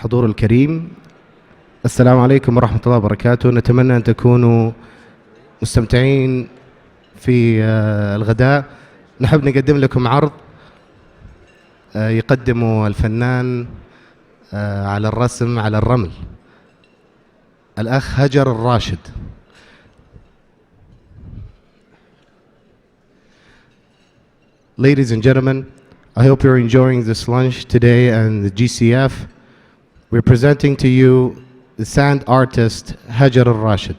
الحضور الكريم، السلام عليكم ورحمة الله وبركاته. نتمنى أن تكونوا مستمتعين في الغداء. نحب نقدم لكم عرض يقدمه الفنان على الرسم على الرمل الأخ هجر الراشد. Ladies and gentlemen, I hope you're enjoying this lunch today and the GCF. We're presenting to you the sand artist Hajar al-Rashid.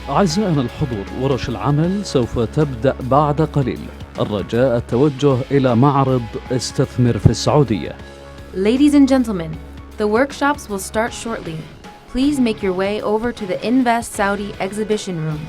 أعزائنا الحضور، ورش العمل سوف تبدأ بعد قليل. الرجاء التوجه إلى معرض استثمر في السعودية. Ladies and gentlemen, the workshops will start shortly. Please make your way over to the Invest Saudi exhibition room.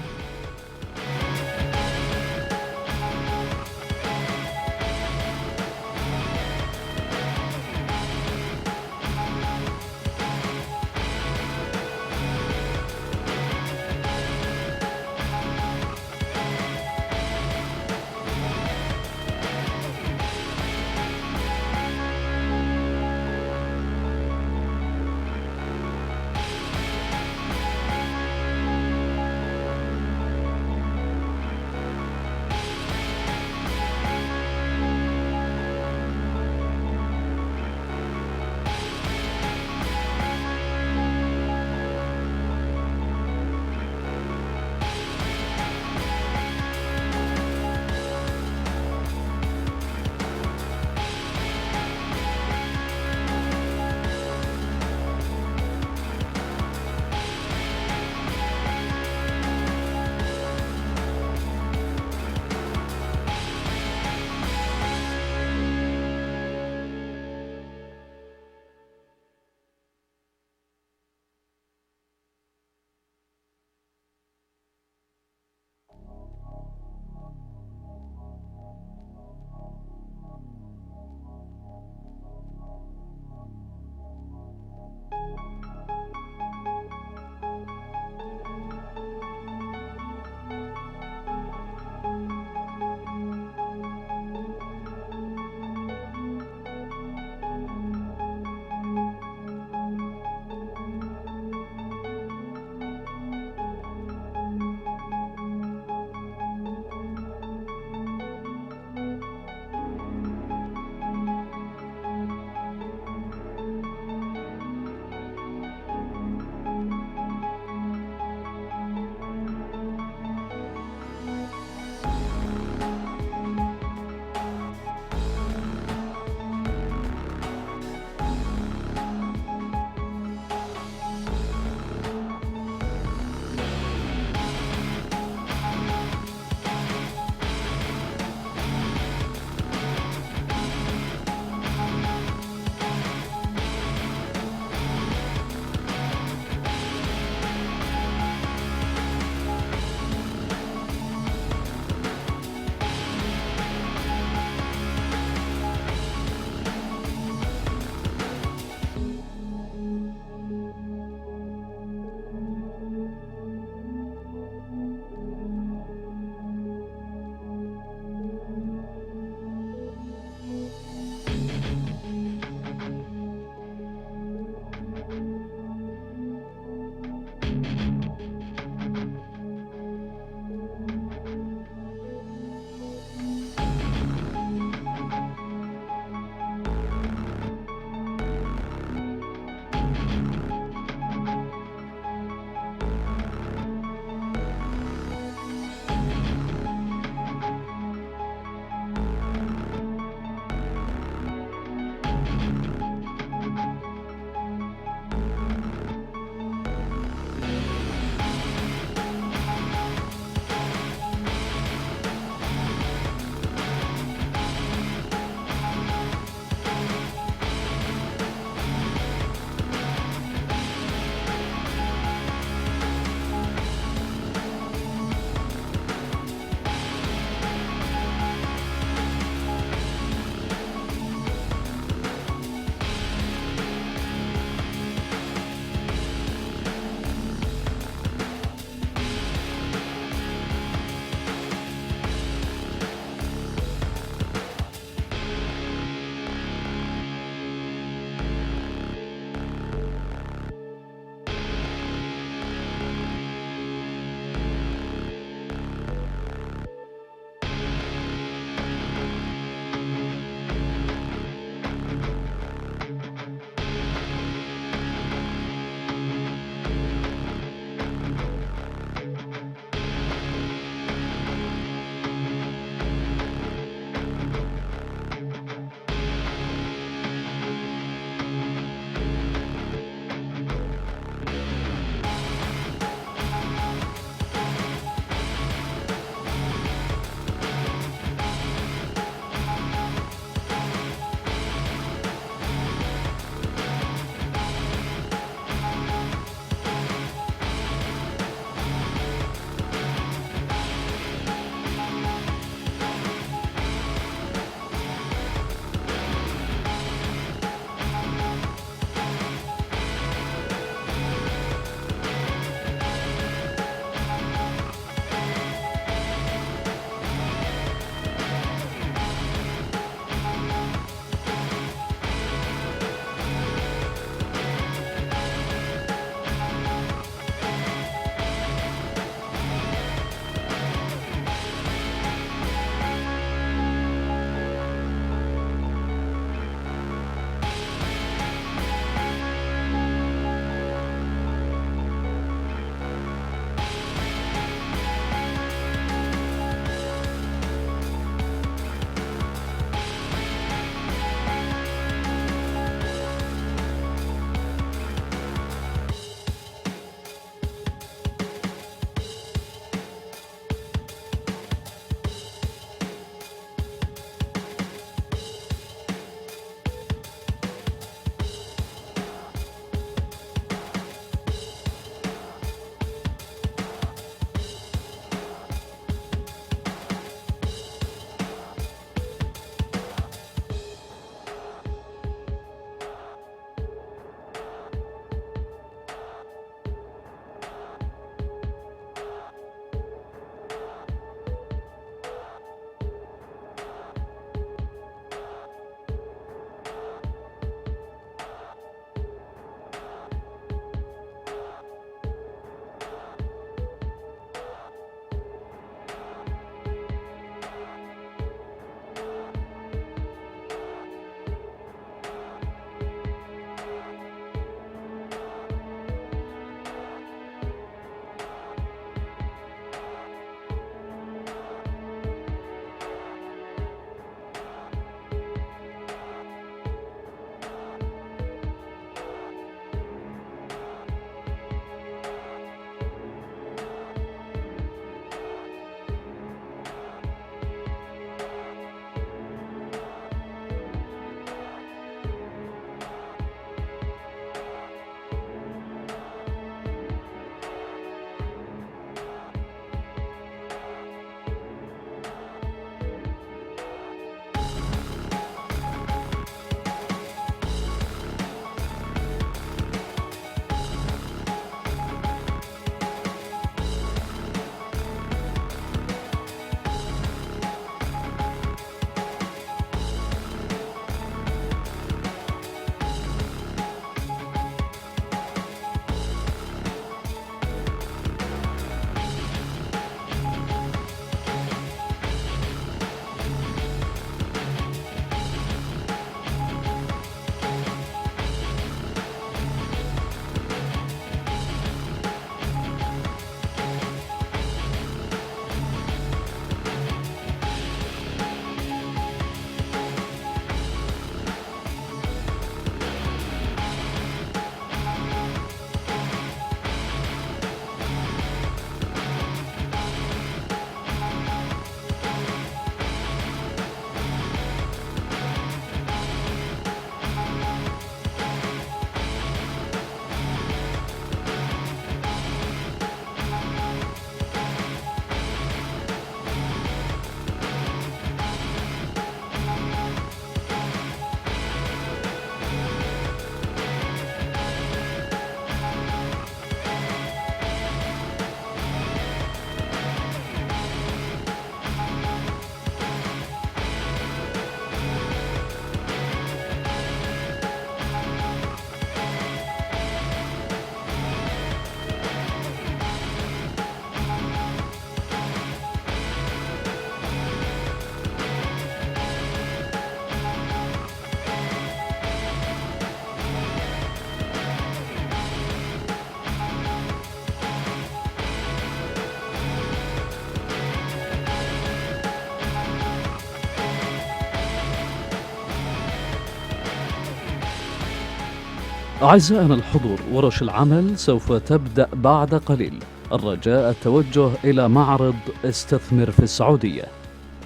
أعزائنا الحضور، ورش العمل سوف تبدأ بعد قليل. الرجاء التوجه إلى معرض استثمر في السعودية.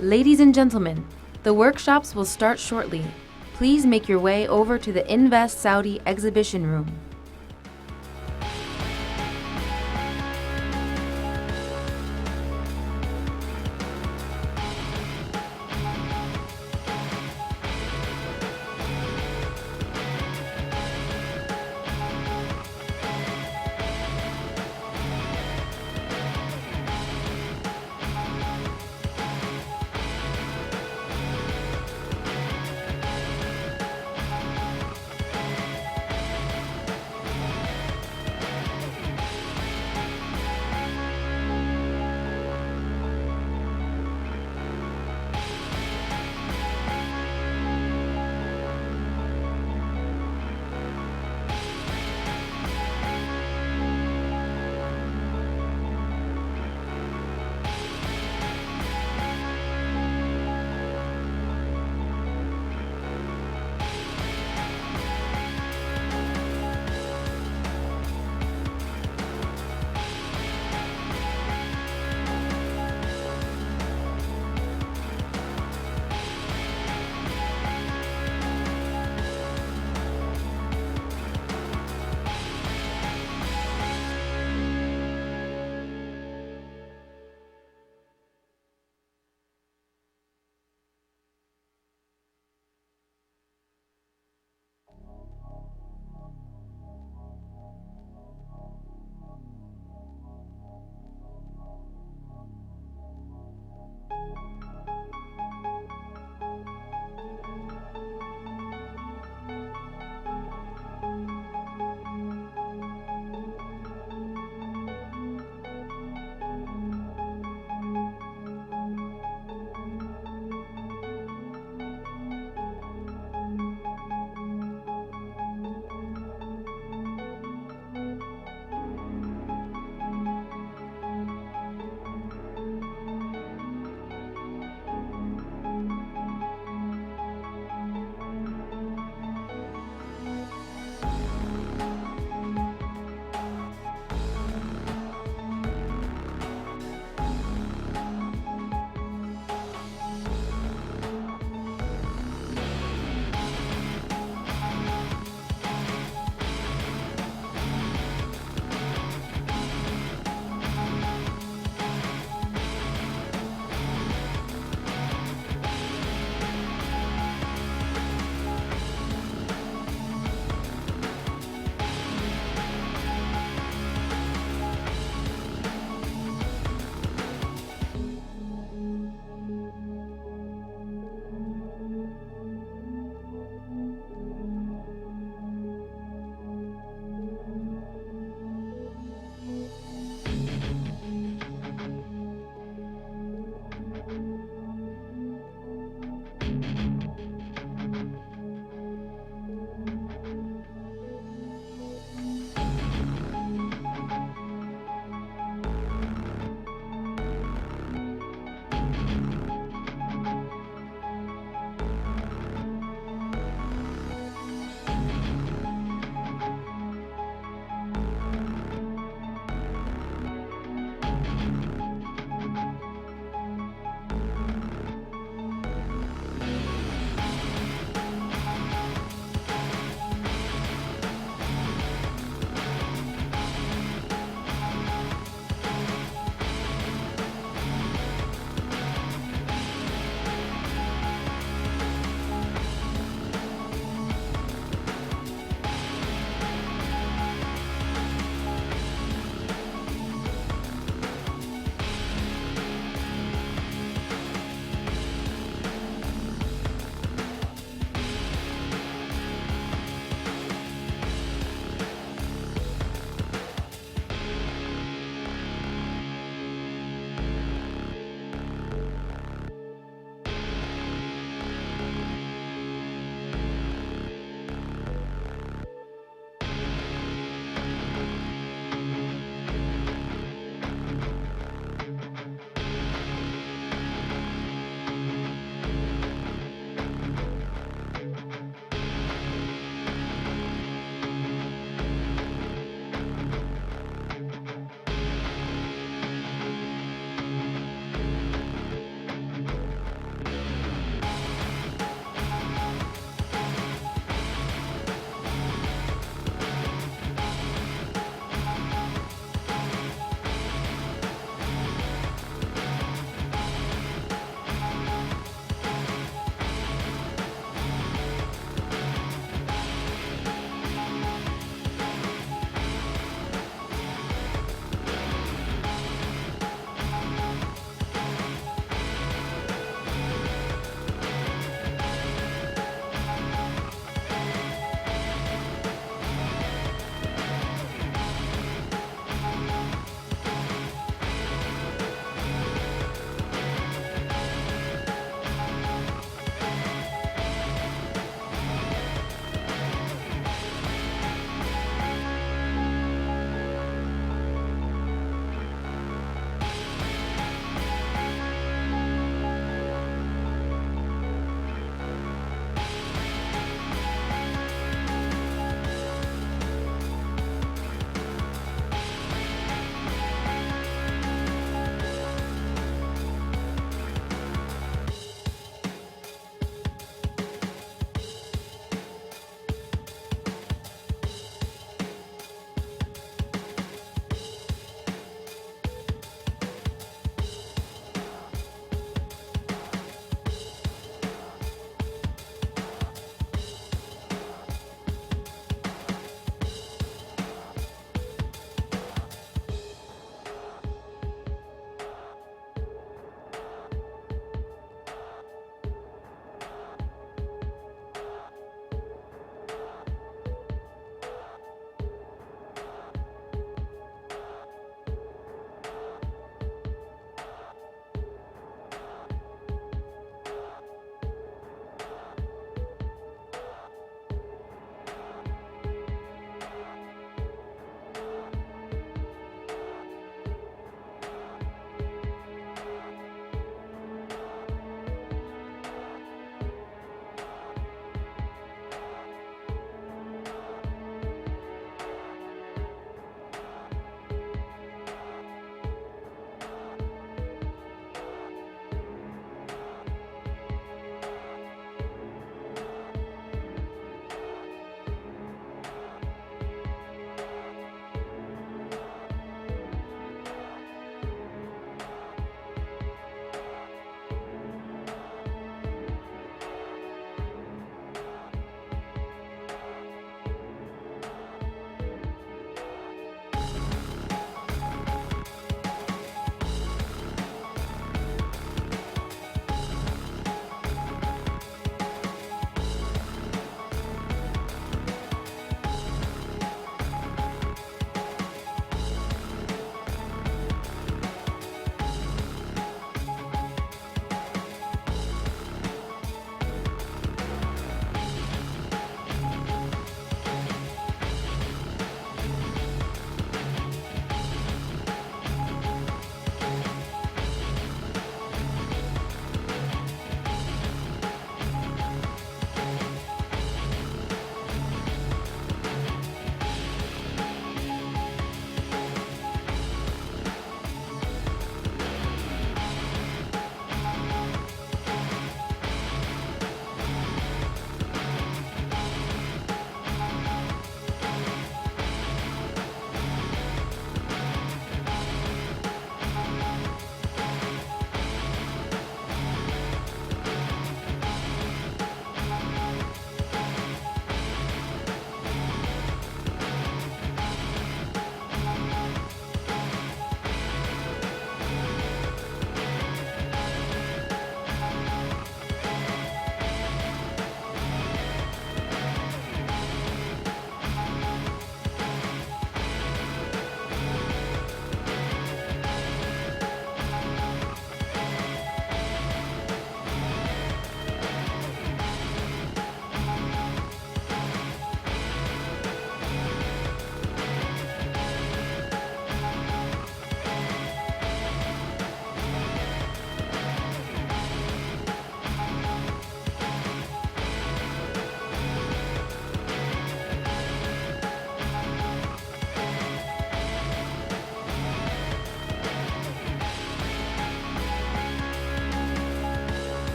Ladies and gentlemen, the workshops will start shortly. Please make your way over to the Invest Saudi exhibition room.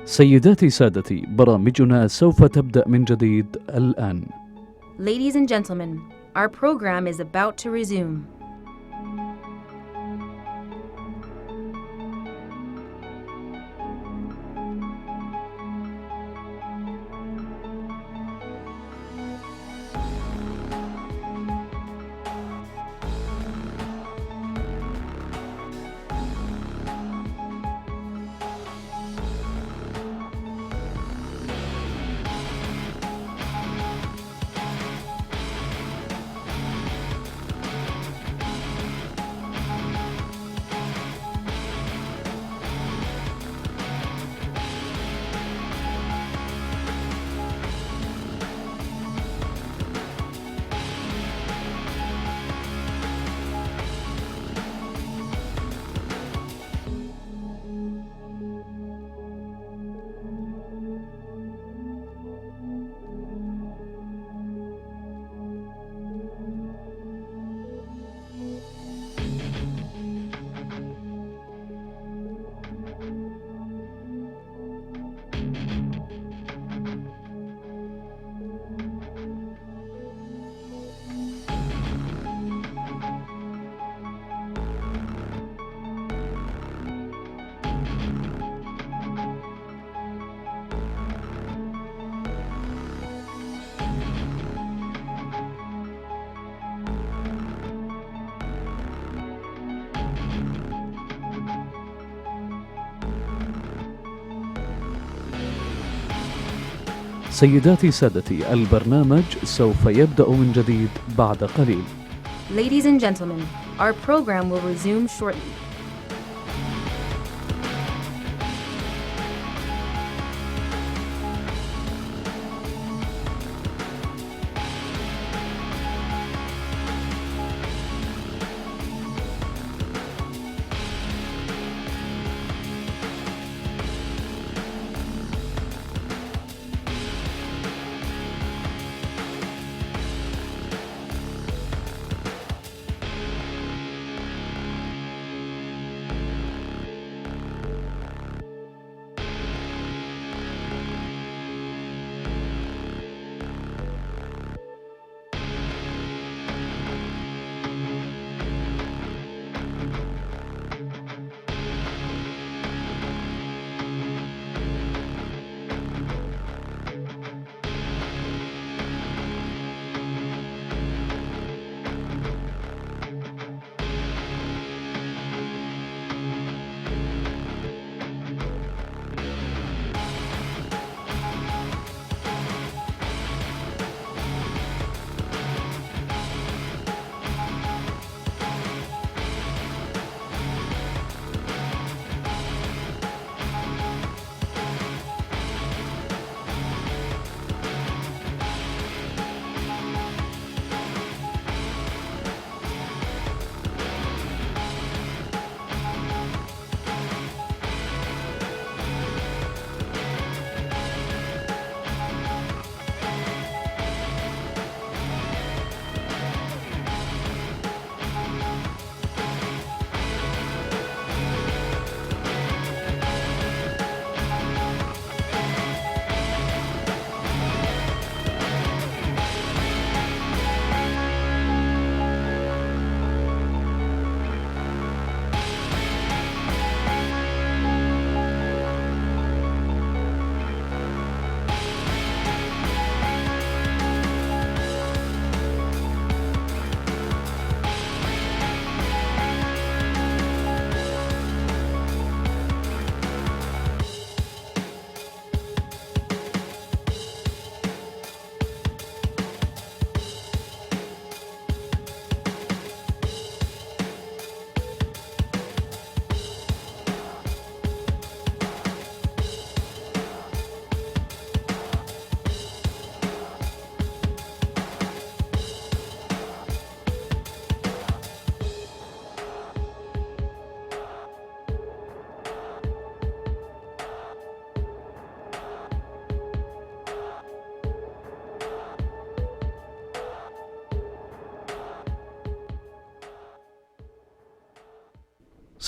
سيداتي سادتي، برامجنا سوف تبدأ من جديد الآن. Ladies and gentlemen, our program is about to resume. سيداتي سادتي، البرنامج سوف يبدأ من جديد بعد قليل. Ladies and gentlemen, our program will resume shortly.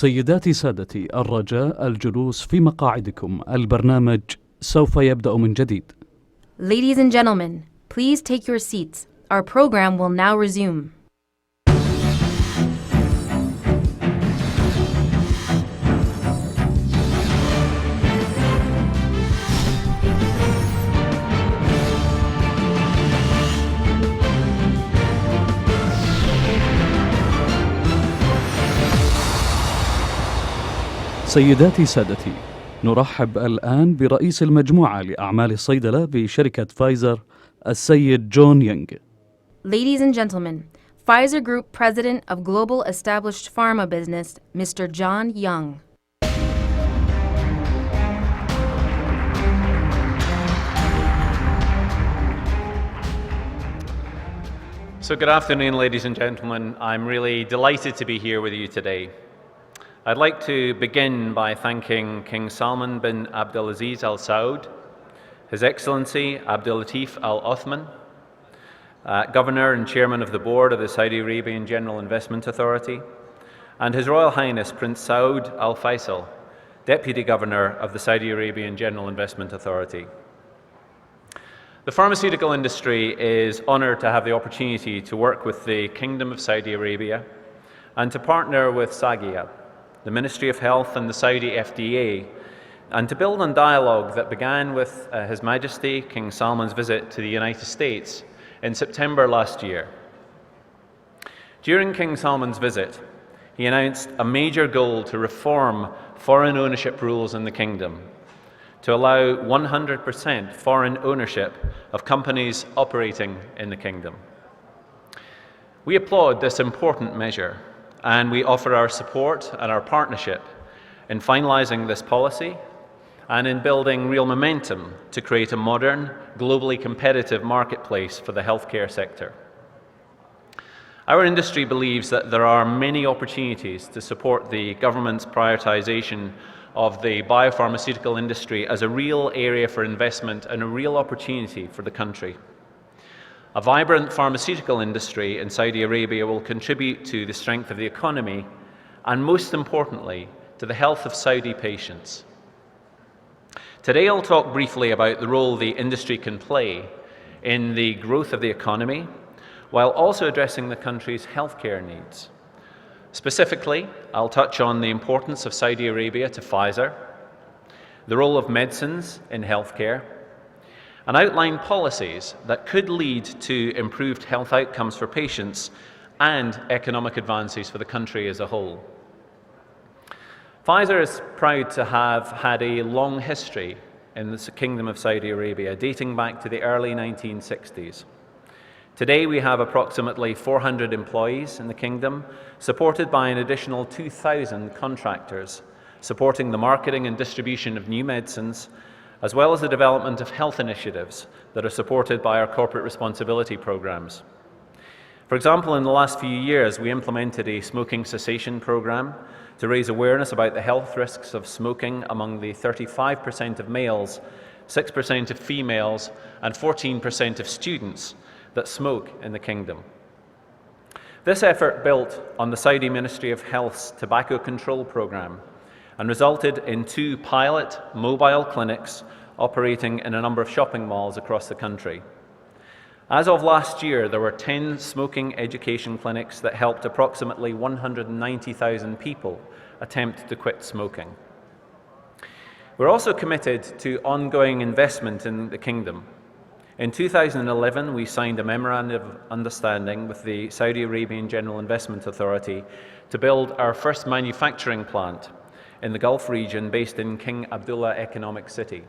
سيداتي سادتي، الرجاء الجلوس في مقاعدكم. البرنامج سوف يبدأ من جديد. Ladies and gentlemen, please take your seats. Our program will now resume. سيداتي سادتي، نرحب الآن برئيس المجموعة لأعمال الصيدلة بشركة فايزر، السيد جون يونغ. Ladies and gentlemen, Pfizer Group President of Global Established Pharma Business, Mr. John Young. So good afternoon, ladies and gentlemen. I'm really delighted to be here with you today. I'd like to begin by thanking King Salman bin Abdulaziz Al Saud, His Excellency Abdulatif Al Othman, Governor and Chairman of the Board of the Saudi Arabian General Investment Authority, and His Royal Highness Prince Saud Al Faisal, Deputy Governor of the Saudi Arabian General Investment Authority. The pharmaceutical industry is honoured to have the opportunity to work with the Kingdom of Saudi Arabia and to partner with SAGIA, the Ministry of Health and the Saudi FDA, and to build on dialogue that began with His Majesty King Salman's visit to the United States in September last year. During King Salman's visit, he announced a major goal to reform foreign ownership rules in the kingdom, to allow 100% foreign ownership of companies operating in the kingdom. We applaud this important measure, and we offer our support and our partnership in finalising this policy and in building real momentum to create a modern, globally competitive marketplace for the healthcare sector. Our industry believes that there are many opportunities to support the government's prioritisation of the biopharmaceutical industry as a real area for investment and a real opportunity for the country. A vibrant pharmaceutical industry in Saudi Arabia will contribute to the strength of the economy and, most importantly, to the health of Saudi patients. Today I'll talk briefly about the role the industry can play in the growth of the economy while also addressing the country's healthcare needs. Specifically, I'll touch on the importance of Saudi Arabia to Pfizer, the role of medicines in healthcare, and outline policies that could lead to improved health outcomes for patients and economic advances for the country as a whole. Pfizer is proud to have had a long history in the Kingdom of Saudi Arabia, dating back to the early 1960s. Today we have approximately 400 employees in the kingdom, supported by an additional 2,000 contractors, supporting the marketing and distribution of new medicines, as well as the development of health initiatives that are supported by our corporate responsibility programs. For example, in the last few years, we implemented a smoking cessation program to raise awareness about the health risks of smoking among the 35% of males, 6% of females, and 14% of students that smoke in the kingdom. This effort built on the Saudi Ministry of Health's tobacco control program and resulted in 2 pilot mobile clinics operating in a number of shopping malls across the country. As of last year, there were 10 smoking education clinics that helped approximately 190,000 people attempt to quit smoking. We're also committed to ongoing investment in the kingdom. In 2011, we signed a memorandum of understanding with the Saudi Arabian General Investment Authority to build our first manufacturing plant in the Gulf region based in King Abdullah Economic City.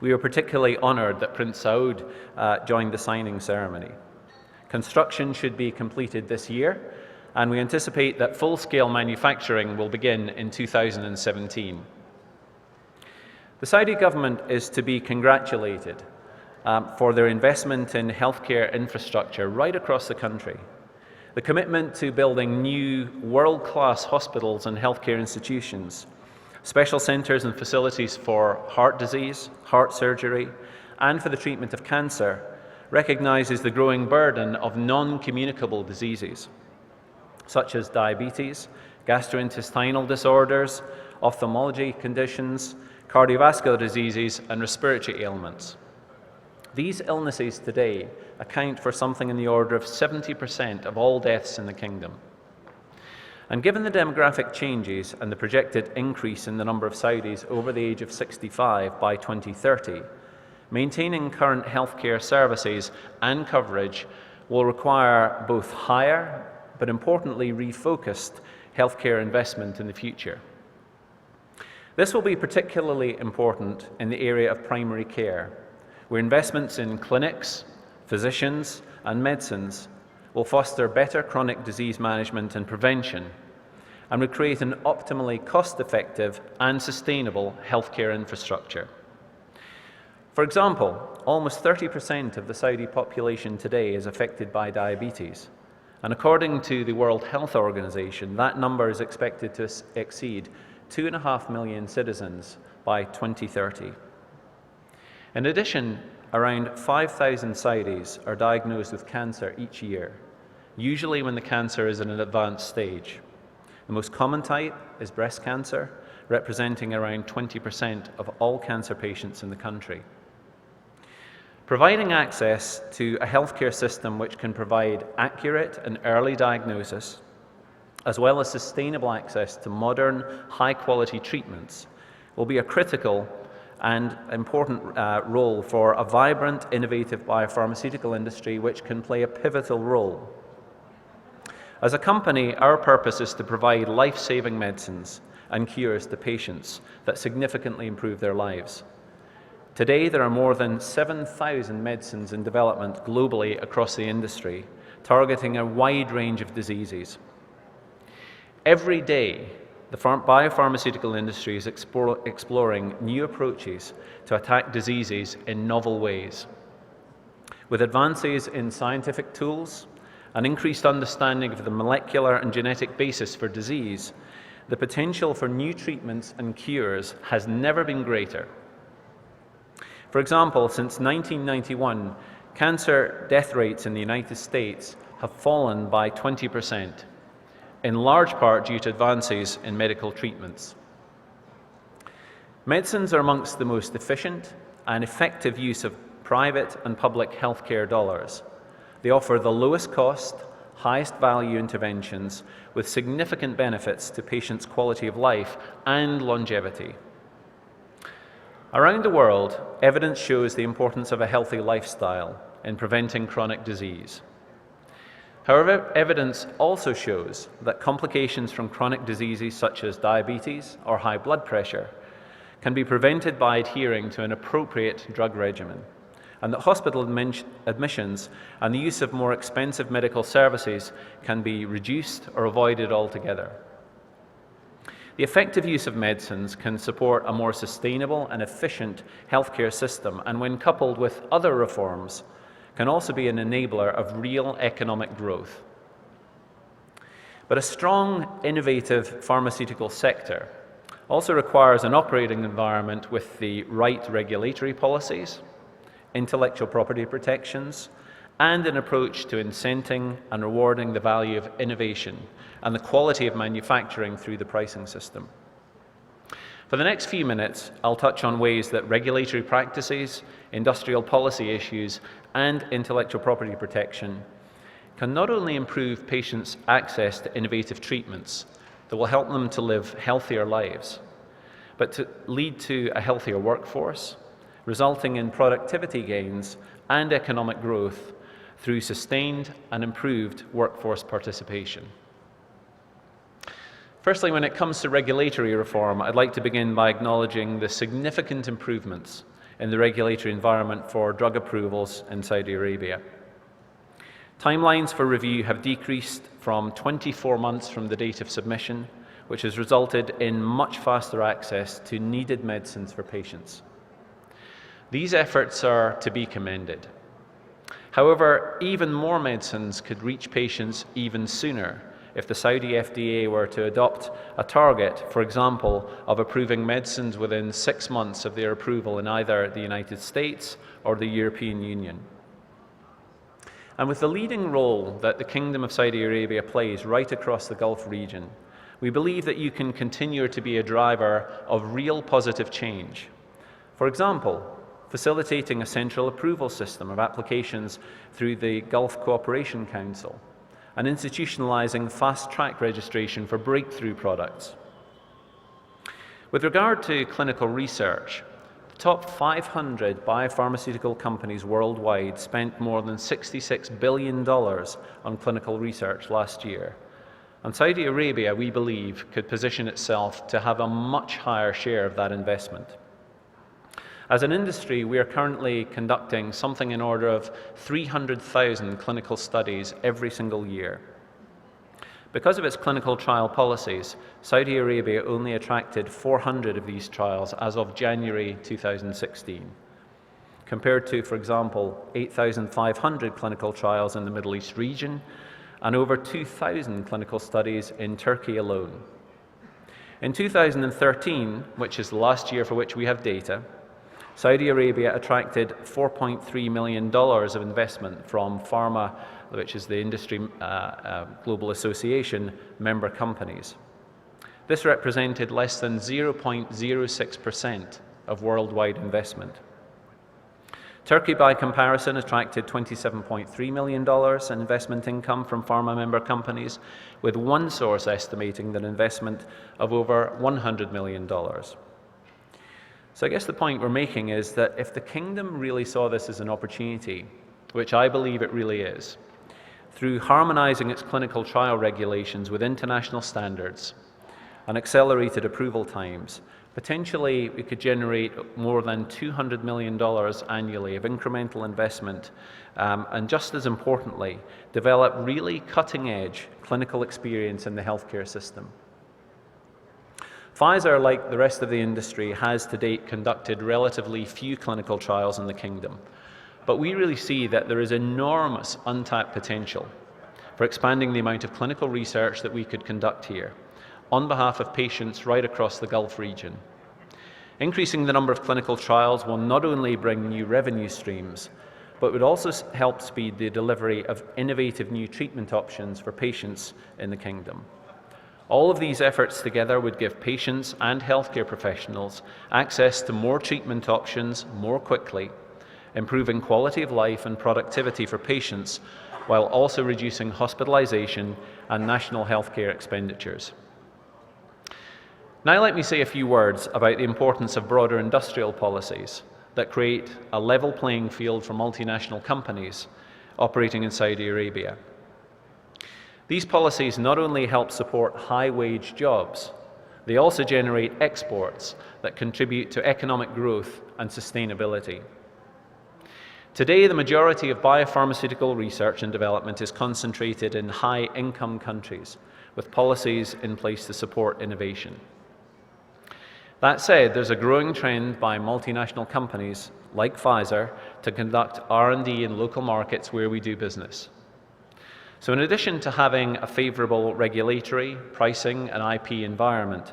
We are particularly honoured that Prince Saud joined the signing ceremony. Construction should be completed this year, and we anticipate that full-scale manufacturing will begin in 2017. The Saudi government is to be congratulated for their investment in healthcare infrastructure right across the country. The commitment to building new world-class hospitals and healthcare institutions, special centres and facilities for heart disease, heart surgery, and for the treatment of cancer recognises the growing burden of non-communicable diseases, such as diabetes, gastrointestinal disorders, ophthalmology conditions, cardiovascular diseases, and respiratory ailments. These illnesses today account for something in the order of 70% of all deaths in the kingdom. And given the demographic changes and the projected increase in the number of Saudis over the age of 65 by 2030, maintaining current healthcare services and coverage will require both higher, but importantly refocused, healthcare investment in the future. This will be particularly important in the area of primary care, where investments in clinics, physicians, and medicines will foster better chronic disease management and prevention, and will create an optimally cost-effective and sustainable healthcare infrastructure. For example, almost 30% of the Saudi population today is affected by diabetes, and according to the World Health Organization, that number is expected to exceed 2.5 million citizens by 2030. In addition, around 5,000 Saudis are diagnosed with cancer each year, usually when the cancer is in an advanced stage. The most common type is breast cancer, representing around 20% of all cancer patients in the country. Providing access to a healthcare system which can provide accurate and early diagnosis, as well as sustainable access to modern, high-quality treatments, will be a critical and important role for a vibrant, innovative biopharmaceutical industry which can play a pivotal role. As a company, our purpose is to provide life-saving medicines and cures to patients that significantly improve their lives. Today, there are more than 7,000 medicines in development globally across the industry, targeting a wide range of diseases. Every day, the biopharmaceutical industry is exploring new approaches to attack diseases in novel ways. With advances in scientific tools, an increased understanding of the molecular and genetic basis for disease, the potential for new treatments and cures has never been greater. For example, since 1991, cancer death rates in the United States have fallen by 20%, in large part due to advances in medical treatments. Medicines are amongst the most efficient and effective use of private and public healthcare dollars. They offer the lowest cost, highest value interventions with significant benefits to patients' quality of life and longevity. Around the world, evidence shows the importance of a healthy lifestyle in preventing chronic disease. However, evidence also shows that complications from chronic diseases such as diabetes or high blood pressure can be prevented by adhering to an appropriate drug regimen, and that hospital admissions and the use of more expensive medical services can be reduced or avoided altogether. The effective use of medicines can support a more sustainable and efficient healthcare system, and when coupled with other reforms, can also be an enabler of real economic growth. But a strong, innovative pharmaceutical sector also requires an operating environment with the right regulatory policies, intellectual property protections, and an approach to incenting and rewarding the value of innovation and the quality of manufacturing through the pricing system. For the next few minutes, I'll touch on ways that regulatory practices, industrial policy issues, and intellectual property protection can not only improve patients' access to innovative treatments that will help them to live healthier lives, but to lead to a healthier workforce, resulting in productivity gains and economic growth through sustained and improved workforce participation. Firstly, when it comes to regulatory reform, I'd like to begin by acknowledging the significant improvements in the regulatory environment for drug approvals in Saudi Arabia. Timelines for review have decreased from 24 months from the date of submission, which has resulted in much faster access to needed medicines for patients. These efforts are to be commended. However, even more medicines could reach patients even sooner if the Saudi FDA were to adopt a target, for example, of approving medicines within 6 months of their approval in either the United States or the European Union. And with the leading role that the Kingdom of Saudi Arabia plays right across the Gulf region, We believe that you can continue to be a driver of real positive change. For example, facilitating a central approval system of applications through the Gulf Cooperation Council, and institutionalizing fast-track registration for breakthrough products. With regard to clinical research, the top 500 biopharmaceutical companies worldwide spent more than $66 billion on clinical research last year. And Saudi Arabia, we believe, could position itself to have a much higher share of that investment. As an industry, we are currently conducting something in order of 300,000 clinical studies every single year. Because of its clinical trial policies, Saudi Arabia only attracted 400 of these trials as of January 2016, compared to, for example, 8,500 clinical trials in the Middle East region and over 2,000 clinical studies in Turkey alone. In 2013, which is the last year for which we have data, Saudi Arabia attracted $4.3 million of investment from pharma, which is the industry global association, member companies. This represented less than 0.06% of worldwide investment. Turkey, by comparison, attracted $27.3 million in investment income from pharma member companies, with one source estimating that investment of over $100 million. So I guess the point we're making is that if the Kingdom really saw this as an opportunity, which I believe it really is, through harmonizing its clinical trial regulations with international standards and accelerated approval times, potentially we could generate more than $200 million annually of incremental investment, and just as importantly, develop really cutting-edge clinical experience in the healthcare system. Pfizer, like the rest of the industry, has to date conducted relatively few clinical trials in the Kingdom, but we really see that there is enormous untapped potential for expanding the amount of clinical research that we could conduct here on behalf of patients right across the Gulf region. Increasing the number of clinical trials will not only bring new revenue streams, but would also help speed the delivery of innovative new treatment options for patients in the Kingdom. All of these efforts together would give patients and healthcare professionals access to more treatment options more quickly, improving quality of life and productivity for patients, while also reducing hospitalization and national healthcare expenditures. Now let me say a few words about the importance of broader industrial policies that create a level playing field for multinational companies operating in Saudi Arabia. These policies not only help support high-wage jobs, they also generate exports that contribute to economic growth and sustainability. Today, the majority of biopharmaceutical research and development is concentrated in high-income countries, with policies in place to support innovation. That said, there's a growing trend by multinational companies like Pfizer to conduct R&D in local markets where we do business. So in addition to having a favorable regulatory, pricing, and IP environment,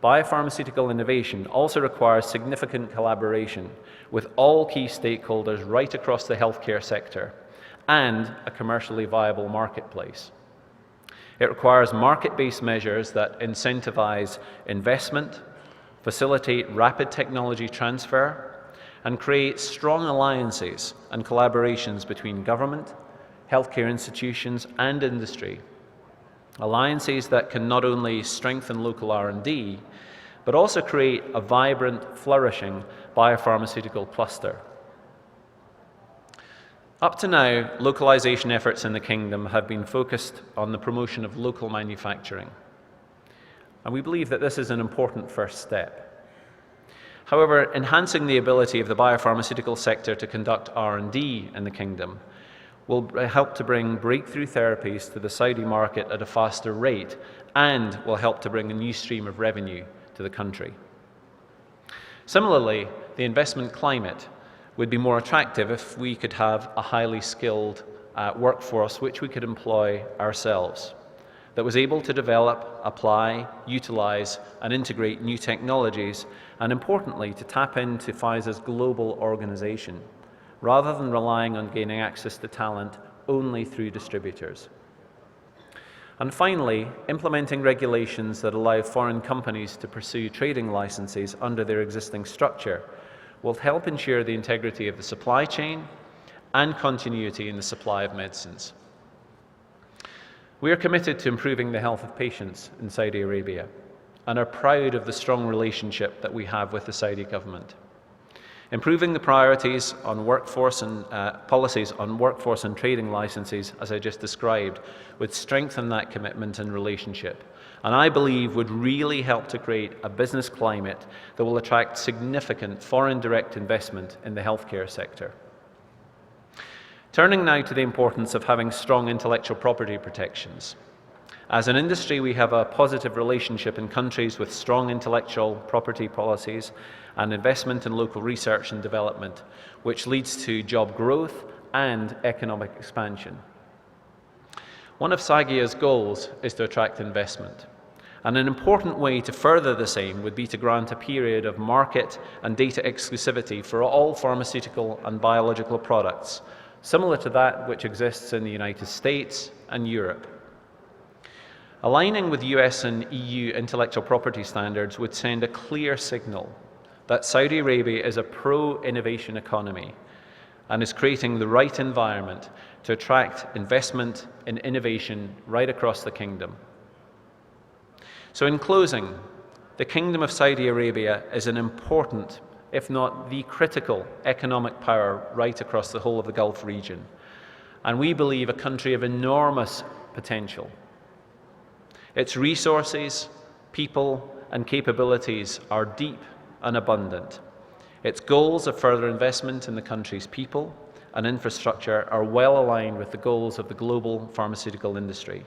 biopharmaceutical innovation also requires significant collaboration with all key stakeholders right across the healthcare sector and a commercially viable marketplace. It requires market-based measures that incentivize investment, facilitate rapid technology transfer, and create strong alliances and collaborations between government, healthcare institutions, and industry. Alliances that can not only strengthen local R&D, but also create a vibrant, flourishing biopharmaceutical cluster. Up to now, localization efforts in the Kingdom have been focused on the promotion of local manufacturing. And we believe that this is an important first step. However, enhancing the ability of the biopharmaceutical sector to conduct R&D in the Kingdom will help to bring breakthrough therapies to the Saudi market at a faster rate and will help to bring a new stream of revenue to the country. Similarly, the investment climate would be more attractive if we could have a highly skilled workforce which we could employ ourselves, that was able to develop, apply, utilize, and integrate new technologies, and importantly, to tap into Pfizer's global organization, rather than relying on gaining access to talent only through distributors. And finally, implementing regulations that allow foreign companies to pursue trading licenses under their existing structure will help ensure the integrity of the supply chain and continuity in the supply of medicines. We are committed to improving the health of patients in Saudi Arabia and are proud of the strong relationship that we have with the Saudi government. Improving the priorities on workforce and policies on workforce and trading licenses, as I just described, would strengthen that commitment and relationship, and I believe would really help to create a business climate that will attract significant foreign direct investment in the healthcare sector. Turning now to the importance of having strong intellectual property protections. As an industry, we have a positive relationship in countries with strong intellectual property policies and investment in local research and development, which leads to job growth and economic expansion. One of SAGIA's goals is to attract investment, and an important way to further the same would be to grant a period of market and data exclusivity for all pharmaceutical and biological products, similar to that which exists in the United States and Europe. Aligning with US and EU intellectual property standards would send a clear signal that Saudi Arabia is a pro-innovation economy and is creating the right environment to attract investment in innovation right across the kingdom. So in closing, the Kingdom of Saudi Arabia is an important, if not the critical, economic power right across the whole of the Gulf region, and we believe a country of enormous potential. Its resources, people, and capabilities are deep and abundant. Its goals of further investment in the country's people and infrastructure are well aligned with the goals of the global pharmaceutical industry.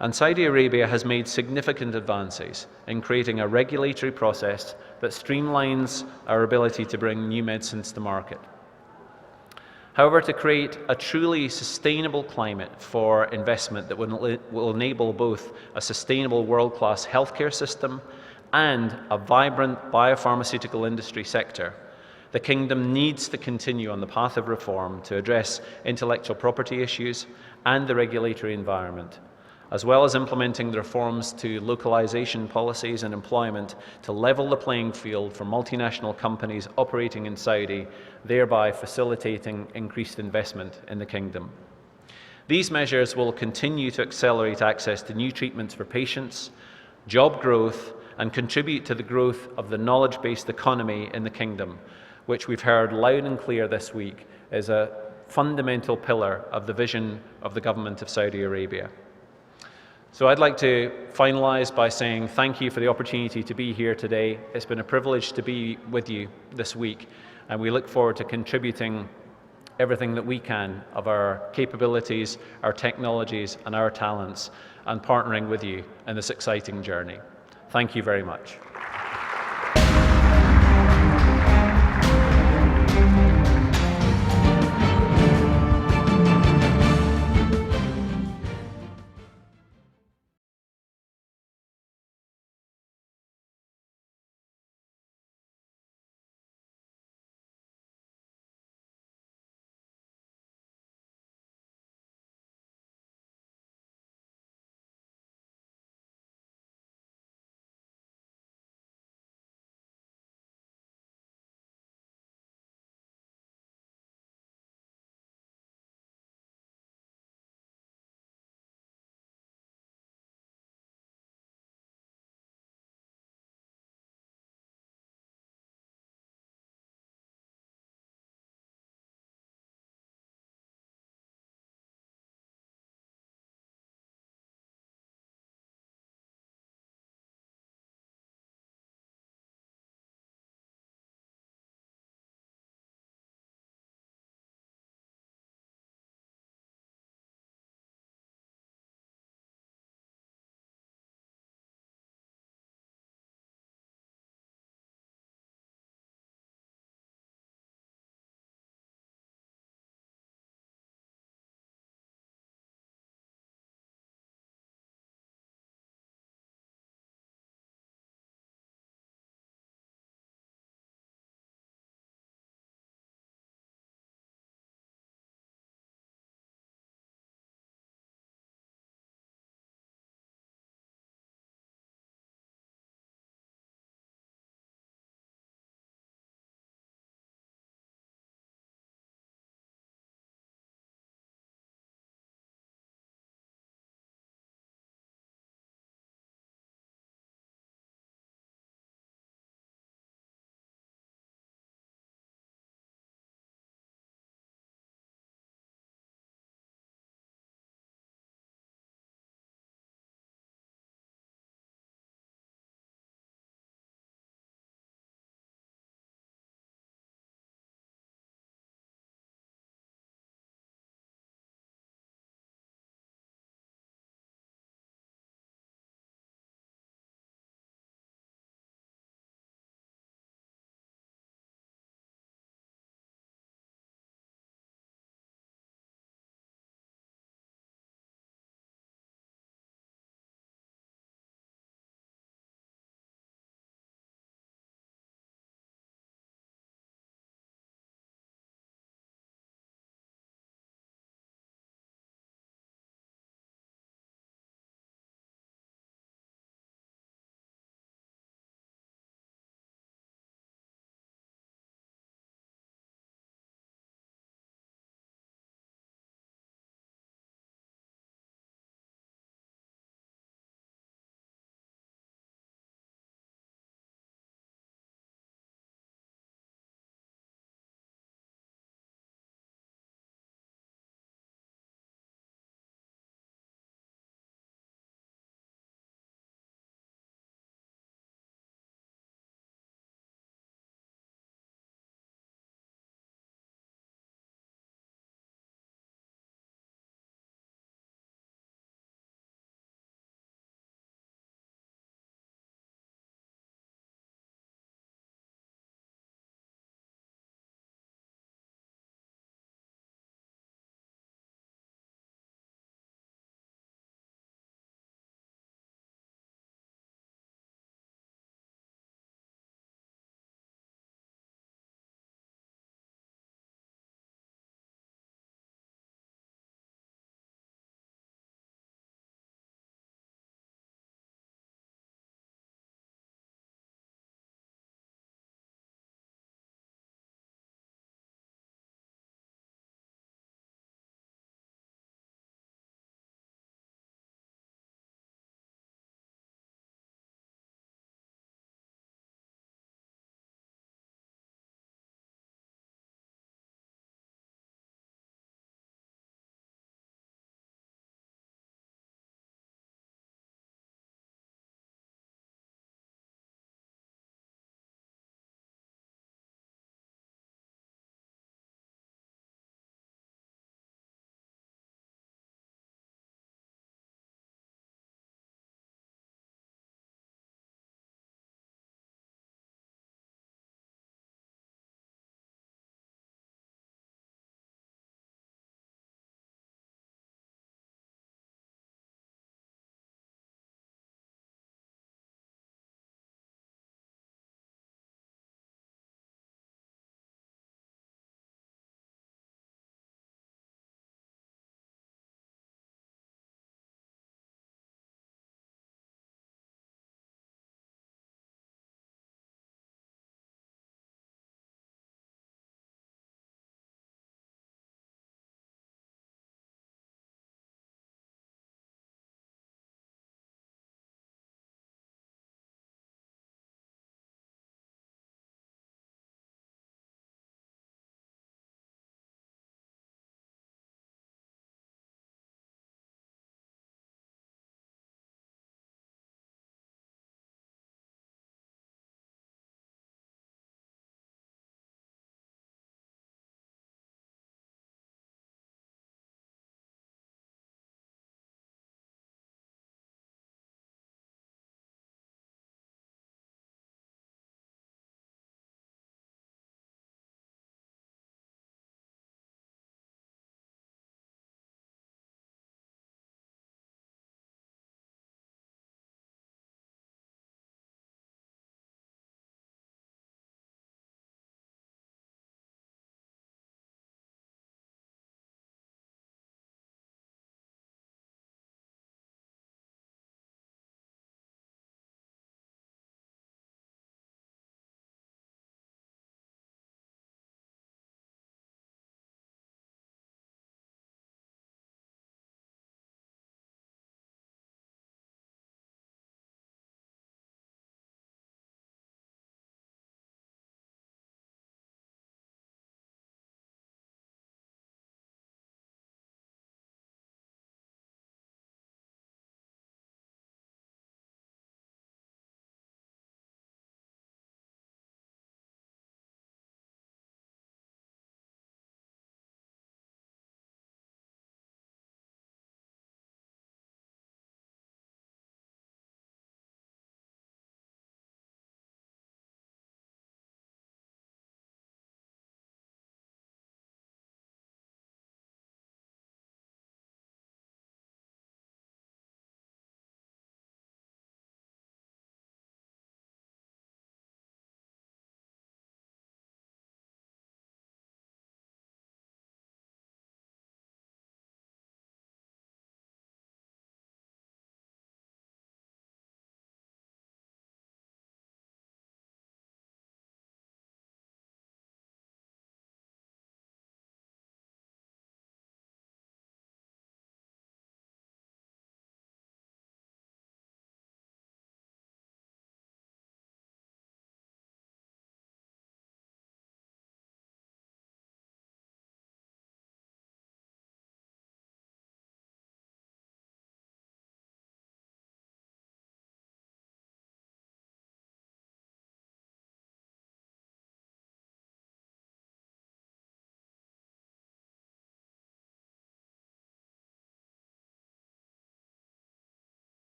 And Saudi Arabia has made significant advances in creating a regulatory process that streamlines our ability to bring new medicines to market. However, to create a truly sustainable climate for investment that will enable both a sustainable world-class healthcare system and a vibrant biopharmaceutical industry sector, the Kingdom needs to continue on the path of reform to address intellectual property issues and the regulatory environment, as well as implementing the reforms to localization policies and employment to level the playing field for multinational companies operating in Saudi, thereby facilitating increased investment in the Kingdom. These measures will continue to accelerate access to new treatments for patients, job growth, and contribute to the growth of the knowledge-based economy in the Kingdom, which we've heard loud and clear this week is a fundamental pillar of the vision of the government of Saudi Arabia. So I'd like to finalize by saying thank you for the opportunity to be here today. It's been a privilege to be with you this week, and we look forward to contributing everything that we can of our capabilities, our technologies, and our talents, and partnering with you in this exciting journey. Thank you very much.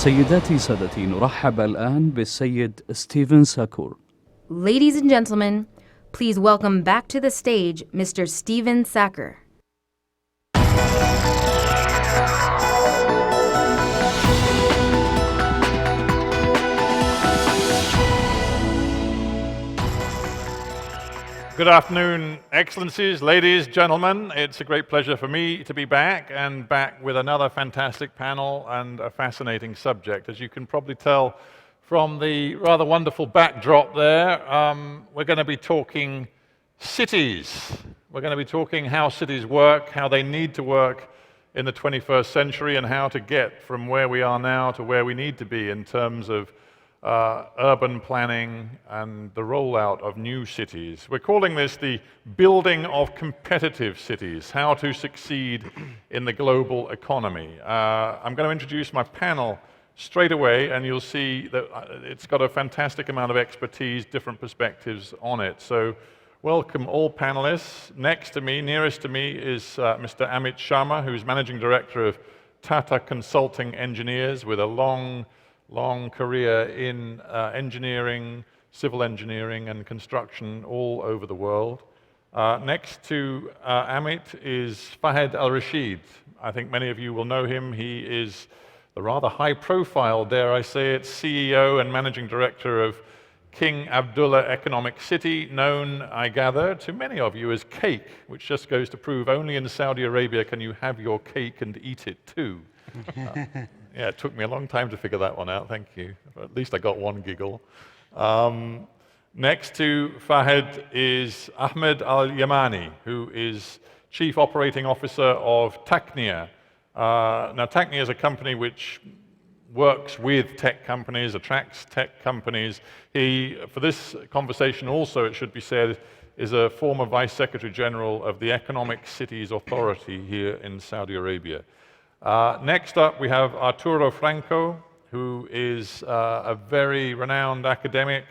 سيداتي سادتي، نرحب الآن بالسيد ستيفن ساكور. Ladies and gentlemen, please welcome back to the stage Mr. Steven Sacker. Good afternoon, Excellencies, ladies, gentlemen. It's a great pleasure for me to be back, and back with another fantastic panel and a fascinating subject. As you can probably tell from the rather wonderful backdrop there, we're going to be talking cities. We're going to be talking how cities work, how they need to work in the 21st century, and how to get from where we are now to where we need to be in terms of urban planning and the rollout of new cities. We're calling this the building of competitive cities, how to succeed in the global economy. I'm going to introduce my panel straight away, and you'll see that it's got a fantastic amount of expertise, different perspectives on it. So welcome all panelists. Next to me, nearest to me, is Mr. Amit Sharma, who's Managing Director of Tata Consulting Engineers, with a long career in engineering, civil engineering and construction all over the world. Next to Amit is Fahed Al-Rashid. I think many of you will know him. He is the rather high profile, dare I say it, CEO and Managing Director of King Abdullah Economic City, known, I gather, to many of you as Cake, which just goes to prove only in Saudi Arabia can you have your cake and eat it too. Yeah, it took me a long time to figure that one out, thank you. At least I got one giggle. Next to Fahed is Ahmed Al-Yamani, who is Chief Operating Officer of Taqniya. Now, Taqniya is a company which works with tech companies, attracts tech companies. He, for this conversation also, it should be said, is a former Vice Secretary General of the Economic Cities Authority here in Saudi Arabia. Next up, we have Arturo Franco, who is a very renowned academic.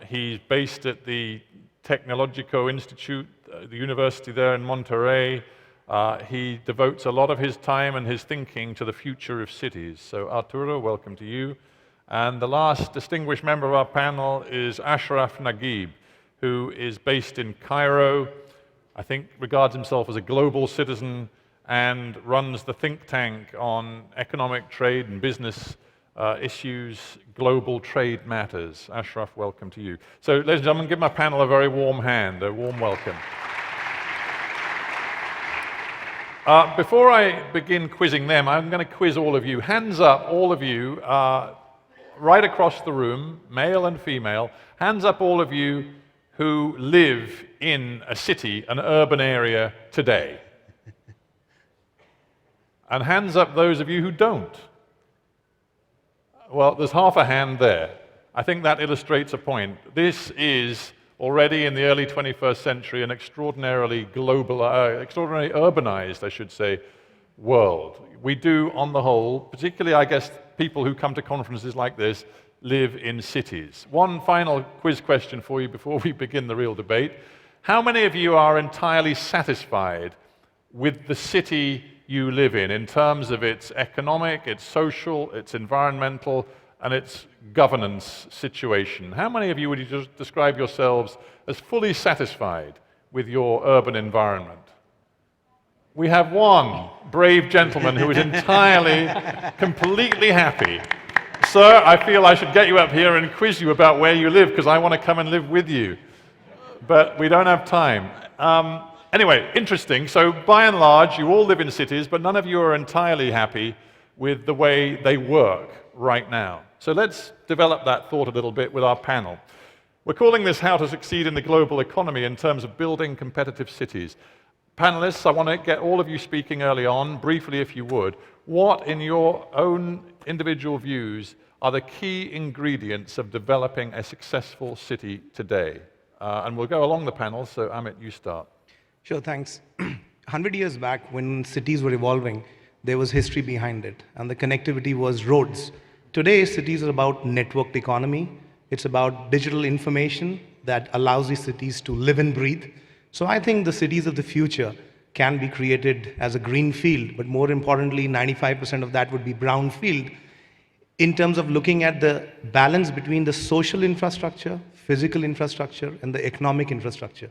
He's based at the Tecnológico Institute, the university there in Monterrey. He devotes a lot of his time and his thinking to the future of cities. So Arturo, welcome to you. And the last distinguished member of our panel is Ashraf Naguib, who is based in Cairo. I think regards himself as a global citizen and runs the think tank on economic trade and business issues, global trade matters. Ashraf, welcome to you. So, ladies and gentlemen, give my panel a very warm hand, a warm welcome. Before I begin quizzing them, I'm going to quiz all of you. Hands up, all of you, right across the room, male and female. Hands up, all of you who live in a city, an urban area today. And hands up those of you who don't. Well, there's half a hand there. I think that illustrates a point. This is already in the early 21st century an extraordinarily global, extraordinarily urbanized, I should say, world. We do, on the whole, particularly, I guess, people who come to conferences like this, live in cities. One final quiz question for you before we begin the real debate. How many of you are entirely satisfied with the city you live in terms of its economic, its social, its environmental, and its governance situation? How many of you would you just describe yourselves as fully satisfied with your urban environment? We have one brave gentleman who is entirely, completely happy. Sir, I feel I should get you up here and quiz you about where you live, because I want to come and live with you. But we don't have time. Anyway, interesting. So by and large, you all live in cities, but none of you are entirely happy with the way they work right now. So let's develop that thought a little bit with our panel. We're calling this How to Succeed in the Global Economy in terms of building competitive cities. Panelists, I want to get all of you speaking early on, briefly if you would. What, in your own individual views, are the key ingredients of developing a successful city today? And we'll go along the panel, so Amit, you start. Sure, thanks. 100 years back, when cities were evolving, there was history behind it, and the connectivity was roads. Today, cities are about networked economy. It's about digital information that allows these cities to live and breathe. So I think the cities of the future can be created as a green field, but more importantly, 95% of that would be brown field. in terms of looking at the balance between the social infrastructure, physical infrastructure, and the economic infrastructure,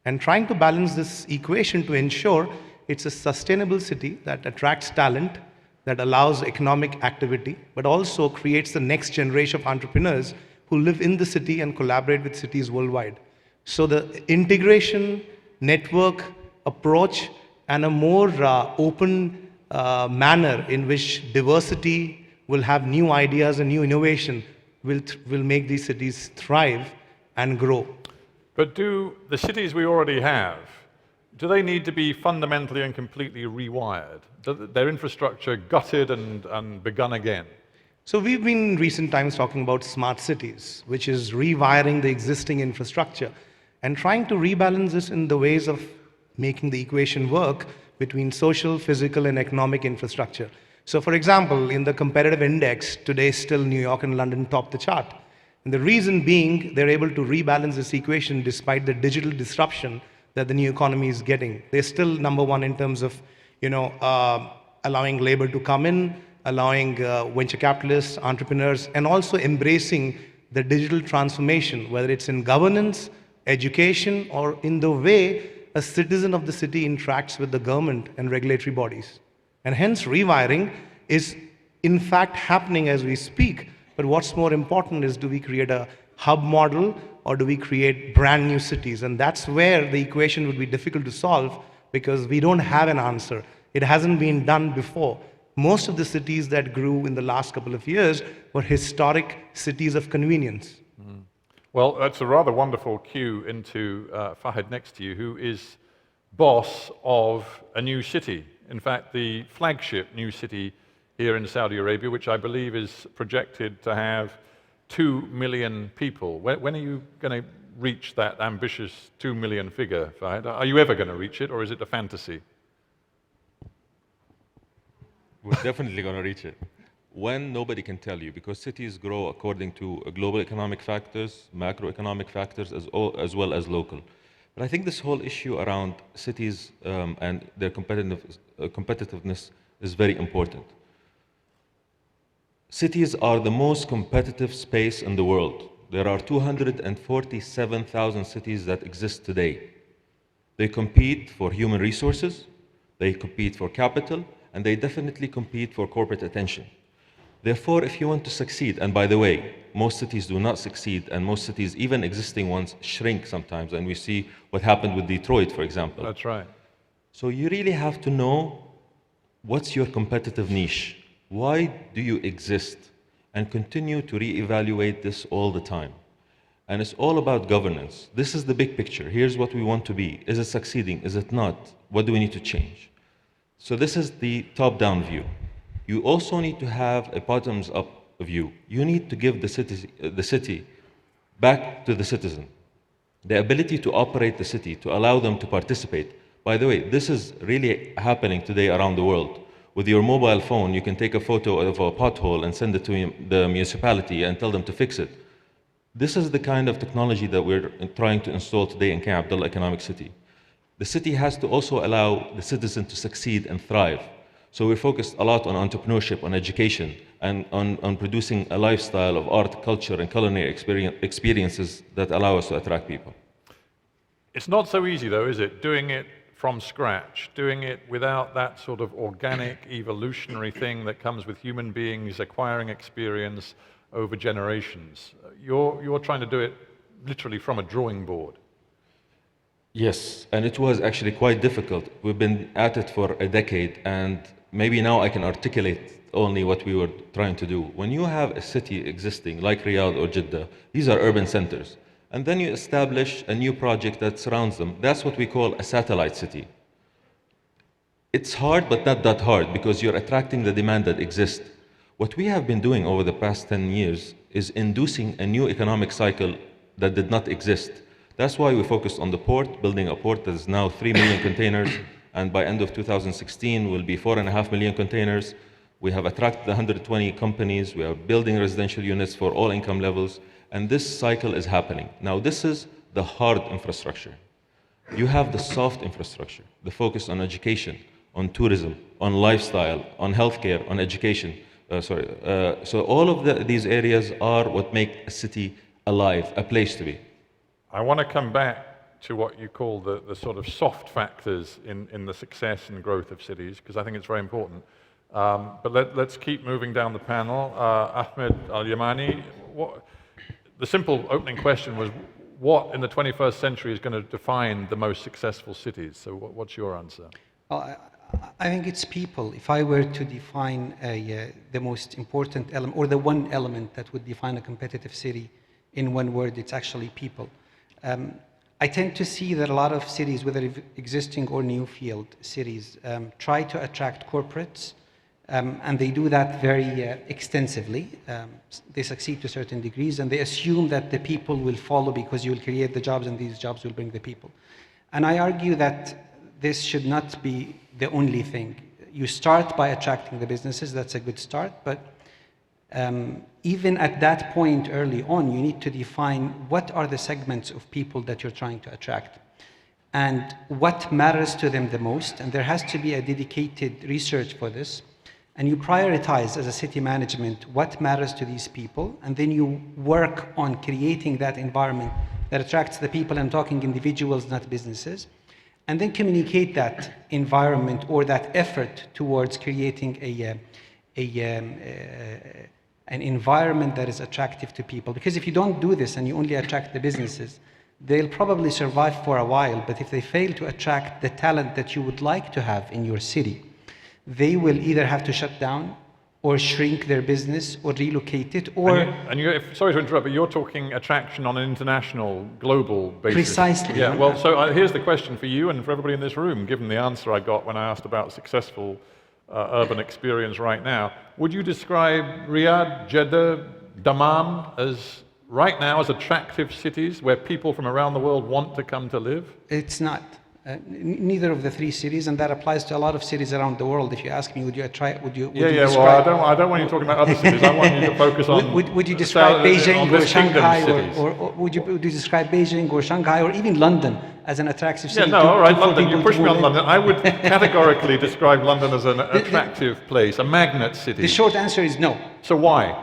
and trying to balance this equation to ensure it's a sustainable city that attracts talent, that allows economic activity, but also creates the next generation of entrepreneurs who live in the city and collaborate with cities worldwide. So the integration, network approach, and a more open manner in which diversity will have new ideas and new innovation will make these cities thrive and grow. But do the cities we already have, do they need to be fundamentally and completely rewired? Their infrastructure gutted and begun again? So we've been in recent times talking about smart cities, which is rewiring the existing infrastructure and trying to rebalance this in the ways of making the equation work between social, physical, and economic infrastructure. So for example, in the competitive index, today still New York and London top the chart. And the reason being, they're able to rebalance this equation despite the digital disruption that the new economy is getting. They're still number one in terms of, allowing labor to come in, allowing venture capitalists, entrepreneurs, and also embracing the digital transformation, whether it's in governance, education, or in the way a citizen of the city interacts with the government and regulatory bodies. And hence, rewiring is in fact happening as we speak. But what's more important is, do we create a hub model or do we create brand new cities? And that's where the equation would be difficult to solve because we don't have an answer. It hasn't been done before. Most of the cities that grew in the last couple of years were historic cities of convenience. Mm. Well, that's a rather wonderful cue into Fahid next to you, who is boss of a new city. In fact, the flagship new city here in Saudi Arabia, which I believe is projected to have 2 million people. When are you going to reach that ambitious 2 million figure, Fahid? Are you ever going to reach it, or is it a fantasy? We're definitely going to reach it. When, nobody can tell you, because cities grow according to global economic factors, macroeconomic factors, as well as local. But I think this whole issue around cities and their competitiveness is very important. Cities are the most competitive space in the world. There are 247,000 cities that exist today. They compete for human resources, they compete for capital, and they definitely compete for corporate attention. Therefore, if you want to succeed, and by the way, most cities do not succeed, and most cities, even existing ones, shrink sometimes, and we see what happened with Detroit, for example. That's right. So you really have to know what's your competitive niche. Why do you exist? And continue to reevaluate this all the time. And it's all about governance. This is the big picture. Here's what we want to be. Is it succeeding? Is it not? What do we need to change? So this is the top-down view. You also need to have a bottoms-up view. You need to give the city back to the citizen. The ability to operate the city, to allow them to participate. By the way, this is really happening today around the world. With your mobile phone, you can take a photo of a pothole and send it to the municipality and tell them to fix it. This is the kind of technology that we're trying to install today in King Abdullah Economic City. The city has to also allow the citizen to succeed and thrive. So we're focused a lot on entrepreneurship, on education, and on producing a lifestyle of art, culture, and culinary experiences that allow us to attract people. It's not so easy, though, is it? Doing it from scratch, doing it without that sort of organic, evolutionary thing that comes with human beings acquiring experience over generations. You're trying to do it literally from a drawing board. Yes, and it was actually quite difficult. We've been at it for a decade, and maybe now I can articulate only what we were trying to do. When you have a city existing, like Riyadh or Jeddah, these are urban centers, and then you establish a new project that surrounds them. That's what we call a satellite city. It's hard, but not that hard, because you're attracting the demand that exists. What we have been doing over the past 10 years is inducing a new economic cycle that did not exist. That's why we focused on the port, building a port that is now 3 million containers, and by end of 2016 will be 4.5 million containers. We have attracted 120 companies. We are building residential units for all income levels, and this cycle is happening. Now, this is the hard infrastructure. You have the soft infrastructure, the focus on education, on tourism, on lifestyle, on healthcare, on education. So all of these areas are what make a city alive, a place to be. I want to come back to what you call the sort of soft factors in the success and growth of cities, because I think it's very important. But let's keep moving down the panel. Ahmed Al-Yamani, the simple opening question was, what in the 21st century is going to define the most successful cities? So what's your answer? Well, I think it's people. If I were to define the most important element, or the one element that would define a competitive city in one word, it's actually people. I tend to see that a lot of cities, whether existing or new field cities, try to attract corporates, and they do that very extensively. They succeed to certain degrees, and they assume that the people will follow because you will create the jobs and these jobs will bring the people. And I argue that this should not be the only thing. You start by attracting the businesses, that's a good start, but even at that point early on, you need to define what are the segments of people that you're trying to attract and what matters to them the most, and there has to be a dedicated research for this. And you prioritize as a city management what matters to these people, and then you work on creating that environment that attracts the people. I'm talking individuals, not businesses, and then communicate that environment or that effort towards creating an environment that is attractive to people. Because if you don't do this and you only attract the businesses, they'll probably survive for a while, but if they fail to attract the talent that you would like to have in your city, they will either have to shut down or shrink their business or relocate it, or... Sorry to interrupt, but you're talking attraction on an international, global basis. Precisely. Yeah, well, so here's the question for you and for everybody in this room, given the answer I got when I asked about successful urban experience right now. Would you describe Riyadh, Jeddah, Dammam as, right now, as attractive cities where people from around the world want to come to live? It's not. Neither of the three cities, and that applies to a lot of cities around the world. If you ask me, would you describe... Well, I don't want you talking about other cities. I want you to focus on... Would you describe Beijing or Shanghai, or would you describe Beijing or Shanghai or even London as an attractive city? All right, London. You pushed me on London. I would categorically describe London as an attractive place, a magnet city. The short answer is no. So why?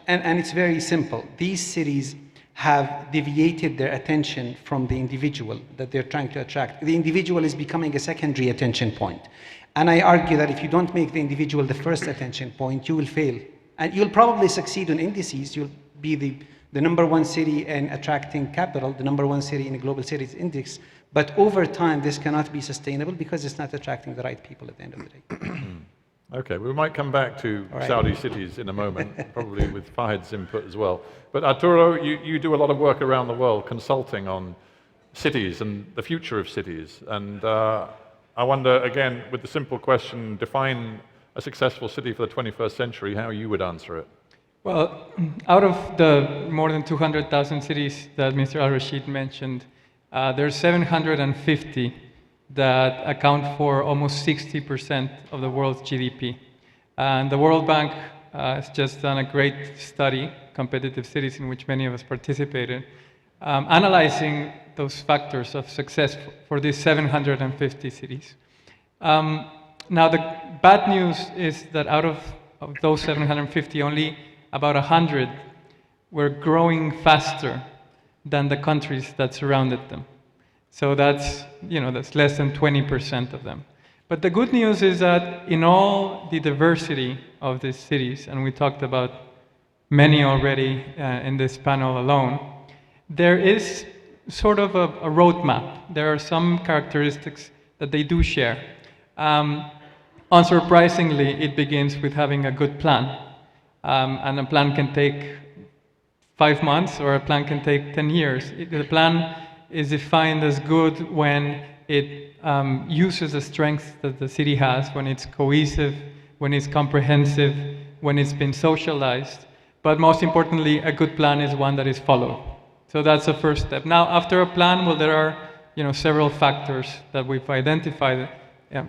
And it's very simple. These cities have deviated their attention from the individual that they're trying to attract. The individual is becoming a secondary attention point. And I argue that if you don't make the individual the first attention point, you will fail. And you'll probably succeed on indices. You'll be the number one city in attracting capital, the number one city in a global cities index. But over time, this cannot be sustainable because it's not attracting the right people at the end of the day. Okay, we might come back to Saudi cities in a moment, probably with Fahed's input as well. But Arturo, you do a lot of work around the world consulting on cities and the future of cities. And I wonder, again, with the simple question, define a successful city for the 21st century, how you would answer it. Well, out of the more than 200,000 cities that Mr. Al-Rashid mentioned, there's 750 that account for almost 60% of the world's GDP. And the World Bank has just done a great study, Competitive Cities, in which many of us participated, analyzing those factors of success for these 750 cities. Now, the bad news is that out of those 750, only about 100 were growing faster than the countries that surrounded them. So that's less than 20% of them. But the good news is that in all the diversity of these cities, and we talked about many already in this panel alone, there is sort of a roadmap. There are some characteristics that they do share. Unsurprisingly, it begins with having a good plan. And a plan can take 5 months or a plan can take 10 years. The plan is defined as good when it uses the strengths that the city has, when it's cohesive, when it's comprehensive, when it's been socialized. But most importantly, a good plan is one that is followed. So that's the first step. Now, after a plan, well, there are several factors that we've identified.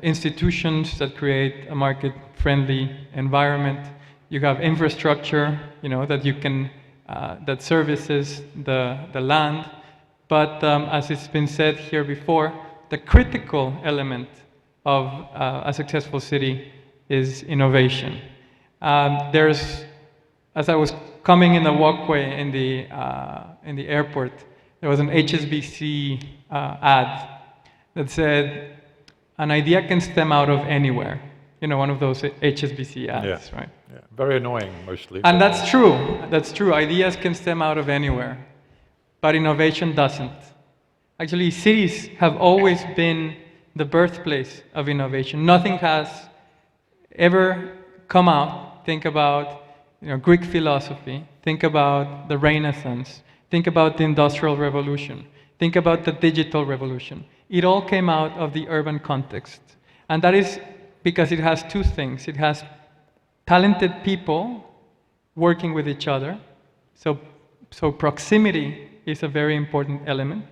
Institutions that create a market-friendly environment. You have infrastructure, that you can that services the land. But as it's been said here before, the critical element of a successful city is innovation. There's, as I was coming in the walkway in the airport, there was an HSBC ad that said, "An idea can stem out of anywhere." You know, one of those HSBC ads, right? Yeah. Very annoying, mostly. And that's true. That's true. Ideas can stem out of anywhere, but innovation doesn't. Actually, cities have always been the birthplace of innovation. Nothing has ever come out. Think about Greek philosophy. Think about the Renaissance. Think about the Industrial Revolution. Think about the digital revolution. It all came out of the urban context. And that is because it has two things. It has talented people working with each other. So proximity is a very important element.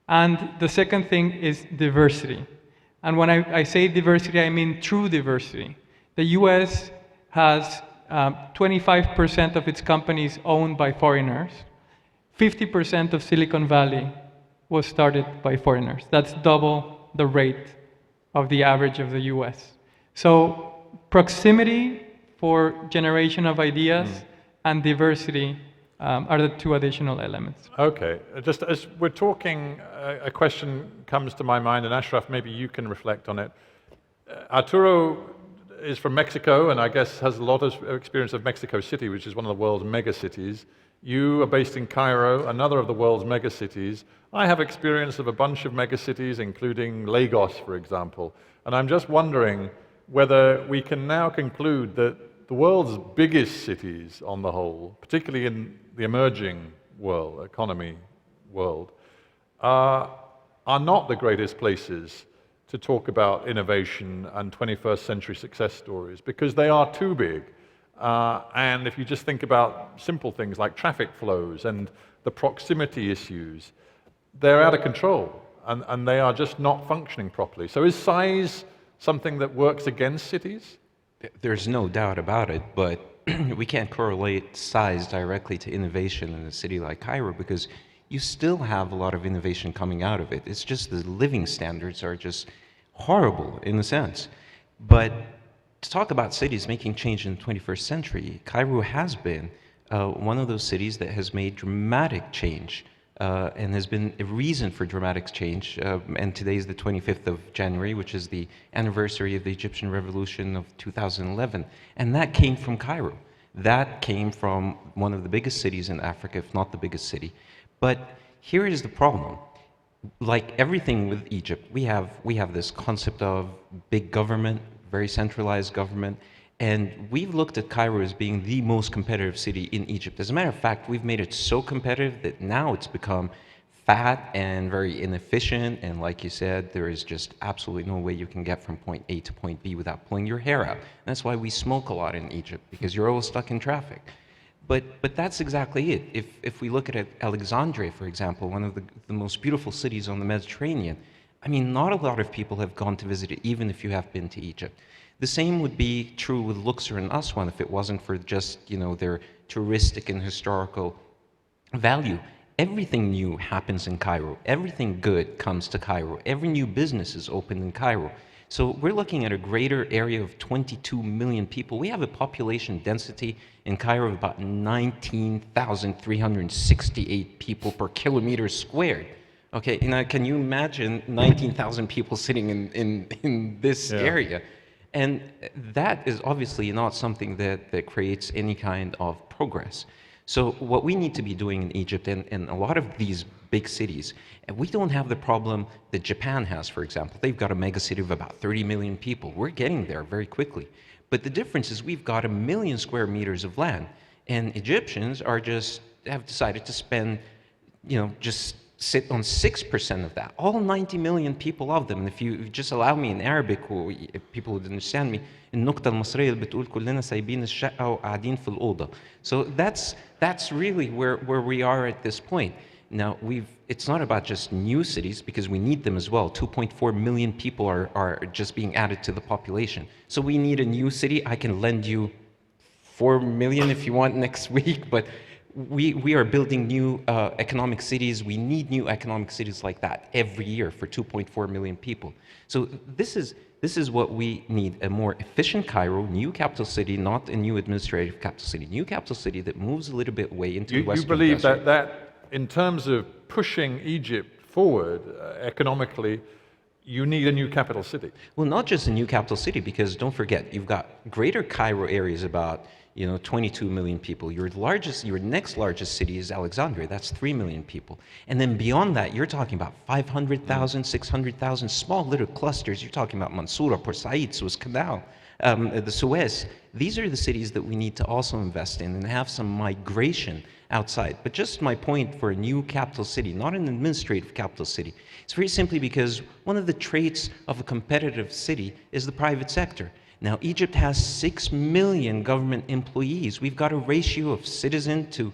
And the second thing is diversity. And when I say diversity, I mean true diversity. The US has 25% of its companies owned by foreigners. 50% of Silicon Valley was started by foreigners. That's double the rate of the average of the US. So proximity for generation of ideas and diversity are the two additional elements. Okay, just as we're talking, a question comes to my mind, and Ashraf, maybe you can reflect on it. Arturo is from Mexico, and I guess has a lot of experience of Mexico City, which is one of the world's mega cities. You are based in Cairo, another of the world's mega cities. I have experience of a bunch of mega cities, including Lagos, for example. And I'm just wondering whether we can now conclude that the world's biggest cities on the whole, particularly in the emerging world, economy world, are not the greatest places to talk about innovation and 21st century success stories, because they are too big. And if you just think about simple things like traffic flows and the proximity issues, they're out of control, and they are just not functioning properly. So is size something that works against cities? There's no doubt about it, but we can't correlate size directly to innovation in a city like Cairo, because you still have a lot of innovation coming out of it. It's just the living standards are just horrible in a sense. But to talk about cities making change in the 21st century, Cairo has been one of those cities that has made dramatic change and has been a reason for dramatic change. And today is the 25th of January, which is the anniversary of the Egyptian Revolution of 2011. And that came from Cairo. That came from one of the biggest cities in Africa, if not the biggest city. But here is the problem. Like everything with Egypt, we have this concept of big government, very centralized government, and we've looked at Cairo as being the most competitive city in Egypt. As a matter of fact, we've made it so competitive that now it's become fat and very inefficient, and like you said, there is just absolutely no way you can get from point A to point B without pulling your hair out. And that's why we smoke a lot in Egypt, because you're always stuck in traffic. But that's exactly it. If we look at Alexandria, for example, one of the most beautiful cities on the Mediterranean, I mean, not a lot of people have gone to visit it, even if you have been to Egypt. The same would be true with Luxor and Aswan if it wasn't for just, their touristic and historical value. Everything new happens in Cairo. Everything good comes to Cairo. Every new business is opened in Cairo. So we're looking at a greater area of 22 million people. We have a population density in Cairo of about 19,368 people per kilometer squared. Okay, now can you imagine 19,000 people sitting in this area? And that is obviously not something that creates any kind of progress. So what we need to be doing in Egypt and a lot of these big cities, we don't have the problem that Japan has, for example. They've got a megacity of about 30 million people. We're getting there very quickly. But the difference is we've got 1 million square meters of land, and Egyptians have decided to spend, just sit on 6% of that. All 90 million people of them. And if you just allow me in Arabic, if people would understand me, النكتة المصرية اللي بتقول كلنا سايبين الشقة وقاعدين في الأوضة. So that's really where we are at this point. Now it's not about just new cities, because we need them as well. 2.4 million people are just being added to the population. So we need a new city. I can lend you 4 million if you want next week, but we are building new economic cities. We need new economic cities like that every year for 2.4 million people. So this is This is what we need, a more efficient Cairo, new capital city, not a new administrative capital city, new capital city that moves a little bit away into the Western You believe desert. that in terms of pushing Egypt forward economically, you need a new capital city? Well, not just a new capital city, because don't forget, you've got Greater Cairo area is about 22 million people. Your next largest city is Alexandria. That's 3 million people. And then beyond that, you're talking about 500,000, 600,000 small little clusters. You're talking about Mansoura, Port Said, Suez Canal, the Suez. These are the cities that we need to also invest in and have some migration outside. But just my point for a new capital city, not an administrative capital city, it's very simply because one of the traits of a competitive city is the private sector. Now, Egypt has 6 million government employees. We've got a ratio of citizen to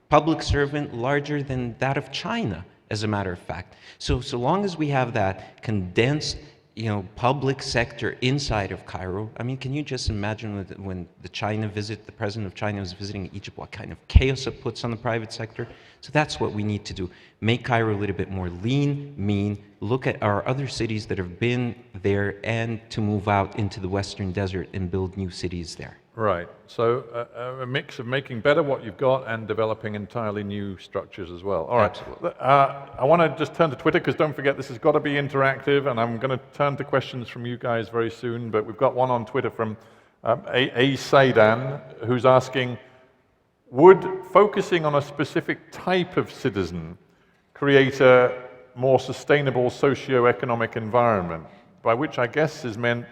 public servant larger than that of China, as a matter of fact. So long as we have that condensed public sector inside of Cairo, I mean, can you just imagine when the president of China was visiting Egypt, what kind of chaos it puts on the private sector? So that's what we need to do. Make Cairo a little bit more lean, mean, look at our other cities that have been there, and to move out into the Western desert and build new cities there. Right. So a mix of making better what you've got and developing entirely new structures as well. All right. Absolutely. I want to just turn to Twitter, because don't forget, this has got to be interactive, and I'm going to turn to questions from you guys very soon, but we've got one on Twitter from A. Saidan, who's asking, would focusing on a specific type of citizen create a more sustainable socio-economic environment? By which I guess is meant,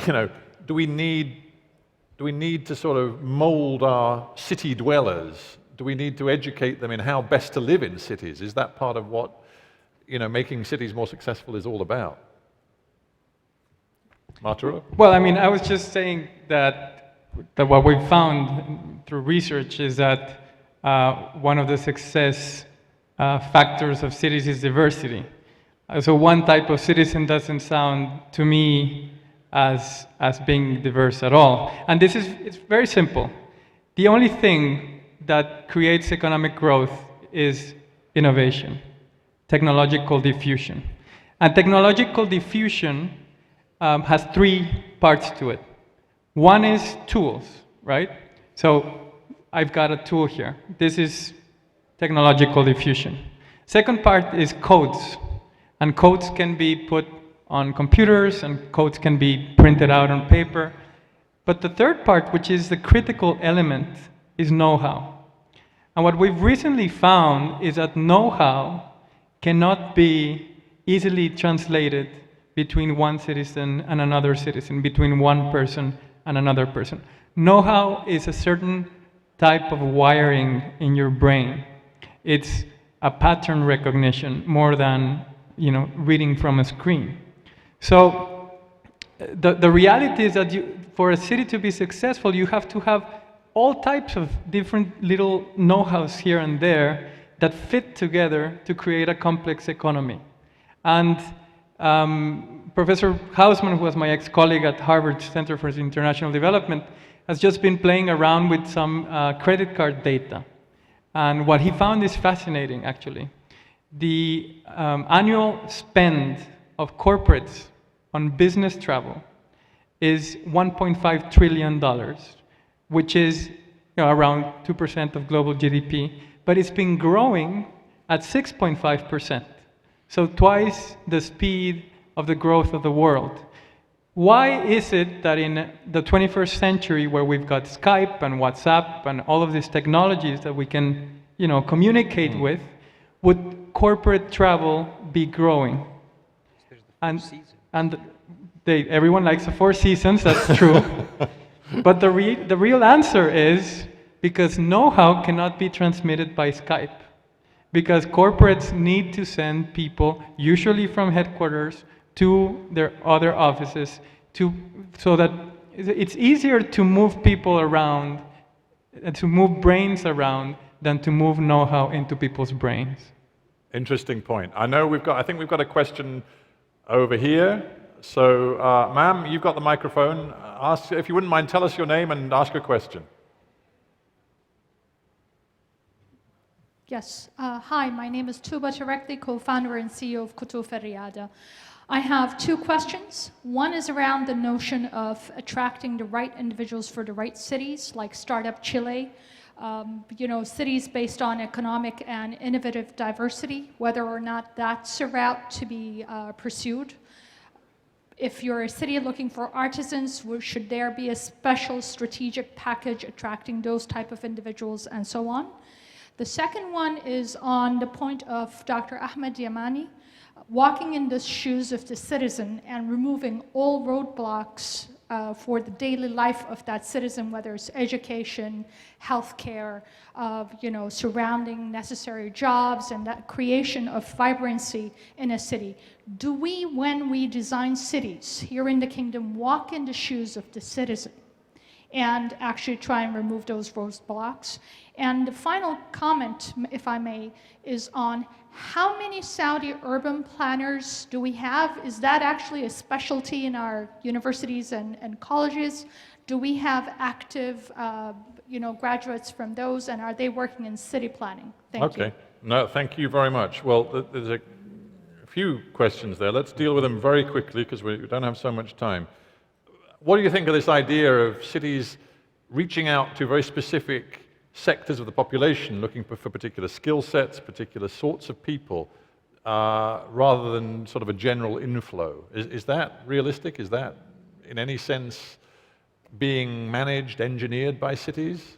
do we need to sort of mold our city dwellers? Do we need to educate them in how best to live in cities? Is that part of what making cities more successful is all about? Marturo? Well, I mean, I was just saying that what we've found through research is that one of the success factors of cities is diversity. So one type of citizen doesn't sound to me as being diverse at all. And it's very simple. The only thing that creates economic growth is innovation, technological diffusion. And technological diffusion has 3 parts to it. One is tools, right? So I've got a tool here. This is technological diffusion. Second part is codes. And codes can be put on computers, and codes can be printed out on paper. But the third part, which is the critical element, is know-how. And what we've recently found is that know-how cannot be easily translated between one citizen and another citizen, between one person and another person. Know-how is a certain type of wiring in your brain. It's a pattern recognition more than reading from a screen. So the reality is that for a city to be successful, you have to have all types of different little know-hows here and there that fit together to create a complex economy. And Professor Hausman, who was my ex-colleague at Harvard Center for International Development, has just been playing around with some credit card data. And what he found is fascinating, actually. The annual spend of corporates on business travel is $1.5 trillion, which is around 2% of global GDP, but it's been growing at 6.5%, so twice the speed of the growth of the world. Why is it that in the 21st century, where we've got Skype and WhatsApp and all of these technologies that we can communicate with, would corporate travel be growing? And everyone likes the 4 seasons, that's true. But the real answer is because know-how cannot be transmitted by Skype. Because corporates need to send people, usually from headquarters, to their other offices, so that it's easier to move people around, to move brains around, than to move know-how into people's brains. Interesting point. I think we've got a question over here. So, ma'am, you've got the microphone. If you wouldn't mind, tell us your name and ask a question. Yes. Hi, my name is Tuba Tarekli, co-founder and CEO of Kutuf Riyada. I have two questions. One is around the notion of attracting the right individuals for the right cities, like Startup Chile. Cities based on economic and innovative diversity, whether or not that's a route to be pursued. If you're a city looking for artisans, should there be a special strategic package attracting those type of individuals and so on? The second one is on the point of Dr. Ahmed Yamani, walking in the shoes of the citizen and removing all roadblocks for the daily life of that citizen, whether it's education, healthcare, surrounding necessary jobs, and that creation of vibrancy in a city. Do we, when we design cities here in the kingdom, walk in the shoes of the citizen and actually try and remove those roadblocks? And the final comment, if I may, is on how many Saudi urban planners do we have? Is that actually a specialty in our universities and colleges? Do we have active graduates from those, and are they working in city planning? Thank you. Okay. No, thank you very much. Well, there's a few questions there. Let's deal with them very quickly because we don't have so much time. What do you think of this idea of cities reaching out to very specific sectors of the population, looking for particular skill sets, particular sorts of people, rather than sort of a general inflow? Is that realistic? Is that, in any sense, being managed, engineered by cities?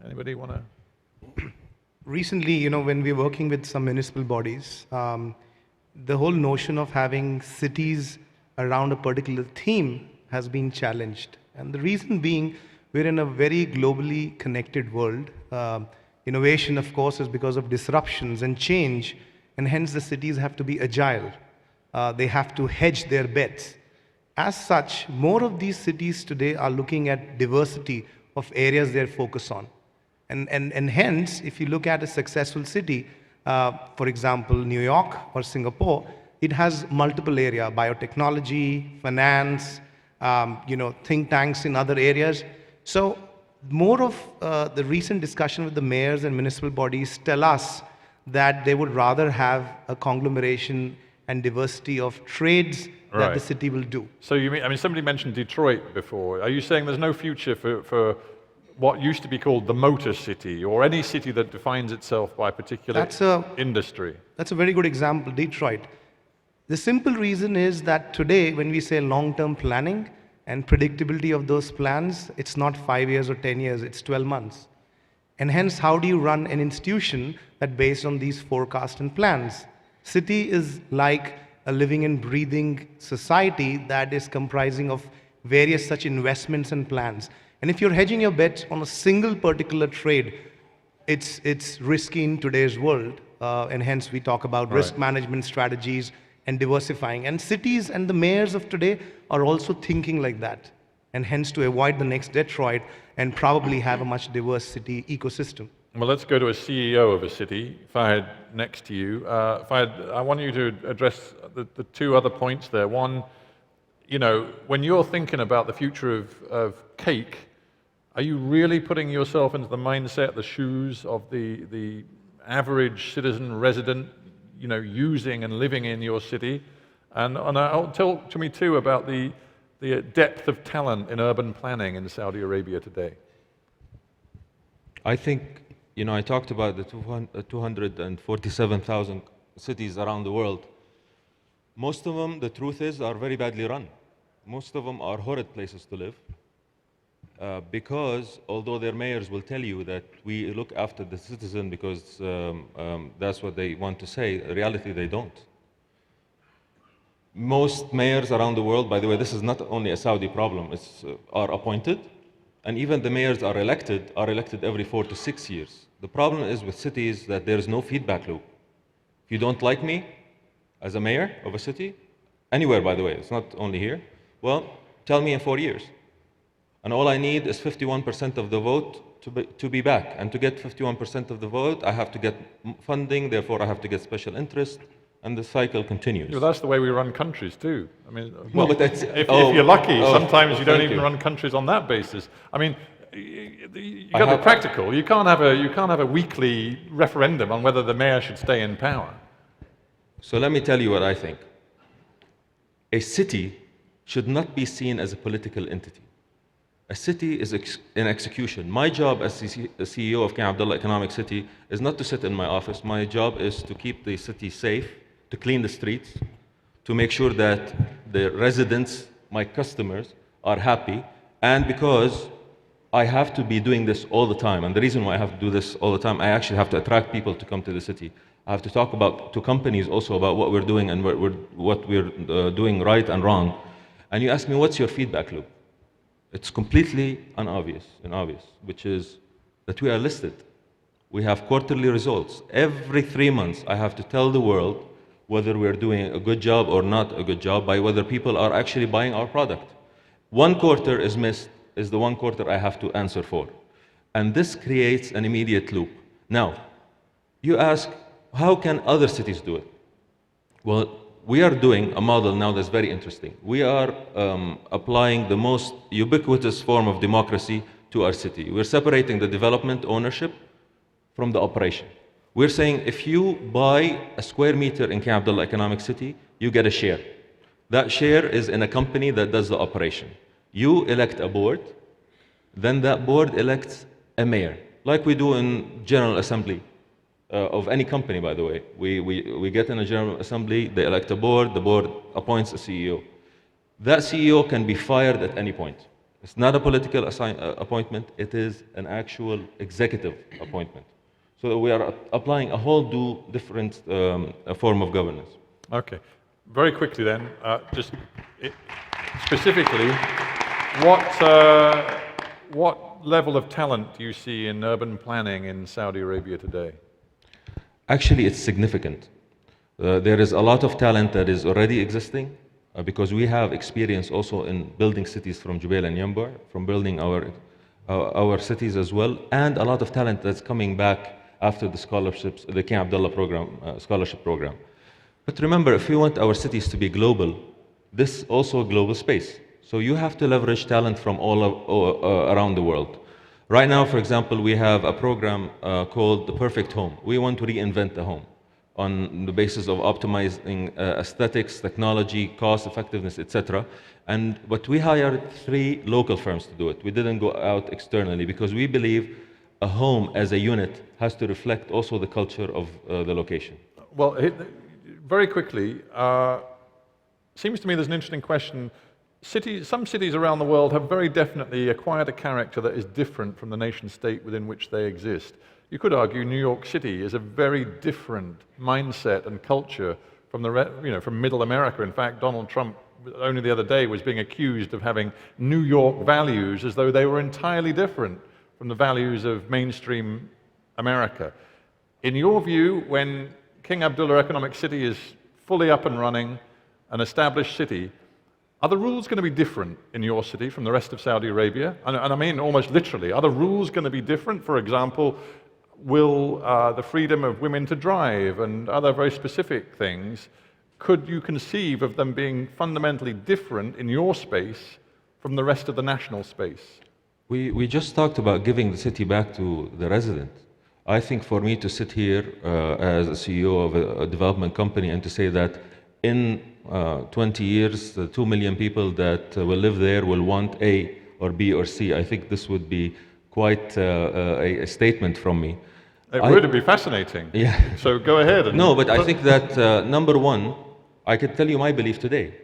Anybody want to? Recently, when we're working with some municipal bodies, the whole notion of having cities around a particular theme has been challenged. And the reason being, we're in a very globally connected world. Innovation, of course, is because of disruptions and change, and hence the cities have to be agile. They have to hedge their bets. As such, more of these cities today are looking at diversity of areas they're focused on. And hence, if you look at a successful city, for example, New York or Singapore, it has multiple areas: biotechnology, finance, think tanks in other areas. So more of the recent discussion with the mayors and municipal bodies tell us that they would rather have a conglomeration and diversity of trades that the city will do. So you mean, somebody mentioned Detroit before. Are you saying there's no future for what used to be called the motor city, or any city that defines itself by a particular industry? That's a very good example, Detroit. The simple reason is that today, when we say long-term planning and predictability of those plans, it's not 5 years or 10 years, it's 12 months. And hence, how do you run an institution that based on these forecasts and plans? City is like a living and breathing society that is comprising of various such investments and plans. And if you're hedging your bets on a single particular trade, it's risky in today's world. And hence, we talk about risk management strategies and diversifying. And cities and the mayors of today are also thinking like that. And hence, to avoid the next Detroit and probably have a much diverse city ecosystem. Well, let's go to a CEO of a city. Fahad, next to you. Fahad, I want you to address the two other points there. One, when you're thinking about the future of cake, are you really putting yourself into the mindset, the shoes of the average citizen resident, using and living in your city? And talk to me too about the depth of talent in urban planning in Saudi Arabia today. I think, I talked about the 247,000 cities around the world. Most of them, the truth is, are very badly run. Most of them are horrid places to live. Because although their mayors will tell you that we look after the citizen because that's what they want to say, in reality they don't. Most mayors around the world, by the way, this is not only a Saudi problem, are appointed, and even the mayors are elected every 4 to 6 years. The problem is with cities that there is no feedback loop. If you don't like me as a mayor of a city, anywhere by the way, it's not only here, well, tell me in 4 years. And all I need is 51% of the vote to be back. And to get 51% of the vote, I have to get funding, therefore I have to get special interest, and the cycle continues. Well, that's the way we run countries too. I mean, well, but that's, if you're lucky, sometimes you don't even run countries on that basis. I mean, you got to be practical. You can't have a weekly referendum on whether the mayor should stay in power. So let me tell you what I think. A city should not be seen as a political entity. A city is in execution. My job as the CEO of King Abdullah Economic City is not to sit in my office. My job is to keep the city safe, to clean the streets, to make sure that the residents, my customers, are happy. And because I have to be doing this all the time, and the reason why I have to do this all the time, I actually have to attract people to come to the city. I have to talk to companies also about what we're doing and what we're doing right and wrong. And you ask me, what's your feedback loop? It's completely obvious, which is that we are listed. We have quarterly results. Every 3 months, I have to tell the world whether we're doing a good job or not a good job by whether people are actually buying our product. 1 quarter is missed, is the 1 quarter I have to answer for. And this creates an immediate loop. Now, you ask, how can other cities do it? Well, we are doing a model now that's very interesting. We are applying the most ubiquitous form of democracy to our city. We're separating the development ownership from the operation. We're saying if you buy a square meter in King Abdullah Economic City, you get a share. That share is in a company that does the operation. You elect a board, then that board elects a mayor, like we do in General Assembly. Of any company, by the way. We get in a general assembly, they elect a board, the board appoints a CEO. That CEO can be fired at any point. It's not a political appointment, it is an actual executive appointment. So we are applying a whole different form of governance. Okay. Very quickly then, specifically, what level of talent do you see in urban planning in Saudi Arabia today? Actually, it's significant. There is a lot of talent that is already existing because we have experience also in building cities from Jubail and Yambar, from building our cities as well, and a lot of talent that's coming back after the scholarships, the King Abdullah program, scholarship program. But remember, if we want our cities to be global, this is also a global space. So you have to leverage talent from all around the world. Right now, for example, we have a program called The Perfect Home. We want to reinvent the home on the basis of optimizing aesthetics, technology, cost effectiveness, etc. But we hired 3 local firms to do it. We didn't go out externally because we believe a home as a unit has to reflect also the culture of the location. Well, very quickly, seems to me there's an interesting question. Some cities around the world have very definitely acquired a character that is different from the nation state within which they exist. You could argue New York City is a very different mindset and culture from from Middle America. In fact, Donald Trump only the other day was being accused of having New York values as though they were entirely different from the values of mainstream America. In your view, when King Abdullah Economic City is fully up and running, an established city, are the rules going to be different in your city from the rest of Saudi Arabia? And I mean almost literally, are the rules going to be different? For example, will the freedom of women to drive and other very specific things, could you conceive of them being fundamentally different in your space from the rest of the national space? We just talked about giving the city back to the resident. I think for me to sit here as a CEO of a development company and to say that in 20 years, the 2 million people that will live there will want A or B or C. I think this would be quite a statement from me. It would be fascinating. Yeah. So go ahead. No, but I think that number one, I can tell you my belief today,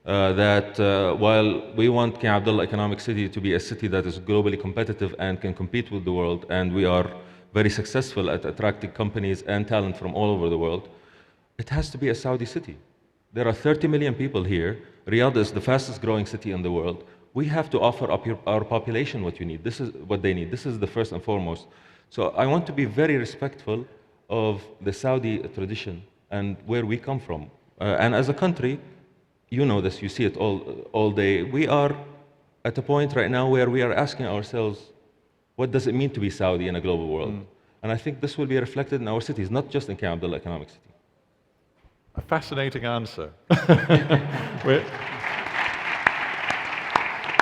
that while we want King Abdullah Economic City to be a city that is globally competitive and can compete with the world, and we are very successful at attracting companies and talent from all over the world, it has to be a Saudi city. There are 30 million people here. Riyadh is the fastest growing city in the world. We have to offer up our population what you need. This is what they need. This is the first and foremost. So I want to be very respectful of the Saudi tradition and where we come from. And as a country, you know this, you see it all day. We are at a point right now where we are asking ourselves, what does it mean to be Saudi in a global world? And I think this will be reflected in our cities, not just in King Abdullah Economic City. A fascinating answer.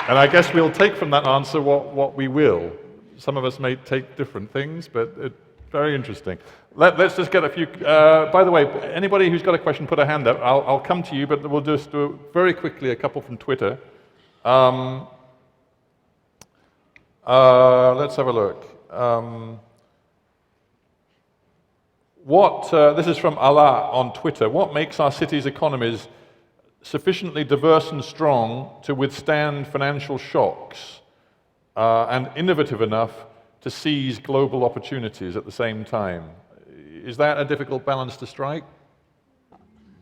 And I guess we'll take from that answer what we will. Some of us may take different things, but Very interesting. Let's just get a few. By the way, anybody who's got a question, put a hand up. I'll come to you, but we'll just do very quickly a couple from Twitter. Let's have a look. This is from Allah on Twitter. What makes our cities' economies sufficiently diverse and strong to withstand financial shocks and innovative enough to seize global opportunities at the same time? Is that a difficult balance to strike?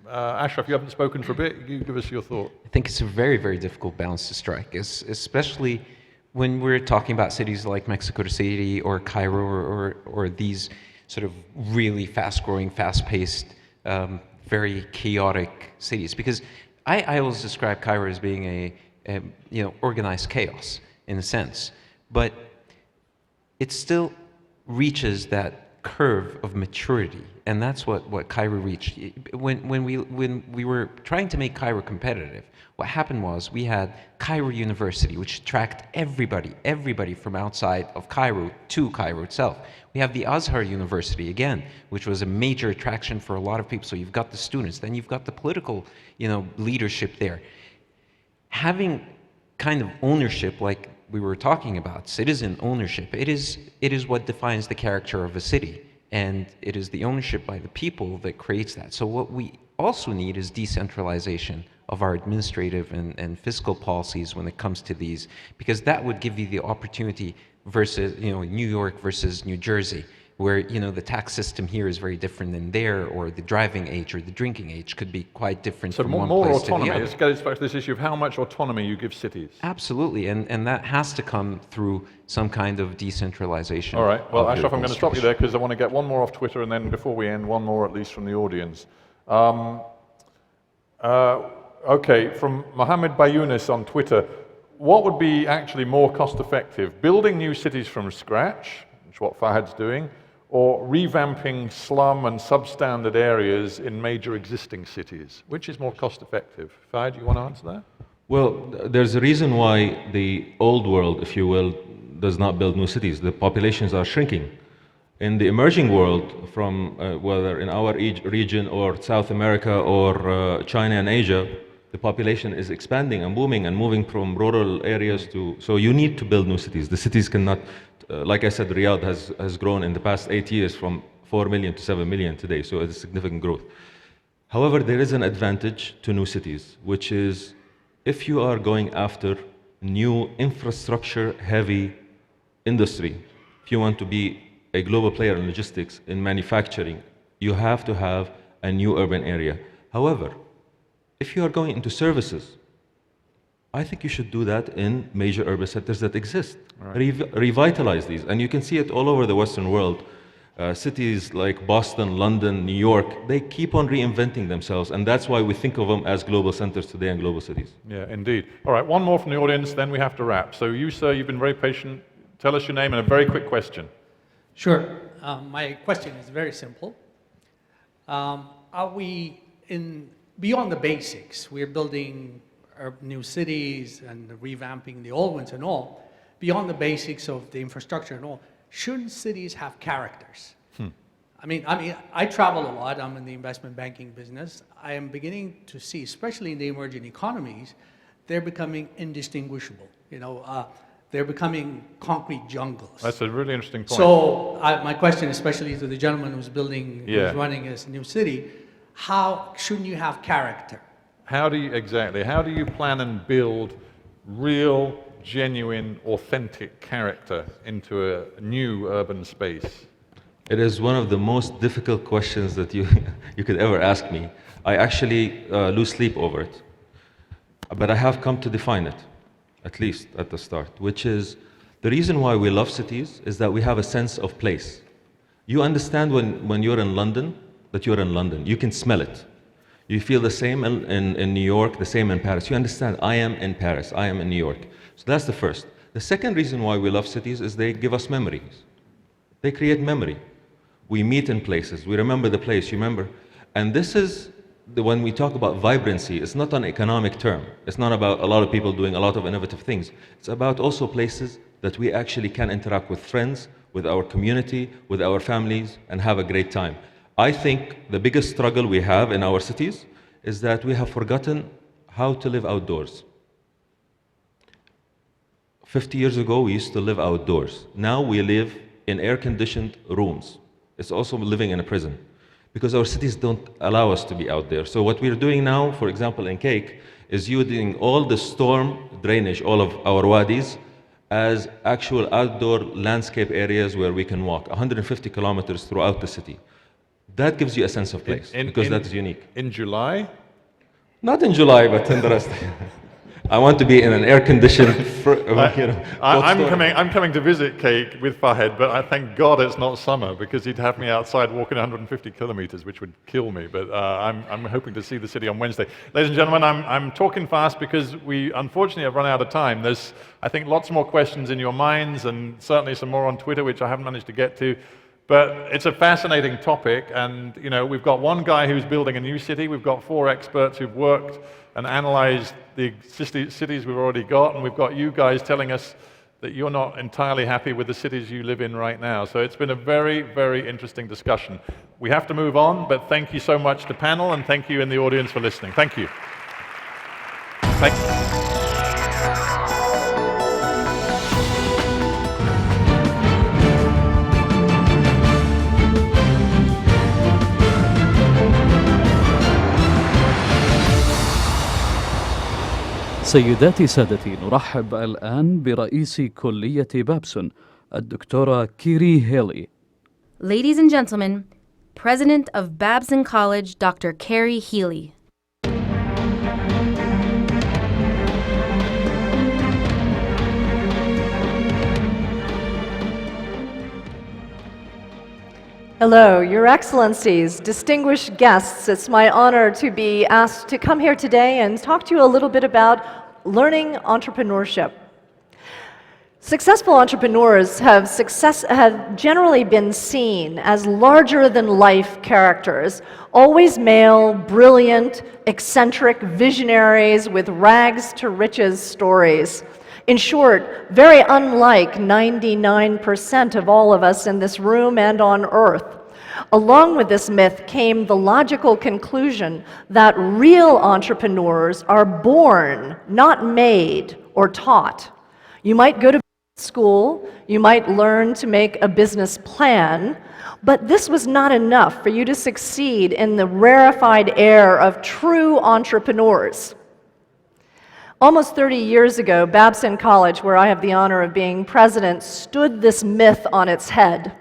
Ashraf, you haven't spoken for a bit. You give us your thought. I think it's a very, very difficult balance to strike, especially when we're talking about cities like Mexico City or Cairo or these sort of really fast-growing, fast-paced, very chaotic cities. Because I always describe Cairo as being a organized chaos in a sense, but it still reaches that curve of maturity, and that's what Cairo reached. When we were trying to make Cairo competitive, what happened was we had Cairo University, which attracted everybody from outside of Cairo to Cairo itself. We have the Azhar University again, which was a major attraction for a lot of people. So you've got the students, then you've got the political, leadership there. Having kind of ownership, like we were talking about, citizen ownership, it is what defines the character of a city, and it is the ownership by the people that creates that. So what we also need is decentralization of our administrative and fiscal policies when it comes to these, because that would give you the opportunity versus, New York versus New Jersey, where, the tax system here is very different than there, or the driving age or the drinking age could be quite different from one place to the other. So more autonomy. Let's get back to this issue of how much autonomy you give cities. Absolutely, and that has to come through some kind of decentralization. All right, well, Ashraf, I'm going to stop you there because I want to get one more off Twitter, and then before we end, one more at least from the audience. Okay, from Mohammed Bayunis on Twitter, what would be actually more cost effective? Building new cities from scratch, which is what Fahad's doing, or revamping slum and substandard areas in major existing cities? Which is more cost effective? Fahad, you want to answer that? Well, there's a reason why the old world, if you will, does not build new cities. The populations are shrinking. In the emerging world, from whether in our region or South America or China and Asia, the population is expanding and booming and moving from rural areas to, so you need to build new cities. The cities cannot, like I said, Riyadh has grown in the past 8 years from 4 million to 7 million today, so it's a significant growth. However, there is an advantage to new cities, which is if you are going after new infrastructure-heavy industry, if you want to be a global player in logistics, in manufacturing, you have to have a new urban area. However, if you are going into services, I think you should do that in major urban centers that exist. Right. Revitalize these. And you can see it all over the Western world. Cities like Boston, London, New York, they keep on reinventing themselves. And that's why we think of them as global centers today and global cities. Yeah, indeed. All right, one more from the audience, then we have to wrap. So you, sir, you've been very patient. Tell us your name and a very quick question. Sure. My question is very simple. Are we beyond the basics? We're building new cities and revamping the old ones and all. Beyond the basics of the infrastructure and all, shouldn't cities have characters? I mean, I travel a lot. I'm in the investment banking business. I am beginning to see, especially in the emerging economies, they're becoming indistinguishable. They're becoming concrete jungles. That's a really interesting point. So my question, especially to the gentleman who's running a new city, how shouldn't you have character? How do you plan and build real, genuine, authentic character into a new urban space? It is one of the most difficult questions that you could ever ask me. I actually lose sleep over it. But I have come to define it, at least at the start, which is the reason why we love cities is that we have a sense of place. You understand when you're in London, that you're in London. You can smell it. You feel the same in New York, the same in Paris. You understand, I am in Paris, I am in New York. So that's the first. The second reason why we love cities is they give us memories. They create memory. We meet in places, we remember the place, you remember. And this is, when we talk about vibrancy, it's not an economic term. It's not about a lot of people doing a lot of innovative things. It's about also places that we actually can interact with friends, with our community, with our families, and have a great time. I think the biggest struggle we have in our cities is that we have forgotten how to live outdoors. 50 years ago, we used to live outdoors. Now we live in air-conditioned rooms. It's also living in a prison because our cities don't allow us to be out there. So what we're doing now, for example, in Cake, is using all the storm drainage, all of our wadis, as actual outdoor landscape areas where we can walk 150 kilometers throughout the city. That gives you a sense of place because that is unique. In July? Not in July, but in the rest. I want to be in an air-conditioned, I'm coming to visit Cake with Fahed, but I thank God it's not summer because he'd have me outside walking 150 kilometers, which would kill me. But I'm hoping to see the city on Wednesday. Ladies and gentlemen, I'm talking fast because we unfortunately have run out of time. There's, I think, lots more questions in your minds and certainly some more on Twitter, which I haven't managed to get to. But it's a fascinating topic, and we've got one guy who's building a new city. We've got 4 experts who've worked and analyzed the cities we've already got, and we've got you guys telling us that you're not entirely happy with the cities you live in right now. So it's been a very, very interesting discussion. We have to move on, but thank you so much to panel, and thank you in the audience for listening. Thank you. Thank you. سيداتي سادتي، نرحب الآن برئيس كلية بابسون الدكتورة كيري هيلي. Ladies and gentlemen, President of Babson College, Dr. Carrie Healy. Hello, Your Excellencies, distinguished guests. It's my honor to be asked to come here today and talk to you a little bit about learning entrepreneurship. Successful entrepreneurs have generally been seen as larger-than-life characters, always male, brilliant, eccentric visionaries with rags-to-riches stories. In short, very unlike 99% of all of us in this room and on Earth. Along with this myth came the logical conclusion that real entrepreneurs are born, not made or taught. You might go to school, you might learn to make a business plan, but this was not enough for you to succeed in the rarefied air of true entrepreneurs. Almost 30 years ago, Babson College, where I have the honor of being president, stood this myth on its head.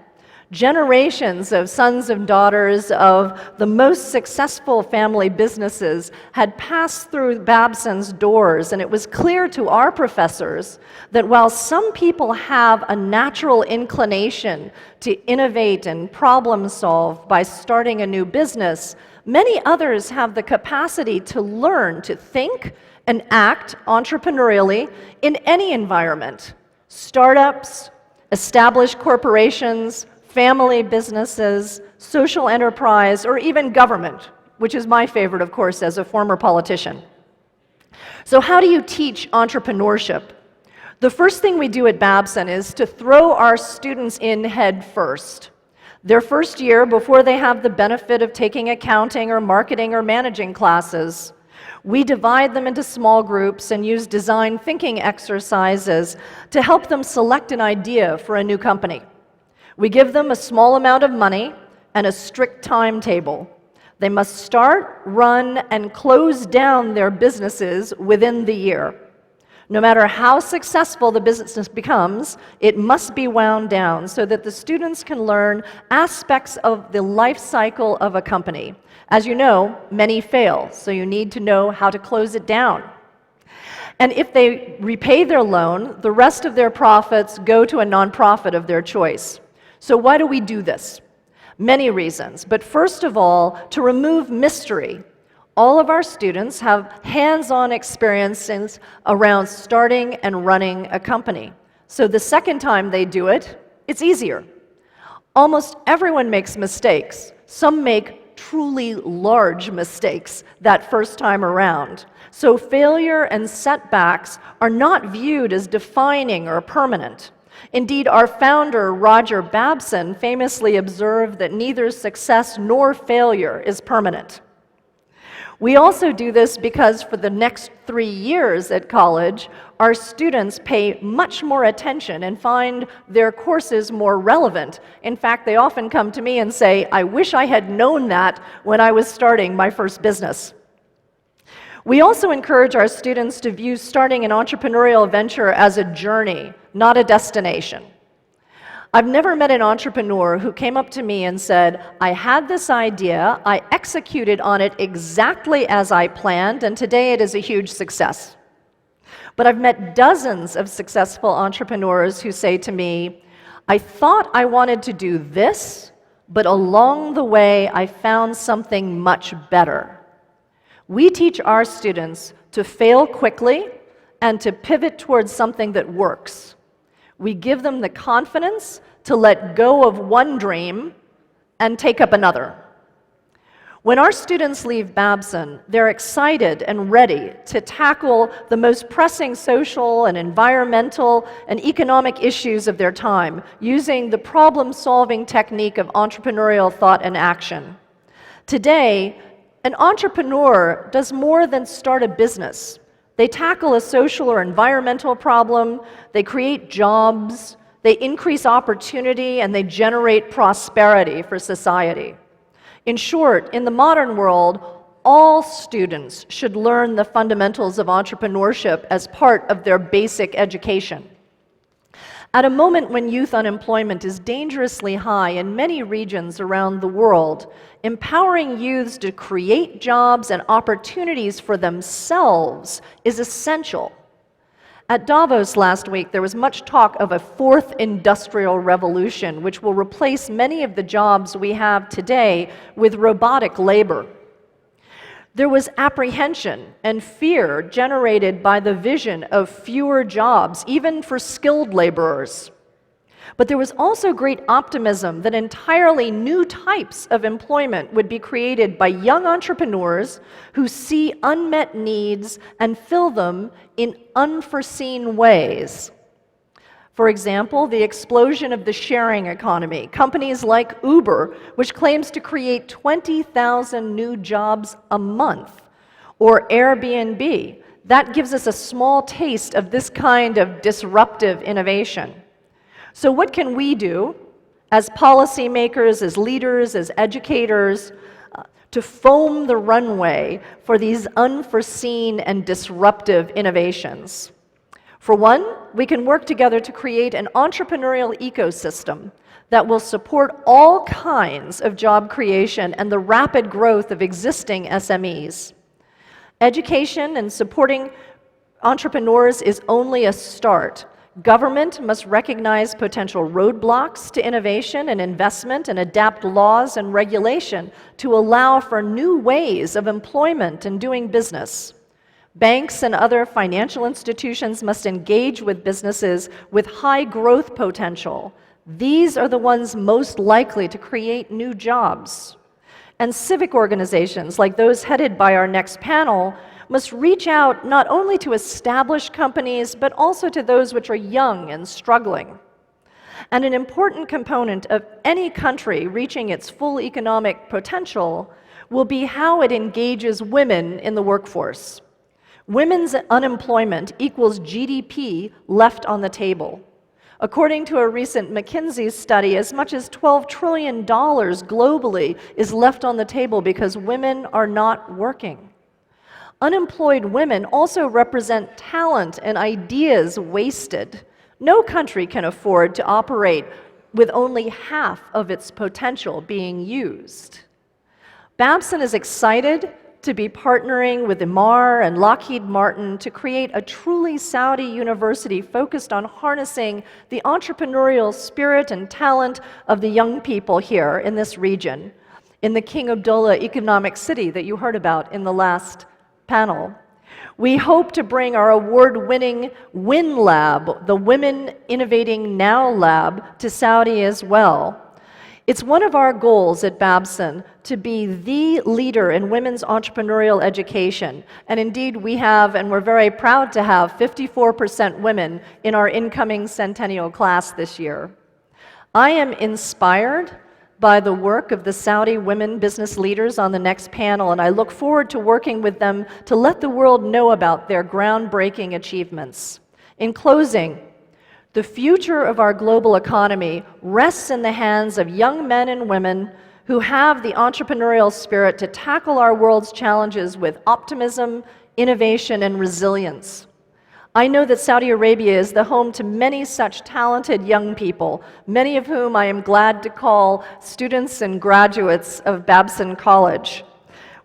Generations of sons and daughters of the most successful family businesses had passed through Babson's doors, and it was clear to our professors that while some people have a natural inclination to innovate and problem solve by starting a new business, many others have the capacity to learn to think and act entrepreneurially in any environment. Startups, established corporations, family businesses, social enterprise, or even government, which is my favorite, of course, as a former politician. So how do you teach entrepreneurship? The first thing we do at Babson is to throw our students in head first. Their first year, before they have the benefit of taking accounting or marketing or managing classes, we divide them into small groups and use design thinking exercises to help them select an idea for a new company. We give them a small amount of money and a strict timetable. They must start, run, and close down their businesses within the year. No matter how successful the business becomes, it must be wound down so that the students can learn aspects of the life cycle of a company. As you know, many fail, so you need to know how to close it down. And if they repay their loan, the rest of their profits go to a nonprofit of their choice. So why do we do this? Many reasons, but first of all, to remove mystery. All of our students have hands-on experiences around starting and running a company. So the second time they do it, it's easier. Almost everyone makes mistakes. Some make truly large mistakes that first time around. So failure and setbacks are not viewed as defining or permanent. Indeed, our founder, Roger Babson, famously observed that neither success nor failure is permanent. We also do this because for the next 3 years at college, our students pay much more attention and find their courses more relevant. In fact, they often come to me and say, I wish I had known that when I was starting my first business. We also encourage our students to view starting an entrepreneurial venture as a journey, not a destination. I've never met an entrepreneur who came up to me and said, I had this idea, I executed on it exactly as I planned, and today it is a huge success. But I've met dozens of successful entrepreneurs who say to me, I thought I wanted to do this, but along the way I found something much better. We teach our students to fail quickly and to pivot towards something that works. We give them the confidence to let go of one dream and take up another. When our students leave Babson, they're excited and ready to tackle the most pressing social and environmental and economic issues of their time using the problem-solving technique of entrepreneurial thought and action. Today, an entrepreneur does more than start a business. They tackle a social or environmental problem, they create jobs, they increase opportunity, and they generate prosperity for society. In short, in the modern world, all students should learn the fundamentals of entrepreneurship as part of their basic education. At a moment when youth unemployment is dangerously high in many regions around the world, empowering youths to create jobs and opportunities for themselves is essential. At Davos last week, there was much talk of a fourth industrial revolution, which will replace many of the jobs we have today with robotic labor. There was apprehension and fear generated by the vision of fewer jobs, even for skilled laborers. But there was also great optimism that entirely new types of employment would be created by young entrepreneurs who see unmet needs and fill them in unforeseen ways. For example, the explosion of the sharing economy, companies like Uber, which claims to create 20,000 new jobs a month, or Airbnb, that gives us a small taste of this kind of disruptive innovation. So what can we do as policymakers, as leaders, as educators, to foam the runway for these unforeseen and disruptive innovations? For one, we can work together to create an entrepreneurial ecosystem that will support all kinds of job creation and the rapid growth of existing SMEs. Education and supporting entrepreneurs is only a start. Government must recognize potential roadblocks to innovation and investment and adapt laws and regulation to allow for new ways of employment and doing business. Banks and other financial institutions must engage with businesses with high growth potential. These are the ones most likely to create new jobs. And civic organizations, like those headed by our next panel, must reach out not only to established companies, but also to those which are young and struggling. And an important component of any country reaching its full economic potential will be how it engages women in the workforce. Women's unemployment equals GDP left on the table. According to a recent McKinsey study, as much as $12 trillion globally is left on the table because women are not working. Unemployed women also represent talent and ideas wasted. No country can afford to operate with only half of its potential being used. Babson is excited to be partnering with Imar and Lockheed Martin to create a truly Saudi university focused on harnessing the entrepreneurial spirit and talent of the young people here in this region, in the King Abdullah Economic City that you heard about in the last panel. We hope to bring our award-winning WIN Lab, the Women Innovating Now Lab, to Saudi as well. It's one of our goals at Babson to be the leader in women's entrepreneurial education. And indeed, we have, and we're very proud to have, 54% women in our incoming centennial class this year. I am inspired by the work of the Saudi women business leaders on the next panel, and I look forward to working with them to let the world know about their groundbreaking achievements. In closing, the future of our global economy rests in the hands of young men and women who have the entrepreneurial spirit to tackle our world's challenges with optimism, innovation, and resilience. I know that Saudi Arabia is the home to many such talented young people, many of whom I am glad to call students and graduates of Babson College.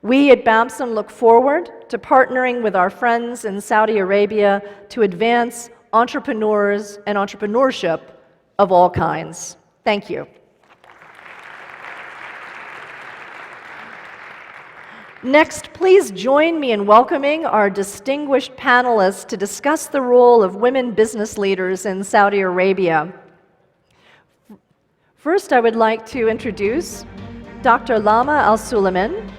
We at Babson look forward to partnering with our friends in Saudi Arabia to advance entrepreneurs and entrepreneurship of all kinds. Thank you. Next, please join me in welcoming our distinguished panelists to discuss the role of women business leaders in Saudi Arabia. First, I would like to introduce Dr. Lama Al-Suleiman,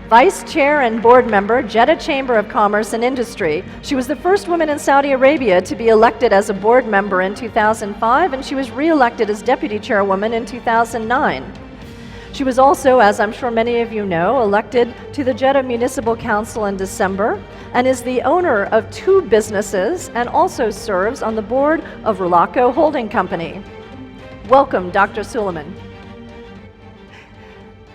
Vice Chair and Board Member, Jeddah Chamber of Commerce and Industry. She was the first woman in Saudi Arabia to be elected as a board member in 2005, and she was re-elected as Deputy Chairwoman in 2009. She was also, as I'm sure many of you know, elected to the Jeddah Municipal Council in December, and is the owner of 2 businesses and also serves on the board of Relaco Holding Company. Welcome, Dr. Suleiman.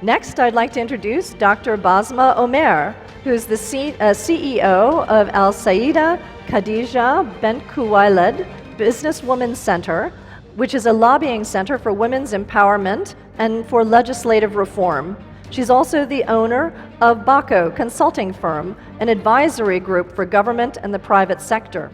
Next, I'd like to introduce Dr. Basma Omer, who is the CEO of Al Saida Khadija Bent Khuwailid Businesswomen's Center, which is a lobbying center for women's empowerment and for legislative reform. She's also the owner of Baco Consulting Firm, an advisory group for government and the private sector.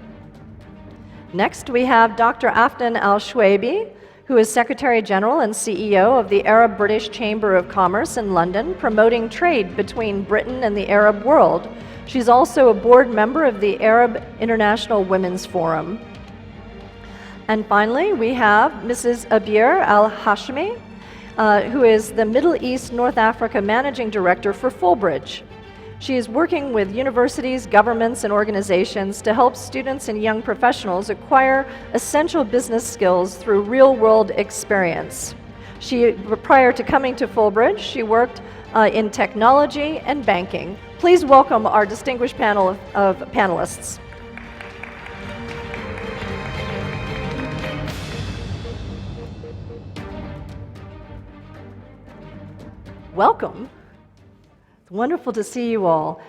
Next, we have Dr. Afnan Al-Shwaibi, who is Secretary General and CEO of the Arab British Chamber of Commerce in London, promoting trade between Britain and the Arab world. She's also a board member of the Arab International Women's Forum. And finally, we have Mrs. Abir Al-Hashmi, who is the Middle East North Africa Managing Director for Fullbridge. She is working with universities, governments, and organizations to help students and young professionals acquire essential business skills through real-world experience. Prior to coming to Fullbridge, she worked in technology and banking. Please welcome our distinguished panel of panelists. Welcome. It's wonderful to see you all.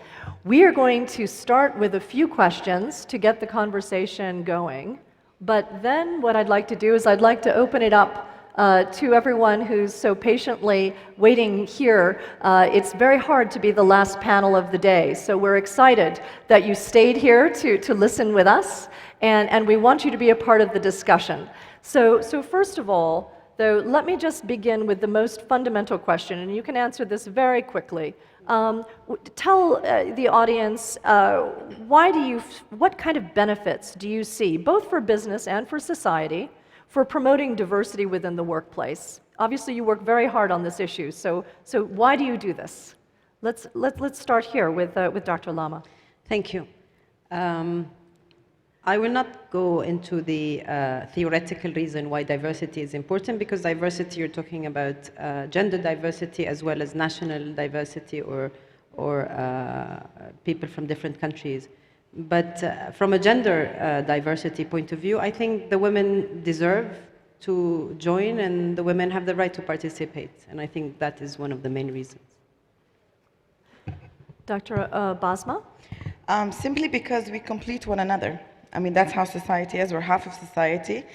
We are going to start with a few questions to get the conversation going, but then what I'd like to do is I'd like to open it up to everyone who's so patiently waiting here. It's very hard to be the last panel of the day, so we're excited that you stayed here to listen with us, and we want you to be a part of the discussion. So first of all, though, let me just begin with the most fundamental question, and you can answer this very quickly. Tell the audience, what kind of benefits do you see, both for business and for society, for promoting diversity within the workplace? Obviously, you work very hard on this issue, so why do you do this? Let's start here with Dr. Lama. Thank you. I will not go into the theoretical reason why diversity is important, because diversity, you're talking about gender diversity as well as national diversity or people from different countries. But from a gender diversity point of view, I think the women deserve to join and the women have the right to participate. And I think that is one of the main reasons. Dr. Basma? Simply because we complete one another. I mean, that's how society is. We're half of society.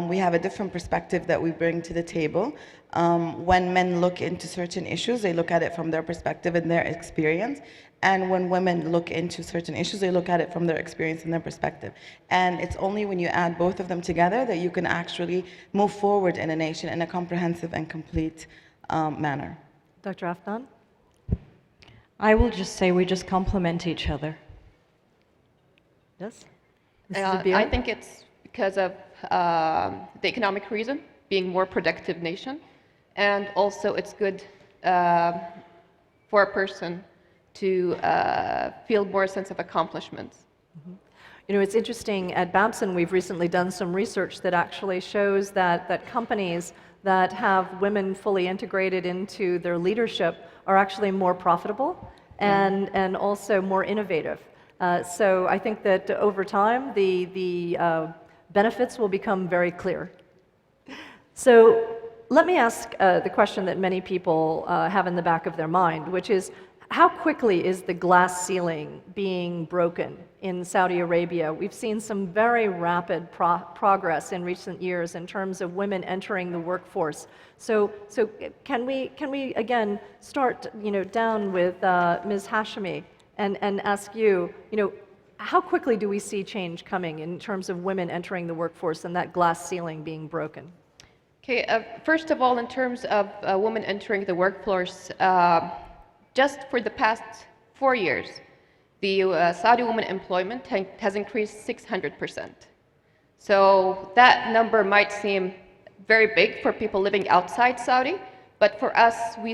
We have a different perspective that we bring to the table. When men look into certain issues, they look at it from their perspective and their experience. And when women look into certain issues, they look at it from their experience and their perspective. And it's only when you add both of them together that you can actually move forward in a nation in a comprehensive and complete manner. Dr. Afnan? I will just say we just complement each other. Yes? I think it's because of the economic reason. being more productive nation. And also it's good for a person to feel more sense of accomplishment. You know, it's interesting, at Babson we've recently done some research that actually shows that companies that have women fully integrated into their leadership are actually more profitable and also more innovative. So I think that over time the benefits will become very clear. So let me ask the question that many people have in the back of their mind, which is, how quickly is the glass ceiling being broken in Saudi Arabia? We've seen some very rapid progress in recent years in terms of women entering the workforce. So can we again start down with Ms. Hashemi and ask you, how quickly do we see change coming in terms of women entering the workforce and that glass ceiling being broken? Okay, first of all, in terms of women entering the workforce, just for the past 4 years, the Saudi women employment has increased 600%. So that number might seem very big for people living outside Saudi, but for us, we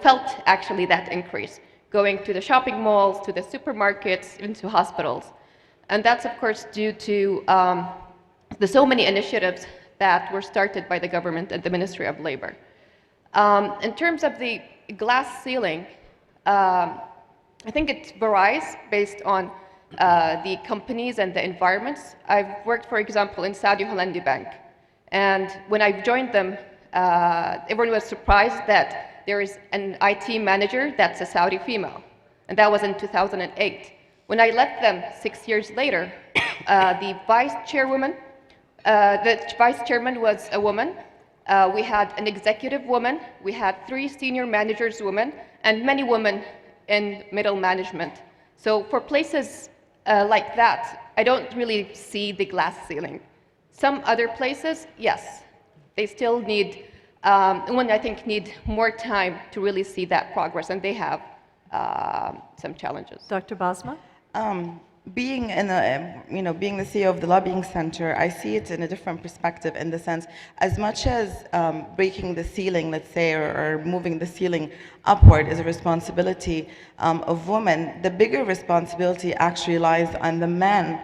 felt actually that increase, going to the shopping malls, to the supermarkets, even to hospitals. And that's of course due to the so many initiatives that were started by the government and the Ministry of Labor. In terms of the glass ceiling, I think it varies based on the companies and the environments. I've worked, for example, in Saudi Hollandi Bank, and when I joined them, everyone was surprised that there is an IT manager that's a Saudi female, and that was in 2008. When I left them 6 years later, the vice chairman was a woman. We had an executive woman, we had 3 senior managers women, and many women in middle management. So for places like that, I don't really see the glass ceiling. Some other places, yes, they still need, women I think need more time to really see that progress, and they have some challenges. Dr. Basma? Being being the CEO of the lobbying center, I see it in a different perspective, in the sense, as much as breaking the ceiling, let's say, or moving the ceiling upward is a responsibility of women, the bigger responsibility actually lies on the men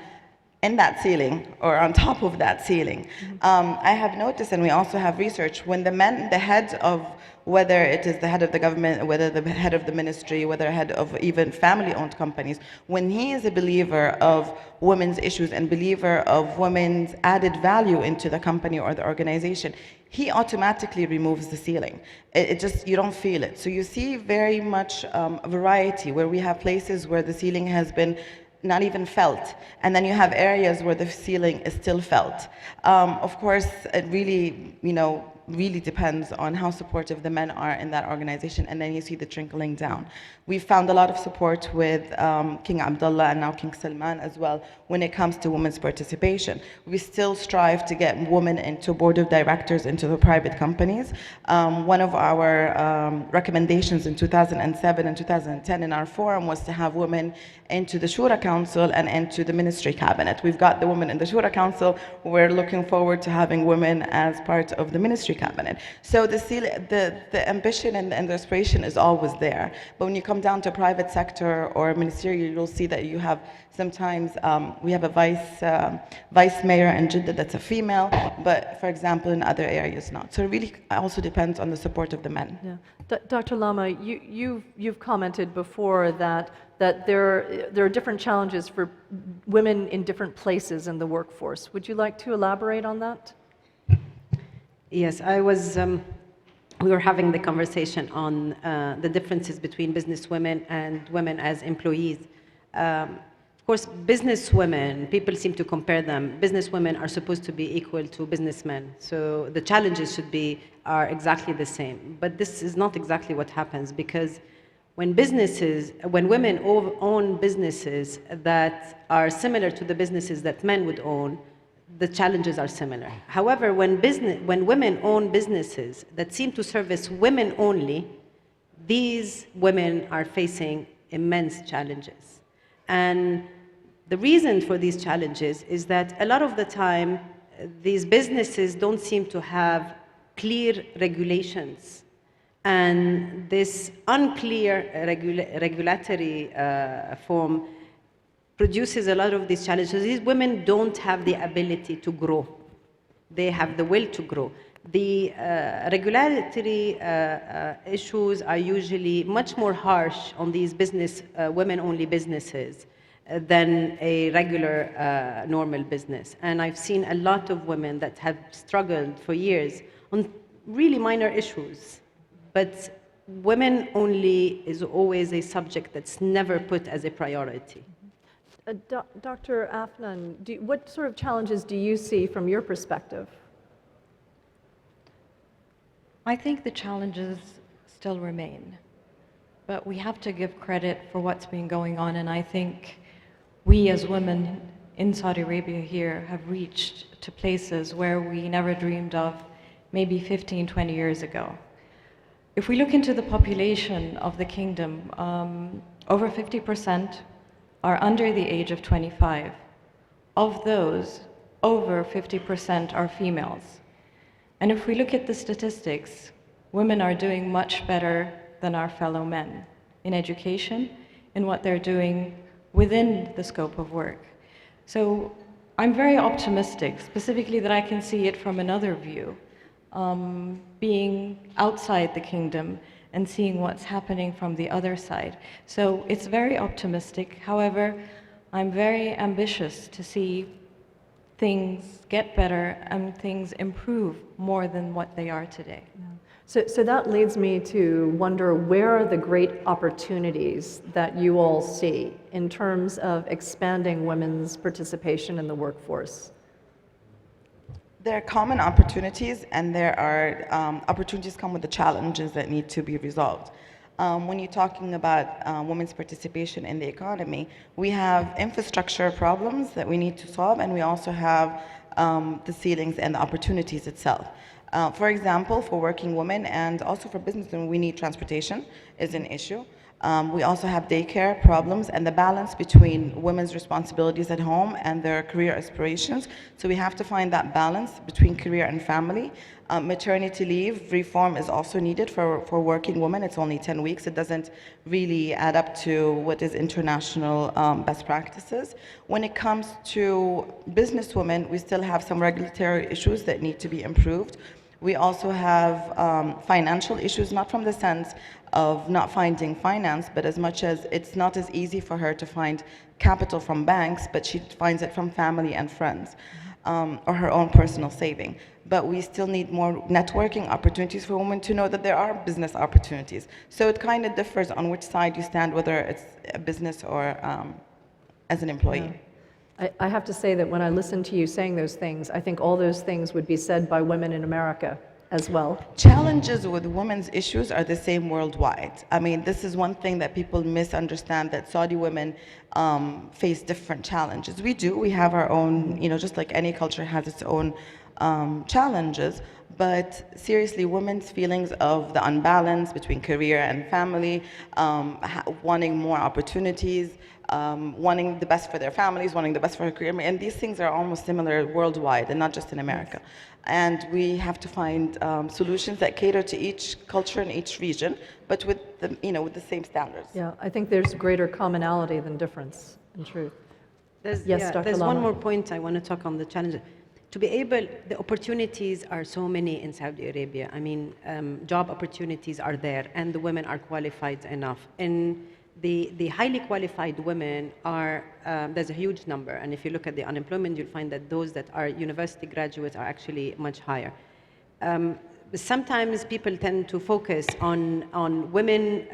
in that ceiling, or on top of that ceiling. I have noticed, and we also have research, when the men, the head of, whether it is the head of the government, whether the head of the ministry, whether head of even family-owned companies, when he is a believer of women's issues and believer of women's added value into the company or the organization, he automatically removes the ceiling. It just, you don't feel it. So you see very much variety, where we have places where the ceiling has been not even felt, and then you have areas where the ceiling is still felt. Of course, it really, really depends on how supportive the men are in that organization, and then you see the trickling down. We've found a lot of support with King Abdullah and now King Salman as well when it comes to women's participation. We still strive to get women into board of directors, into the private companies. One of our recommendations in 2007 and 2010 in our forum was to have women into the Shura Council and into the ministry cabinet. We've got the women in the Shura Council. We're looking forward to having women as part of the ministry cabinet. So the ambition and the aspiration is always there. But when you come down to private sector or ministerial, you'll see that you have sometimes, we have a vice mayor in Jeddah that's a female, but for example in other areas not. So it really also depends on the support of the men. Yeah. Dr. Lama, you've commented before that there are different challenges for women in different places in the workforce. Would you like to elaborate on that? Yes, we were having the conversation on the differences between businesswomen and women as employees. Of course, businesswomen, people seem to compare them. Businesswomen are supposed to be equal to businessmen, so the challenges are exactly the same. But this is not exactly what happens, because when women own businesses that are similar to the businesses that men would own, the challenges are similar. However, when women own businesses that seem to service women only, these women are facing immense challenges. And the reason for these challenges is that a lot of the time, these businesses don't seem to have clear regulations. And this unclear regulatory form produces a lot of these challenges. These women don't have the ability to grow. They have the will to grow. The regulatory issues are usually much more harsh on these women-only businesses than a regular normal business. And I've seen a lot of women that have struggled for years on really minor issues. But women only is always a subject that's never put as a priority. Dr. Afnan, what sort of challenges do you see from your perspective? I think the challenges still remain, but we have to give credit for what's been going on, and I think we as women in Saudi Arabia here have reached to places where we never dreamed of maybe 15, 20 years ago. If we look into the population of the kingdom, over 50% are under the age of 25. Of those, over 50% are females. And if we look at the statistics, women are doing much better than our fellow men in education, in what they're doing within the scope of work. So I'm very optimistic, specifically that I can see it from another view, being outside the kingdom and seeing what's happening from the other side. So it's very optimistic. However, I'm very ambitious to see things get better and things improve more than what they are today. Yeah. So that leads me to wonder, where are the great opportunities that you all see in terms of expanding women's participation in the workforce? There are common opportunities, and there are opportunities come with the challenges that need to be resolved. When you're talking about women's participation in the economy, we have infrastructure problems that we need to solve, and we also have the ceilings and the opportunities itself. For example, for working women and also for businesswomen, we need transportation is an issue. We also have daycare problems and the balance between women's responsibilities at home and their career aspirations. So we have to find that balance between career and family. Maternity leave reform is also needed for working women. It's only 10 weeks. It doesn't really add up to what is international best practices. When it comes to businesswomen, we still have some regulatory issues that need to be improved. We also have financial issues, not from the sense of not finding finance, but as much as it's not as easy for her to find capital from banks, but she finds it from family and friends, or her own personal saving. But we still need more networking opportunities for women to know that there are business opportunities. So it kind of differs on which side you stand, whether it's a business or as an employee. Yeah. I have to say that when I listen to you saying those things, I think all those things would be said by women in America as well. Challenges with women's issues are the same worldwide. I mean, this is one thing that people misunderstand, that Saudi women face different challenges. We do. We have our own, just like any culture has its own challenges. But seriously, women's feelings of the unbalance between career and family, wanting more opportunities, wanting the best for their families, wanting the best for her career, and these things are almost similar worldwide and not just in America. And we have to find solutions that cater to each culture and each region, but with the same standards. Yeah, I think there's greater commonality than difference, in truth. There's one more point I want to talk on the challenge. To be able, the opportunities are so many in Saudi Arabia. I mean, job opportunities are there, and the women are qualified enough. And the highly qualified women are, there's a huge number. And if you look at the unemployment, you'll find that those that are university graduates are actually much higher. Sometimes people tend to focus on women,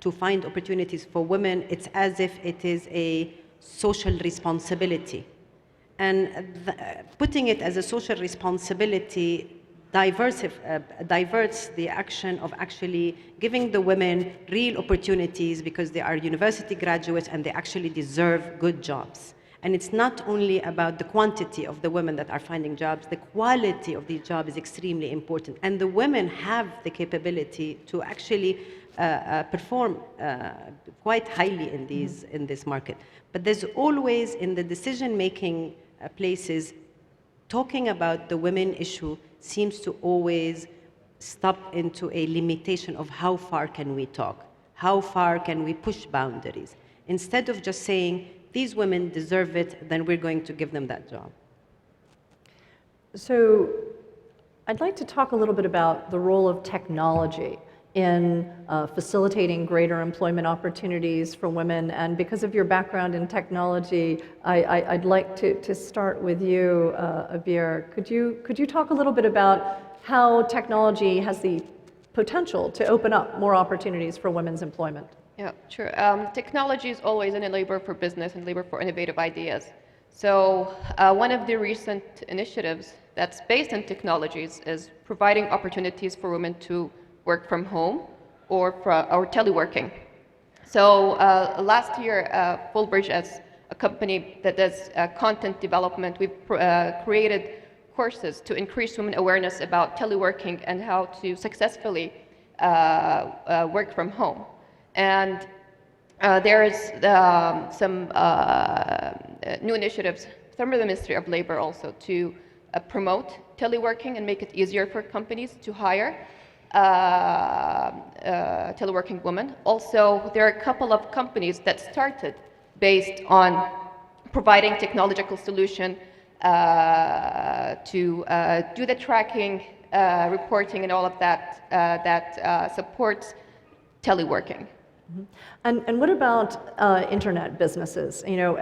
to find opportunities for women. It's as if it is a social responsibility. And putting it as a social responsibility diverts the action of actually giving the women real opportunities, because they are university graduates and they actually deserve good jobs. And it's not only about the quantity of the women that are finding jobs, the quality of these jobs is extremely important. And the women have the capability to actually perform quite highly in this market. But there's always, in the decision-making places, talking about the women issue seems to always stop into a limitation of how far can we talk, how far can we push boundaries, instead of just saying, these women deserve it, then we're going to give them that job. So I'd like to talk a little bit about the role of technology in facilitating greater employment opportunities for women. And because of your background in technology, I'd like to start with you, Abir. Could you talk a little bit about how technology has the potential to open up more opportunities for women's employment? Yeah, sure. Technology is always an enabler for business and enabler for innovative ideas. So one of the recent initiatives that's based on technologies is providing opportunities for women to work from home or teleworking. So last year, Fullbridge, as a company that does content development, we've created courses to increase women awareness about teleworking and how to successfully work from home. And there's some new initiatives from the Ministry of Labor also to promote teleworking and make it easier for companies to hire teleworking women. Also, there are a couple of companies that started based on providing technological solution to do the tracking, reporting, and all of that that supports teleworking. And what about internet businesses? You know,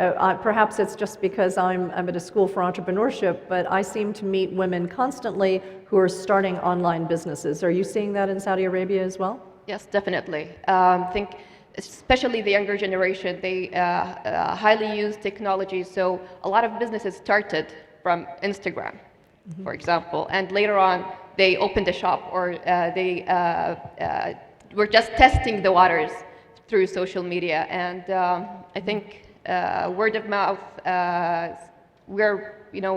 perhaps it's just because I'm at a school for entrepreneurship, but I seem to meet women constantly who are starting online businesses. Are you seeing that in Saudi Arabia as well? Yes, definitely. I think especially the younger generation, they highly use technology. So a lot of businesses started from Instagram, for example, and later on they opened a shop or they were just testing the waters through social media. And I think word of mouth, we're, you know,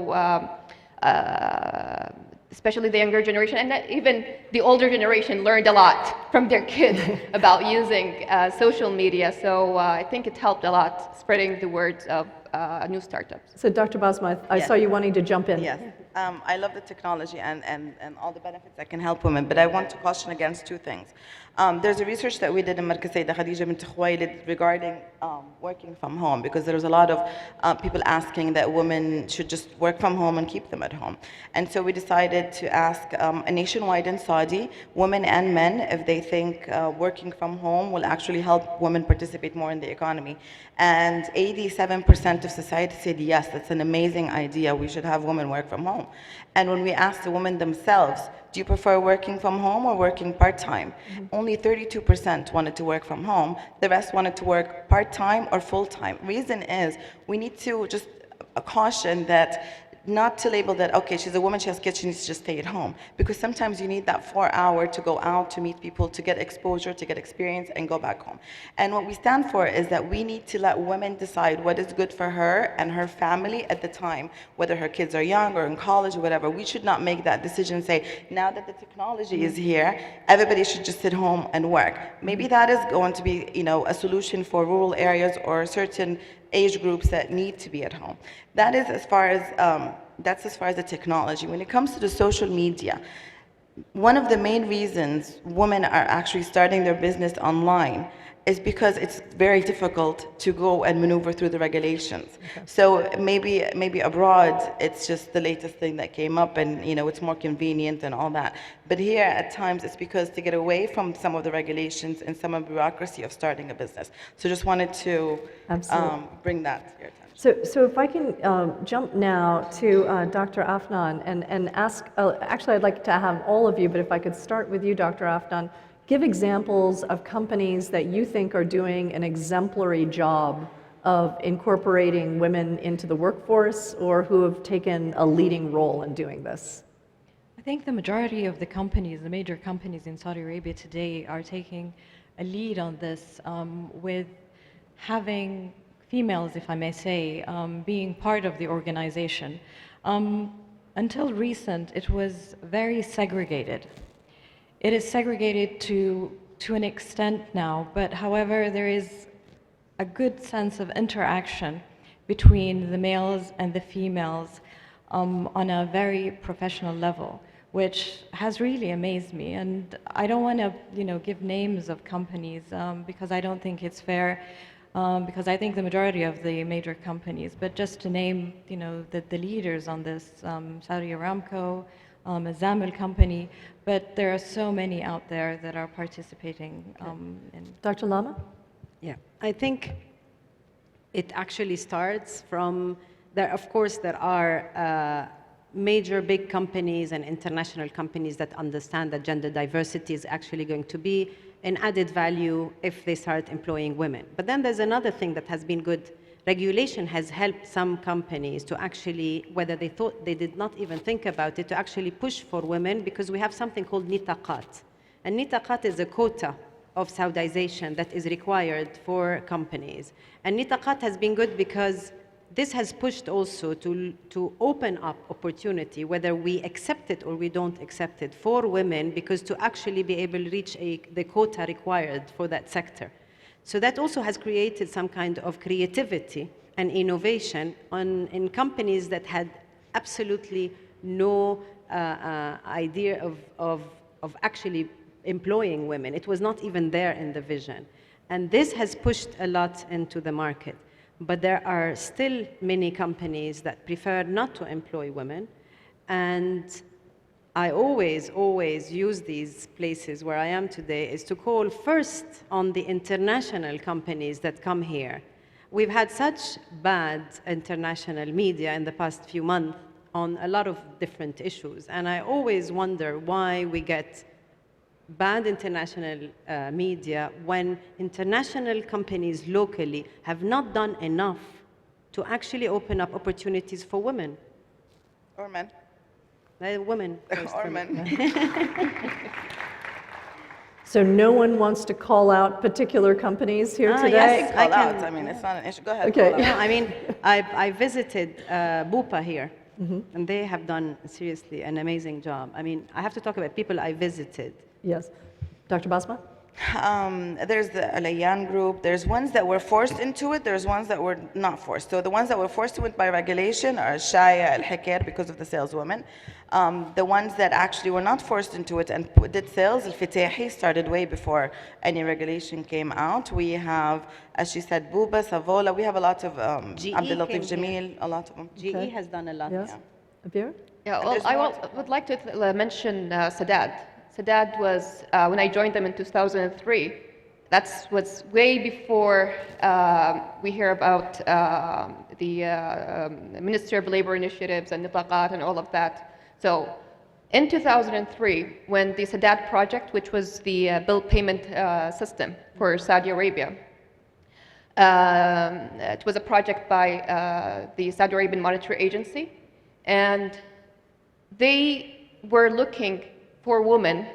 especially the younger generation, and even the older generation learned a lot from their kids about using social media. So I think it helped a lot spreading the words of new startups. So Dr. Basma, I saw you wanting to jump in. Yes, I love the technology and all the benefits that can help women, but I want to caution against two things. There's a research that we did in Markaz Sayyidah Khadija bint Khuwailid regarding working from home, because there was a lot of people asking that women should just work from home and keep them at home. And so we decided to ask a nationwide in Saudi, women and men, if they think working from home will actually help women participate more in the economy. And 87% of society said, yes, that's an amazing idea. We should have women work from home. And when we asked the women themselves, do you prefer working from home or working part-time? Only 32% wanted to work from home. The rest wanted to work part-time or full-time. Reason is, we need to just caution that not to label that, okay, she's a woman, she has kids, she needs to just stay at home. Because sometimes you need that 4 hour to go out, to meet people, to get exposure, to get experience, and go back home. And what we stand for is that we need to let women decide what is good for her and her family at the time, whether her kids are young or in college or whatever. We should not make that decision and say, now that the technology is here, everybody should just sit home and work. Maybe that is going to be, you know, a solution for rural areas or certain age groups that need to be at home. That is as far as the technology. When it comes to the social media, one of the main reasons women are actually starting their business online is because it's very difficult to go and maneuver through the regulations. Okay. So maybe abroad, it's just the latest thing that came up and, you know, it's more convenient and all that. But here at times it's because to get away from some of the regulations and some of the bureaucracy of starting a business. So just wanted to bring that to your attention. So if I can jump now to Dr. Afnan and ask, actually I'd like to have all of you, but if I could start with you, Dr. Afnan, give examples of companies that you think are doing an exemplary job of incorporating women into the workforce or who have taken a leading role in doing this. I think the majority of the companies, the major companies in Saudi Arabia today are taking a lead on this with having females, if I may say, being part of the organization. Until recent, it was very segregated. It is segregated to an extent now, but however, there is a good sense of interaction between the males and the females. on a very professional level, which has really amazed me. And I don't want to, give names of companies because I don't think it's fair. Because I think the majority of the major companies, but just to name, the leaders on this, Saudi Aramco, a Zamul company, but there are so many out there that are participating. Dr. Lama? Yeah, I think it actually starts from there. Of course, there are major big companies and international companies that understand that gender diversity is actually going to be an added value if they start employing women. But then there's another thing that has been good. Regulation has helped some companies to actually, whether they thought they did not even think about it, to actually push for women, because we have something called nitaqat. And nitaqat is a quota of Saudization that is required for companies. And nitaqat has been good because this has pushed also to open up opportunity, whether we accept it or we don't accept it, for women, because to actually be able to reach the quota required for that sector. So that also has created some kind of creativity and innovation in companies that had absolutely no idea of actually employing women. It was not even there in the vision. And this has pushed a lot into the market. But there are still many companies that prefer not to employ women. And I always use these places where I am today is to call first on the international companies that come here. We've had such bad international media in the past few months on a lot of different issues. And I always wonder why we get bad international media when international companies locally have not done enough to actually open up opportunities for women. Or men. Women. Or men. So no one wants to call out particular companies here today? Yes, I can. I mean, it's not an issue. Go ahead. Okay. No, I mean, I visited Bupa here, and they have done seriously an amazing job. I mean, I have to talk about people I visited. Yes. Dr. Basma? There's the Al-Ayyan group. There's ones that were forced into it. There's ones that were not forced. So the ones that were forced into it by regulation are Shaya, Al-Hikar, because of the saleswomen. The ones that actually were not forced into it and did sales, Al-Fitahi, started way before any regulation came out. We have, as she said, Buba, Savola. We have a lot of Abdul Latif Jamil, a lot of them. GE has done a lot. Yes. Yeah. Abir? Yeah, well, I would like to mention Sadat. Sadat was, when I joined them in 2003, that was way before we hear about the Ministry of Labor Initiatives and Nitaqat and all of that. So in 2003, when the Sadat project, which was the bill payment system for Saudi Arabia, it was a project by the Saudi Arabian Monetary Agency, and they were looking for women,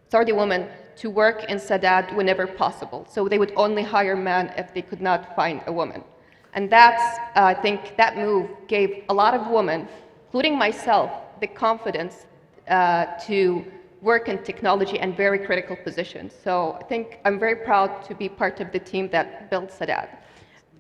Saudi women, to work in Sadat whenever possible. So they would only hire men if they could not find a woman. And that's, I think, that move gave a lot of women, including myself, the confidence to work in technology and very critical positions. So I think I'm very proud to be part of the team that built Sadat.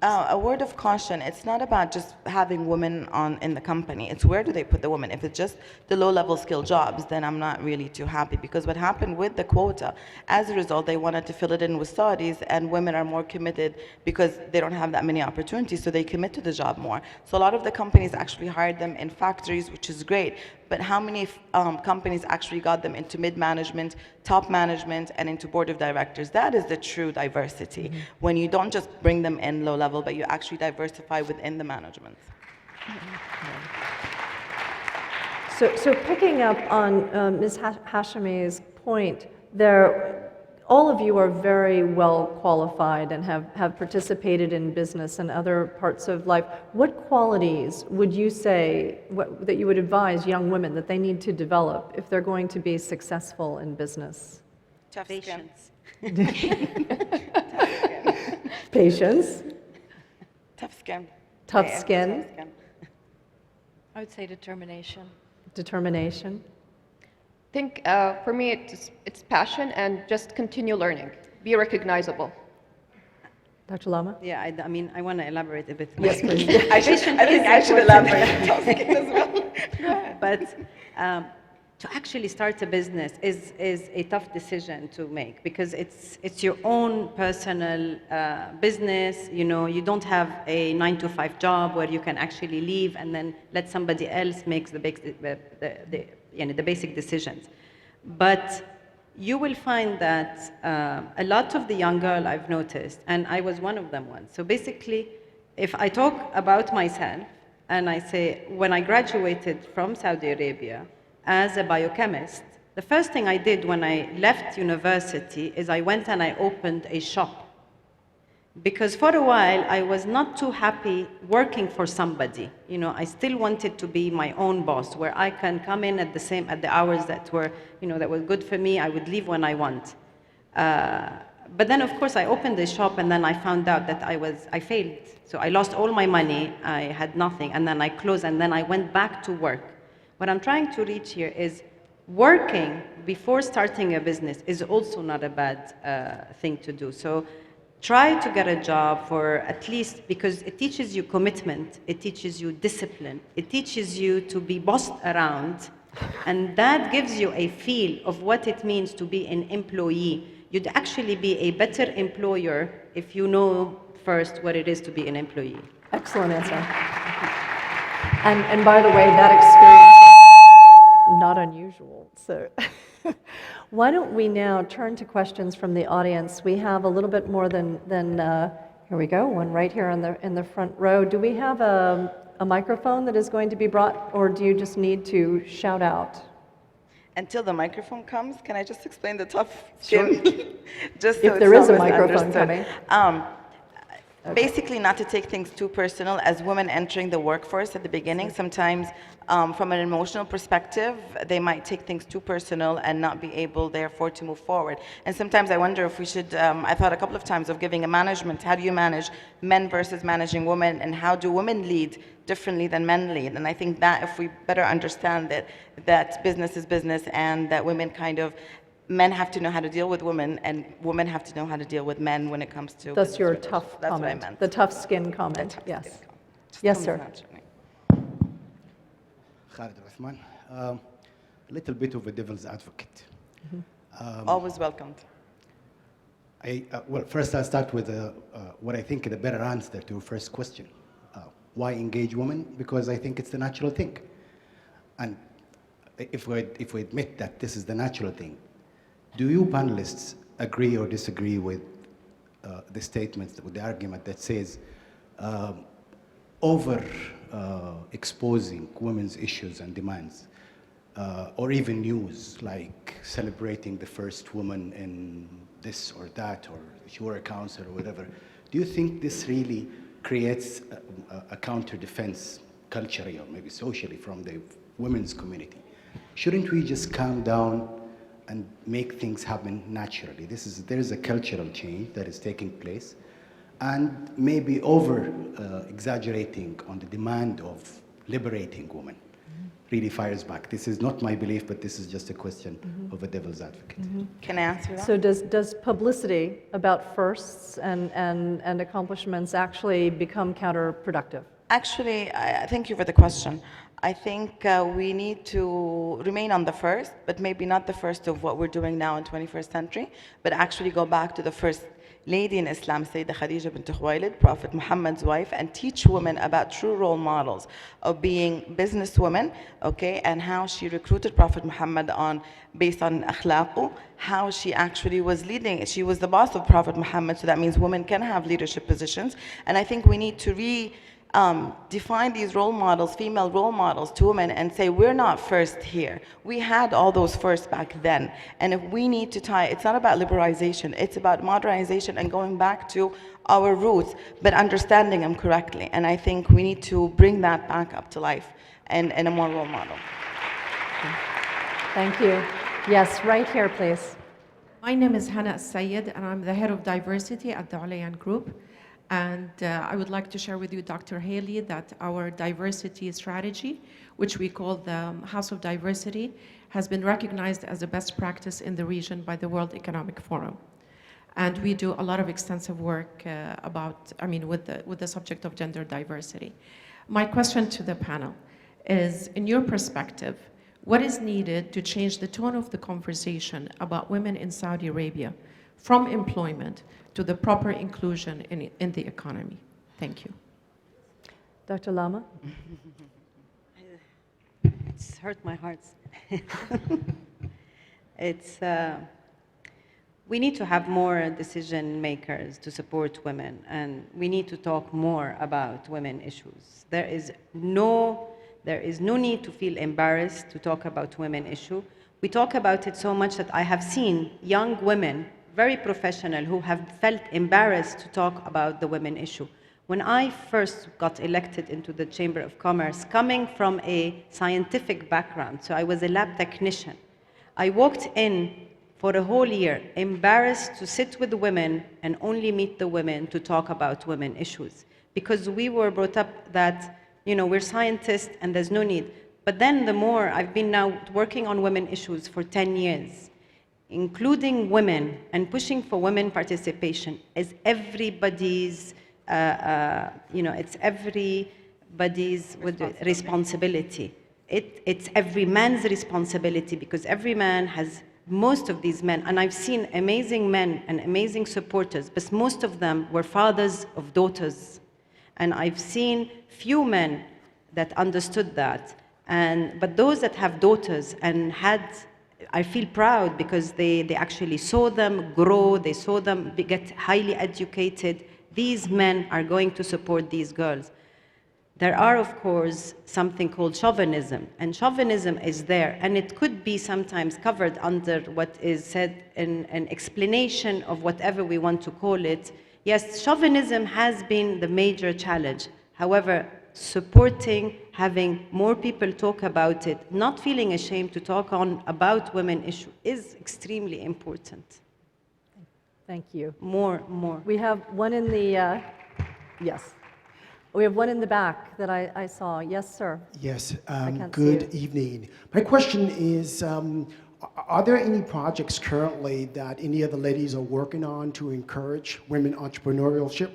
A word of caution, it's not about just having women in the company. It's where do they put the women? If it's just the low-level skill jobs, then I'm not really too happy, because what happened with the quota, as a result, they wanted to fill it in with Saudis, and women are more committed because they don't have that many opportunities, so they commit to the job more. So a lot of the companies actually hired them in factories, which is great, but how many companies actually got them into mid-management, top management, and into board of directors? That is the true diversity, when you don't just bring them in low level, but you actually diversify within the management. So picking up on Ms. Hashemi's point, all of you are very well qualified and have participated in business and other parts of life. What qualities would you say that you would advise young women that they need to develop if they're going to be successful in business? Tough skin. Patience. Tough skin. Tough skin. I would say determination. Determination. I think for me it's passion and just continue learning. Be recognizable. Dr. Lama? Yeah, I mean, I want to elaborate a bit. Yes, please. I think I should elaborate on tough skin as well. But to actually start a business is a tough decision to make because it's your own personal business. You know, you don't have a 9-to-5 job where you can actually leave and then let somebody else make the basic decisions. But you will find that a lot of the young girl I've noticed, and I was one of them once. So basically, if I talk about myself and I say, when I graduated from Saudi Arabia as a biochemist, the first thing I did when I left university is I went and I opened a shop. Because for a while, I was not too happy working for somebody. You know, I still wanted to be my own boss, where I can come in at the hours that were, that was good for me. I would leave when I want. But then, of course, I opened the shop, and then I found out that I failed. So I lost all my money. I had nothing, and then I closed, and then I went back to work. What I'm trying to reach here is working before starting a business is also not a bad thing to do. So try to get a job for at least, because it teaches you commitment, it teaches you discipline, it teaches you to be bossed around, and that gives you a feel of what it means to be an employee. You'd actually be a better employer if you know first what it is to be an employee. Excellent answer. And by the way, that experience is not unusual. So why don't we now turn to questions from the audience? We have a little bit more than here we go, one right here in the front row. Do we have a microphone that is going to be brought, or do you just need to shout out? Until the microphone comes, can I just explain the tough skin? Just so if there is a microphone coming. Basically, not to take things too personal. As women entering the workforce at the beginning, sometimes from an emotional perspective, they might take things too personal and not be able, therefore, to move forward. And sometimes I wonder if we should, I thought a couple of times of giving a management, how do you manage men versus managing women, and how do women lead differently than men lead? And I think that if we better understand that business is business, and that women men have to know how to deal with women, and women have to know how to deal with men when it comes to. That's your tough That's comment. what I meant. The tough skin comment. Yes. Yes, sir. Khalid Rahman. A little bit of a devil's advocate. Always welcomed. Well, first I'll start with what I think is a better answer to your first question. Why engage women? Because I think it's the natural thing. And if we admit that this is the natural thing, do you panelists agree or disagree with the statements, with the argument that says exposing women's issues and demands, or even news like celebrating the first woman in this or that, or Shura Council or whatever, do you think this really creates a counter-defense culturally or maybe socially from the women's community? Shouldn't we just calm down and make things happen naturally? There is a cultural change that is taking place, and maybe exaggerating on the demand of liberating women really fires back. This is not my belief, but this is just a question of a devil's advocate. Can I answer that? So does publicity about firsts and accomplishments actually become counterproductive? Actually, thank you for the question. I think we need to remain on the first, but maybe not the first of what we're doing now in 21st century, but actually go back to the first lady in Islam, Sayyidah Khadija bint Khuwailid, Prophet Muhammad's wife, and teach women about true role models of being businesswomen, okay, and how she recruited Prophet Muhammad based on akhlaqu, how she actually was leading. She was the boss of Prophet Muhammad, so that means women can have leadership positions. And I think we need to define these role models, female role models to women, and say we're not first here. We had all those first back then. And if we need to it's not about liberalization, it's about modernization and going back to our roots, but understanding them correctly. And I think we need to bring that back up to life and a more role model. Thank you. Yes, right here, please. My name is Hana Sayed, and I'm the head of diversity at the Olayan Group. And I would like to share with you, Dr. Haley, that our diversity strategy, which we call the House of Diversity, has been recognized as a best practice in the region by the World Economic Forum. And we do a lot of extensive work with the subject of gender diversity. My question to the panel is, in your perspective, what is needed to change the tone of the conversation about women in Saudi Arabia from employment to the proper inclusion in the economy? Thank you. Dr. Lama? It's hurt my heart. It's, we need to have more decision makers to support women, and we need to talk more about women issues. There is no need to feel embarrassed to talk about women issue. We talk about it so much that I have seen young women, very professional, who have felt embarrassed to talk about the women issue. When I first got elected into the Chamber of Commerce, coming from a scientific background, so I was a lab technician, I walked in for a whole year, embarrassed to sit with women and only meet the women to talk about women issues. Because we were brought up that, you know, we're scientists and there's no need. But then the more I've been now working on women issues for 10 years, including women and pushing for women participation is everybody's, it's everybody's responsibility. It's every man's responsibility, because every man has, most of these men, and I've seen amazing men and amazing supporters, but most of them were fathers of daughters. And I've seen few men that understood that. But those that have daughters and I feel proud because they actually saw them grow, they saw them get highly educated. These men are going to support these girls. There are, of course, something called chauvinism, and chauvinism is there, and it could be sometimes covered under what is said in an explanation of whatever we want to call it. Yes, chauvinism has been the major challenge. However, supporting, having more people talk about it, not feeling ashamed to talk about women issue is extremely important. Thank you. More. We have one in the, yes. We have one in the back that I saw. Yes, sir. Yes, can't good see evening. My question is, are there any projects currently that any of the ladies are working on to encourage women entrepreneurship?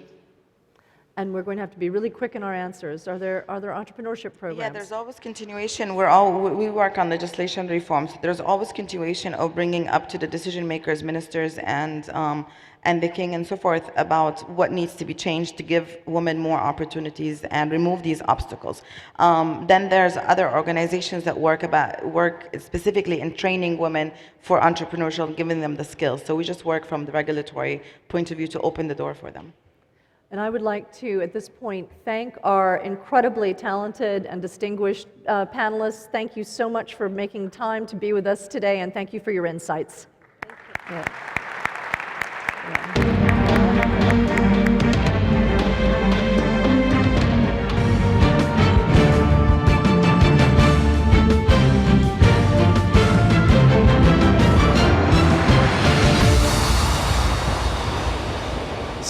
And we're going to have to be really quick in our answers. Are there entrepreneurship programs? Yeah, there's always continuation. We work on legislation reforms. There's always continuation of bringing up to the decision makers, ministers, and the king and so forth about what needs to be changed to give women more opportunities and remove these obstacles. Then there's other organizations that work specifically in training women for entrepreneurship and giving them the skills. So we just work from the regulatory point of view to open the door for them. And I would like to, at this point, thank our incredibly talented and distinguished panelists. Thank you so much for making time to be with us today, and thank you for your insights. Thank you.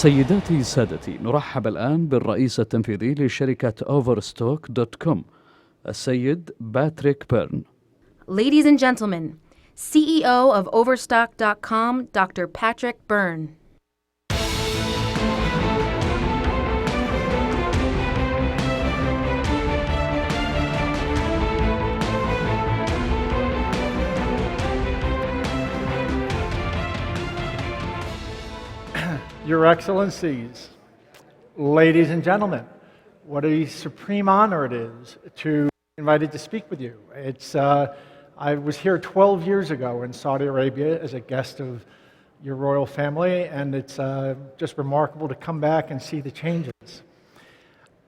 سيداتي سادتي، نرحب الآن بالرئيس التنفيذي لشركة Overstock.com السيد باتريك بيرن. Ladies and gentlemen, CEO of Overstock.com, Dr. Patrick Byrne. Your Excellencies, ladies and gentlemen, what a supreme honor it is to be invited to speak with you. I was here 12 years ago in Saudi Arabia as a guest of your royal family, and it's just remarkable to come back and see the changes.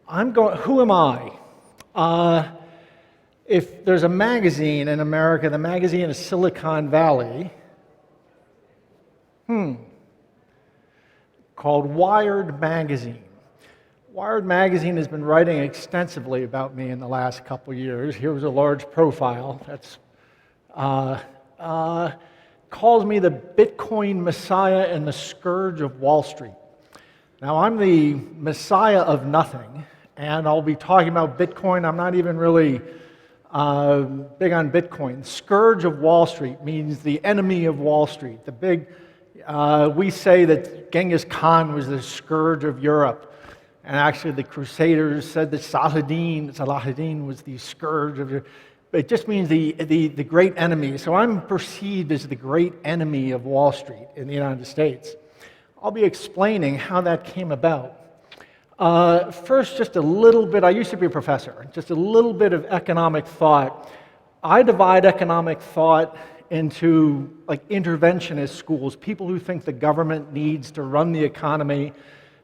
Who am I? If there's a magazine in America, the magazine is Silicon Valley, called Wired Magazine. Wired Magazine has been writing extensively about me in the last couple years. Here was a large profile that's calls me the Bitcoin Messiah and the scourge of Wall Street. Now, I'm the Messiah of nothing, and I'll be talking about Bitcoin. I'm not even really big on Bitcoin. Scourge of Wall Street means the enemy of Wall Street. The big, we say that Genghis Khan was the scourge of Europe. And actually, the Crusaders said that Saladin was the scourge of it just means the great enemy. So I'm perceived as the great enemy of Wall Street in the United States. I'll be explaining how that came about. First, just a little bit, I used to be a professor, just a little bit of economic thought. I divide economic thought into like interventionist schools, people who think the government needs to run the economy,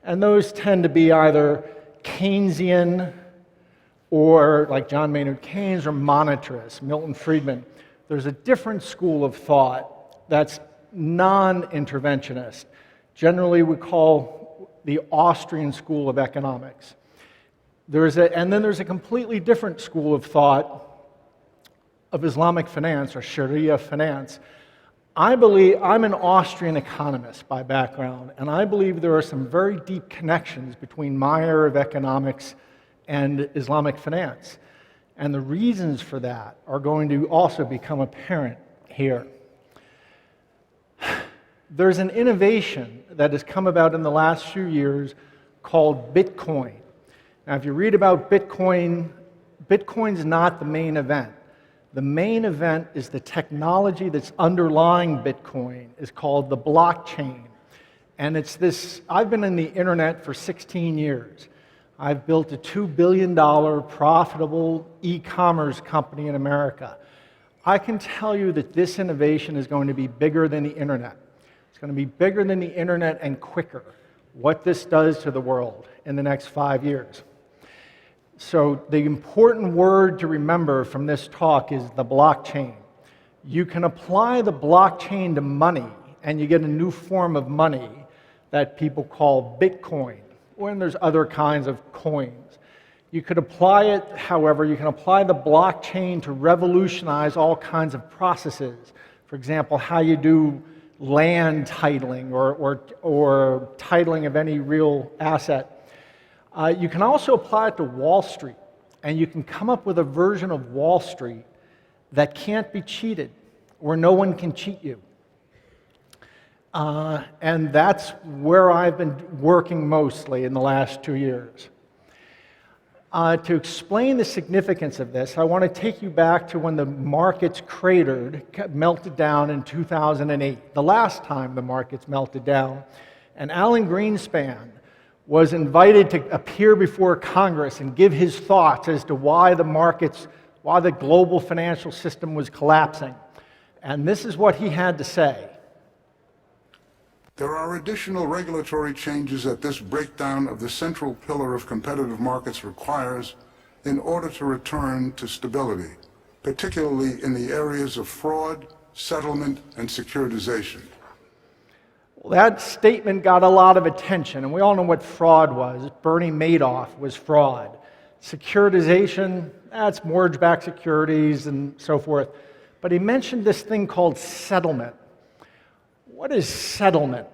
and those tend to be either Keynesian or like John Maynard Keynes or monetarist, Milton Friedman. There's a different school of thought that's non-interventionist. Generally, we call the Austrian school of economics. And then there's a completely different school of thought of Islamic finance or Sharia finance. I'm an Austrian economist by background, and I believe there are some very deep connections between my area of economics and Islamic finance. And the reasons for that are going to also become apparent here. There's an innovation that has come about in the last few years called Bitcoin. Now, if you read about Bitcoin, Bitcoin's not the main event. The main event is the technology that's underlying Bitcoin is called the blockchain. And it's this, I've been in the internet for 16 years. I've built a $2 billion profitable e-commerce company in America. I can tell you that this innovation is going to be bigger than the internet. It's going to be bigger than the internet and quicker, what this does to the world in the next 5 years. So the important word to remember from this talk is the blockchain. You can apply the blockchain to money, and you get a new form of money that people call Bitcoin. When there's other kinds of coins. You could apply it, however, you can apply the blockchain to revolutionize all kinds of processes. For example, how you do land titling or titling of any real asset. You can also apply it to Wall Street, and you can come up with a version of Wall Street that can't be cheated, where no one can cheat you. And that's where I've been working mostly in the last 2 years. To explain the significance of this, I want to take you back to when the markets cratered, melted down in 2008, the last time the markets melted down. And Alan Greenspan was invited to appear before Congress and give his thoughts as to why the global financial system was collapsing. And this is what he had to say. There are additional regulatory changes that this breakdown of the central pillar of competitive markets requires in order to return to stability, particularly in the areas of fraud, settlement, and securitization. Well, that statement got a lot of attention, and we all know what fraud was. Bernie Madoff was fraud. Securitization, that's mortgage-backed securities and so forth. But he mentioned this thing called settlement. What is settlement?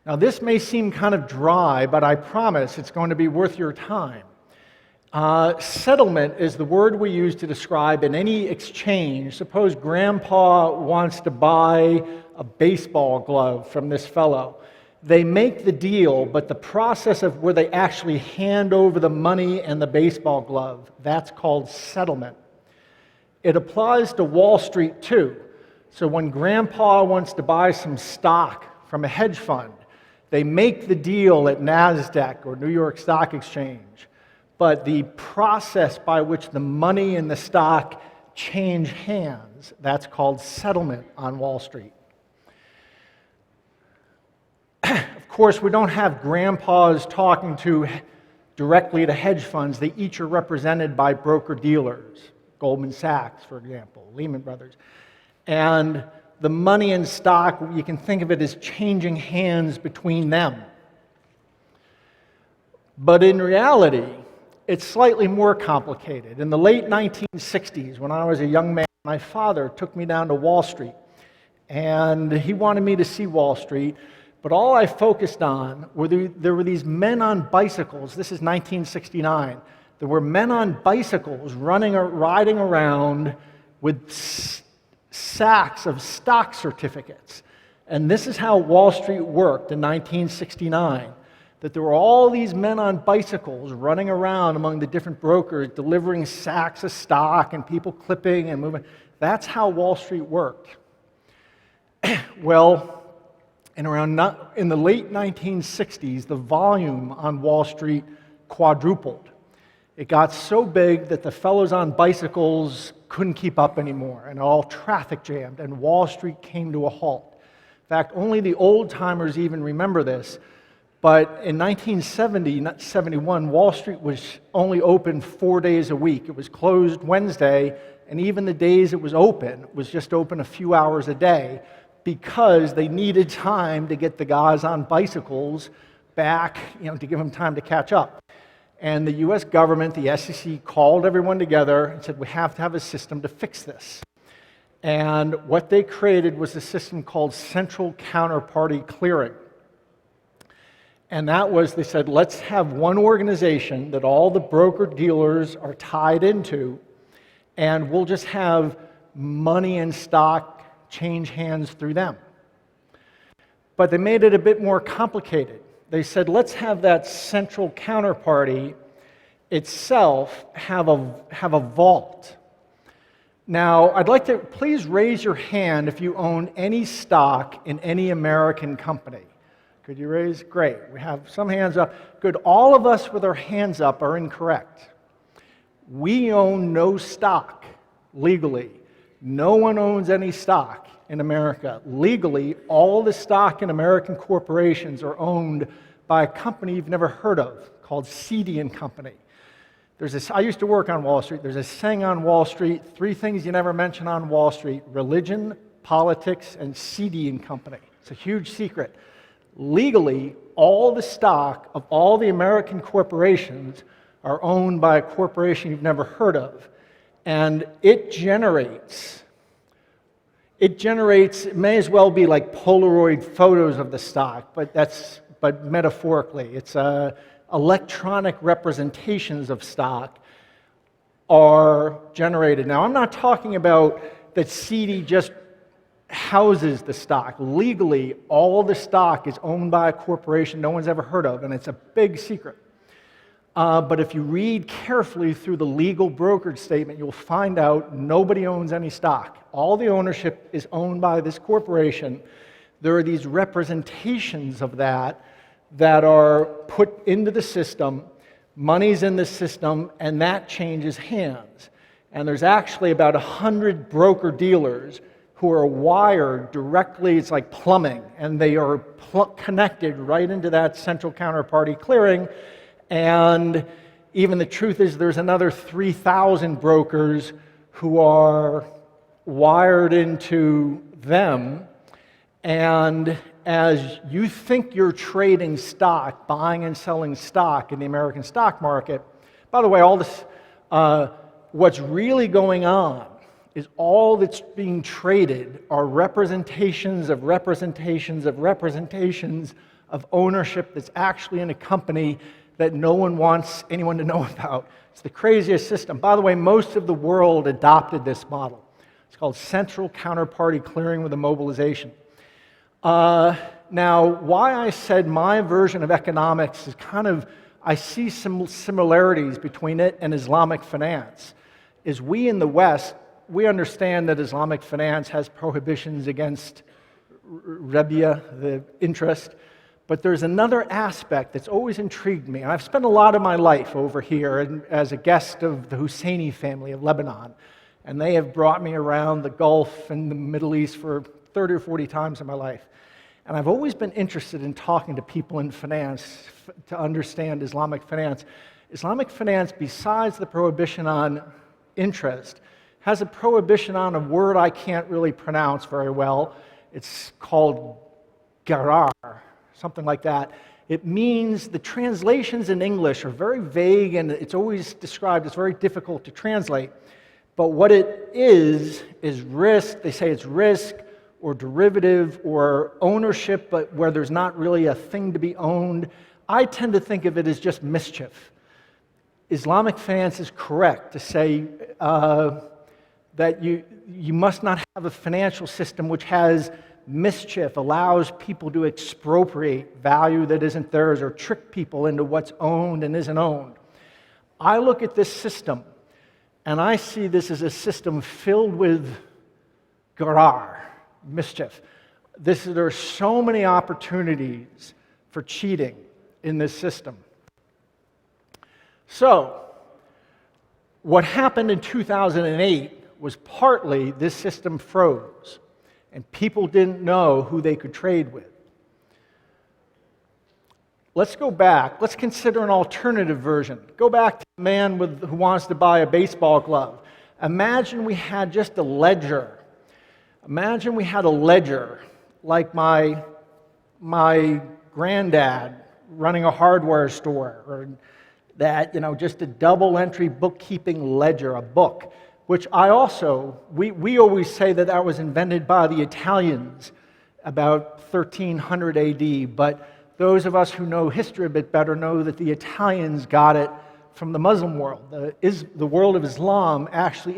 Now, this may seem kind of dry, but I promise it's going to be worth your time. Settlement is the word we use to describe in any exchange. Suppose Grandpa wants to buy a baseball glove from this fellow. They make the deal, but the process of where they actually hand over the money and the baseball glove, that's called settlement. It applies to Wall Street too. So when Grandpa wants to buy some stock from a hedge fund, they make the deal at NASDAQ or New York Stock Exchange. But the process by which the money and the stock change hands, that's called settlement on Wall Street. Of course, we don't have grandpas talking directly to hedge funds. They each are represented by broker-dealers, Goldman Sachs, for example, Lehman Brothers. And the money and stock, you can think of it as changing hands between them. But in reality, it's slightly more complicated. In the late 1960s, when I was a young man, my father took me down to Wall Street. And he wanted me to see Wall Street. But all I focused on were there were these men on bicycles. This is 1969. There were men on bicycles riding around with sacks of stock certificates. And this is how Wall Street worked in 1969. that there were all these men on bicycles running around among the different brokers, delivering sacks of stock and people clipping and moving. That's how Wall Street worked. Well, in the late 1960s, the volume on Wall Street quadrupled. It got so big that the fellows on bicycles couldn't keep up anymore, and all traffic jammed, and Wall Street came to a halt. In fact, only the old-timers even remember this, but in 1971, Wall Street was only open 4 days a week. It was closed Wednesday, and even the days it was open was just open a few hours a day because they needed time to get the guys on bicycles back, to give them time to catch up. And the US government, the SEC, called everyone together and said, we have to have a system to fix this. And what they created was a system called central counterparty clearing. And that was, they said, let's have one organization that all the broker-dealers are tied into, and we'll just have money and stock change hands through them. But they made it a bit more complicated. They said, let's have that central counterparty itself have a vault. Now, I'd like to please raise your hand if you own any stock in any American company. Could you raise? Great. We have some hands up. Good. All of us with our hands up are incorrect. We own no stock legally. No one owns any stock in America. Legally, all the stock in American corporations are owned by a company you've never heard of called CD & Company. I used to work on Wall Street. There's a saying on Wall Street, 3 things you never mention on Wall Street: religion, politics, and CD & Company. It's a huge secret. Legally, all the stock of all the American corporations are owned by a corporation you've never heard of. And it generates, it may as well be like Polaroid photos of the stock, but metaphorically. It's electronic representations of stock are generated. Now, I'm not talking about that CD just houses the stock. Legally, all the stock is owned by a corporation no one's ever heard of, and it's a big secret. But if you read carefully through the legal brokerage statement, you'll find out nobody owns any stock. All the ownership is owned by this corporation. There are these representations of that are put into the system, money's in the system, and that changes hands. And there's actually about 100 broker-dealers who are wired directly, it's like plumbing, and they are connected right into that central counterparty clearing. And even the truth is there's another 3,000 brokers who are wired into them. And as you think you're trading stock, buying and selling stock in the American stock market, by the way, all this, what's really going on is all that's being traded are representations of representations of representations of ownership that's actually in a company that no one wants anyone to know about. It's the craziest system. By the way, most of the world adopted this model. It's called central counterparty clearing with immobilization. Now, why I said my version of economics is I see some similarities between it and Islamic finance, is we in the West, we understand that Islamic finance has prohibitions against riba, the interest, but there's another aspect that's always intrigued me. And I've spent a lot of my life over here as a guest of the Husseini family of Lebanon, and they have brought me around the Gulf and the Middle East for 30 or 40 times in my life. And I've always been interested in talking to people in finance to understand Islamic finance. Islamic finance, besides the prohibition on interest, has a prohibition on a word I can't really pronounce very well. It's called gharar, something like that. It means, the translations in English are very vague and it's always described as very difficult to translate. But what it is risk. They say it's risk or derivative or ownership, but where there's not really a thing to be owned. I tend to think of it as just mischief. Islamic finance is correct to say that you must not have a financial system which has mischief allows people to expropriate value that isn't theirs or trick people into what's owned and isn't owned. I look at this system and I see this as a system filled with garar, mischief. There are so many opportunities for cheating in this system. So, what happened in 2008 was partly this system froze, and people didn't know who they could trade with. Let's go back. Let's consider an alternative version. Go back to the man who wants to buy a baseball glove. Imagine we had just a ledger. Imagine we had a ledger like my granddad running a hardware store, or that, just a double entry bookkeeping ledger, a book, which we always say that was invented by the Italians about 1300 AD, but those of us who know history a bit better know that the Italians got it from the Muslim world. The world of Islam actually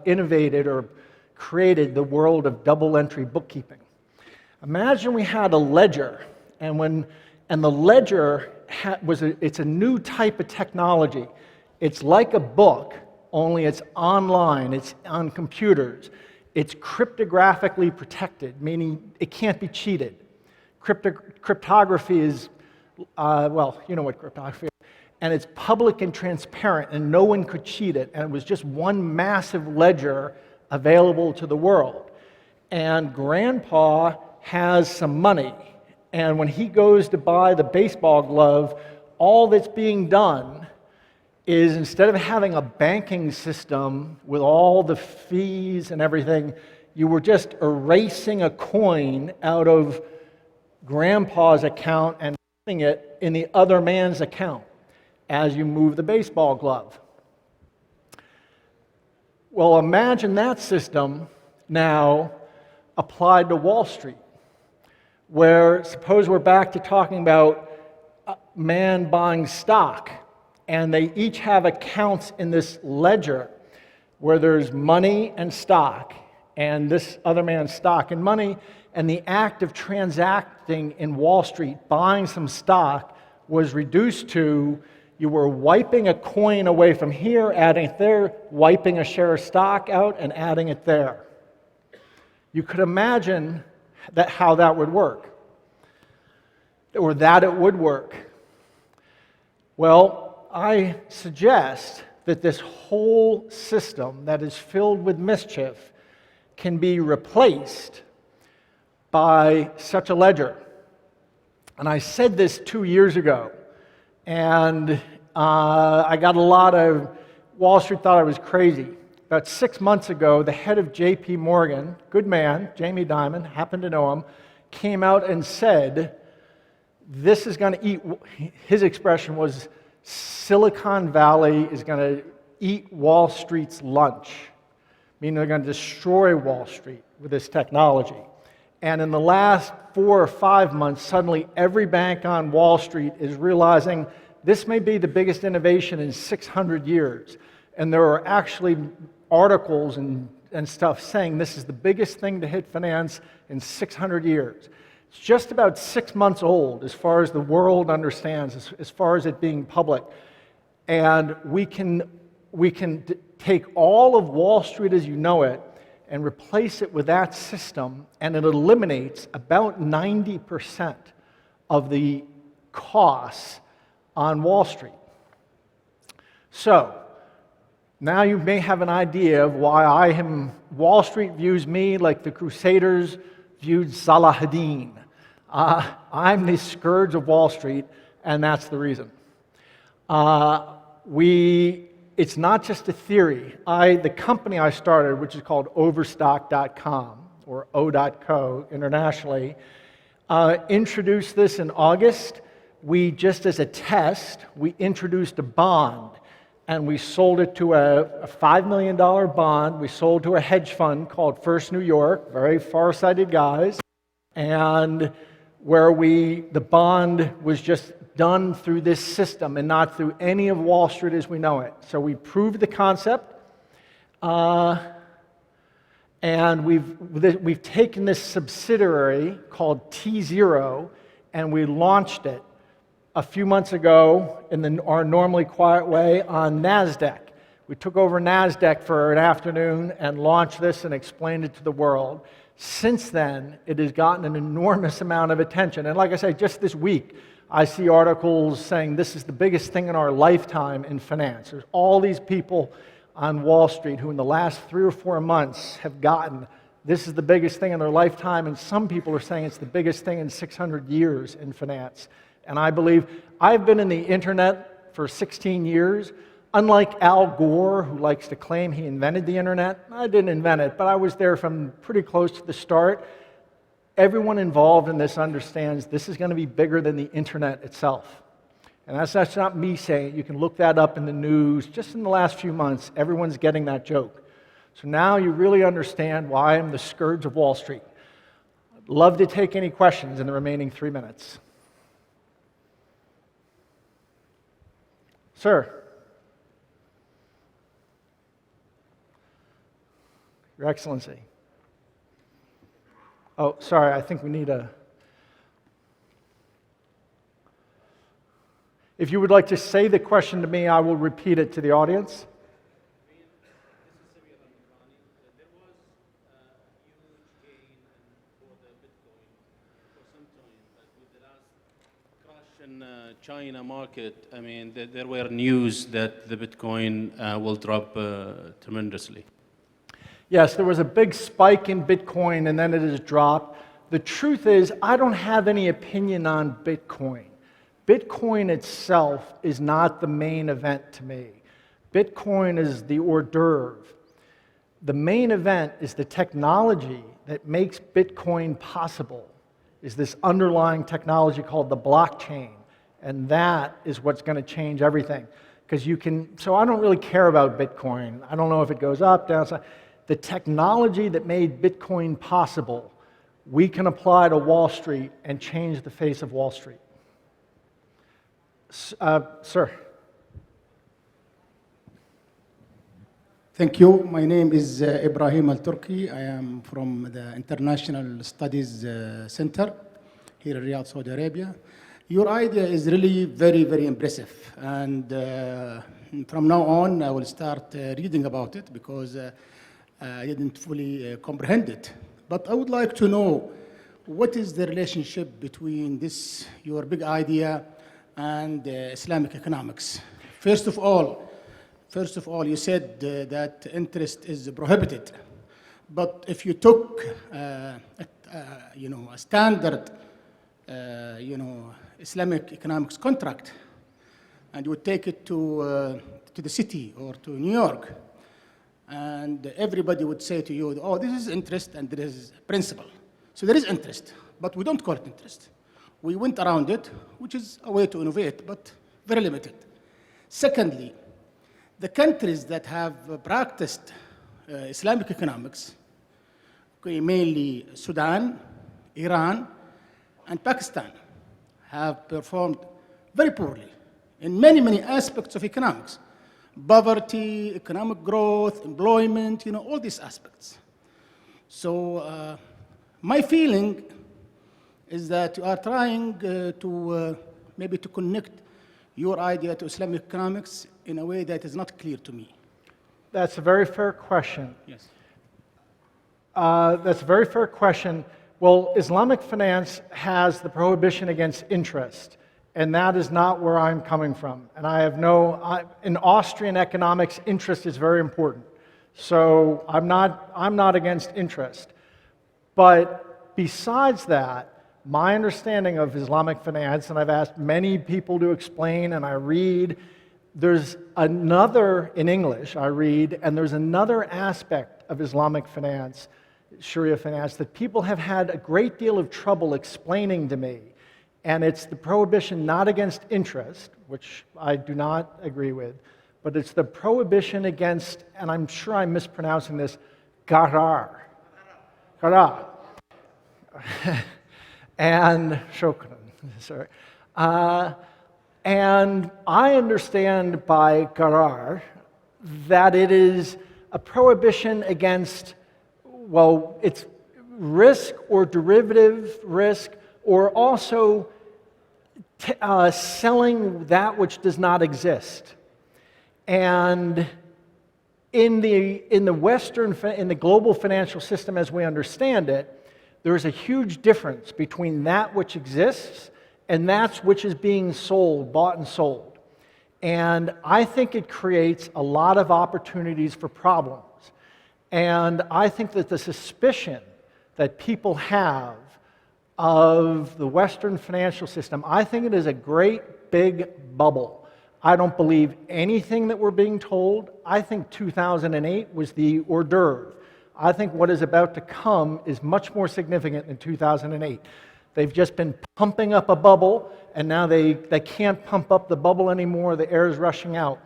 innovated or created the world of double entry bookkeeping. Imagine we had a ledger, and the ledger it's a new type of technology. It's like a book, only it's online, it's on computers. It's cryptographically protected, meaning it can't be cheated. Cryptography is, you know what cryptography is. And it's public and transparent, and no one could cheat it. And it was just one massive ledger available to the world. And Grandpa has some money. And when he goes to buy the baseball glove, all that's being done is, instead of having a banking system with all the fees and everything, you were just erasing a coin out of Grandpa's account and putting it in the other man's account as you move the baseball glove. Well, imagine that system now applied to Wall Street, where suppose we're back to talking about a man buying stock, and they each have accounts in this ledger where there's money and stock, and this other man's stock and money, and the act of transacting in Wall Street, buying some stock, was reduced to you were wiping a coin away from here, adding it there, wiping a share of stock out, and adding it there. You could imagine how that would work, or that it would work. Well, I suggest that this whole system that is filled with mischief can be replaced by such a ledger. And I said this 2 years ago, and I got a lot of, Wall Street thought I was crazy. About 6 months ago, the head of JP Morgan, good man, Jamie Dimon, happened to know him, came out and said, this is going to eat, his expression was, Silicon Valley is going to eat Wall Street's lunch, meaning they're going to destroy Wall Street with this technology. And in the last 4 or 5 months, suddenly every bank on Wall Street is realizing this may be the biggest innovation in 600 years. And there are actually articles and stuff saying this is the biggest thing to hit finance in 600 years. It's just about 6 months old as far as the world understands, as far as it being public. And we can take all of Wall Street as you know it and replace it with that system, and it eliminates about 90% of the costs on Wall Street. So, now you may have an idea of why Wall Street views me like the Crusaders viewed Salah ad-Din. I'm the scourge of Wall Street, and that's the reason. It's not just a theory. The company I started, which is called Overstock.com, or O.co internationally, introduced this in August. Just as a test, we introduced a bond, and we sold it to a $5 million bond. We sold to a hedge fund called First New York, very far-sighted guys, and where the bond was just done through this system and not through any of Wall Street as we know it. So we proved the concept, and And we've taken this subsidiary called T0 and we launched it a few months ago in our normally quiet way on NASDAQ. We took over NASDAQ for an afternoon and launched this and explained it to the world. Since then, it has gotten an enormous amount of attention. And like I say, just this week, I see articles saying this is the biggest thing in our lifetime in finance. There's all these people on Wall Street who in the last 3 or 4 months have gotten this is the biggest thing in their lifetime, and some people are saying it's the biggest thing in 600 years in finance. And I believe I've been in the internet for 16 years. Unlike Al Gore, who likes to claim he invented the internet, I didn't invent it, but I was there from pretty close to the start. Everyone involved in this understands this is going to be bigger than the internet itself. And that's not me saying it. You can look that up in the news. Just in the last few months, everyone's getting that joke. So now you really understand why I'm the scourge of Wall Street. I'd love to take any questions in the remaining 3 minutes. Sir. Your Excellency. Oh, sorry, I think we need a... If you would like to say the question to me, I will repeat it to the audience. China market, I mean, there were news that the Bitcoin will drop tremendously. Yes, there was a big spike in Bitcoin and then it has dropped. The truth is, I don't have any opinion on Bitcoin. Bitcoin itself is not the main event to me. Bitcoin is the hors d'oeuvre. The main event is the technology that makes Bitcoin possible, is this underlying technology called the blockchain. And that is what's going to change everything. Because you can, so I don't really care about Bitcoin. I don't know if it goes up, down, side. The technology that made Bitcoin possible, we can apply to Wall Street and change the face of Wall Street. Sir. Thank you. My name is Ibrahim Al-Turki. I am from the International Studies Center here in Riyadh, Saudi Arabia. Your idea is really very, very impressive. And from now on, I will start reading about it because I didn't fully comprehend it. But I would like to know what is the relationship between this, your big idea, and Islamic economics. First of all, you said that interest is prohibited. But if you took, a standard, Islamic economics contract, and you would take it to the city or to New York, and everybody would say to you, oh, this is interest and there is principle. So there is interest, but we don't call it interest. We went around it, which is a way to innovate, but very limited. Secondly, the countries that have practiced Islamic economics, mainly Sudan, Iran, and Pakistan, have performed very poorly in many, many aspects of economics. Poverty, economic growth, employment, all these aspects. So my feeling is that you are trying maybe to connect your idea to Islamic economics in a way that is not clear to me. That's a very fair question. Yes. That's a very fair question. Well, Islamic finance has the prohibition against interest, and that is not where I'm coming from. And I have in Austrian economics, interest is very important. So I'm not against interest. But besides that, my understanding of Islamic finance, and I've asked many people to explain, and I read, there's another, in English, I read, and there's another aspect of Islamic finance, Sharia finance, that people have had a great deal of trouble explaining to me. And it's the prohibition not against interest, which I do not agree with, but it's the prohibition against, and I'm sure I'm mispronouncing this, gharar. Gharar. And shukran, sorry. And I understand by gharar that it is a prohibition against well, it's risk or derivative risk, or also selling that which does not exist. And in the global financial system as we understand it, there is a huge difference between that which exists and that which is being sold, bought and sold. And I think it creates a lot of opportunities for problems. And I think that the suspicion that people have of the Western financial system, I think it is a great big bubble. I don't believe anything that we're being told. I think 2008 was the hors d'oeuvre. I think what is about to come is much more significant than 2008. They've just been pumping up a bubble, and now they can't pump up the bubble anymore. The air is rushing out.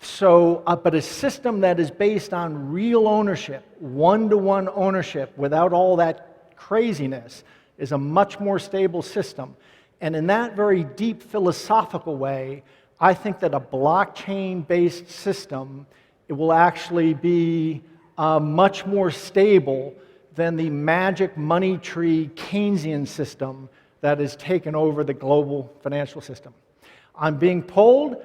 So, but a system that is based on real ownership, one-to-one ownership, without all that craziness, is a much more stable system. And in that very deep philosophical way, I think that a blockchain-based system, it will actually be much more stable than the magic money tree Keynesian system that has taken over the global financial system. I'm being polled.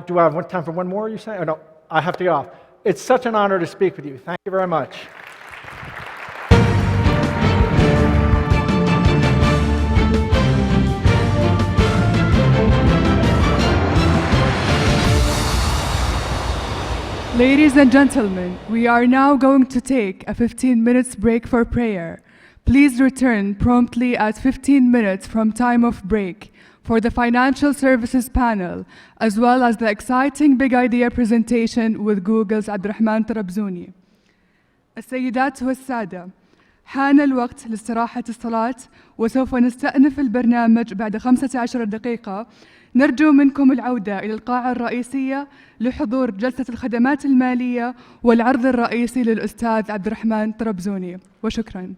Do I have time for one more, you say? Oh, no, I have to get off. It's such an honor to speak with you. Thank you very much. Ladies and gentlemen, we are now going to take a 15 minutes break for prayer. Please return promptly at 15 minutes from time of break for the financial services panel, as well as the exciting big idea presentation with Google's عبد الرحمن طرابزوني. السيدات والسادة، حان الوقت لاستراحة الصلاة، وسوف نستأنف البرنامج بعد 15 دقيقة. نرجو منكم العودة إلى القاعة الرئيسية لحضور جلسة الخدمات المالية والعرض الرئيسي للأستاذ عبد الرحمن طرابزوني، وشكراً.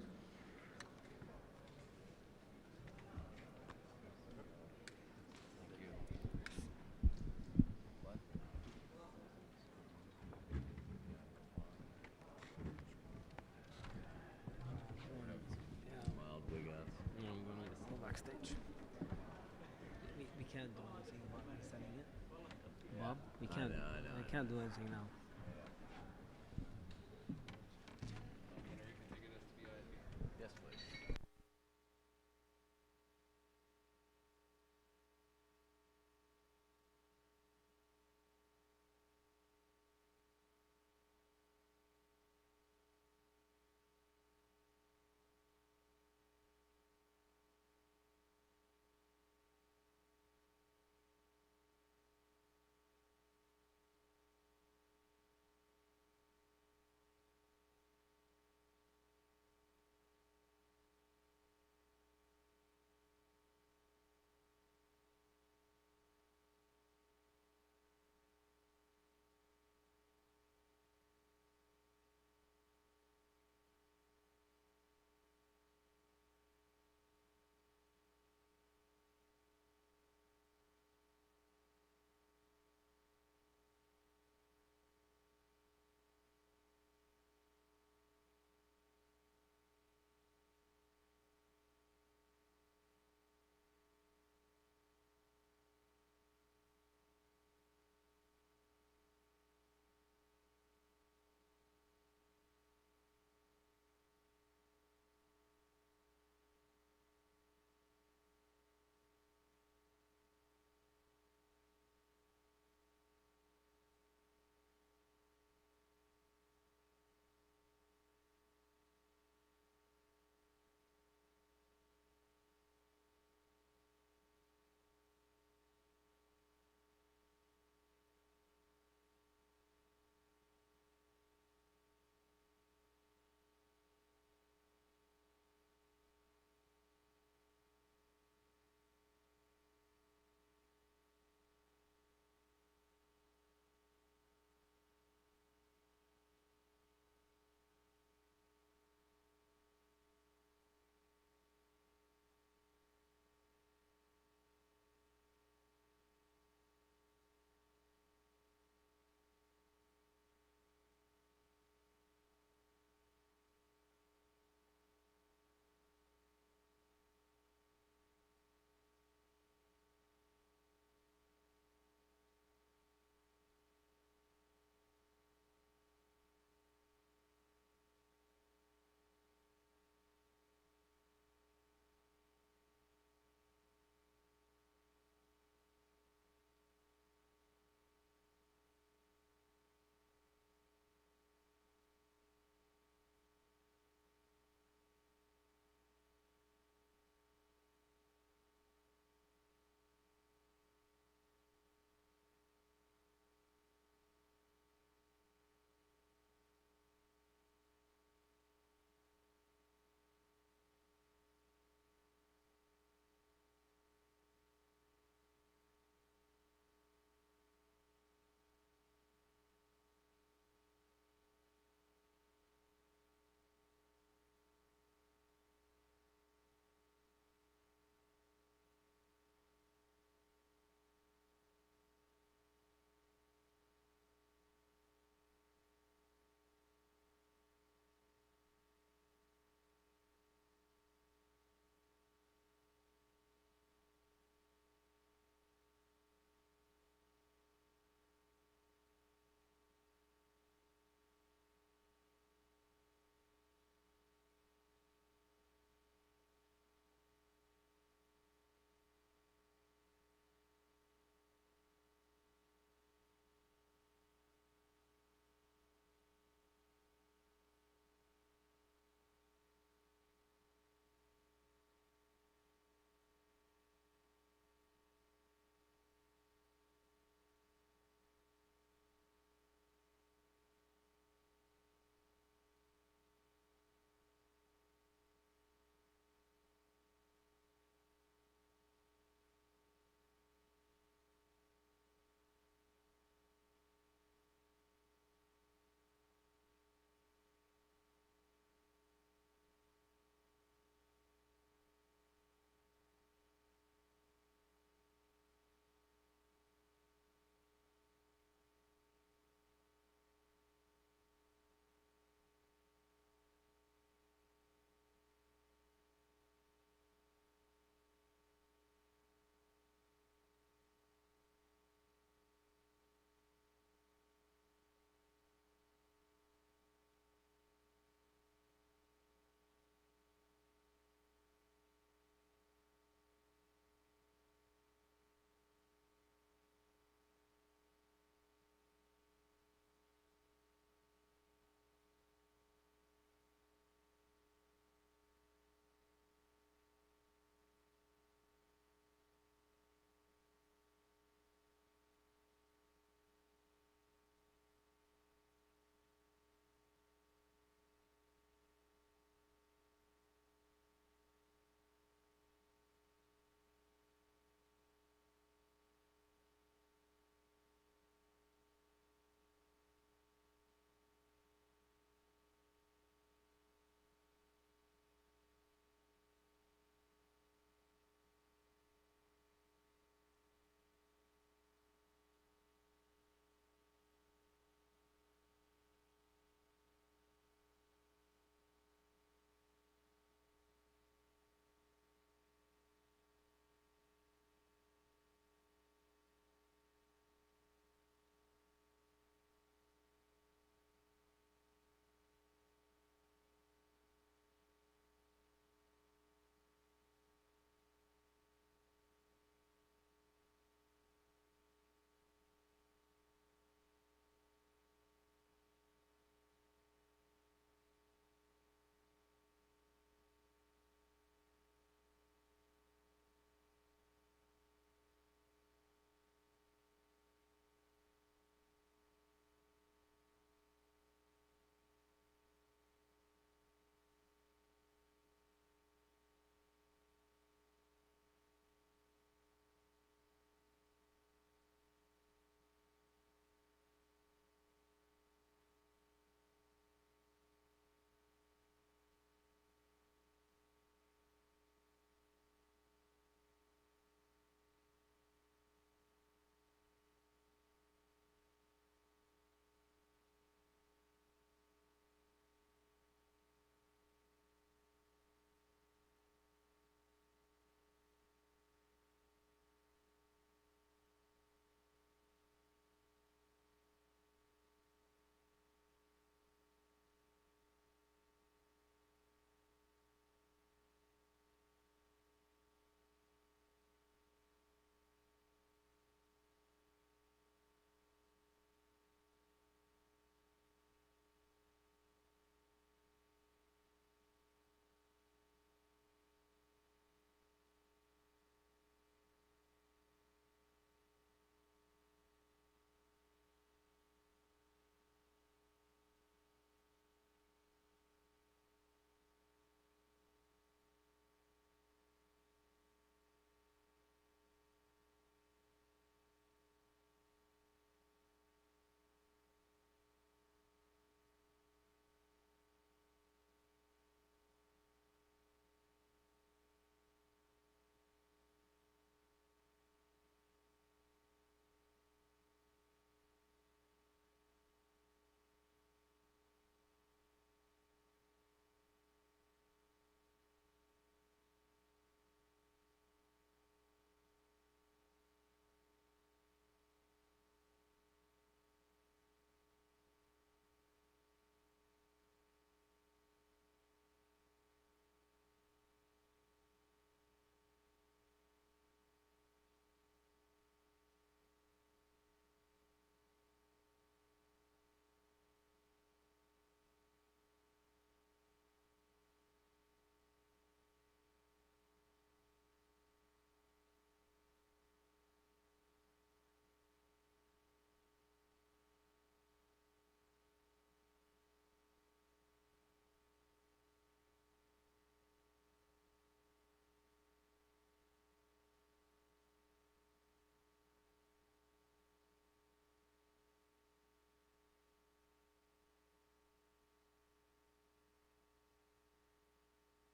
I can't do anything now.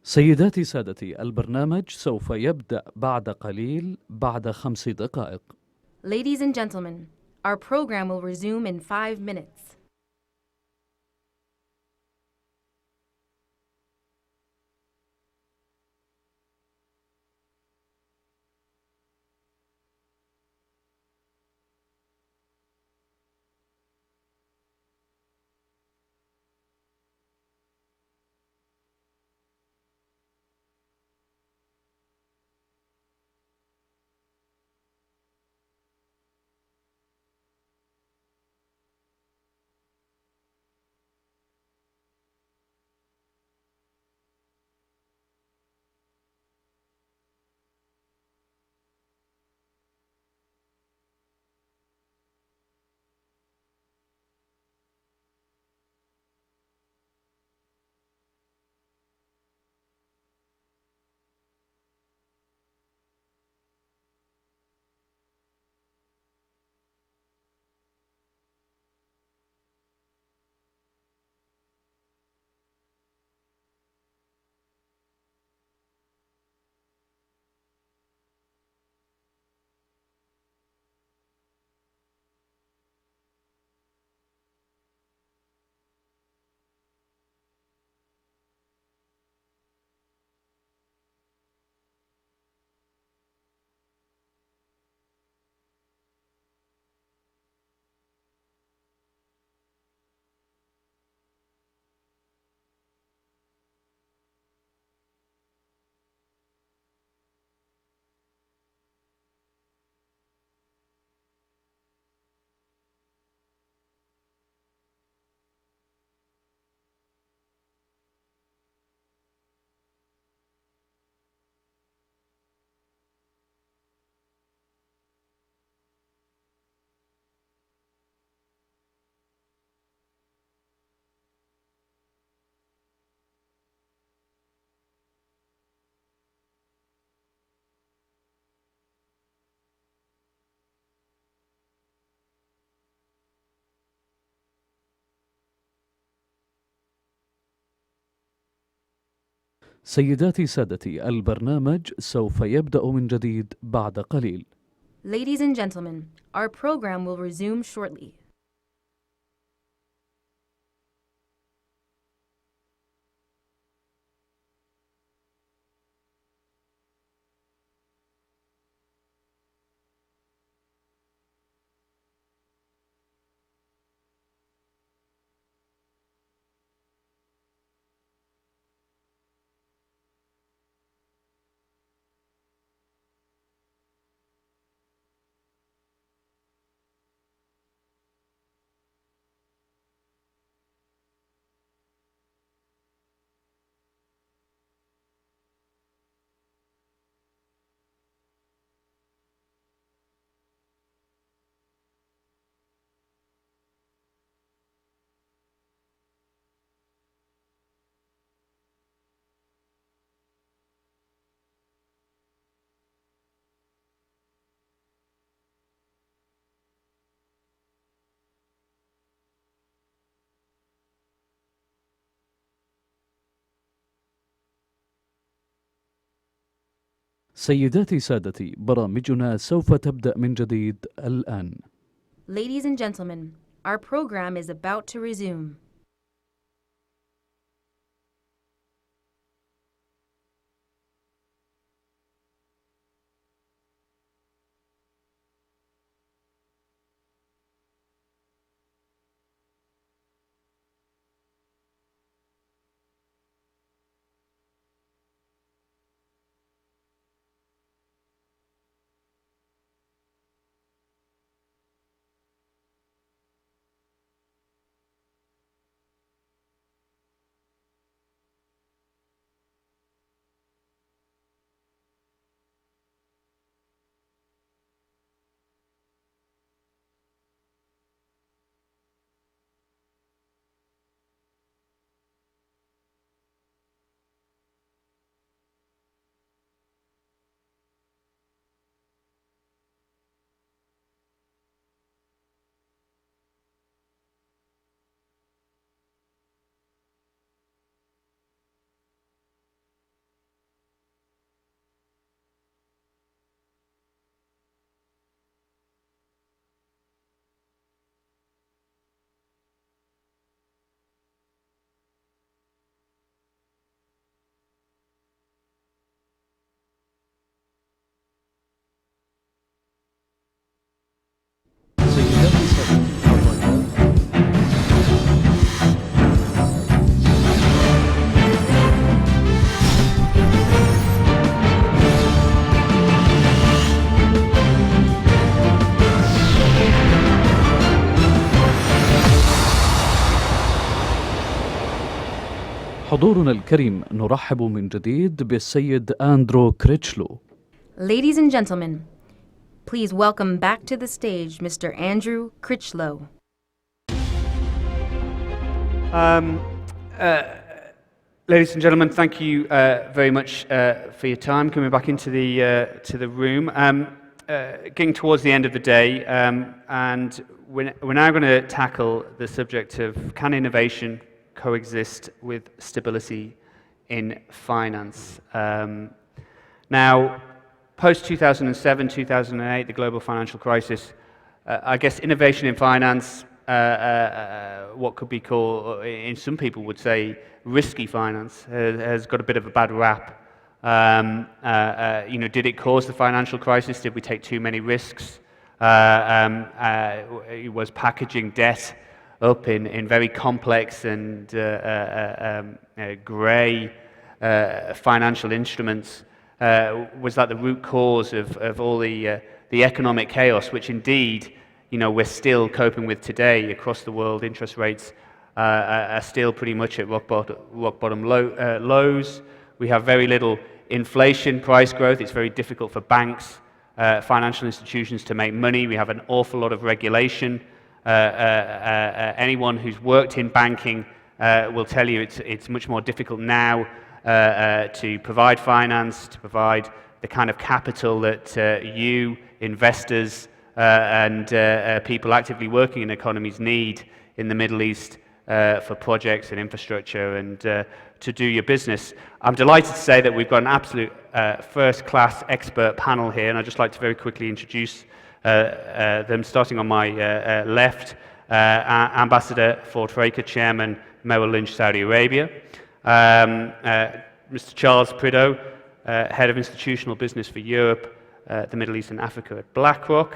سيداتي سادتي، البرنامج سوف يبدأ بعد قليل، بعد 5 دقائق. Ladies and gentlemen, our program will resume in 5 minutes. سيداتي سادتي، البرنامج سوف يبدأ من جديد بعد قليل. Ladies and gentlemen, our program will resume shortly. سيداتي سادتي، برامجنا سوف تبدأ من جديد الآن. Ladies and gentlemen, our program is about to resume. حضورنا الكريم نرحب من جديد بالسيد أندرو كريتشلو. Ladies and gentlemen, please welcome back to the stage Mr. Andrew Critchlow. Ladies and gentlemen, thank you very much for your time coming back into the room. Getting towards the end of the day, and we're now going to tackle the subject of can innovation coexist with stability in finance. Now, post-2007, 2008, the global financial crisis, I guess innovation in finance, what could be called, in some people would say, risky finance, has got a bit of a bad rap. Did it cause the financial crisis? Did we take too many risks? It was packaging debt up in very complex and grey financial instruments. Was that the root cause of all the economic chaos, which indeed, we're still coping with today across the world? Interest rates are still pretty much at rock bottom lows. We have very little inflation, price growth. It's very difficult for banks, financial institutions to make money. We have an awful lot of regulation. Anyone who's worked in banking will tell you it's much more difficult now to provide finance, to provide the kind of capital that you, investors, and people actively working in economies need in the Middle East for projects and infrastructure and to do your business. I'm delighted to say that we've got an absolute first-class expert panel here, and I'd just like to very quickly introduce them, starting on my left. Ambassador Ford Fraker, Chairman, Merrill Lynch, Saudi Arabia. Mr. Charles Prideaux, Head of Institutional Business for Europe, the Middle East and Africa at BlackRock.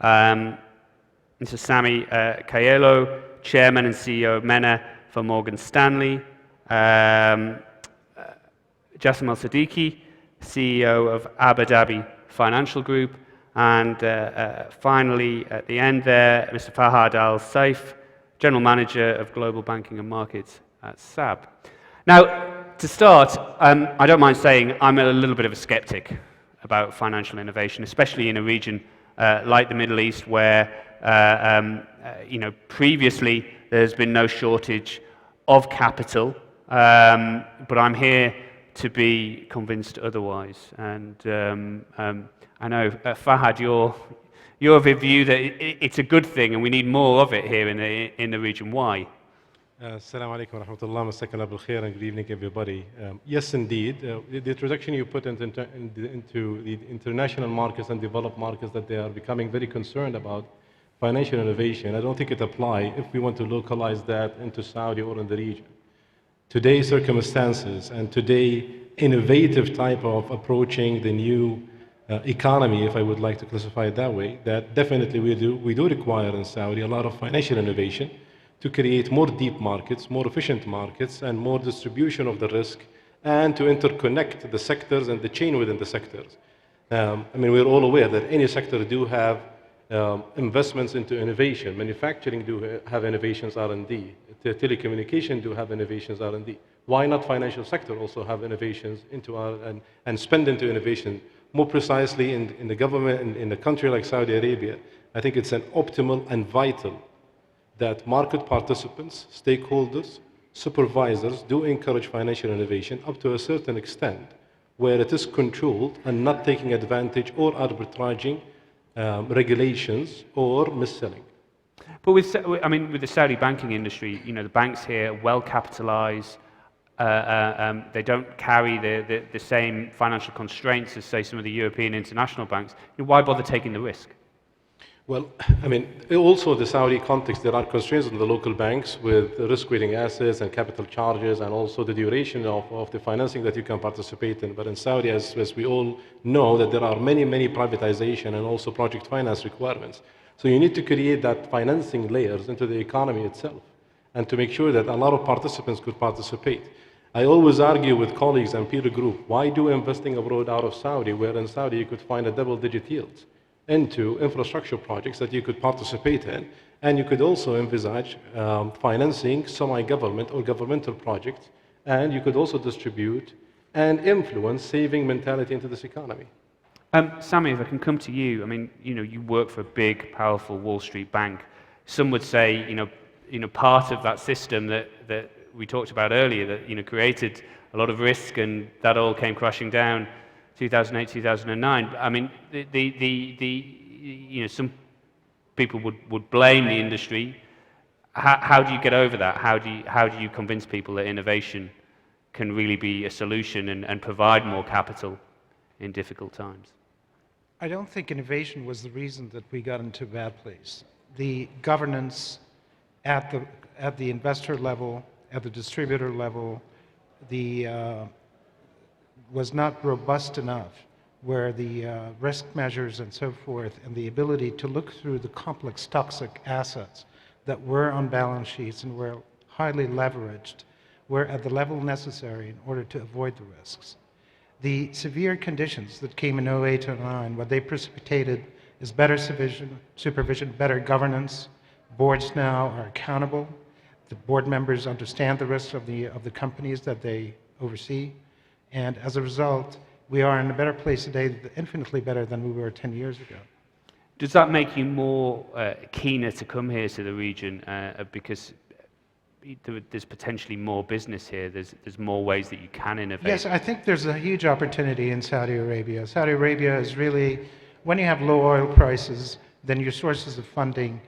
Mr. Sami Kayelo, Chairman and CEO of MENA for Morgan Stanley. Jassim Al-Siddiqui, CEO of Abu Dhabi Financial Group. And finally, at the end there, Mr. Fahad Al-Saif, General Manager of Global Banking and Markets at SAB. Now, to start, I don't mind saying I'm a little bit of a skeptic about financial innovation, especially in a region like the Middle East, where previously there's been no shortage of capital, but I'm here to be convinced otherwise. And I know, Fahad, you're of a view that it's a good thing and we need more of it here in the region. Why? Assalamu alaikum wa rahmatullah, masakan abul khair, and good evening everybody. Yes, indeed, the introduction you put into the international markets and developed markets, that they are becoming very concerned about financial innovation. I don't think it applies if we want to localize that into Saudi or in the region. Today's circumstances and today innovative type of approaching the new economy, if I would like to classify it that way, that definitely we do require in Saudi a lot of financial innovation to create more deep markets, more efficient markets, and more distribution of the risk, and to interconnect the sectors and the chain within the sectors. We're all aware that any sector do have investments into innovation. Manufacturing do have innovations R&D. Telecommunication do have innovations R&D. Why not financial sector also have innovations into and spend into innovation? More precisely, in the government, in a country like Saudi Arabia, I think it's an optimal and vital that market participants, stakeholders, supervisors do encourage financial innovation up to a certain extent, where it is controlled and not taking advantage or arbitraging regulations or mis-selling. But with the Saudi banking industry, the banks here are well capitalized. They don't carry the same financial constraints as, say, some of the European international banks. Why bother taking the risk? Well, also the Saudi context, there are constraints on the local banks with risk-weighting assets and capital charges, and also the duration of the financing that you can participate in. But in Saudi, as we all know, that there are many privatization and also project finance requirements. So you need to create that financing layers into the economy itself, and to make sure that a lot of participants could participate. I always argue with colleagues and peer group, why do investing abroad out of Saudi, where in Saudi you could find a double-digit yields into infrastructure projects that you could participate in, and you could also envisage financing semi-government or governmental projects and you could also distribute and influence saving mentality into this economy. Sammy, if I can come to you, I mean, you work for a big, powerful Wall Street bank. Some would say, part of that system that we talked about earlier, that created a lot of risk, and that all came crashing down 2008, 2009. I mean, some people would blame the industry. How do you get over that? How do you convince people that innovation can really be a solution and provide more capital in difficult times? I don't think innovation was the reason that we got into a bad place. The governance at the investor level, at the distributor level, was not robust enough, where the risk measures and so forth, and the ability to look through the complex toxic assets that were on balance sheets and were highly leveraged, were at the level necessary in order to avoid the risks. The severe conditions that came in 08 and 09, what they precipitated is better supervision, better governance. Boards now are accountable. The board members understand the risks of the companies that they oversee. And as a result, we are in a better place today, infinitely better than we were 10 years ago. Does that make you more keener to come here to the region because there's potentially more business here, there's more ways that you can innovate? Yes, I think there's a huge opportunity in Saudi Arabia. Saudi Arabia is really, when you have low oil prices, then your sources of funding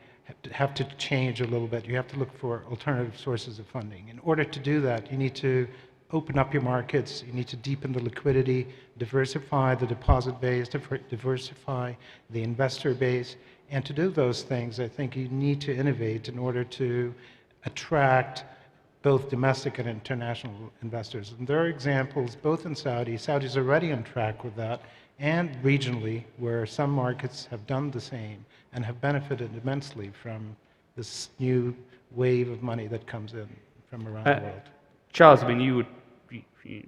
have to change a little bit. You have to look for alternative sources of funding. In order to do that, you need to open up your markets, you need to deepen the liquidity, diversify the deposit base, diversify the investor base. And to do those things, I think you need to innovate in order to attract both domestic and international investors. And there are examples, both in Saudi, Saudi's already on track with that, and regionally, where some markets have done the same and have benefited immensely from this new wave of money that comes in from around the world. Charles, I mean,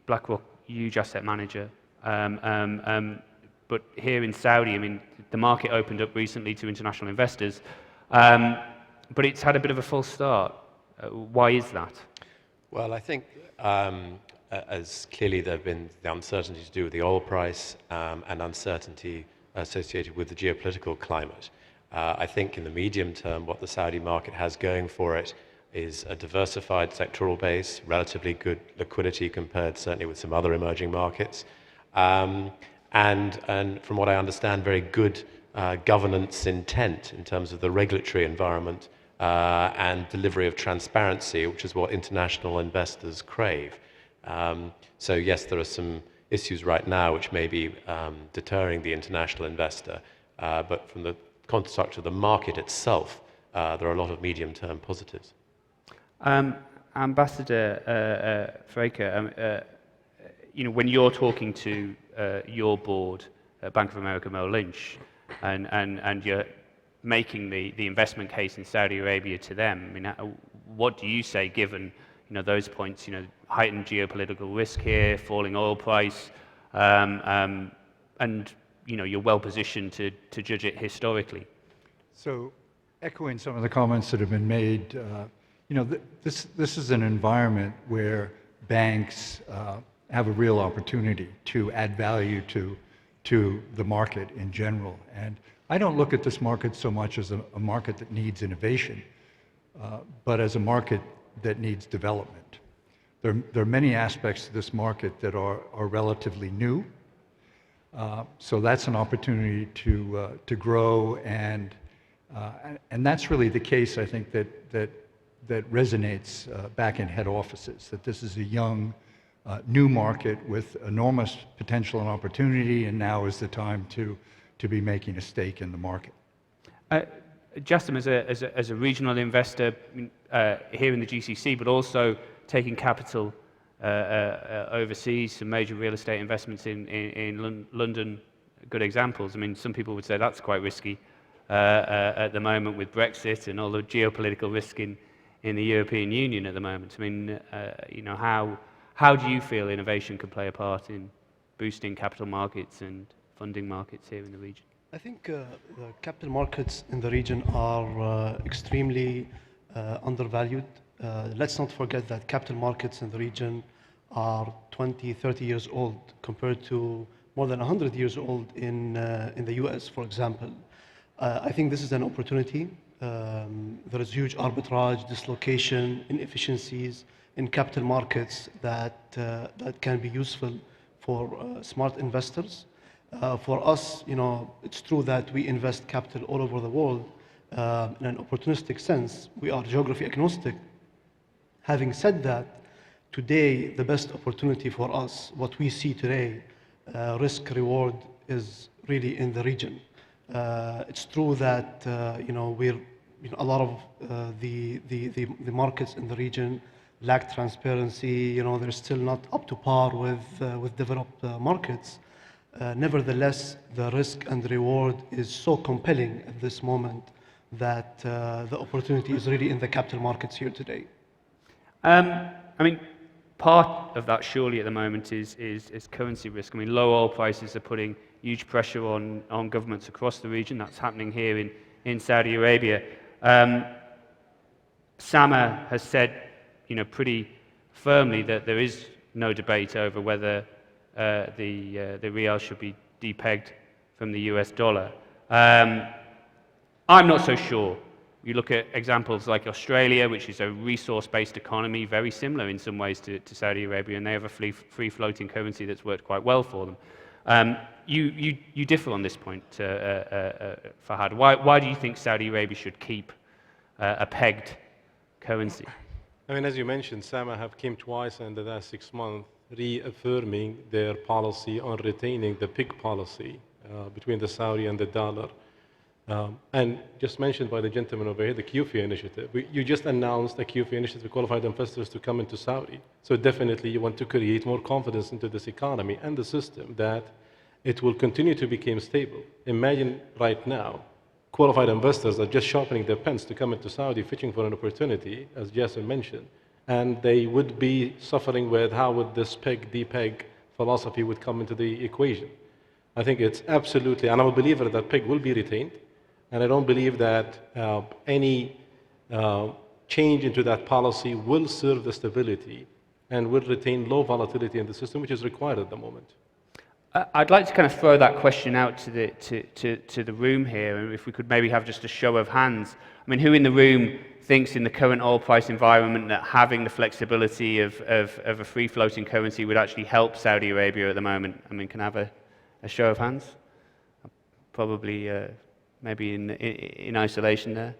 BlackRock, huge asset manager, but here in Saudi, I mean, the market opened up recently to international investors, but it's had a bit of a false start. Why is that? Well, I think as clearly there have been the uncertainty to do with the oil price and uncertainty associated with the geopolitical climate. I think in the medium term, what the Saudi market has going for it is a diversified sectoral base, relatively good liquidity compared certainly with some other emerging markets, and from what I understand, very good governance intent in terms of the regulatory environment and delivery of transparency, which is what international investors crave. So yes, there are some issues right now which may be deterring the international investor, but from the construct of the market itself, there are a lot of medium-term positives. Ambassador Fraker, when you're talking to your board at Bank of America Merrill Lynch, and you're making the investment case in Saudi Arabia to them, I mean, what do you say given those points? Heightened geopolitical risk here, falling oil price, and you're well positioned to judge it historically. So, echoing some of the comments that have been made. This is an environment where banks have a real opportunity to add value to the market in general. And I don't look at this market so much as a market that needs innovation, but as a market that needs development. There are many aspects to this market that are relatively new. So that's an opportunity to grow, and that's really the case, I think, that resonates back in head offices, that this is a young, new market with enormous potential and opportunity, and now is the time to be making a stake in the market. Justin, as a regional investor here in the GCC, but also taking capital overseas, some major real estate investments in London, good examples. I mean, some people would say that's quite risky at the moment with Brexit and all the geopolitical risk in the European Union at the moment. I mean, how do you feel innovation could play a part in boosting capital markets and funding markets here in the region? I think the capital markets in the region are extremely undervalued. Let's not forget that capital markets in the region are 20, 30 years old compared to more than 100 years old in the US, for example. I think this is an opportunity. There is huge arbitrage, dislocation, inefficiencies in capital markets that can be useful for smart investors. For us, it's true that we invest capital all over the world in an opportunistic sense. We are geography agnostic. Having said that, today the best opportunity for us, what we see today, risk reward is really in the region. It's true that a lot of the markets in the region lack transparency. They're still not up to par with developed markets. Nevertheless, the risk and reward is so compelling at this moment that the opportunity is really in the capital markets here today. I mean, part of that surely at the moment is currency risk. I mean, low oil prices are putting huge pressure on governments across the region. That's happening here in Saudi Arabia. Sama has said, pretty firmly that there is no debate over whether the riyal should be depegged from the US dollar. I'm not so sure. You look at examples like Australia, which is a resource-based economy, very similar in some ways to Saudi Arabia, and they have a free-floating currency that's worked quite well for them. You differ on this point, Fahad. Why do you think Saudi Arabia should keep a pegged currency? I mean, as you mentioned, SAMA have came twice in the last 6 months reaffirming their policy on retaining the peg policy between the Saudi and the dollar. And just mentioned by the gentleman over here, the QFI initiative. You just announced a QFI initiative to qualified investors to come into Saudi. So definitely you want to create more confidence into this economy and the system that it will continue to become stable. Imagine right now, qualified investors are just sharpening their pens to come into Saudi, fishing for an opportunity, as Jason mentioned, and they would be suffering with how would this peg, depeg philosophy would come into the equation. I think it's absolutely, and I'm a believer that peg will be retained, and I don't believe that any change into that policy will serve the stability and will retain low volatility in the system, which is required at the moment. I'd like to kind of throw that question out to the room here, and if we could maybe have just a show of hands. I mean, who in the room thinks in the current oil price environment that having the flexibility of a free-floating currency would actually help Saudi Arabia at the moment? I mean, can I have a show of hands? Probably maybe in isolation there.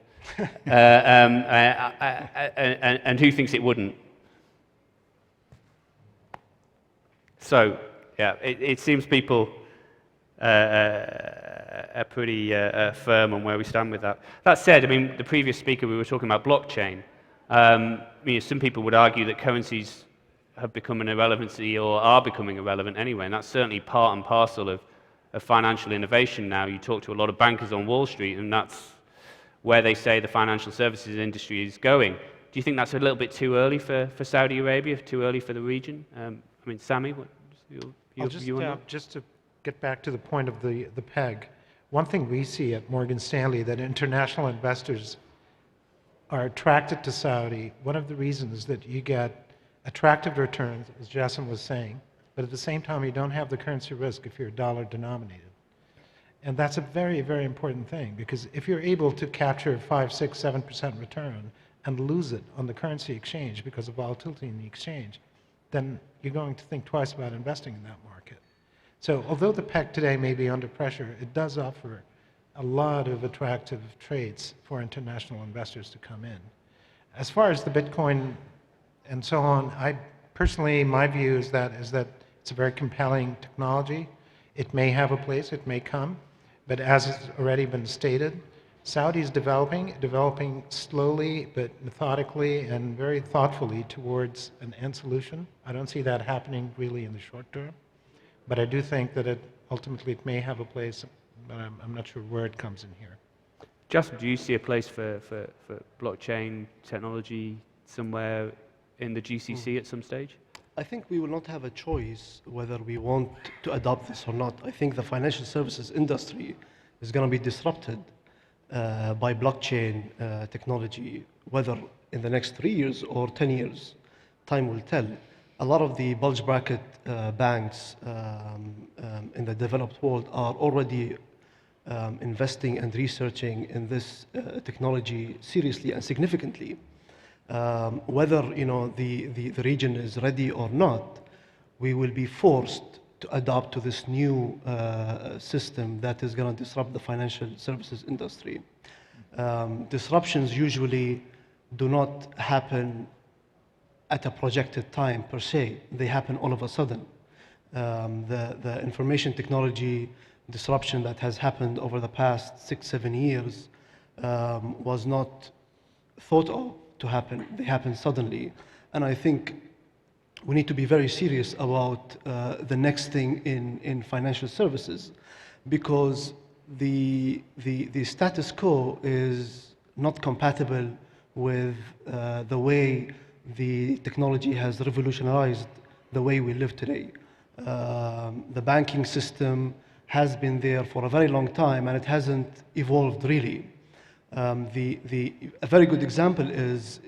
And who thinks it wouldn't? So, yeah, it seems people are pretty firm on where we stand with that. That said, I mean, the previous speaker, we were talking about blockchain. Some people would argue that currencies have become an irrelevancy or are becoming irrelevant anyway, and that's certainly part and parcel of financial innovation now. You talk to a lot of bankers on Wall Street, and that's where they say the financial services industry is going. Do you think that's a little bit too early for Saudi Arabia, too early for the region? I mean, Sami, just to get back to the point of the peg, one thing we see at Morgan Stanley that international investors are attracted to Saudi. One of the reasons that you get attractive returns, as Jassim was saying, but at the same time you don't have the currency risk if you're dollar denominated. And that's a very, very important thing, because if you're able to capture 5, 6, 7% return and lose it on the currency exchange because of volatility in the exchange, then you're going to think twice about investing in that market. So although the peg today may be under pressure, it does offer a lot of attractive traits for international investors to come in. As far as the Bitcoin and so on, personally, my view is that it's a very compelling technology. It may have a place, it may come, but as has already been stated, Saudi is developing slowly but methodically and very thoughtfully towards an end solution. I don't see that happening really in the short term, but I do think that ultimately it may have a place, but I'm not sure where it comes in here. Justin, do you see a place for blockchain technology somewhere in the GCC at some stage? I think we will not have a choice whether we want to adopt this or not. I think the financial services industry is going to be disrupted by blockchain technology, whether in the next 3 years or 10 years. Time will tell. a lot of the bulge bracket banks in the developed world are already investing and researching in this technology seriously and significantly. Whether the region is ready or not, we will be forced to adapt to this new system that is going to disrupt the financial services industry. Disruptions usually do not happen at a projected time per se. They happen all of a sudden. The information technology disruption that has happened over the past 6-7 years was not thought of to happen. They happened suddenly. And I think we need to be very serious about the next thing in financial services, because the status quo is not compatible with the way the technology has revolutionized the way we live today. The banking system has been there for a very long time and it hasn't evolved really. A very good example is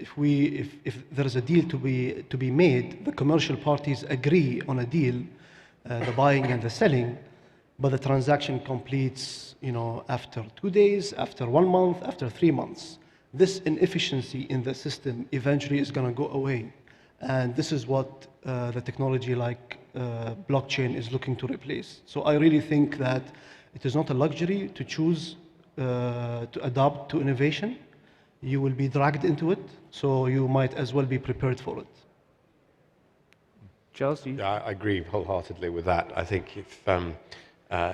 if there is a deal to be made, the commercial parties agree on a deal, the buying and the selling, but the transaction completes, after 2 days, after 1 month, after 3 months. This inefficiency in the system eventually is going to go away, and this is what the technology like blockchain is looking to replace. So I really think that it is not a luxury to choose to adapt to innovation. You will be dragged into it, so you might as well be prepared for it. Charles, Yeah, I agree wholeheartedly with that. I think if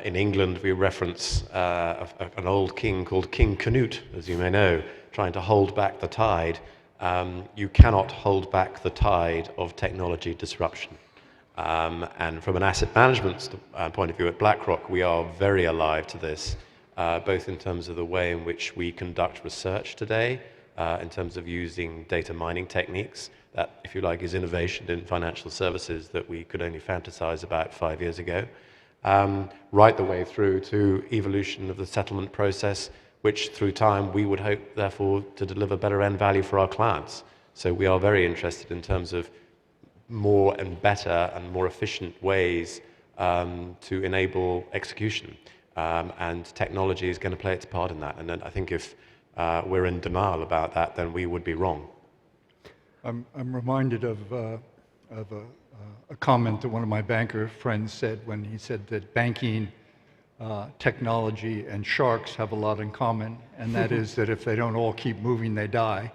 in England we reference an old king called King Canute, as you may know, trying to hold back the tide, you cannot hold back the tide of technology disruption. And from an asset management point of view at BlackRock, we are very alive to this, both in terms of the way in which we conduct research today, in terms of using data mining techniques. That, if you like, is innovation in financial services that we could only fantasize about 5 years ago, right the way through to evolution of the settlement process, which through time we would hope, therefore, to deliver better end value for our clients. So we are very interested in terms of more and better and more efficient ways to enable execution. And technology is going to play its part in that. And then I think if we're in denial about that, then we would be wrong. I'm reminded of a comment that one of my banker friends said when he said that banking, technology, and sharks have a lot in common, and that is that if they don't all keep moving, they die.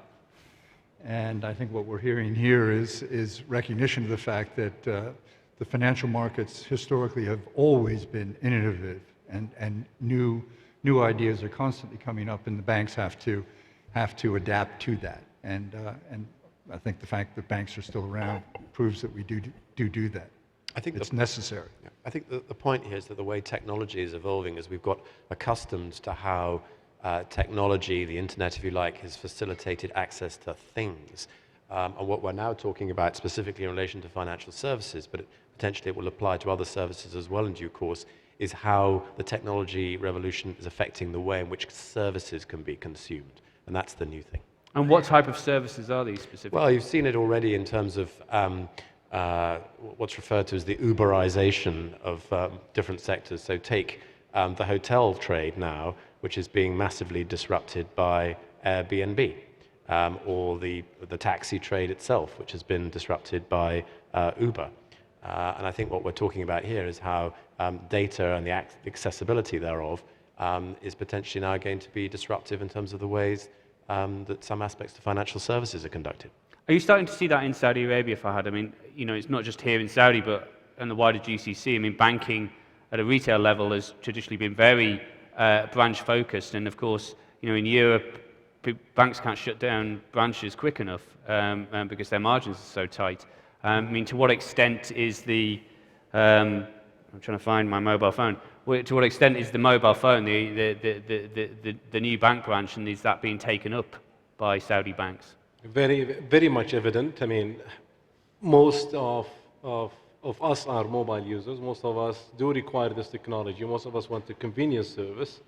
And I think what we're hearing here is recognition of the fact that the financial markets historically have always been innovative, and new ideas are constantly coming up, and the banks have to adapt to that. And I think the fact that banks are still around proves that we do that. I think it's necessary. I think the point here is that the way technology is evolving is we've got accustomed to how technology, the internet if you like, has facilitated access to things. And what we're now talking about specifically in relation to financial services, but potentially it will apply to other services as well in due course, is how the technology revolution is affecting the way in which services can be consumed. And that's the new thing. And what type of services are these specifically? Well, you've seen it already in terms of what's referred to as the Uberization of different sectors. So take the hotel trade now, which is being massively disrupted by Airbnb, or the taxi trade itself, which has been disrupted by Uber. And I think what we're talking about here is how data and the accessibility thereof is potentially now going to be disruptive in terms of the ways that some aspects of financial services are conducted. Are you starting to see that in Saudi Arabia, Fahad? I mean, it's not just here in Saudi, but in the wider GCC. I mean, banking at a retail level has traditionally been very branch-focused, and of course, in Europe, banks can't shut down branches quick enough because their margins are so tight. I mean, to what extent is I'm trying to find my mobile phone. To what extent is the mobile phone the new bank branch, and is that being taken up by Saudi banks? Very, very much evident. I mean, most of us are mobile users. Most of us do require this technology. Most of us want a convenience service.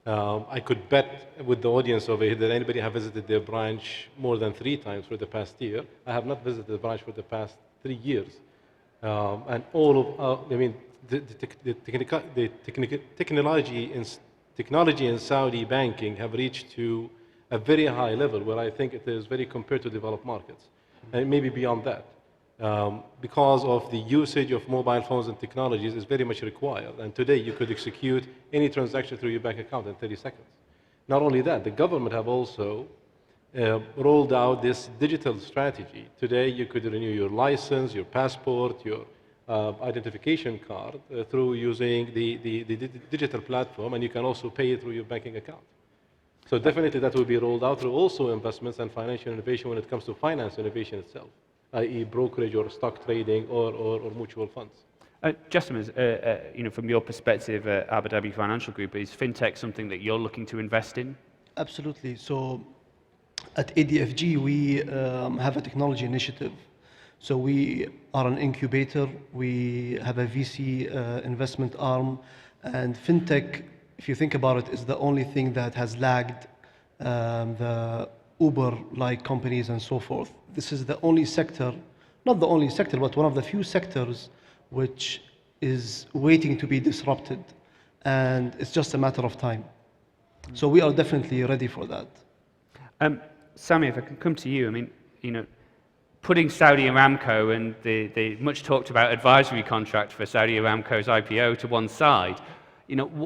I could bet with the audience over here that anybody have visited their branch more than 3 times for the past year. I have not visited the branch for the past 3 years. And all of, I mean, technology in Saudi banking have reached to a very high level where I think it is very compared to developed markets, and maybe beyond that. Because of the usage of mobile phones and technologies is very much required. And today you could execute any transaction through your bank account in 30 seconds. Not only that, the government have also rolled out this digital strategy. Today you could renew your license, your passport, your identification card through using the digital platform, and you can also pay it through your banking account. So definitely that will be rolled out through also investments and financial innovation when it comes to finance innovation itself, i.e. brokerage or stock trading or mutual funds. Justin, from your perspective at Abu Dhabi Financial Group, is fintech something that you're looking to invest in? Absolutely. So at ADFG, we have a technology initiative. So we are an incubator, we have a VC investment arm, and fintech, if you think about it, is the only thing that has lagged the Uber-like companies and so forth. This is the only sector, not the only sector, but one of the few sectors which is waiting to be disrupted, and it's just a matter of time. So we are definitely ready for that. Sami, if I can come to you, I mean, putting Saudi Aramco and the much talked about advisory contract for Saudi Aramco's IPO to one side,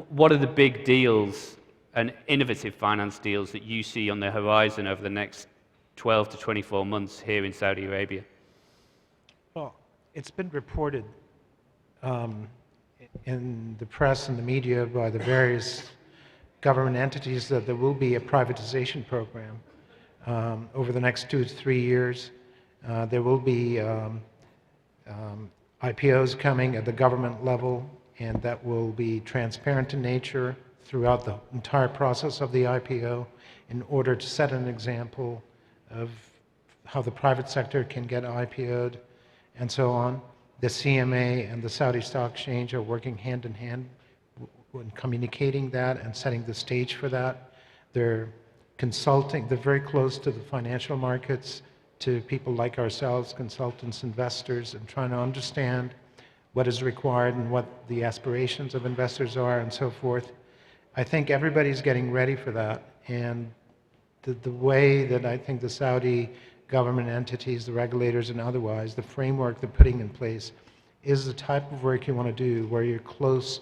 what are the big deals and innovative finance deals that you see on the horizon over the next 12 to 24 months here in Saudi Arabia? Well, it's been reported in the press and the media by the various government entities that there will be a privatization program over the next 2 to 3 years. There will be IPOs coming at the government level, and that will be transparent in nature throughout the entire process of the IPO in order to set an example of how the private sector can get IPO'd and so on. The CMA and the Saudi Stock Exchange are working hand in hand when communicating that and setting the stage for that. They're consulting, they're very close to the financial markets, to people like ourselves, consultants, investors, and trying to understand what is required and what the aspirations of investors are and so forth. I think everybody's getting ready for that, and the way that I think the Saudi government entities, the regulators and otherwise, the framework they're putting in place is the type of work you want to do where you're close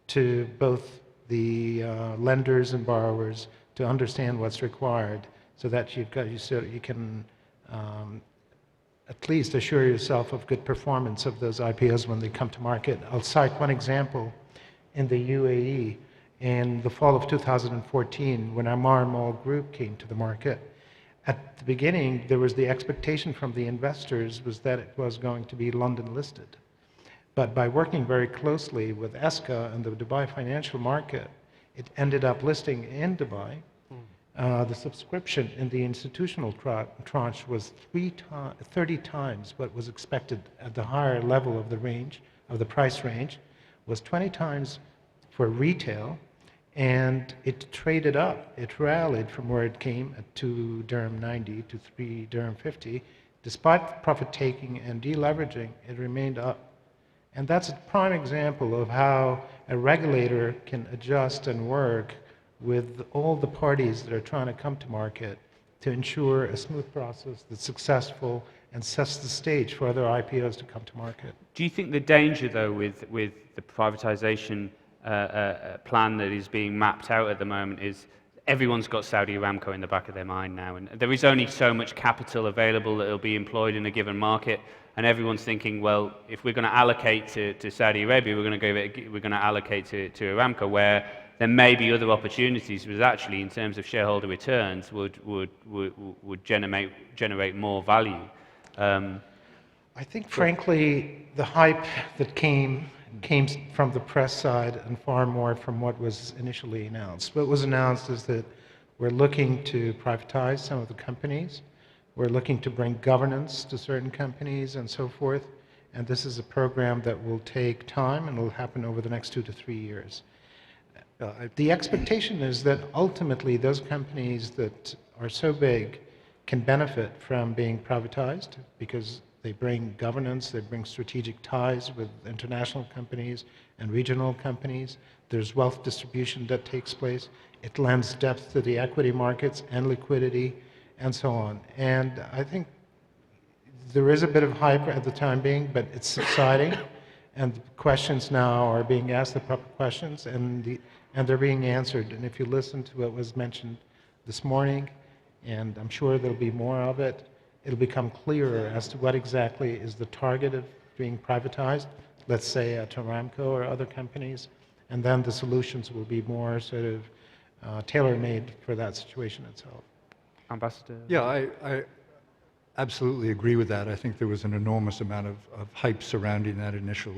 to both the lenders and borrowers to understand what's required so that you can at least assure yourself of good performance of those IPOs when they come to market. I'll cite one example in the UAE. In the fall of 2014, when Amar Mall Group came to the market, at the beginning, there was the expectation from the investors was that it was going to be London listed. But by working very closely with ESCA and the Dubai financial market, it ended up listing in Dubai. The subscription in the institutional tranche was 30 times what was expected at the higher level of the range, of the price range, was 20 times for retail, and it traded up. It rallied from where it came at 2 dirham 90 to 3 dirham 50. Despite profit taking and deleveraging, it remained up. And that's a prime example of how a regulator can adjust and work with all the parties that are trying to come to market to ensure a smooth process that's successful and sets the stage for other IPOs to come to market. Do you think the danger, though, with the privatization plan that is being mapped out at the moment is everyone's got Saudi Aramco in the back of their mind now, and there is only so much capital available that will be employed in a given market, and everyone's thinking, well, if we're going to allocate to Saudi Arabia, we're going to allocate to Aramco, where there may be other opportunities, but actually, in terms of shareholder returns, would generate more value. I think, frankly, the hype that came from the press side and far more from what was initially announced. What was announced is that we're looking to privatize some of the companies. We're looking to bring governance to certain companies and so forth. And this is a program that will take time and will happen over the next 2 to 3 years. The expectation is that ultimately those companies that are so big can benefit from being privatized because They bring governance, they bring strategic ties with international companies and regional companies. There's wealth distribution that takes place. It lends depth to the equity markets and liquidity and so on. And I think there is a bit of hype at the time being, but it's subsiding. And questions now are being asked, the proper questions, and they're being answered. And if you listen to what was mentioned this morning, and I'm sure there'll be more of it, it'll become clearer as to what exactly is the target of being privatized, let's say at Aramco or other companies, and then the solutions will be more sort of tailor-made for that situation itself. Ambassador? Yeah, I absolutely agree with that. I think there was an enormous amount of hype surrounding that initial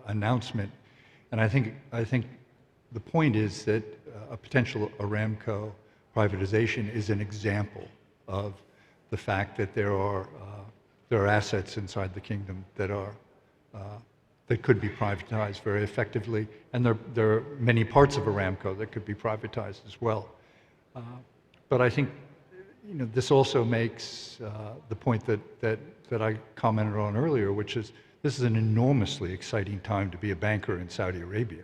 announcement. And I think the point is that a potential Aramco privatization is an example of the fact that there are assets inside the kingdom that could be privatized very effectively, and there are many parts of Aramco that could be privatized as well. But I think this also makes the point that I commented on earlier, which is this is an enormously exciting time to be a banker in Saudi Arabia.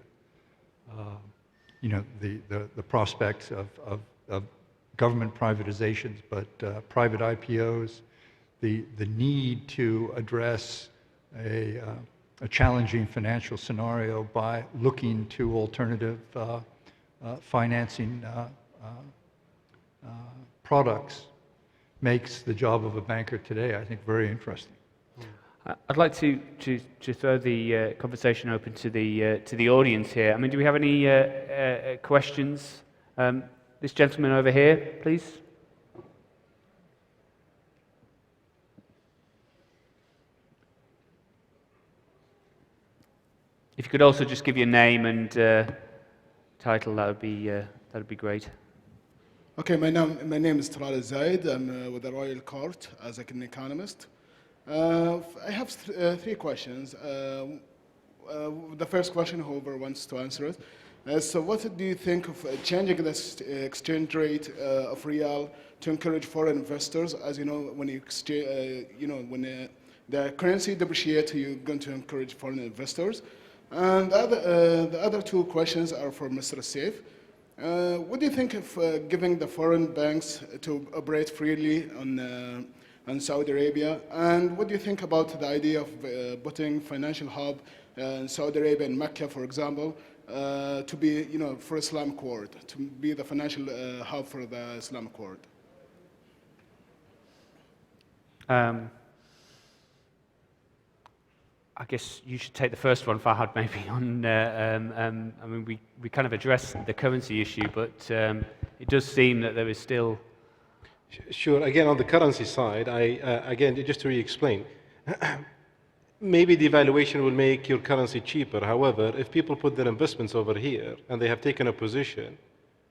The prospects of government privatizations, but private IPOs, the need to address a challenging financial scenario by looking to alternative financing products makes the job of a banker today, I think, very interesting. I'd like to throw the conversation open to the audience here. I mean, do we have any questions? This gentleman over here, please. If you could also just give your name and title, that would be great. Okay, my name is Taral Zaid. I'm with the Royal Court as an economist. I have three questions. The first question, whoever wants to answer it, so what do you think of changing the exchange rate of Riyal to encourage foreign investors? As you know, when when the currency depreciates, you're going to encourage foreign investors. And the other two questions are for Mr. Saif. What do you think of giving the foreign banks to operate freely on Saudi Arabia? And what do you think about the idea of putting financial hub in Saudi Arabia and Mecca, for example, to be, for Islamic world, to be the financial hub for the Islamic world? I guess you should take the first one, Fahad, maybe on, I mean, we kind of addressed the currency issue, but it does seem that there is still... Sure, again, on the currency side, again, just to re-explain, maybe devaluation will make your currency cheaper. However, if people put their investments over here and they have taken a position,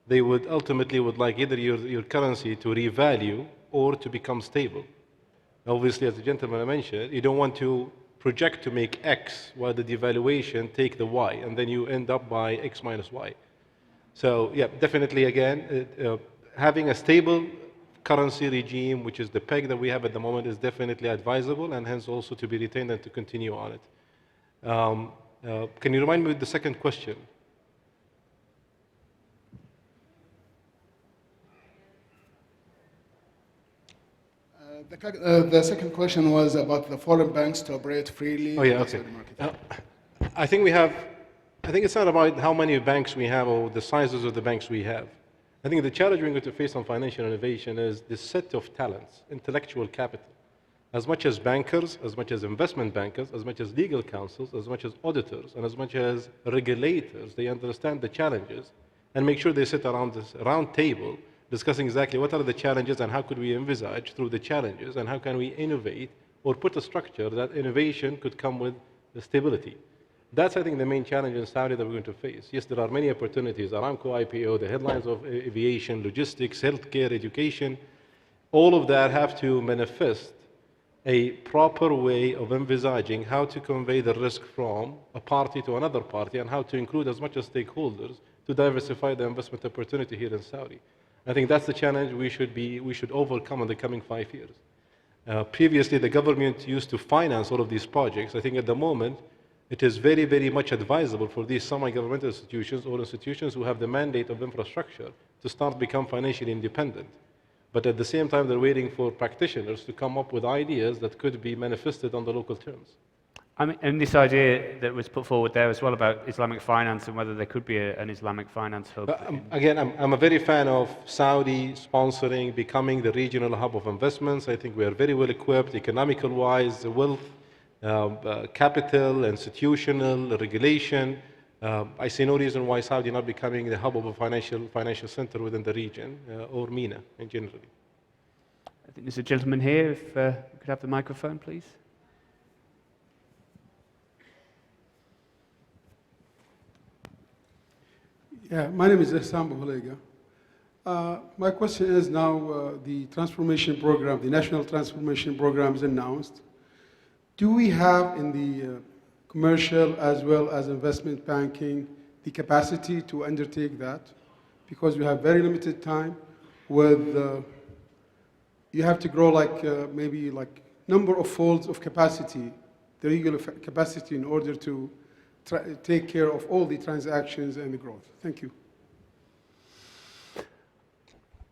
they would ultimately like either your currency to revalue or to become stable. Obviously, as the gentleman mentioned, you don't want to project to make X while the devaluation take the Y, and then you end up by X minus Y. So yeah, definitely again, having a stable currency regime, which is the peg that we have at the moment, is definitely advisable, and hence also to be retained and to continue on it. Can you remind me of the second question? The second question was about the foreign banks to operate freely. Oh yeah, okay. I think it's not about how many banks we have or the sizes of the banks we have. I think the challenge we're going to face on financial innovation is the set of talents, intellectual capital. As much as bankers, as much as investment bankers, as much as legal counsels, as much as auditors, and as much as regulators, they understand the challenges and make sure they sit around this round table discussing exactly what are the challenges and how could we envisage through the challenges and how can we innovate or put a structure that innovation could come with the stability. That's, I think, the main challenge in Saudi that we're going to face. Yes, there are many opportunities, Aramco IPO, the headlines of aviation, logistics, healthcare, education. All of that have to manifest a proper way of envisaging how to convey the risk from a party to another party and how to include as much as stakeholders to diversify the investment opportunity here in Saudi. I think that's the challenge we should overcome in the coming 5 years. Previously, the government used to finance all of these projects. I think at the moment, it is very, very much advisable for these semi-governmental institutions or institutions who have the mandate of infrastructure to start become financially independent. But at the same time, they're waiting for practitioners to come up with ideas that could be manifested on the local terms. I mean, and this idea that was put forward there as well about Islamic finance and whether there could be an Islamic finance hub. Again, I'm a very fan of Saudi sponsoring, becoming the regional hub of investments. I think we are very well equipped, economical-wise, wealth, capital, institutional, regulation. I see no reason why Saudi not becoming the hub of a financial center within the region, or MENA in general. I think there's a gentleman here, if we could have the microphone, please. Yeah, my name is Ihsan Bahulega. My question is now the transformation program, the national transformation program is announced. Do we have in the commercial as well as investment banking the capacity to undertake that? Because we have very limited time with, you have to grow like maybe like number of folds of capacity, the regular capacity in order to take care of all the transactions and the growth. Thank you.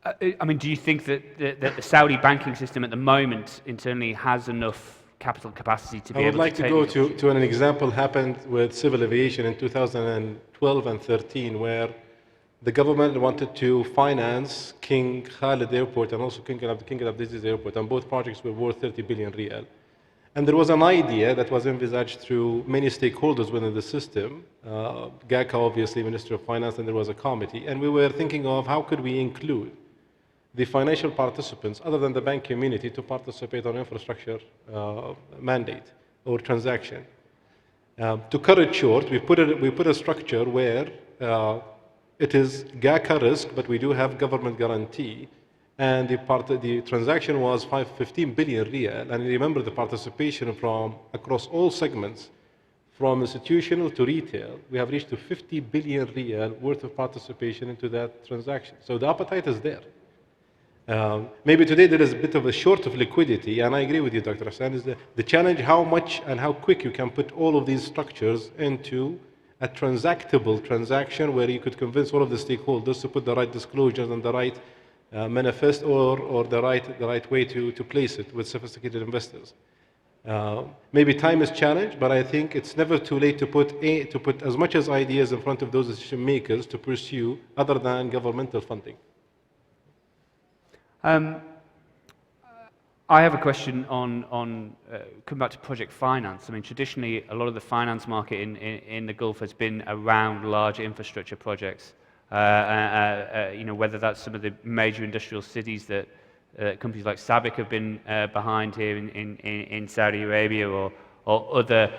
I mean, do you think that the Saudi banking system at the moment internally has enough capital capacity to be able to I would like to go to an example happened with civil aviation in 2012 and 13, where the government wanted to finance King Khalid Airport and also King Abdulaziz Airport, and both projects were worth 30 billion riyal. And there was an idea that was envisaged through many stakeholders within the system, GACA obviously, Ministry of Finance, and there was a committee, and we were thinking of how could we include the financial participants other than the bank community to participate on infrastructure mandate or transaction. To cut it short, we put a structure where it is GACA risk, but we do have government guarantee. And the transaction was 15 billion riyal. And remember the participation from across all segments, from institutional to retail, we have reached to 50 billion riyal worth of participation into that transaction. So the appetite is there. Maybe today there is a bit of a short of liquidity, and I agree with you, Dr. Hassan, is the challenge how much and how quick you can put all of these structures into a transactable transaction where you could convince all of the stakeholders to put the right disclosures and the right manifest or the right way to place it with sophisticated investors. Maybe time is challenged, but I think it's never too late to put as much as ideas in front of those decision makers to pursue other than governmental funding. I have a question on coming back to project finance. I mean, traditionally, a lot of the finance market in the Gulf has been around large infrastructure projects. You know, whether that's some of the major industrial cities that companies like SABIC have been behind here in Saudi Arabia, or other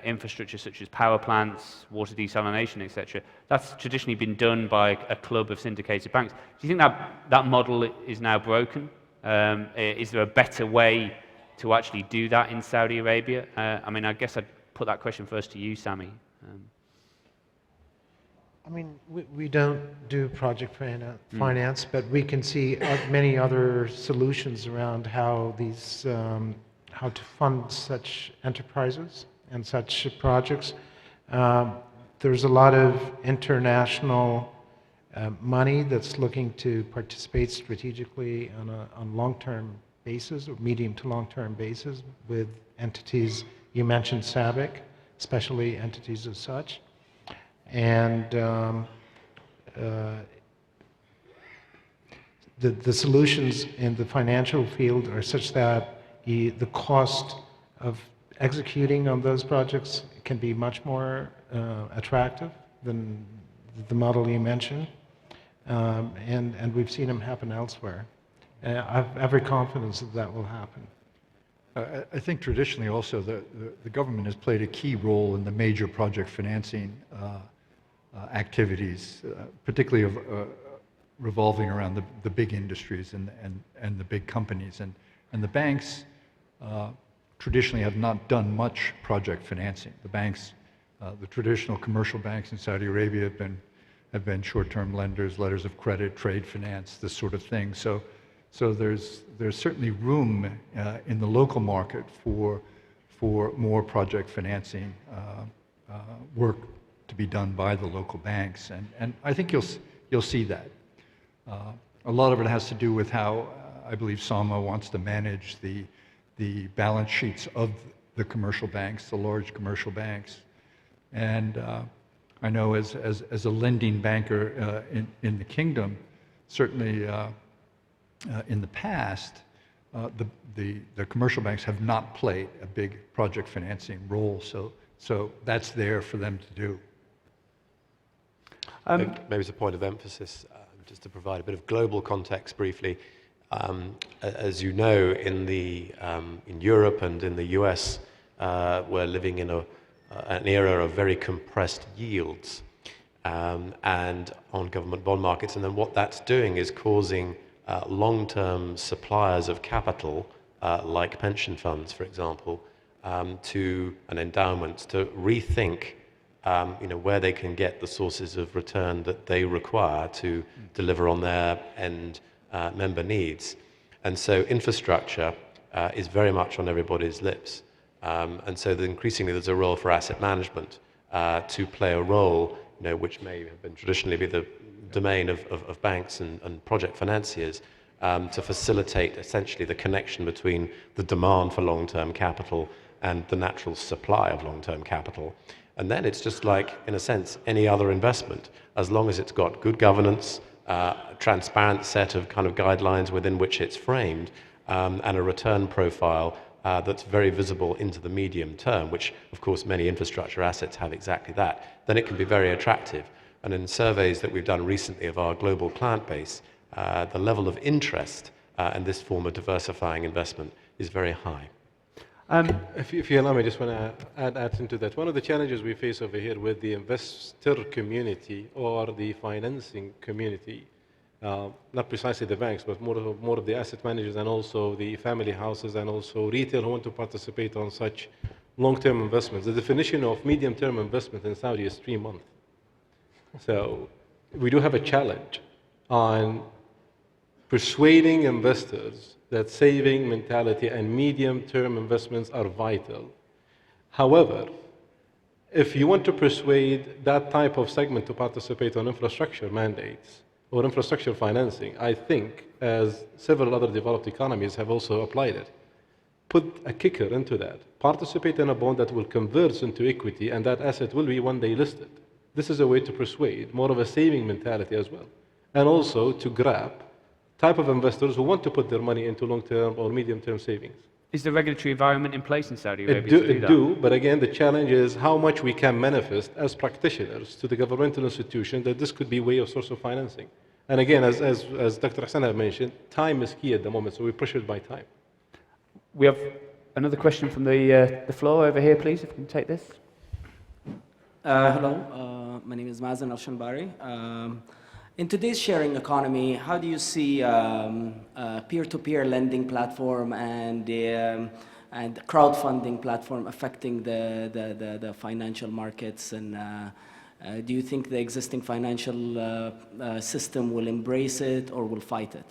infrastructure such as power plants, water desalination, etc. That's traditionally been done by a club of syndicated banks. Do you think that model is now broken? Is there a better way to actually do that in Saudi Arabia? I mean, I guess I'd put that question first to you, Sami. I mean, we don't do project finance, but we can see many other solutions around how these, how to fund such enterprises and such projects. There's a lot of international money that's looking to participate strategically on long-term basis or medium to long-term basis with entities. You mentioned SABIC, especially entities as such. And the solutions in the financial field are such that the cost of executing on those projects can be much more attractive than the model you mentioned. And we've seen them happen elsewhere. I have every confidence that that will happen. I think traditionally also the government has played a key role in the major project financing activities, particularly revolving around the big industries and the big companies. And the banks traditionally have not done much project financing. The banks, the traditional commercial banks in Saudi Arabia have been short-term lenders, letters of credit, trade finance, this sort of thing. So So there's certainly room in the local market for more project financing work to be done by the local banks, and I think you'll see that. A lot of it has to do with how I believe SAMA wants to manage the balance sheets of the commercial banks, the large commercial banks, and I know as a lending banker in the kingdom, certainly in the past, the commercial banks have not played a big project financing role, so that's there for them to do. Maybe as a point of emphasis, just to provide a bit of global context briefly, as you know, in Europe and in the US, we're living in an era of very compressed yields and on government bond markets, and then what that's doing is causing long-term suppliers of capital, like pension funds, for example, and endowments, to rethink where they can get the sources of return that they require to deliver on their end member needs. And so infrastructure is very much on everybody's lips. And so increasingly there's a role for asset management to play a role, which may have been traditionally be the domain of banks and project financiers, to facilitate essentially the connection between the demand for long-term capital and the natural supply of long-term capital. And then it's just like, in a sense, any other investment, as long as it's got good governance, a transparent set of kind of guidelines within which it's framed, and a return profile that's very visible into the medium term, which of course many infrastructure assets have exactly that, then it can be very attractive. And in surveys that we've done recently of our global client base, the level of interest in this form of diversifying investment is very high. If you allow me, I just want to add into that. One of the challenges we face over here with the investor community or the financing community, not precisely the banks, but more of the asset managers and also the family houses and also retail who want to participate on such long-term investments. The definition of medium-term investment in Saudi is 3 months. So we do have a challenge on persuading investors that saving mentality and medium-term investments are vital. However, if you want to persuade that type of segment to participate on infrastructure mandates or infrastructure financing, I think, as several other developed economies have also applied it, put a kicker into that. Participate in a bond that will convert into equity, and that asset will be one day listed. This is a way to persuade more of a saving mentality as well, and also to grab type of investors who want to put their money into long-term or medium-term savings. Is the regulatory environment in place in Saudi Arabia to do that? It do, but again, the challenge is how much we can manifest as practitioners to the governmental institution that this could be a way of source of financing. And again, as Dr. Hassan had mentioned, time is key at the moment, so we're pressured by time. We have another question from the floor over here, please, if you can take this. Hello, my name is Mazen Al-Shanbari. In today's sharing economy, how do you see peer-to-peer lending platform and crowdfunding platform affecting the financial markets? And do you think the existing financial system will embrace it or will fight it?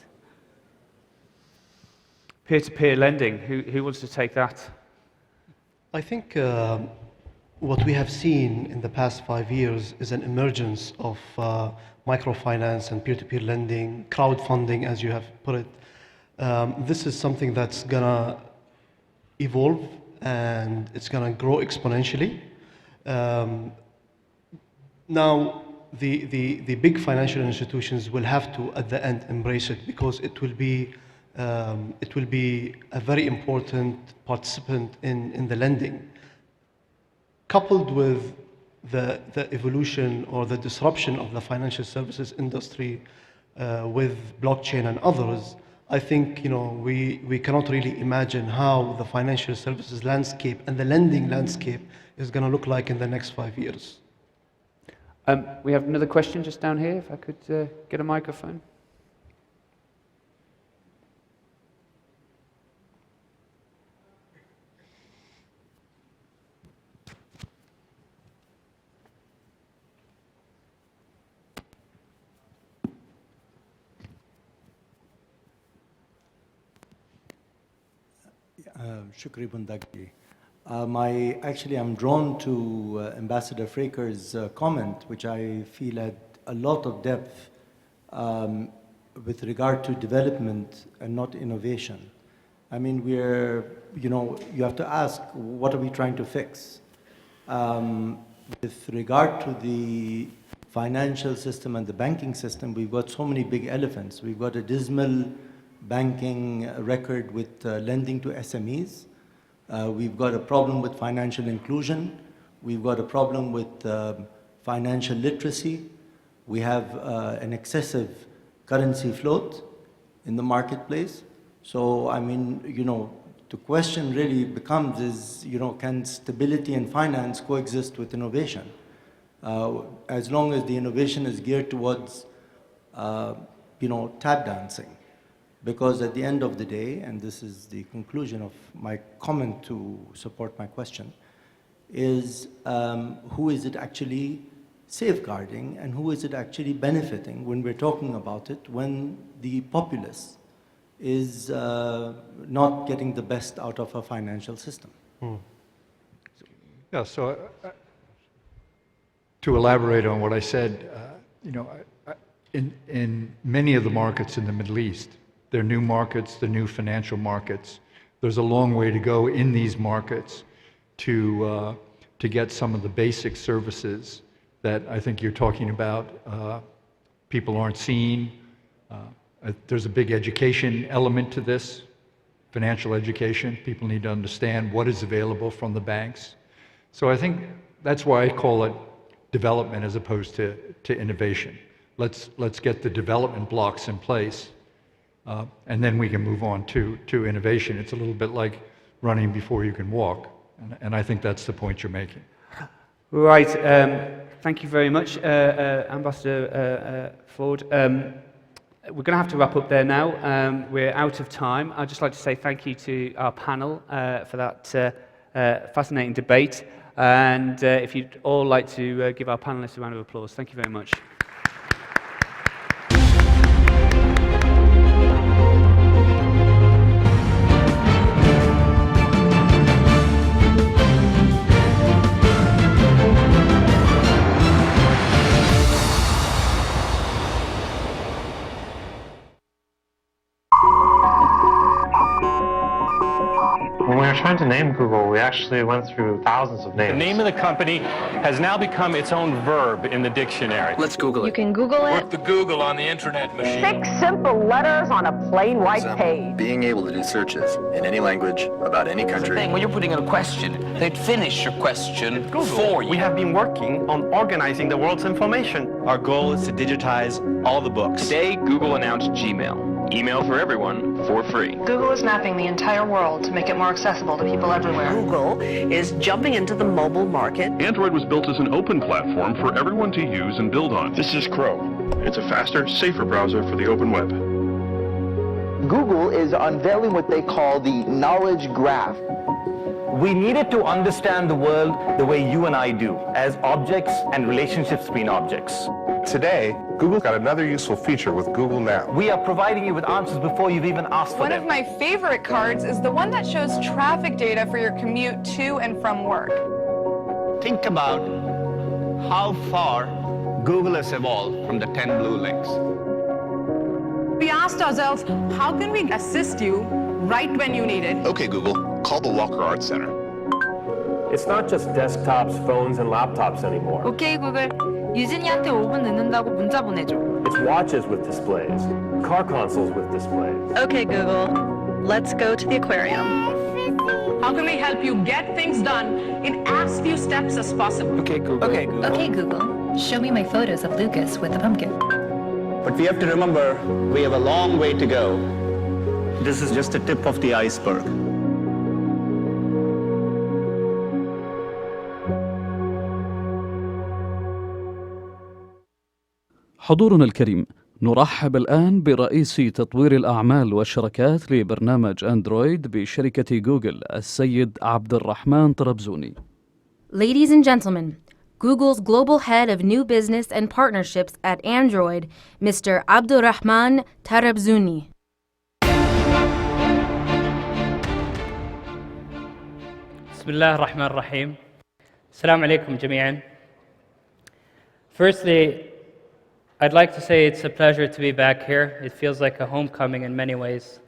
Peer-to-peer lending, who wants to take that? I think what we have seen in the past 5 years is an emergence of microfinance and peer-to-peer lending, crowdfunding, as you have put it. This is something that's gonna evolve and it's gonna grow exponentially. Now, the big financial institutions will have to, at the end, embrace it because it will be a very important participant in the lending. Coupled with the evolution or the disruption of the financial services industry with blockchain and others, I think we cannot really imagine how the financial services landscape and the lending landscape is going to look like in the next 5 years. We have another question just down here, if I could get a microphone. Shukri Bundagi. Actually, I'm drawn to Ambassador Fraker's comment, which I feel had a lot of depth with regard to development and not innovation. I mean, you have to ask, what are we trying to fix? With regard to the financial system and the banking system, we've got so many big elephants. We've got a dismal banking record with lending to SMEs. We've got a problem with financial inclusion. We've got a problem with financial literacy. We have an excessive currency float in the marketplace. So, I mean, the question really becomes is, can stability and finance coexist with innovation? As long as the innovation is geared towards, tap dancing. Because at the end of the day, and this is the conclusion of my comment to support my question, is who is it actually safeguarding and who is it actually benefiting when we're talking about it, when the populace is not getting the best out of a financial system? Yeah, so to elaborate on what I said, in many of the markets in the Middle East, they're new markets, the new financial markets. There's a long way to go in these markets to get some of the basic services that I think you're talking about. People aren't seeing. There's a big education element to this, financial education. People need to understand what is available from the banks. So I think that's why I call it development as opposed to innovation. Let's get the development blocks in place. And then we can move on to innovation. It's a little bit like running before you can walk. And I think that's the point you're making. Right. Thank you very much, Ambassador Ford. We're going to have to wrap up there now. We're out of time. I'd just like to say thank you to our panel for that fascinating debate. And if you'd all like to give our panelists a round of applause. Thank you very much. When we were trying to name Google, we actually went through thousands of names. The name of the company has now become its own verb in the dictionary. Let's Google You can Google it. Work the Google on the internet machine. 6 simple letters on a plain white page. Being able to do searches in any language about any country. When you're putting in a question, they'd finish your question for you. We have been working on organizing the world's information. Our goal is to digitize all the books. Today, Google announced Gmail. Email for everyone for free. Google is mapping the entire world to make it more accessible to people everywhere. Google is jumping into the mobile market. Android was built as an open platform for everyone to use and build on. This is Chrome. It's a faster, safer browser for the open web. Google is unveiling what they call the knowledge graph. We needed to understand the world the way you and I do, as objects and relationships between objects. Today, Google got another useful feature with Google Now. We are providing you with answers before you've even asked for them. One of my favorite cards is the one that shows traffic data for your commute to and from work. Think about how far Google has evolved from the 10 blue links. We asked ourselves, how can we assist you right when you need it? Okay, Google, call the Walker Art Center. It's not just desktops, phones, and laptops anymore. 오케이 구글, 유진이한테 5분 늦는다고 문자 보내줘. It's watches with displays, car consoles with displays. Okay, Google, let's go to the aquarium. How can we help you get things done in as few steps as possible? Okay, Google. Okay, Google. Okay, Google, show me my photos of Lucas with the pumpkin. But we have to remember, we have a long way to go. This is just the tip of the iceberg. حضورنا الكريم، نرحب الآن برئيس تطوير الأعمال والشركات لبرنامج أندرويد بشركة جوجل، السيد عبد الرحمن طرابزوني. Ladies and gentlemen, Google's global head of new business and partnerships at Android, Mr. Abdurrahman Tarabzouni. بسم الله الرحمن الرحيم. السلام عليكم جميعا. Firstly, I'd like to say it's a pleasure to be back here. It feels like a homecoming in many ways.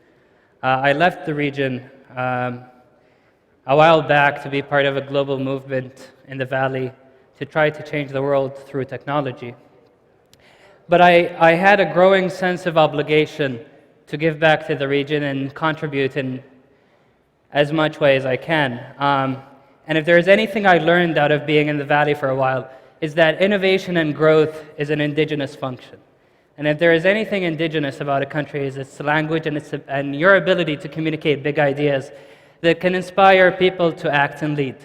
I left the region a while back to be part of a global movement in the Valley to try to change the world through technology. But I had a growing sense of obligation to give back to the region and contribute in as much way as I can. And if there's anything I learned out of being in the Valley for a while, is that innovation and growth is an indigenous function. And if there is anything indigenous about a country, is its language and your ability to communicate big ideas that can inspire people to act and lead.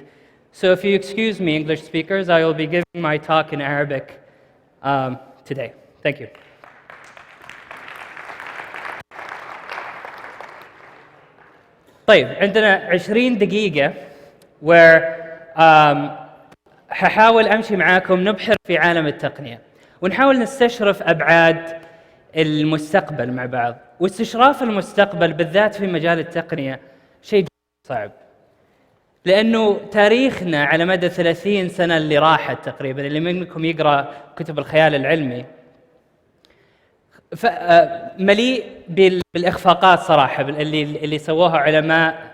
So if you excuse me, English speakers, I will be giving my talk in Arabic today. Thank you. طيب عندنا 20 دقيقة ححاول أمشي معاكم نبحر في عالم التقنية ونحاول نستشرف أبعاد المستقبل مع بعض. واستشراف المستقبل بالذات في مجال التقنية شيء صعب، لأنه تاريخنا على مدى 30 سنة اللي راحت تقريبا، اللي منكم يقرأ كتب الخيال العلمي مليء بالإخفاقات صراحة اللي سووها علماء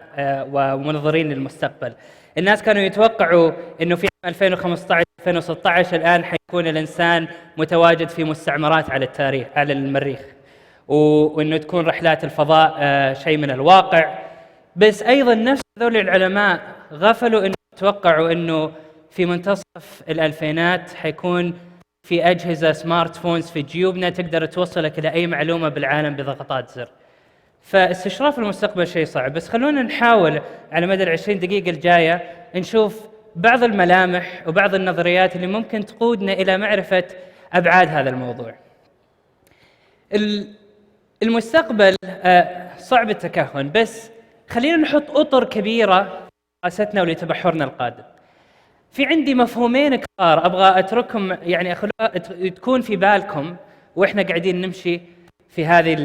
ومنظرين للمستقبل. الناس كانوا يتوقعوا إنه في 2015-2016 الآن حيكون الإنسان متواجد في مستعمرات على المريخ، وإنه تكون رحلات الفضاء شيء من الواقع. بس أيضا نفس هذول العلماء غفلوا إنه توقعوا إنه في منتصف الألفينات حيكون في أجهزة سمارت فونز في جيوبنا تقدر توصلك إلى أي معلومة بالعالم بضغطات زر. فاستشراف المستقبل شيء صعب، بس خلونا نحاول على مدى 20 دقيقة الجاية نشوف بعض الملامح وبعض النظريات اللي ممكن تقودنا إلى معرفة أبعاد هذا الموضوع. المستقبل صعب التكهن، بس خلينا نحط أطر كبيرة لدراستنا ولتبحرنا القادم. في عندي مفهومين كبار أبغى أترككم يعني تكون في بالكم وإحنا قاعدين نمشي في هذه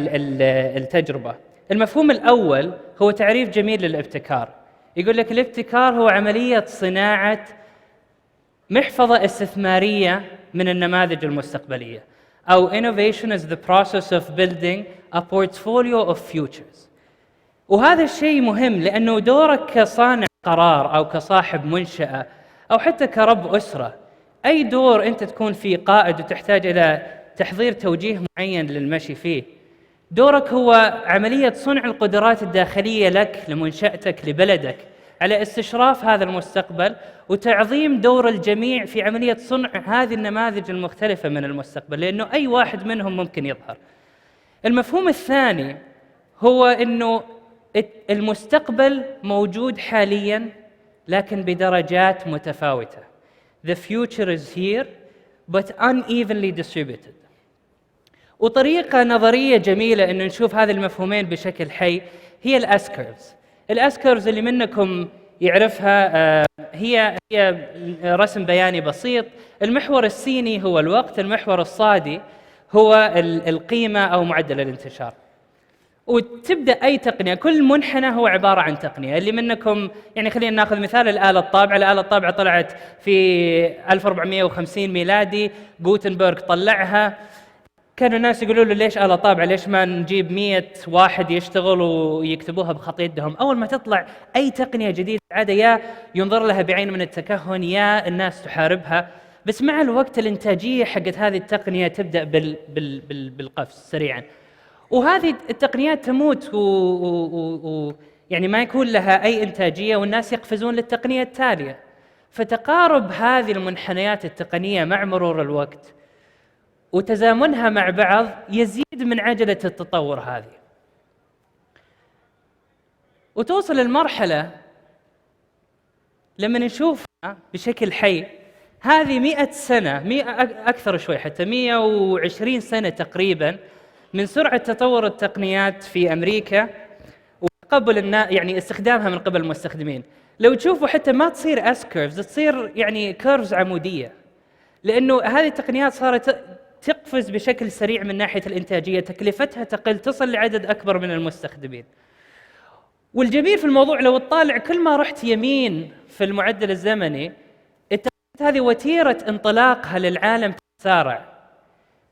التجربة. المفهوم الأول هو تعريف جميل للابتكار، يقول لك الابتكار هو عملية صناعة محفظة استثمارية من النماذج المستقبلية، أو innovation is the process of building a portfolio of futures. وهذا الشيء مهم لأنه دورك كصانع قرار أو كصاحب منشأة أو حتى كرب أسرة، أي دور أنت تكون فيه قائد وتحتاج إلى تحضير توجيه معين للمشي فيه، دورك هو عملية صنع القدرات الداخلية لك لمنشأتك لبلدك على استشراف هذا المستقبل وتعظيم دور الجميع في عملية صنع هذه النماذج المختلفة من المستقبل، لأنه أي واحد منهم ممكن يظهر. المفهوم الثاني هو أنه المستقبل موجود حالياً لكن بدرجات متفاوتة. The future is here but unevenly distributed. وطريقة نظرية جميلة إنه نشوف هذه المفهومين بشكل حي هي الأسكيرفز. الأسكيرفز اللي منكم يعرفها هي رسم بياني بسيط. المحور السيني هو الوقت، المحور الصادي هو القيمة أو معدل الانتشار. وتبدأ أي تقنية، كل منحنى هو عبارة عن تقنية. اللي منكم يعني خلينا ناخذ مثال الآلة الطابعة. الآلة الطابعة طلعت في 1450 ميلادي، غوتنبرغ طلعها. كانوا الناس يقولوا له ليش آلة طابعة، ليش ما نجيب 100 واحد يشتغلوا ويكتبوها بخط يدهم. أول ما تطلع أي تقنية جديدة عادة يا ينظر لها بعين من التكهن يا الناس تحاربها، بس مع الوقت الإنتاجية حقت هذه التقنية تبدأ بالقفز سريعاً. وهذه التقنيات تموت يعني ما يكون لها أي إنتاجية والناس يقفزون للتقنية التالية. فتقارب هذه المنحنيات التقنية مع مرور الوقت وتزامنها مع بعض يزيد من عجلة التطور هذه، وتوصل المرحلة لما نشوفها بشكل حي هذه 100 سنة، أكثر شوي حتى 120 سنة تقريباً من سرعة تطور التقنيات في أمريكا وقبل يعني استخدامها من قبل المستخدمين. لو تشوفوا حتى ما تصير S-curves، تصير يعني كيرفز عمودية، لأنه هذه التقنيات صارت تقفز بشكل سريع من ناحية الإنتاجية، تكلفتها تقل، تصل لعدد أكبر من المستخدمين. والجميل في الموضوع لو تطالع كل ما رحت يمين في المعدل الزمني، التقنيات هذه وتيرة انطلاقها للعالم تتسارع.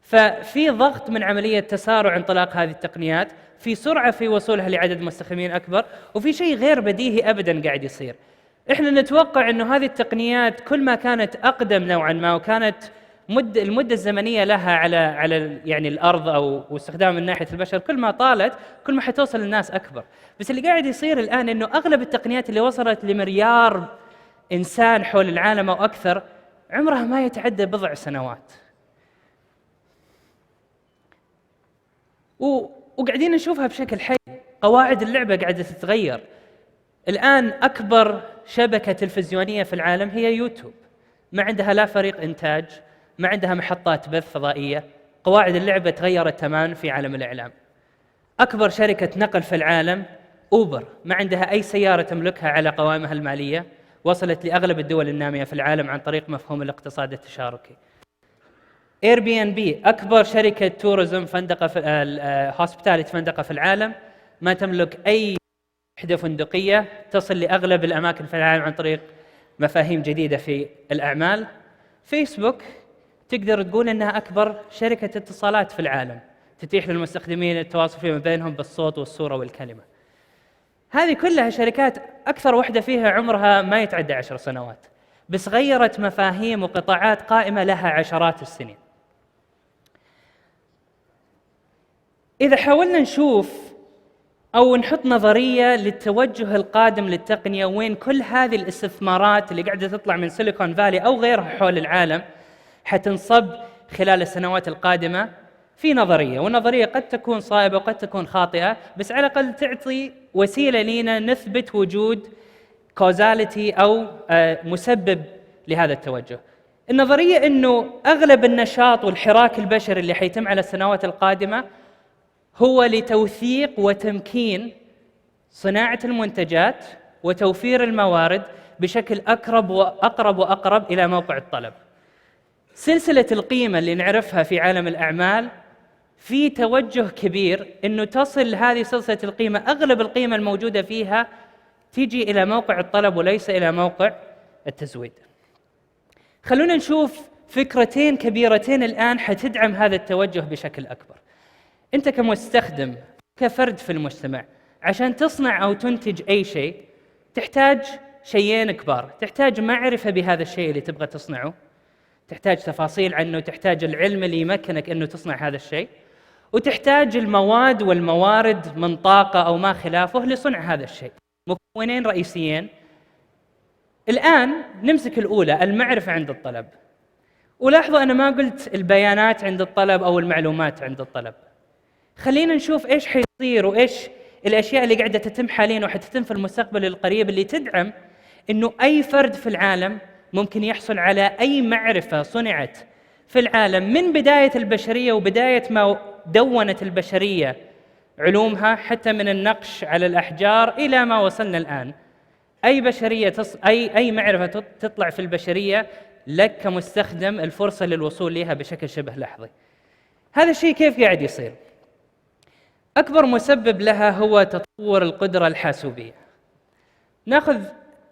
ففي ضغط من عملية تسارع انطلاق هذه التقنيات، في سرعة في وصولها لعدد مستخدمين أكبر، وفي شيء غير بديهي أبداً قاعد يصير. إحنا نتوقع أنه هذه التقنيات كل ما كانت أقدم نوعاً ما، وكانت المدة الزمنية لها على يعني الأرض أو استخدام من ناحية البشر كل ما طالت، كل ما حتوصل للناس أكبر. بس اللي قاعد يصير الآن أنه أغلب التقنيات اللي وصلت لمليار إنسان حول العالم أو أكثر عمرها ما يتعدى بضع سنوات. وقاعدين نشوفها بشكل حي. قواعد اللعبة قاعدة تتغير. الآن أكبر شبكة تلفزيونية في العالم هي يوتيوب، ما عندها لا فريق إنتاج، ما عندها محطات بث فضائية. قواعد اللعبة تغيرت تماماً في عالم الإعلام. أكبر شركة نقل في العالم أوبر، ما عندها أي سيارة تملكها على قوائمها المالية، وصلت لأغلب الدول النامية في العالم عن طريق مفهوم الاقتصاد التشاركي. اير بي ان بي، اكبر شركه توريزم فندقه في هوسبيتاليتي فندقه في العالم، ما تملك اي وحده فندقيه، تصل لاغلب الاماكن في العالم عن طريق مفاهيم جديده في الاعمال. فيسبوك تقدر تقول انها اكبر شركه اتصالات في العالم، تتيح للمستخدمين التواصل فيما بينهم بالصوت والصوره والكلمه. هذه كلها شركات اكثر وحده فيها عمرها ما يتعدى 10 سنوات، بس غيرت مفاهيم وقطاعات قائمه لها عشرات السنين. إذا حاولنا نشوف أو نحط نظرية للتوجه القادم للتقنية، وين كل هذه الاستثمارات اللي قاعدة تطلع من سيليكون فالي أو غيرها حول العالم حتنصب خلال السنوات القادمة، في نظرية، والنظرية قد تكون صائبة وقد تكون خاطئة، بس على الأقل تعطي وسيلة لنا نثبت وجود كوزاليتي أو مسبب لهذا التوجه. النظرية أنه أغلب النشاط والحراك البشري اللي حيتم على السنوات القادمة هو لتوثيق وتمكين صناعة المنتجات وتوفير الموارد بشكل أقرب وأقرب إلى موقع الطلب. سلسلة القيمة اللي نعرفها في عالم الأعمال في توجه كبير أنه تصل هذه سلسلة القيمة، أغلب القيمة الموجودة فيها تيجي إلى موقع الطلب وليس إلى موقع التزويد. خلونا نشوف فكرتين كبيرتين الآن حتدعم هذا التوجه بشكل أكبر. أنت كمستخدم، كفرد في المجتمع، عشان تصنع أو تنتج أي شيء تحتاج شيئين كبار. تحتاج معرفة بهذا الشيء اللي تبغى تصنعه، تحتاج تفاصيل عنه، تحتاج العلم اللي يمكنك أنه تصنع هذا الشيء، وتحتاج المواد والموارد من طاقة أو ما خلافه لصنع هذا الشيء. مكونين رئيسيين. الآن نمسك الأولى، المعرفة عند الطلب. ولاحظوا أنا ما قلت البيانات عند الطلب أو المعلومات عند الطلب. خلينا نشوف إيش حيصير وإيش الأشياء اللي قاعدة تتم حالياً وحتتم في المستقبل القريب اللي تدعم إنه أي فرد في العالم ممكن يحصل على أي معرفة صنعت في العالم من بداية البشرية وبداية ما دونت البشرية علومها، حتى من النقش على الأحجار إلى ما وصلنا الآن. أي بشرية أي معرفة تطلع في البشرية لك كمستخدم الفرصة للوصول لها بشكل شبه لحظي. هذا الشيء كيف قاعد يصير؟ أكبر مسبب لها هو تطور القدرة الحاسوبية. ناخذ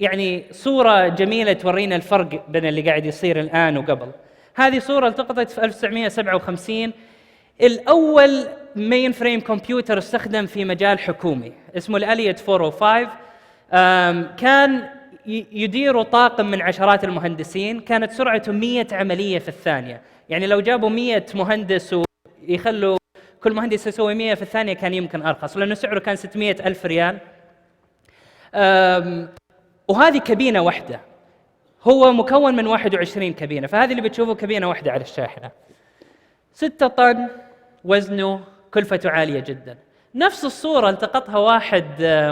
يعني صورة جميلة تورينا الفرق بين اللي قاعد يصير الآن وقبل. هذه صورة التقطت في 1957. الأول مين فريم كمبيوتر استخدم في مجال حكومي اسمه الأليت 405. كان يدير طاقم من عشرات المهندسين، كانت سرعته 100 عملية في الثانية. يعني لو جابوا 100 مهندس ويخلوا كل مهندس يسوي 100 في الثانية كان يمكن أرخص، لأنه سعره كان 600,000 ريال. وهذه كابينة واحدة، هو مكون من 21 كابينة، فهذه اللي بتشوفوا كابينة واحدة على الشاحنة. 6 طن وزنه، كلفته عالية جدا. نفس الصورة التقطها واحد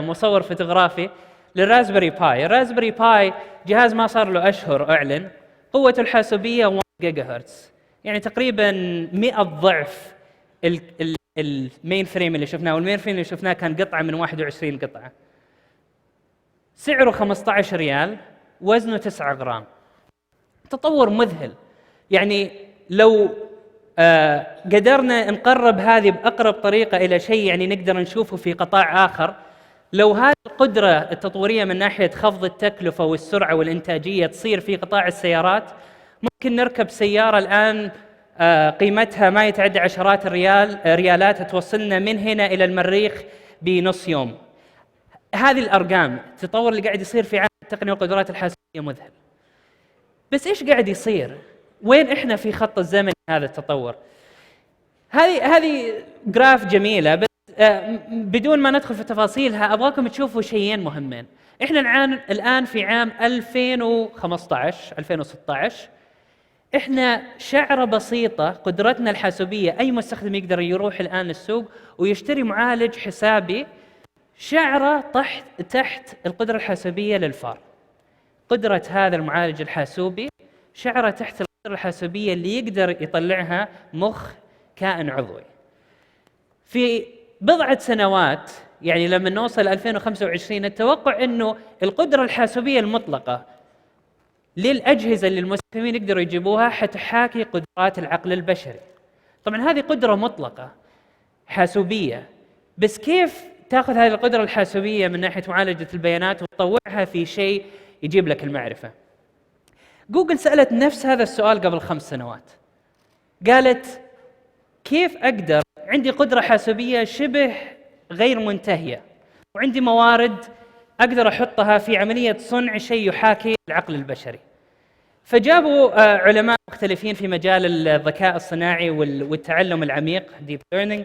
مصور فوتوغرافي للرازبري باي. الرازبري باي جهاز ما صار له أشهر أعلن، قوته الحاسوبية 1 جيجا هرتز، يعني تقريبا 100 ضعف المين فريم اللي شفناه. والمين فريم اللي شفناه كان قطعة من 21 قطعة. سعره 15 ريال، وزنه 9 غرام. تطور مذهل. يعني لو قدرنا نقرب هذه بأقرب طريقة إلى شيء يعني نقدر نشوفه في قطاع آخر، لو هذه القدرة التطورية من ناحية خفض التكلفة والسرعة والإنتاجية تصير في قطاع السيارات، ممكن نركب سيارة الآن قيمتها ما يتعدى عشرات ريالات توصلنا من هنا إلى المريخ بنص يوم. هذه الأرقام، التطور اللي قاعد يصير في عالم التقنية والقدرات الحاسوبية مذهل. بس إيش قاعد يصير؟ وين إحنا في خط الزمن هذا التطور؟ هذه جراف جميلة، بس بدون ما ندخل في تفاصيلها أبغاكم تشوفوا شيئين مهمين. إحنا الآن في عام 2015 2016، إحنا شعرة بسيطة قدرتنا الحاسوبية، أي مستخدم يقدر يروح الآن للسوق ويشتري معالج حسابي شعرة تحت القدرة الحاسوبية للفار. قدرة هذا المعالج الحاسوبي شعرة تحت القدرة الحاسوبية اللي يقدر يطلعها مخ كائن عضوي. في بضعة سنوات، يعني لما نوصل 2025، التوقع أنه القدرة الحاسوبية المطلقة للأجهزة اللي المستخدمين يقدروا يجيبوها حتحاكي قدرات العقل البشري. طبعا هذه قدرة مطلقة حاسوبية، بس كيف تأخذ هذه القدرة الحاسوبية من ناحية معالجة البيانات وتطوعها في شيء يجيب لك المعرفة؟ جوجل سألت نفس هذا السؤال قبل 5 سنوات. قالت كيف أقدر عندي قدرة حاسوبية شبه غير منتهية وعندي موارد أقدر أحطها في عملية صنع شيء يحاكي العقل البشري؟ فجابوا علماء مختلفين في مجال الذكاء الصناعي والتعلم العميق deep learning،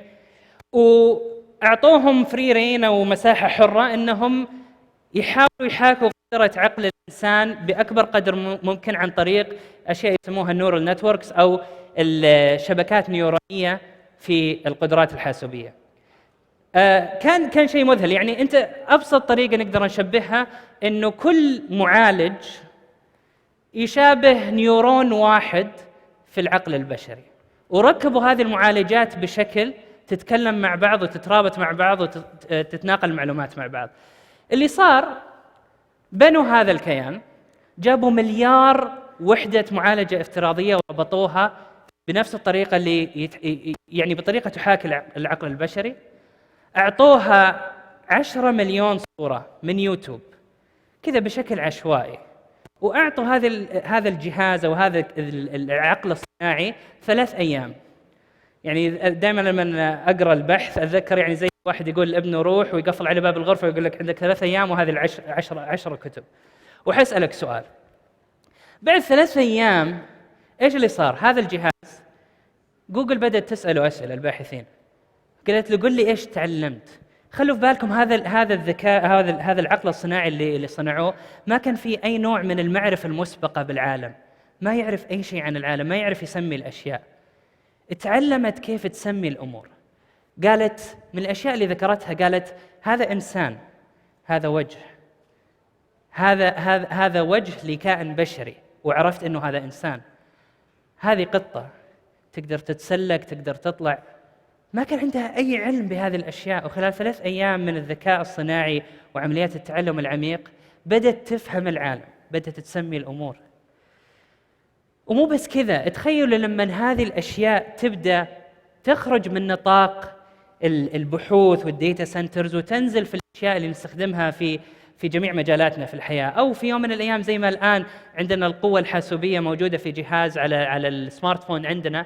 وأعطوهم فري رين أو مساحة حرة أنهم يحاولوا يحاكوا قدرة عقل الإنسان بأكبر قدر ممكن عن طريق أشياء يسموها النورال نتوركس أو الشبكات نيورونية في القدرات الحاسوبية. كان شيء مذهل. يعني أنت أبسط طريقة نقدر نشبهها إنه كل معالج يشابه نيورون واحد في العقل البشري، وركبوا هذه المعالجات بشكل تتكلم مع بعض وتترابط مع بعض وتتناقل معلومات مع بعض. اللي صار بنوا هذا الكيان، جابوا 1,000,000,000 وحدة معالجة افتراضية وربطوها بنفس الطريقة اللي يعني بطريقة تحاكي العقل البشري. أعطوها 10 مليون صورة من يوتيوب كذا بشكل عشوائي، وأعطوا هذا الجهاز أو هذا العقل الصناعي 3 أيام. يعني دائما لما أقرأ البحث أتذكر يعني زي واحد يقول لابنه روح ويقفل على باب الغرفة ويقول لك عندك 3 أيام وهذه 10 كتب. وحسألك سؤال، بعد 3 أيام إيش اللي صار؟ هذا الجهاز جوجل بدأت تسأله أسئلة الباحثين، قالت له قل لي إيش تعلمت. خلوا في بالكم هذا الذكاء، هذا العقل الصناعي اللي صنعوه ما كان فيه أي نوع من المعرفة المسبقة بالعالم، ما يعرف أي شيء عن العالم، ما يعرف يسمي الأشياء. تعلمت كيف تسمي الأمور. قالت من الأشياء اللي ذكرتها، قالت هذا إنسان، هذا وجه، هذا وجه لكائن بشري، وعرفت إنه هذا إنسان. هذه قطة تقدر تتسلق، تقدر تطلع. ما كان عندها أي علم بهذه الأشياء، وخلال 3 أيام من الذكاء الصناعي وعمليات التعلم العميق بدأت تفهم العالم، بدأت تسمي الأمور. ومو بس كذا، تخيلوا لما هذه الأشياء تبدأ تخرج من نطاق البحوث والديتا سنترز وتنزل في الأشياء اللي نستخدمها في جميع مجالاتنا في الحياة، أو في يوم من الأيام زي ما الآن عندنا القوة الحاسوبية موجودة في جهاز على السمارت فون عندنا.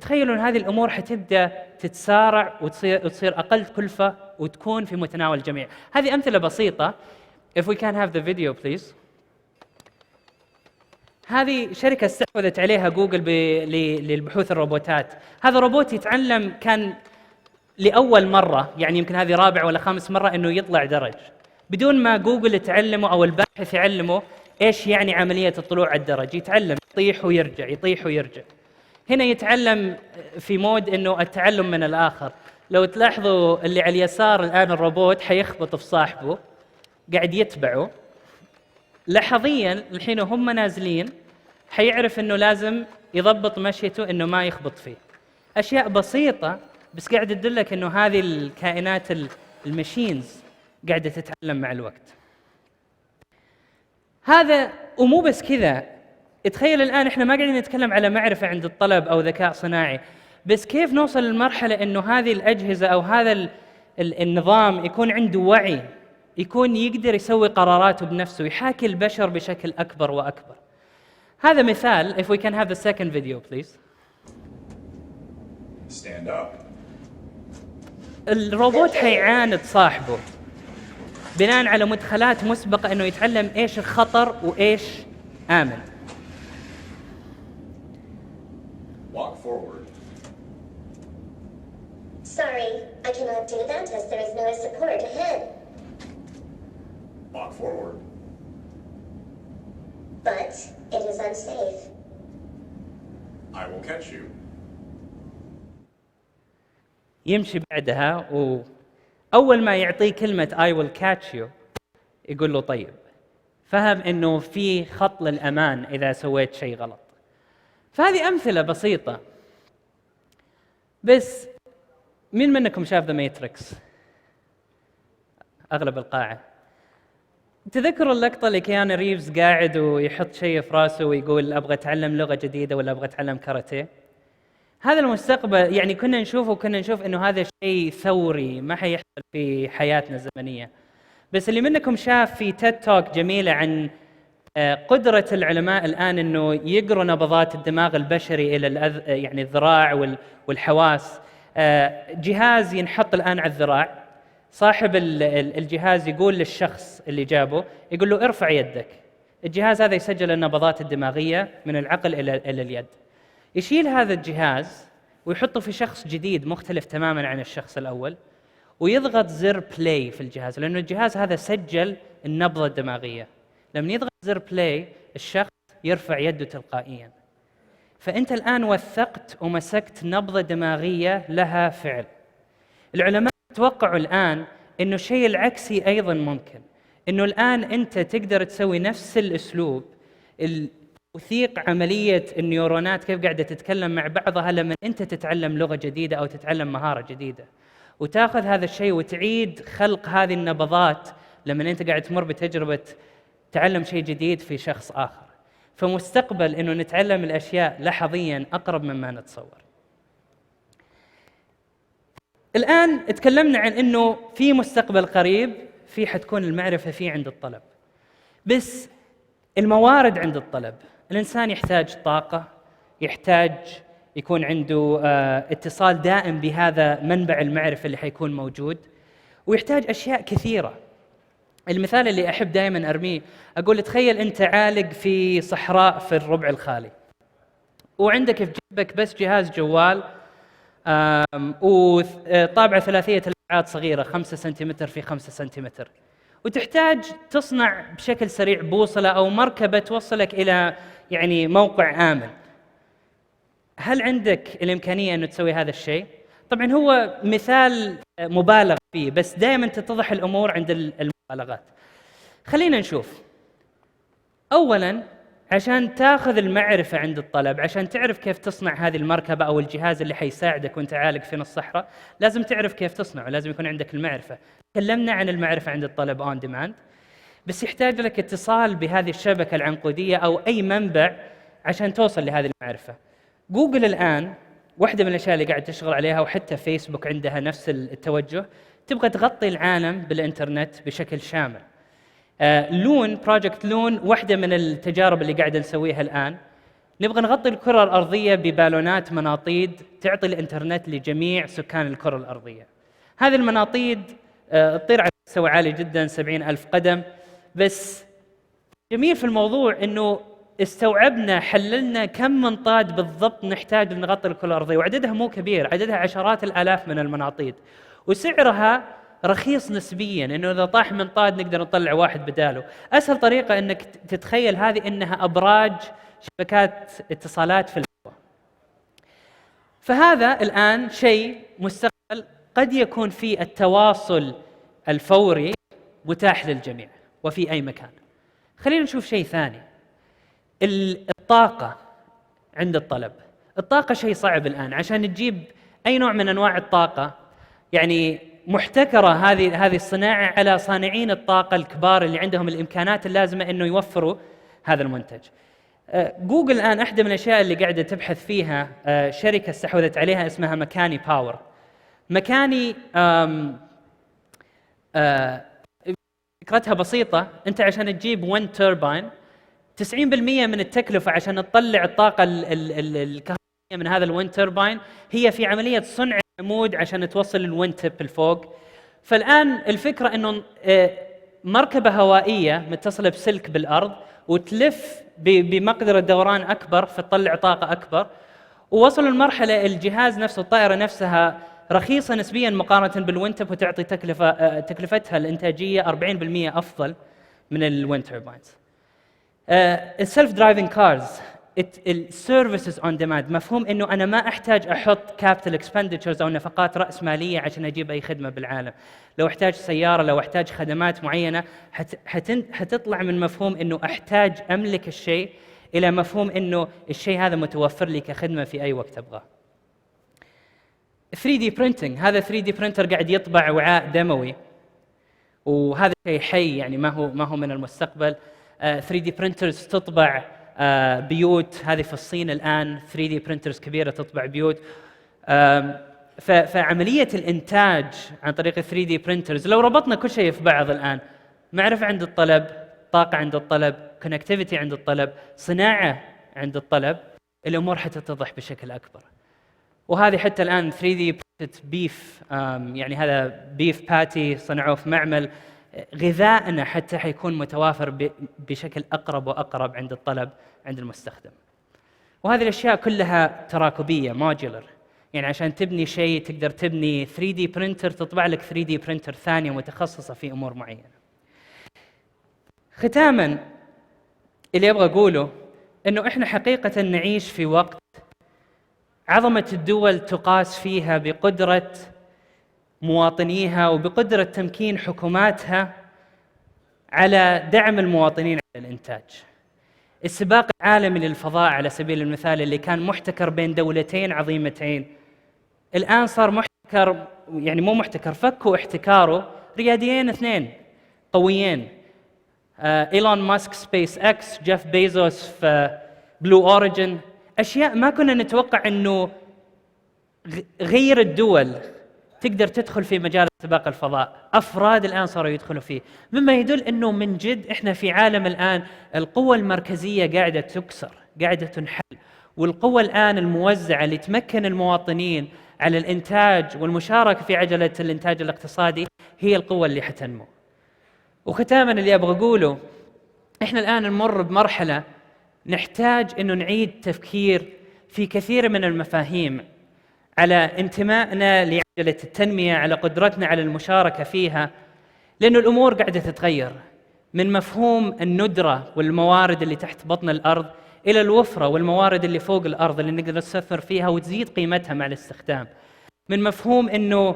تخيلوا أن هذه الأمور حتبدأ تتسارع وتصير أقل كلفة وتكون في متناول الجميع. هذه أمثلة بسيطة. If we can have the video please. هذه شركة استحوذت عليها جوجل للبحوث الروبوتات. هذا روبوت يتعلم، كان لأول مرة، يعني يمكن هذه 4 ولا 5 مرة إنه يطلع درج، بدون ما جوجل تعلمه أو الباحث يعلمه إيش يعني عملية الطلوع على الدرج. يتعلم، يطيح ويرجع، يطيح ويرجع. هنا يتعلم في مود إنه التعلم من الآخر. لو تلاحظوا اللي على اليسار الآن الروبوت حيخبط في صاحبه، قاعد يتبعه لحظياً. الحين هم نازلين حيعرف إنه لازم يضبط مشيته إنه ما يخبط فيه. أشياء بسيطة بس قاعد تدلك إنه هذه الكائنات الماشينز قاعدة تتعلم مع الوقت. هذا ومو بس كذا. تخيل الآن إحنا ما قاعدين نتكلم على معرفة عند الطلب أو ذكاء صناعي، بس كيف نوصل للمرحلة إنه هذه الأجهزة أو هذا النظام يكون عنده وعي يكون يقدر يسوي قراراته بنفسه، يحاكي البشر بشكل أكبر وأكبر. هذا مثال. If we can have the second video please. Stand up. الروبوت حيعاند صاحبه بناء على مدخلات مسبقة إنه يتعلم إيش الخطر وإيش آمن. Walk forward. Sorry, I cannot do that as there is no support ahead. Walk forward. But it is unsafe. I will catch you. يمشي بعدها وأول ما يعطيه كلمة I will catch you يقول له طيب. فهم إنه في خط للأمان إذا سويت شيء غلط. فهذه أمثلة بسيطة. بس مين منكم شاف ذا ماتريكس؟ أغلب القاعة. تذكروا اللقطة اللي كيانو ريفز قاعد ويحط شيء في راسه ويقول أبغى أتعلم لغة جديدة ولا أبغى أتعلم كاراتيه؟ هذا المستقبل يعني كنا نشوف إنه هذا شيء ثوري ما حيحصل في حياتنا الزمنية. بس اللي منكم شاف في تيد توك جميلة عن قدرة العلماء الآن إنه يقروا نبضات الدماغ البشري إلى يعني الذراع والحواس. جهاز ينحط الآن على الذراع، صاحب الجهاز يقول للشخص اللي جابه، يقول له ارفع يدك. الجهاز هذا يسجل النبضات الدماغية من العقل إلى اليد. يشيل هذا الجهاز ويحطه في شخص جديد مختلف تماماً عن الشخص الأول، ويضغط زر بلاي في الجهاز، لأنه الجهاز هذا سجل النبضة الدماغية. لما يضغط زر بلاي الشخص يرفع يده تلقائياً. فأنت الآن وثقت ومسكت نبضة دماغية لها فعل. العلماء توقعوا الآن إنه الشيء العكسي أيضاً ممكن، إنه الآن أنت تقدر تسوي نفس الأسلوب وثيق عملية النيورونات كيف قاعدة تتكلم مع بعضها لما أنت تتعلم لغة جديدة أو تتعلم مهارة جديدة، وتأخذ هذا الشيء وتعيد خلق هذه النبضات لما أنت قاعد تمر بتجربة تعلم شيء جديد في شخص آخر. فمستقبل إنه نتعلم الأشياء لحظياً أقرب مما نتصور. الآن تكلمنا عن إنه في مستقبل قريب حتكون المعرفة فيه عند الطلب، بس الموارد عند الطلب. الإنسان يحتاج طاقة، يحتاج يكون عنده اتصال دائم بهذا منبع المعرفة اللي حيكون موجود، ويحتاج أشياء كثيرة. المثال اللي أحب دائما أرميه، أقول تخيل أنت عالق في صحراء في الربع الخالي، وعندك في جيبك بس جهاز جوال وطابعة ثلاثية الأبعاد صغيرة 5 سنتيمتر في 5 سنتيمتر، وتحتاج تصنع بشكل سريع بوصلة أو مركبة توصلك إلى يعني موقع آمن. هل عندك الإمكانية أن تسوي هذا الشيء؟ طبعا هو مثال مبالغ فيه، بس دائما تتضح الأمور عند المبالغات. خلينا نشوف. أولا عشان تاخذ المعرفة عند الطلب، عشان تعرف كيف تصنع هذه المركبة أو الجهاز اللي حيساعدك وانت عالق في نص الصحراء، لازم تعرف كيف تصنعه، لازم يكون عندك المعرفة. تكلمنا عن المعرفة عند الطلب on demand، بس يحتاج لك اتصال بهذه الشبكة العنقودية أو أي منبع عشان توصل لهذه المعرفة. جوجل الآن واحدة من الأشياء اللي قاعد تشتغل عليها، وحتى فيسبوك عندها نفس التوجه، تبغى تغطي العالم بالإنترنت بشكل شامل. لون، بروجكت لون، واحدة من التجارب اللي قاعد نسويها الآن، نبغى نغطي الكرة الأرضية ببالونات مناطيد تعطي الإنترنت لجميع سكان الكرة الأرضية. هذه المناطيد تطير على مستوى عالي جدا 70,000 قدم. بس جميل في الموضوع إنه استوعبنا، حللنا كم منطاد بالضبط نحتاج لنغطي الكرة الأرضية، وعددها مو كبير، عددها عشرات الآلاف من المناطيد، وسعرها رخيص نسبياً، إنه إذا طاح منطاد نقدر نطلع واحد بداله. أسهل طريقة إنك تتخيل هذه إنها أبراج شبكات اتصالات في الهواء. فهذا الآن شيء مستقبل قد يكون فيه التواصل الفوري متاح للجميع وفي أي مكان. خلينا نشوف شيء ثاني، الطاقة عند الطلب. الطاقة شيء صعب الآن، عشان تجيب أي نوع من أنواع الطاقة يعني محتكرة هذه الصناعة على صانعين الطاقة الكبار اللي عندهم الإمكانات اللازمة إنه يوفروا هذا المنتج. جوجل الآن أحد من الأشياء اللي قاعدة تبحث فيها شركة استحوذت عليها اسمها مكاني باور. مكاني فكرتها بسيطة. أنت عشان تجيب 1 توربين 90% من التكلفة عشان تطلع الطاقة الكهربائية من هذا ال1 توربين هي في عملية صنع العمود عشان توصل ال1 تيب لفوق. فالآن الفكرة إنه مركبة هوائية متصلة بسلك بالأرض وتلف بمقدرة دوران أكبر فتطلع طاقة أكبر، ووصلوا لمرحلة الجهاز نفسه الطائرة نفسها رخيصة نسبيا مقارنة بالوينتب وتعطي تكلفتها الإنتاجية 40% أفضل من الويند توربينز. السيلف درايفنج كارز، السيرفيسز اون ديماند، مفهوم انه انا ما احتاج احط كابيتال اكسبندتشرز او نفقات راس ماليه عشان اجيب اي خدمه بالعالم. لو احتاج سياره، لو احتاج خدمات معينه، حتطلع من مفهوم انه احتاج املك الشيء الى مفهوم انه الشيء هذا متوفر لي كخدمه في اي وقت ابغاه. 3D printing، هذا 3D printer قاعد يطبع وعاء دموي، وهذا شيء حي يعني ما هو من المستقبل. 3D printers تطبع بيوت، هذه في الصين الآن 3D printers كبيرة تطبع بيوت. فعملية الإنتاج عن طريق 3D printers، لو ربطنا كل شيء في بعض الآن، معرفة عند الطلب، طاقة عند الطلب، connectivity عند الطلب، صناعة عند الطلب، الأمور حتتضح بشكل أكبر. وهذه حتى الآن 3D printed beef، يعني هذا beef patty صنعوه في معمل. غذائنا حتى حيكون متوافر بشكل أقرب وأقرب عند الطلب عند المستخدم. وهذه الأشياء كلها تراكبية modular، يعني عشان تبني شيء تقدر تبني 3D printer تطبع لك 3D printer ثانية متخصصة في أمور معينة. ختاماً اللي أبغى أقوله إنه إحنا حقيقة نعيش في وقت عظمة الدول تقاس فيها بقدرة مواطنيها وبقدرة تمكين حكوماتها على دعم المواطنين على الإنتاج. السباق العالمي للفضاء على سبيل المثال اللي كان محتكر بين دولتين عظيمتين، الآن صار محتكر، يعني مو محتكر، فكوا احتكاره رياديين اثنين قويين، إيلون ماسك سبيس اكس، جيف بيزوس في بلو أوريجين. أشياء ما كنا نتوقع أنه غير الدول تقدر تدخل في مجال سباق الفضاء، أفراد الآن صاروا يدخلوا فيه، مما يدل أنه من جد إحنا في عالم الآن القوة المركزية قاعدة تكسر، قاعدة تنحل، والقوة الآن الموزعة اللي تمكن المواطنين على الإنتاج والمشاركة في عجلة الإنتاج الاقتصادي هي القوة اللي حتنمو. وختاما اللي أبغى أقوله، إحنا الآن نمر بمرحلة نحتاج أنه نعيد تفكير في كثير من المفاهيم على انتمائنا لعجلة التنمية، على قدرتنا على المشاركة فيها، لأن الأمور قاعدة تتغير من مفهوم الندرة والموارد اللي تحت بطن الأرض إلى الوفرة والموارد اللي فوق الأرض اللي نقدر نستثمر فيها وتزيد قيمتها مع الاستخدام، من مفهوم أنه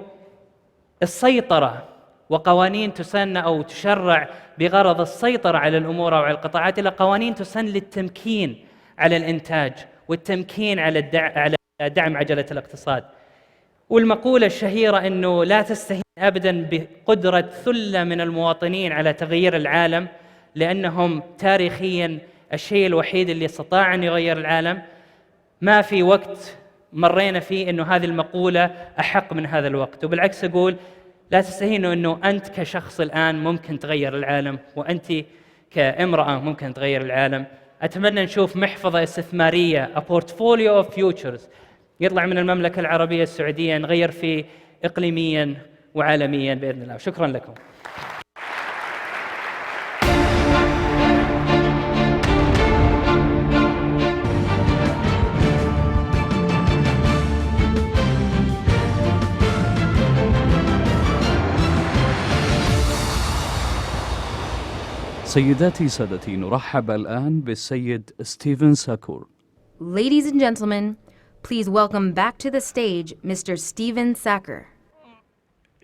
السيطرة وقوانين تسن أو تشرع بغرض السيطرة على الأمور أو على القطاعات إلى قوانين تسن للتمكين على الإنتاج والتمكين على دعم عجلة الاقتصاد. والمقولة الشهيرة أنه لا تستهين أبداً بقدرة ثلة من المواطنين على تغيير العالم، لأنهم تاريخياً الشيء الوحيد اللي استطاع أن يغير العالم. ما في وقت مرينا فيه أنه هذه المقولة أحق من هذا الوقت، وبالعكس أقول لا تستهينوا أنه أنت كشخص الآن ممكن تغير العالم، وأنت كامرأة ممكن تغير العالم. أتمنى نشوف محفظة استثمارية a portfolio of futures يطلع من المملكة العربية السعودية نغير فيه إقليمياً وعالمياً بإذن الله. شكراً لكم. سيداتي سادتي، نرحب الآن بالسيد ستيفن ساكور. Ladies and gentlemen, please welcome back to the stage Mr. Steven Sacker.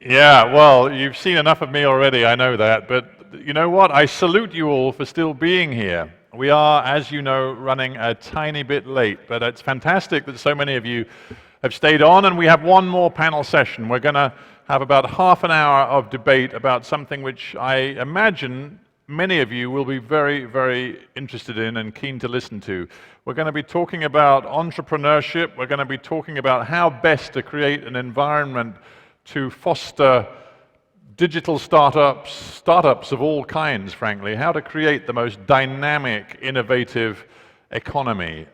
Yeah, well, you've seen enough of me already, I know that, but you know what? I salute you all for still being here. We are, as you know, running a tiny bit late, but it's fantastic that so many of you have stayed on, and we have one more panel session. We're going to have about half an hour of debate about something which I imagine many of you will be very, very interested in and keen to listen to. We're going to be talking about entrepreneurship. We're going to be talking about how best to create an environment to foster digital startups of all kinds, frankly, how to create the most dynamic, innovative economy,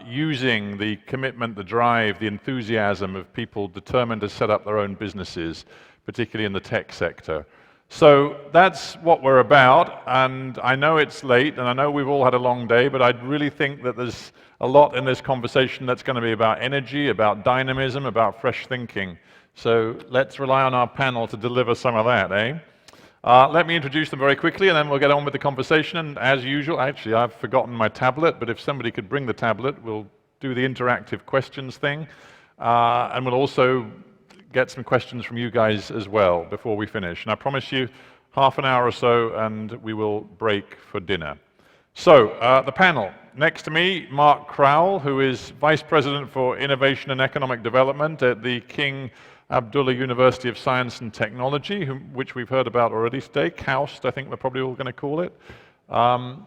using the commitment, the drive, the enthusiasm of people determined to set up their own businesses, particularly in the tech sector. So that's what we're about, and I know it's late, and I know we've all had a long day, but I really think that there's a lot in this conversation that's going to be about energy, about dynamism, about fresh thinking. So let's rely on our panel to deliver some of that, eh? Let me introduce them very quickly, and then we'll get on with the conversation. And as usual, actually, I've forgotten my tablet, but if somebody could bring the tablet, we'll do the interactive questions thing, and we'll also get some questions from you guys as well before we finish. And I promise you half an hour or so, and we will break for dinner. So, the panel. Next to me, Mark Crowell, who is Vice President for Innovation and Economic Development at the King Abdullah University of Science and Technology, which we've heard about already today. KAUST, I think we're probably all going to call it.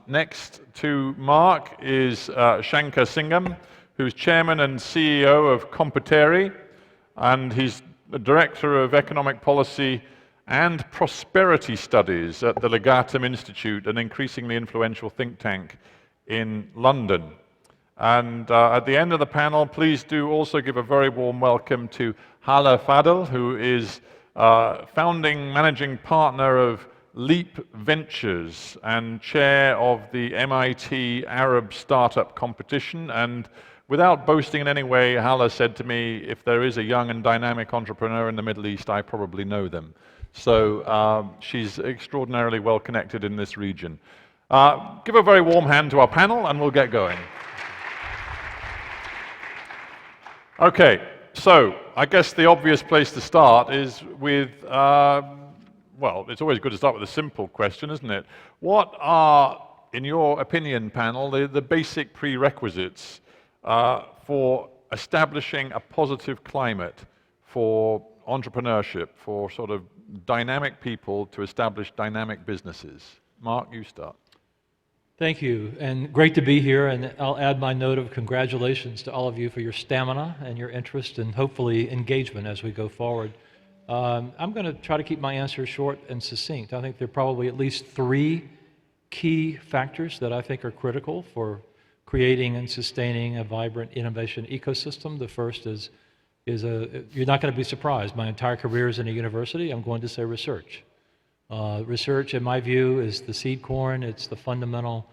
Next to Mark is Shankar Singham, who's Chairman and CEO of Competitiveness, and he's the Director of Economic Policy and Prosperity Studies at the Legatum Institute, an increasingly influential think tank in London. And at the end of the panel, please do also give a very warm welcome to Hala Fadel, who is founding managing partner of Leap Ventures and chair of the MIT Arab Startup Competition. And without boasting in any way, Hala said to me, if there is a young and dynamic entrepreneur in the Middle East, I probably know them. So she's extraordinarily well connected in this region. Give a very warm hand to our panel, and we'll get going. Okay, so I guess the obvious place to start is with, well, it's always good to start with a simple question, isn't it? What are, in your opinion, panel, the basic prerequisites for establishing a positive climate for entrepreneurship, for sort of dynamic people to establish dynamic businesses? Mark, you start. Thank you, and great to be here, and I'll add my note of congratulations to all of you for your stamina and your interest and hopefully engagement as we go forward. I'm going to try to keep my answer short and succinct. I think there are probably at least 3 key factors that I think are critical for creating and sustaining a vibrant innovation ecosystem. The first is you're not going to be surprised. My entire career is in a university. I'm going to say research. Research, in my view, is the seed corn. It's the fundamental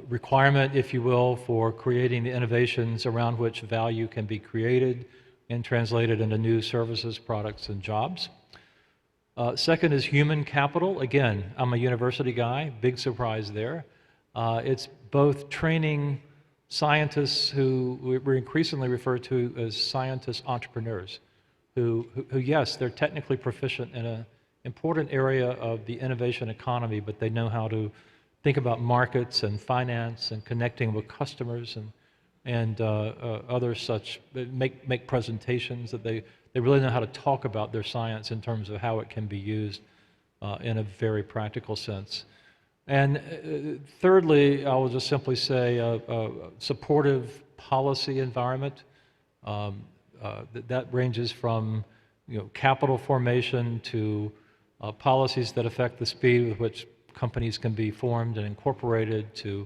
requirement, if you will, for creating the innovations around which value can be created and translated into new services, products, and jobs. Second is human capital. Again, I'm a university guy, big surprise there. It's both training scientists who we increasingly refer to as scientist entrepreneurs, who yes, they're technically proficient in an important area of the innovation economy, but they know how to think about markets and finance and connecting with customers and other such, make presentations, that they really know how to talk about their science in terms of how it can be used in a very practical sense. And thirdly, I will just simply say a supportive policy environment. That ranges from capital formation to policies that affect the speed with which companies can be formed and incorporated, to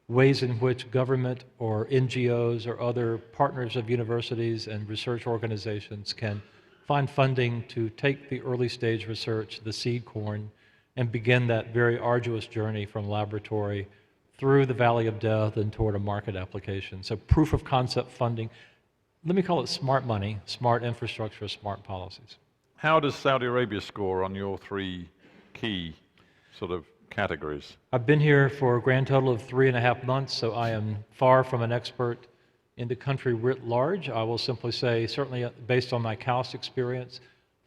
ways in which government or NGOs or other partners of universities and research organizations can find funding to take the early stage research, the seed corn, and begin that very arduous journey from laboratory through the valley of death and toward a market application. So proof of concept funding, let me call it smart money, smart infrastructure, smart policies. How does Saudi Arabia score on your 3 key sort of categories? I've been here for a grand total of 3.5 months, so I am far from an expert in the country writ large. I will simply say, certainly based on my KAUST experience,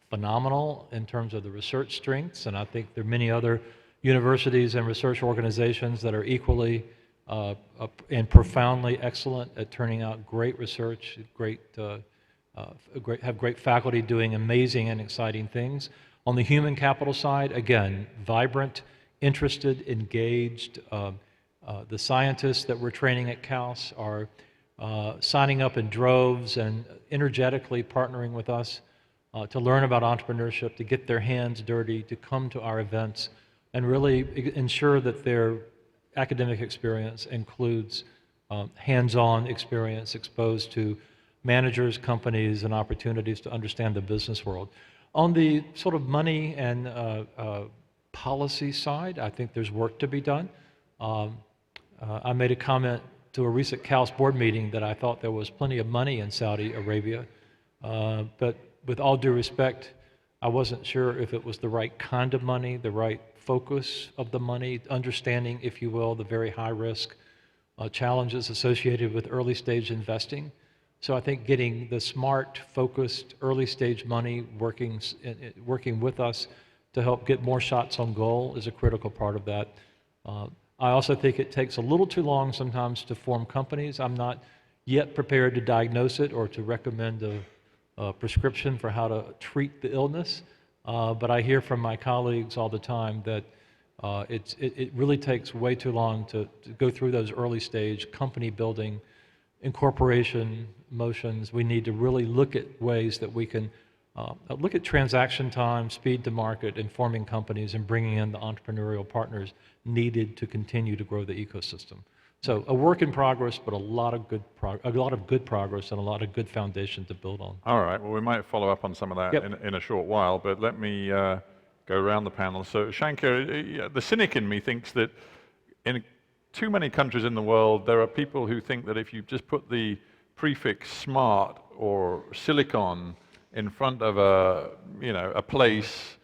phenomenal in terms of the research strengths, and I think there are many other universities and research organizations that are equally and profoundly excellent at turning out great research, have great faculty doing amazing and exciting things. On the human capital side, again, vibrant, interested, engaged. The scientists that we're training at KAUST are signing up in droves and energetically partnering with us to learn about entrepreneurship, to get their hands dirty, to come to our events, and really ensure that their academic experience includes hands-on experience exposed to managers, companies, and opportunities to understand the business world. On the sort of money and policy side, I think there's work to be done. I made a comment to a recent CAUS board meeting that I thought there was plenty of money in Saudi Arabia, but with all due respect, I wasn't sure if it was the right kind of money, the right focus of the money, understanding, if you will, the very high risk challenges associated with early stage investing. So I think getting the smart, focused, early stage money working with us to help get more shots on goal is a critical part of that. I also think it takes a little too long sometimes to form companies. I'm not yet prepared to diagnose it or to recommend a prescription for how to treat the illness, but I hear from my colleagues all the time that it really takes way too long to go through those early stage company building, incorporation motions. We need to really look at ways that we can look at transaction time, speed to market, and forming companies and bringing in the entrepreneurial partners needed to continue to grow the ecosystem. So a work in progress, but a lot of good progress and a lot of good foundation to build on. All right. Well, we might follow up on some of that in a short while, but let me go around the panel. So Shankar, the cynic in me thinks that in too many countries in the world, there are people who think that if you just put the prefix smart or silicon in front of a place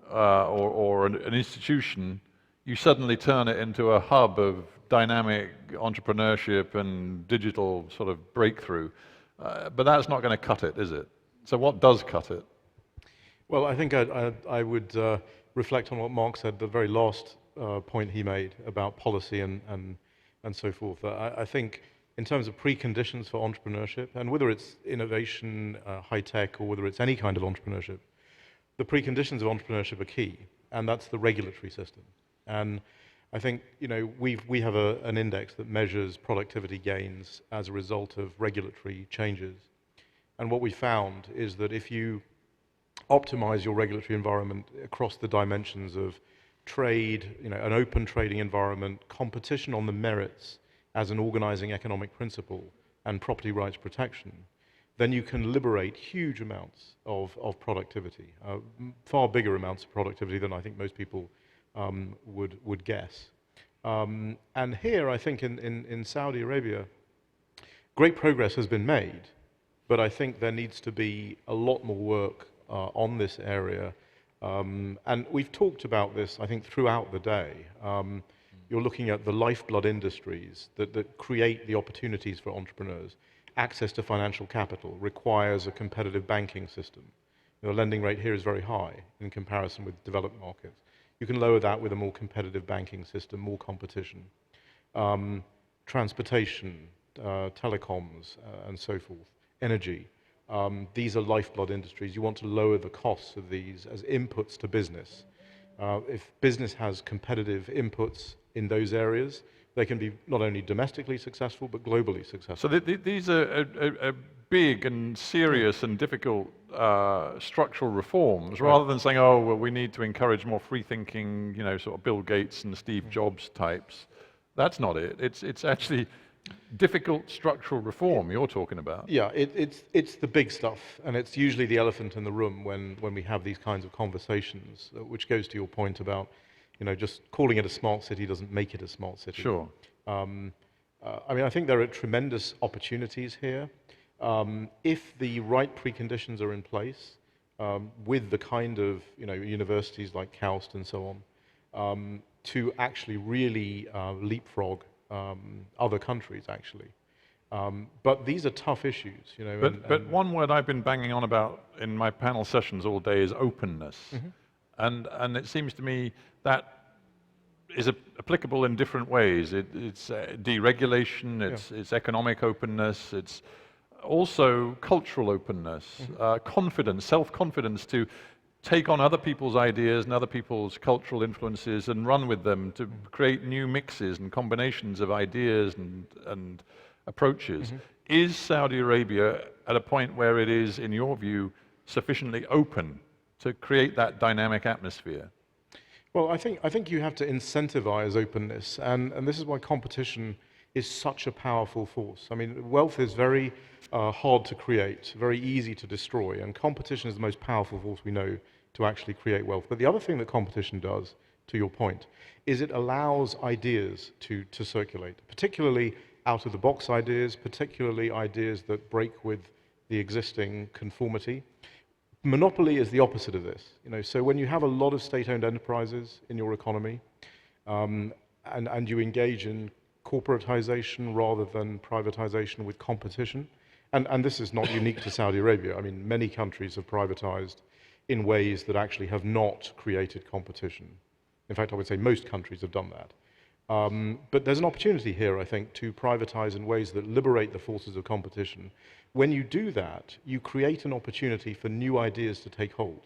or an institution, you suddenly turn it into a hub of dynamic entrepreneurship and digital sort of breakthrough. But that's not going to cut it, is it? So what does cut it? Well, I think I would reflect on what Mark said, the very last point he made about policy and so forth. I think in terms of preconditions for entrepreneurship, and whether it's innovation, high tech, or whether it's any kind of entrepreneurship, the preconditions of entrepreneurship are key, and that's the regulatory system. And I think we have an index that measures productivity gains as a result of regulatory changes. And what we found is that if you optimize your regulatory environment across the dimensions of trade, an open trading environment, competition on the merits as an organizing economic principle, and property rights protection, then you can liberate huge amounts of productivity, far bigger amounts of productivity than I think most people would guess. And here, I think in Saudi Arabia, great progress has been made, but I think there needs to be a lot more work on this area. And we've talked about this, I think, throughout the day. You're looking at the lifeblood industries that create the opportunities for entrepreneurs. Access to financial capital requires a competitive banking system. The lending rate here is very high in comparison with developed markets. You can lower that with a more competitive banking system, more competition. Transportation, telecoms, and so forth, energy. These are lifeblood industries. You want to lower the costs of these as inputs to business. If business has competitive inputs in those areas, they can be not only domestically successful, but globally successful. So these are big and serious and difficult structural reforms, rather than saying, oh, well, we need to encourage more free thinking, sort of Bill Gates and Steve Jobs types. That's not it. It's actually difficult structural reform you're talking about. Yeah, it's the big stuff, and it's usually the elephant in the room when we have these kinds of conversations, which goes to your point about, just calling it a smart city doesn't make it a smart city. Sure. I mean, I think there are tremendous opportunities here. If the right preconditions are in place, with the kind of universities like KAUST and so on, to actually really leapfrog other countries, actually. But these are tough issues, But one word I've been banging on about in my panel sessions all day is openness. Mm-hmm. And it seems to me that is applicable in different ways. It's deregulation, it's economic openness, it's also cultural openness, confidence, self-confidence to take on other people's ideas and other people's cultural influences and run with them to create new mixes and combinations of ideas and approaches. Mm-hmm. Is Saudi Arabia at a point where it is, in your view, sufficiently open to create that dynamic atmosphere? Well, I think you have to incentivize openness, and this is why competition is such a powerful force. I mean, wealth is very hard to create, very easy to destroy, and competition is the most powerful force we know to actually create wealth. But the other thing that competition does, to your point, is it allows ideas to circulate, particularly out-of-the-box ideas, particularly ideas that break with the existing conformity. Monopoly is the opposite of this. So when you have a lot of state-owned enterprises in your economy, and you engage in corporatization rather than privatization with competition, and this is not unique to Saudi Arabia. I mean, many countries have privatized in ways that actually have not created competition. In fact, I would say most countries have done that. But there's an opportunity here, I think, to privatize in ways that liberate the forces of competition. When you do that, you create an opportunity for new ideas to take hold.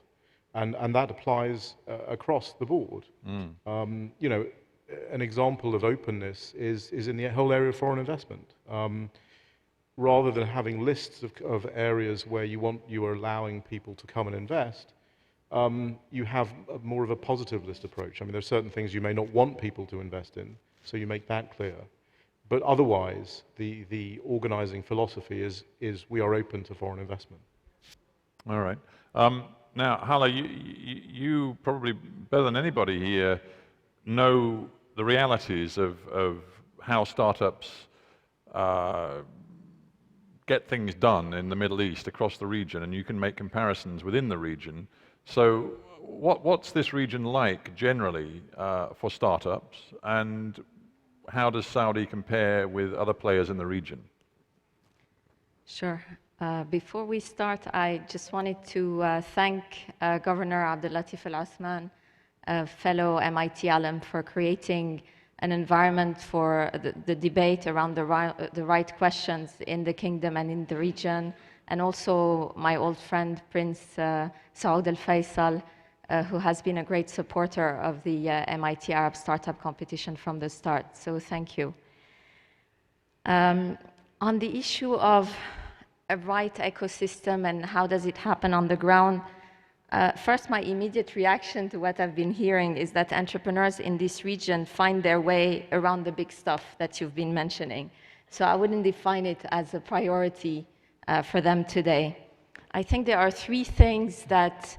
And that applies across the board. An example of openness is in the whole area of foreign investment. Rather than having lists of areas where you are allowing people to come and invest, you have more of a positive list approach. I mean, there are certain things you may not want people to invest in, so you make that clear. But otherwise, the organizing philosophy is we are open to foreign investment. All right. Now, Hala, you probably better than anybody here know the realities of how startups get things done in the Middle East across the region, and you can make comparisons within the region. So what's this region like generally for startups, and how does Saudi compare with other players in the region? Sure. Before we start, I just wanted to thank Governor Abdellatif Al-Othman, a fellow MIT alum, for creating an environment for the debate around the right questions in the kingdom and in the region, and also my old friend Prince Saud Al-Faisal, who has been a great supporter of the MIT Arab Startup Competition from the start. So thank you. On the issue of a right ecosystem and how does it happen on the ground, first, my immediate reaction to what I've been hearing is that entrepreneurs in this region find their way around the big stuff that you've been mentioning. So I wouldn't define it as a priority for them today. I think there are three things that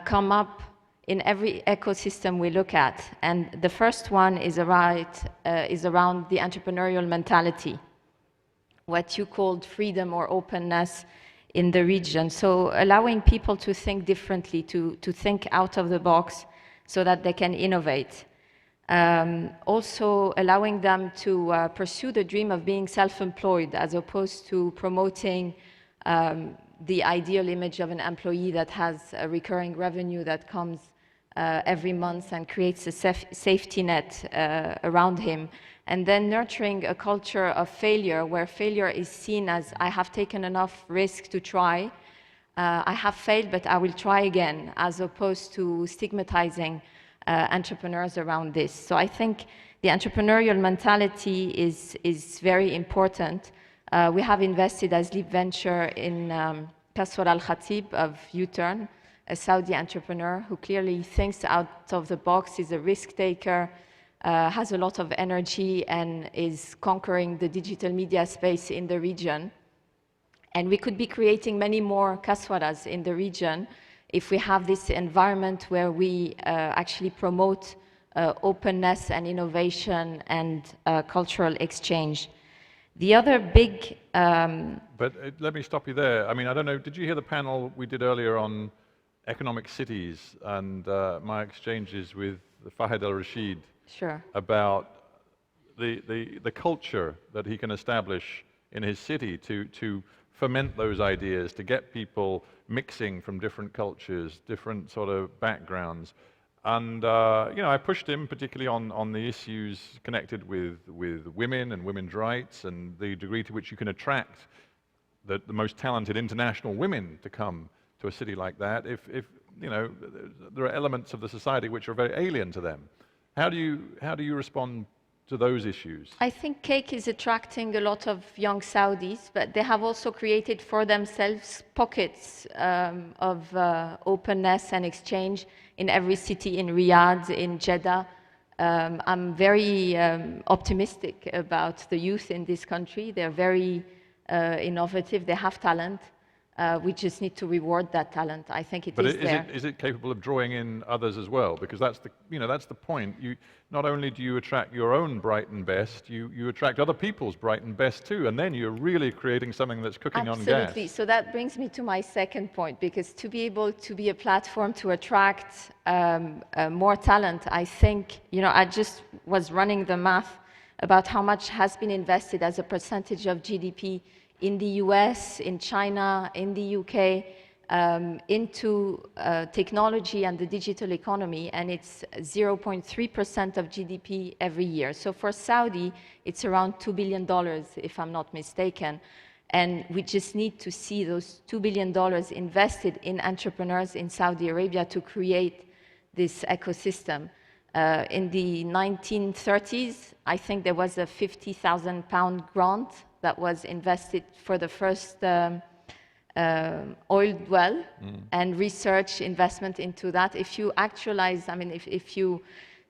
come up in every ecosystem we look at. And the first one is around the entrepreneurial mentality, what you called freedom or openness in the region. So allowing people to think differently, to think out of the box so that they can innovate. Also allowing them to pursue the dream of being self-employed as opposed to promoting the ideal image of an employee that has a recurring revenue that comes every month and creates a safety net around him. And then nurturing a culture of failure where failure is seen as, I have taken enough risk to try, I have failed, but I will try again, as opposed to stigmatizing entrepreneurs around this. So I think the entrepreneurial mentality is very important. We have invested as Leap Venture in Kaswar Al-Khatib of U-Turn, a Saudi entrepreneur who clearly thinks out of the box, is a risk taker, has a lot of energy, and is conquering the digital media space in the region. And we could be creating many more Kaswaras in the region if we have this environment where we actually promote openness and innovation and cultural exchange. The other big... But let me stop you there. I mean, I don't know, did you hear the panel we did earlier on economic cities and my exchanges with Fahad Al-Rashid? Sure. About the culture that he can establish in his city to ferment those ideas, to get people mixing from different cultures, different sort of backgrounds. And I pushed him particularly on the issues connected with women and women's rights and the degree to which you can attract the most talented international women to come to a city like that if there are elements of the society which are very alien to them. How do you respond to those issues? I think cake is attracting a lot of young Saudis, but they have also created for themselves pockets of openness and exchange in every city, in Riyadh, in Jeddah. I'm very optimistic about the youth in this country. They're very innovative, they have talent. We just need to reward that talent. I think it is there. Is it capable of drawing in others as well? Because that's the point. Not only do you attract your own bright and best, you attract other people's bright and best too, and then you're really creating something that's cooking on gas. Absolutely. So that brings me to my second point, because to be able to be a platform to attract more talent, I think, I just was running the math about how much has been invested as a percentage of GDP in the US, in China, in the UK, into technology and the digital economy, and it's 0.3% of GDP every year. So for Saudi, it's around $2 billion, if I'm not mistaken. And we just need to see those $2 billion invested in entrepreneurs in Saudi Arabia to create this ecosystem. In the 1930s, I think there was a £50,000 grant that was invested for the first oil well and research investment into that. If you actualize, if you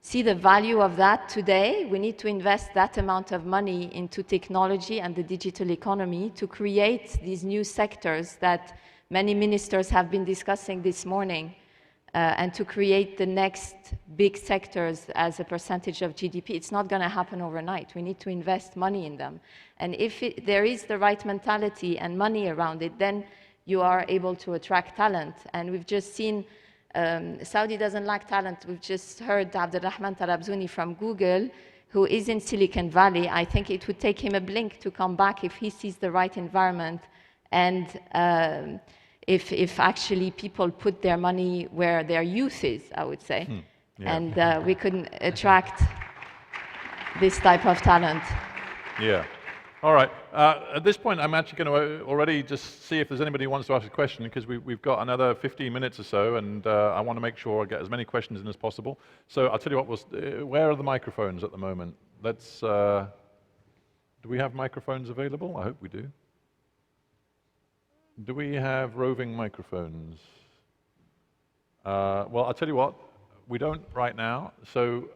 see the value of that today, we need to invest that amount of money into technology and the digital economy to create these new sectors that many ministers have been discussing this morning. And to create the next big sectors as a percentage of GDP. It's not going to happen overnight. We need to invest money in them. And if there is the right mentality and money around it, then you are able to attract talent. And we've just seen Saudi doesn't lack talent. We've just heard Abdulrahman Tarabzouni from Google, who is in Silicon Valley. I think it would take him a blink to come back if he sees the right environment and if actually people put their money where their youth is, I would say. Yeah. And we couldn't attract this type of talent. Yeah. All right. At this point, I'm actually going to already just see if there's anybody who wants to ask a question, because we've got another 15 minutes or so, and I want to make sure I get as many questions in as possible. So I'll tell you what, where are the microphones at the moment? Let's, do we have microphones available? I hope we do. Do we have roving microphones? Well, I'll tell you what, we don't right now, so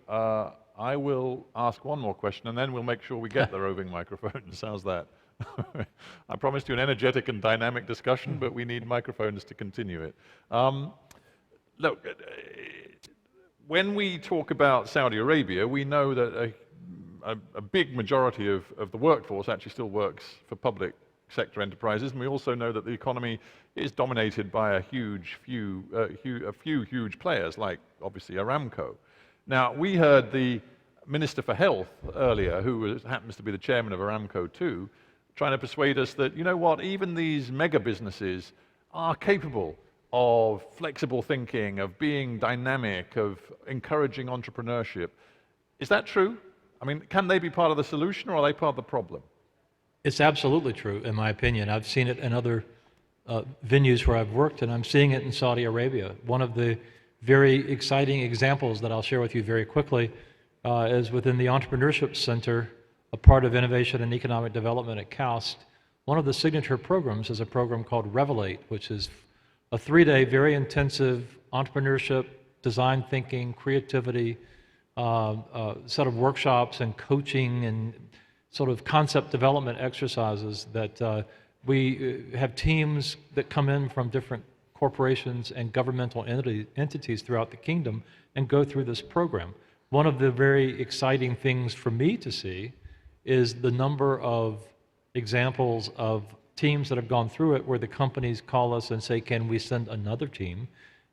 I will ask one more question, and then we'll make sure we get the roving microphones. How's that? I promised you an energetic and dynamic discussion, but we need microphones to continue it. Look, when we talk about Saudi Arabia, we know that a big majority of the workforce actually still works for public sector enterprises, and we also know that the economy is dominated by a few huge players, like obviously Aramco. Now, we heard the Minister for Health earlier, who happens to be the chairman of Aramco too, trying to persuade us that, you know what, even these mega businesses are capable of flexible thinking, of being dynamic, of encouraging entrepreneurship. Is that true? I mean, can they be part of the solution, or are they part of the problem? It's absolutely true, in my opinion. I've seen it in other venues where I've worked, and I'm seeing it in Saudi Arabia. One of the very exciting examples that I'll share with you very quickly is within the Entrepreneurship Center, a part of Innovation and Economic Development at KAUST. One of the signature programs is a program called Revelate, which is a 3-day, very intensive entrepreneurship, design thinking, creativity set of workshops and coaching and sort of concept development exercises that we have teams that come in from different corporations and governmental entities throughout the kingdom and go through this program. One of the very exciting things for me to see is the number of examples of teams that have gone through it where the companies call us and say, can we send another team?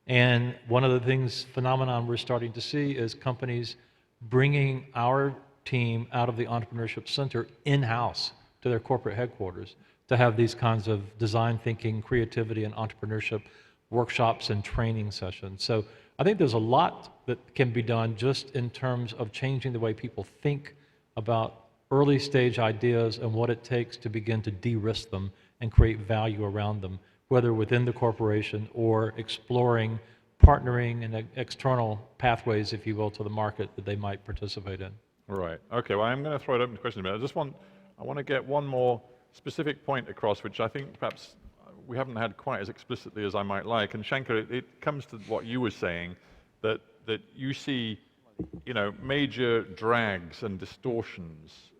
And one of the phenomenon we're starting to see is companies bringing our team out of the Entrepreneurship Center in-house to their corporate headquarters to have these kinds of design thinking, creativity, and entrepreneurship workshops and training sessions. So I think there's a lot that can be done just in terms of changing the way people think about early stage ideas and what it takes to begin to de-risk them and create value around them, whether within the corporation or exploring partnering and external pathways, if you will, to the market that they might participate in. Right. Okay. Well, I'm going to throw it open to questions in a minute. I want to get one more specific point across, which I think perhaps we haven't had quite as explicitly as I might like. And Shankar, it comes to what you were saying, that you see, major drags and distortions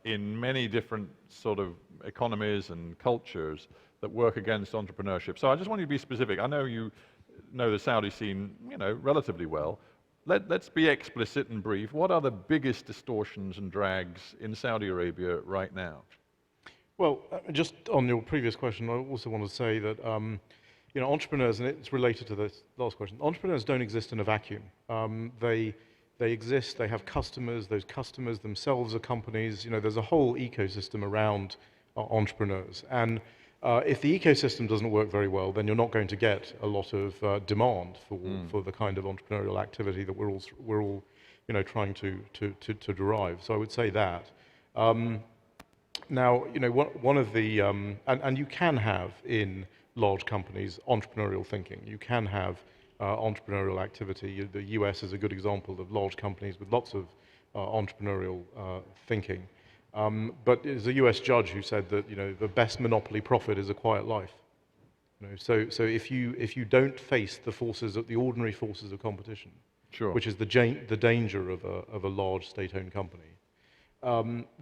in many different sort of economies and cultures that work against entrepreneurship. So I just want you to be specific. I know you know the Saudi scene, relatively well. Let's be explicit and brief. What are the biggest distortions and drags in Saudi Arabia right now? Well, just on your previous question, I also want to say that entrepreneurs, and it's related to this last question, entrepreneurs don't exist in a vacuum. They exist, they have customers, those customers themselves are companies. There's a whole ecosystem around entrepreneurs. And if the ecosystem doesn't work very well, then you're not going to get a lot of demand for the kind of entrepreneurial activity that we're all trying to derive. So I would say that. Now, one of the and you can have in large companies entrepreneurial thinking. You can have entrepreneurial activity. The US is a good example of large companies with lots of entrepreneurial thinking. But there's a US judge who said that the best monopoly profit is a quiet life. So if you don't face the ordinary forces of competition, sure, which is the danger of a large state-owned company,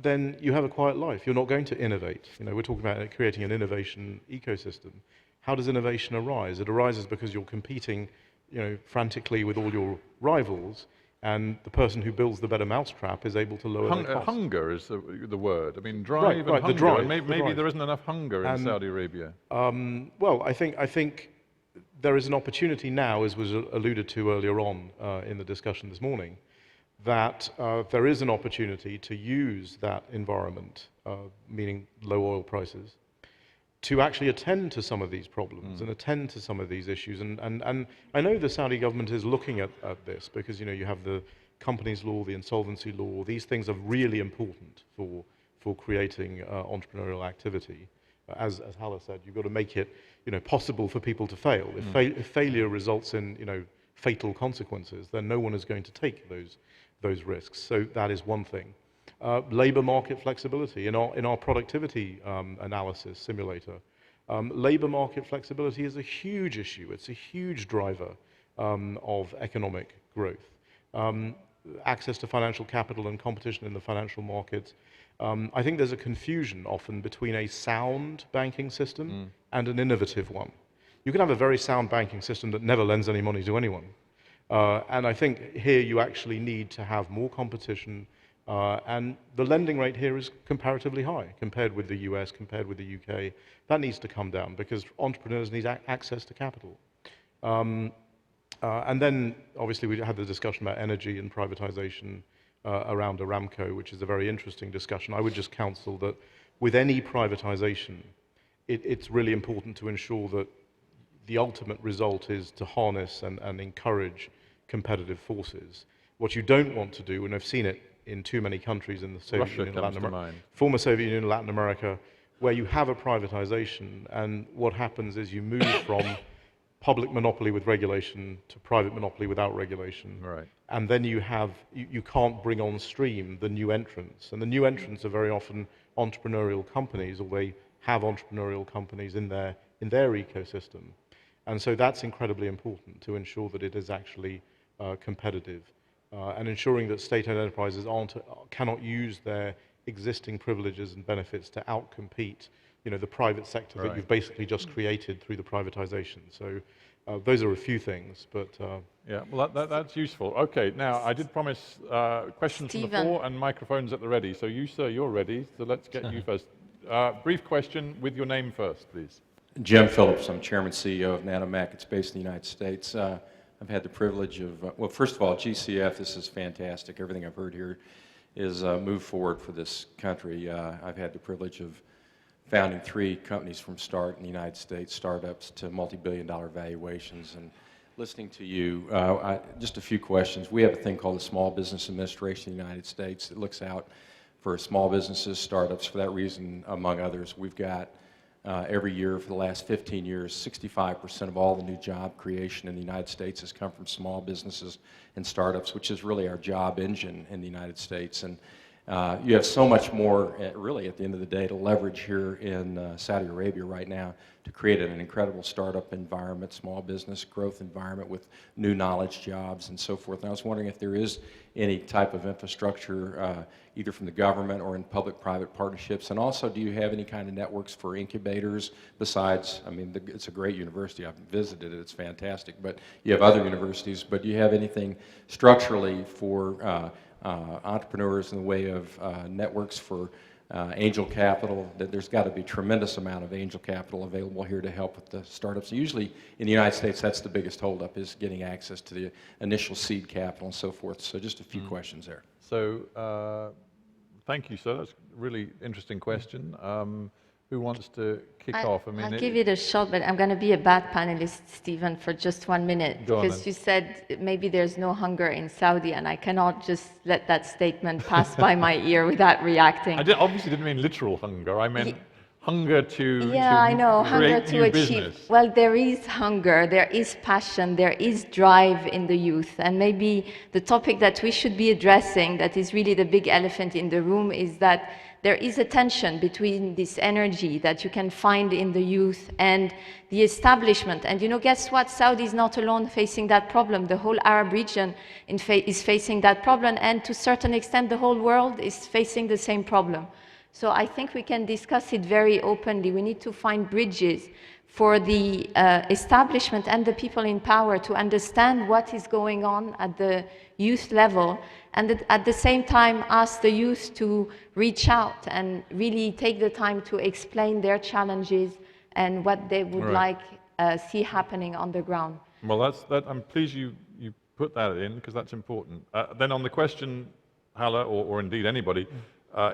then you have a quiet life. You're not going to innovate. We're talking about creating an innovation ecosystem. How does innovation arise? It arises because you're competing, frantically with all your rivals, and the person who builds the better mousetrap is able to lower their costs. Hunger is the word. I mean, drive and hunger. The drive, maybe there isn't enough hunger in Saudi Arabia. Well, I think there is an opportunity now, as was alluded to earlier on in the discussion this morning, that there is an opportunity to use that environment, meaning low oil prices, to actually attend to some of these problems and attend to some of these issues. And I know the Saudi government is looking at this because, you have the companies law, the insolvency law. These things are really important for creating entrepreneurial activity. As Hala said, you've got to make it, possible for people to fail. If failure results in, fatal consequences, then no one is going to take those risks. So that is one thing. Labor market flexibility. In our productivity analysis simulator, labor market flexibility is a huge issue. It's a huge driver of economic growth. Access to financial capital and competition in the financial markets. I think there's a confusion often between a sound banking system and an innovative one. You can have a very sound banking system that never lends any money to anyone. And I think here you actually need to have more competition, and the lending rate here is comparatively high compared with the US, compared with the UK. That needs to come down because entrepreneurs need access to capital. And then obviously we had the discussion about energy and privatization around Aramco, which is a very interesting discussion. I would just counsel that with any privatization, it's really important to ensure that the ultimate result is to harness and encourage competitive forces. What you don't want to do, and I've seen it in too many countries in the Soviet Union, former Soviet Union, Latin America, where you have a privatization, and what happens is you move from public monopoly with regulation to private monopoly without regulation. Right. And then you can't bring on stream the new entrants. And the new entrants are very often entrepreneurial companies, or they have entrepreneurial companies in their ecosystem. And so that's incredibly important to ensure that it is actually competitive, and ensuring that state-owned enterprises cannot use their existing privileges and benefits to outcompete, the private sector that you've basically just created through the privatization. So those are a few things, but yeah, well that's useful. Okay, now I did promise questions from the floor and microphones at the ready. So you, sir, you're ready. So let's get you first. Brief question with your name first, please. Jim Phillips, I'm Chairman CEO of Nanomac. It's based in the United States. I've had the privilege of, well, first of all, GCF, this is fantastic. Everything I've heard here is move forward for this country. I've had the privilege of founding 3 companies from start in the United States, startups to multi-billion-dollar valuations. And listening to you, just a few questions. We have a thing called the Small Business Administration in the United States that looks out for small businesses, startups. For that reason, among others, we've got every year for the last 15 years, 65% of all the new job creation in the United States has come from small businesses and startups, which is really our job engine in the United States. And you have so much more, really, at the end of the day, to leverage here in Saudi Arabia right now to create an incredible startup environment, small business growth environment with new knowledge jobs and so forth. And I was wondering if there is any type of infrastructure, either from the government or in public-private partnerships. And also, do you have any kind of networks for incubators besides, I mean, it's a great university. I've visited it. It's fantastic. But you have other universities. But do you have anything structurally for entrepreneurs in the way of networks for angel capital? There's got to be a tremendous amount of angel capital available here to help with the startups. Usually in the United States, that's the biggest holdup, is getting access to the initial seed capital and so forth. So just a few questions there. So thank you, sir. That's a really interesting question. Who wants to kick off? I mean, I'll give it a shot, but I'm going to be a bad panelist, Stephen, for just 1 minute. Go on, because then. you said maybe there's no hunger in Saudi, and I cannot just let that statement pass by my ear without reacting. Obviously didn't mean literal hunger. I meant hunger to Yeah, I know, hunger create to new achieve. business. Well, there is hunger, there is passion, there is drive in the youth. And maybe the topic that we should be addressing, that is really the big elephant in the room, is that there is a tension between this energy that you can find in the youth and the establishment. And you know, guess what? Saudi is not alone facing that problem. The whole Arab region is facing that problem, and to a certain extent, the whole world is facing the same problem. So I think we can discuss it very openly. We need to find bridges for the establishment and the people in power to understand what is going on at the youth level, and at the same time ask the youth to reach out and really take the time to explain their challenges and what they would like see happening on the ground. Well, I'm pleased you put that in, because that's important. Then on the question, Hala, or indeed anybody,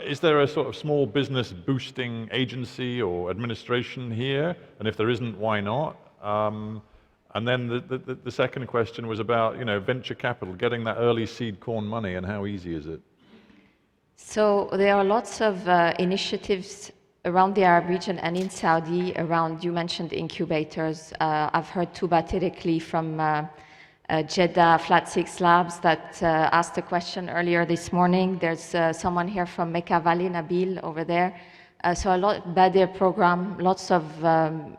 is there a sort of small business boosting agency or administration here? And if there isn't, why not? And then the second question was about, you know, venture capital, getting that early seed corn money, and how easy is it? So there are lots of initiatives around the Arab region and in Saudi around, you mentioned incubators. I've heard Tuba Tirikli from Jeddah Flat 6 Labs that asked a question earlier this morning. There's someone here from Mecca Valley, Nabil, over there. So a lot, Badir program, lots of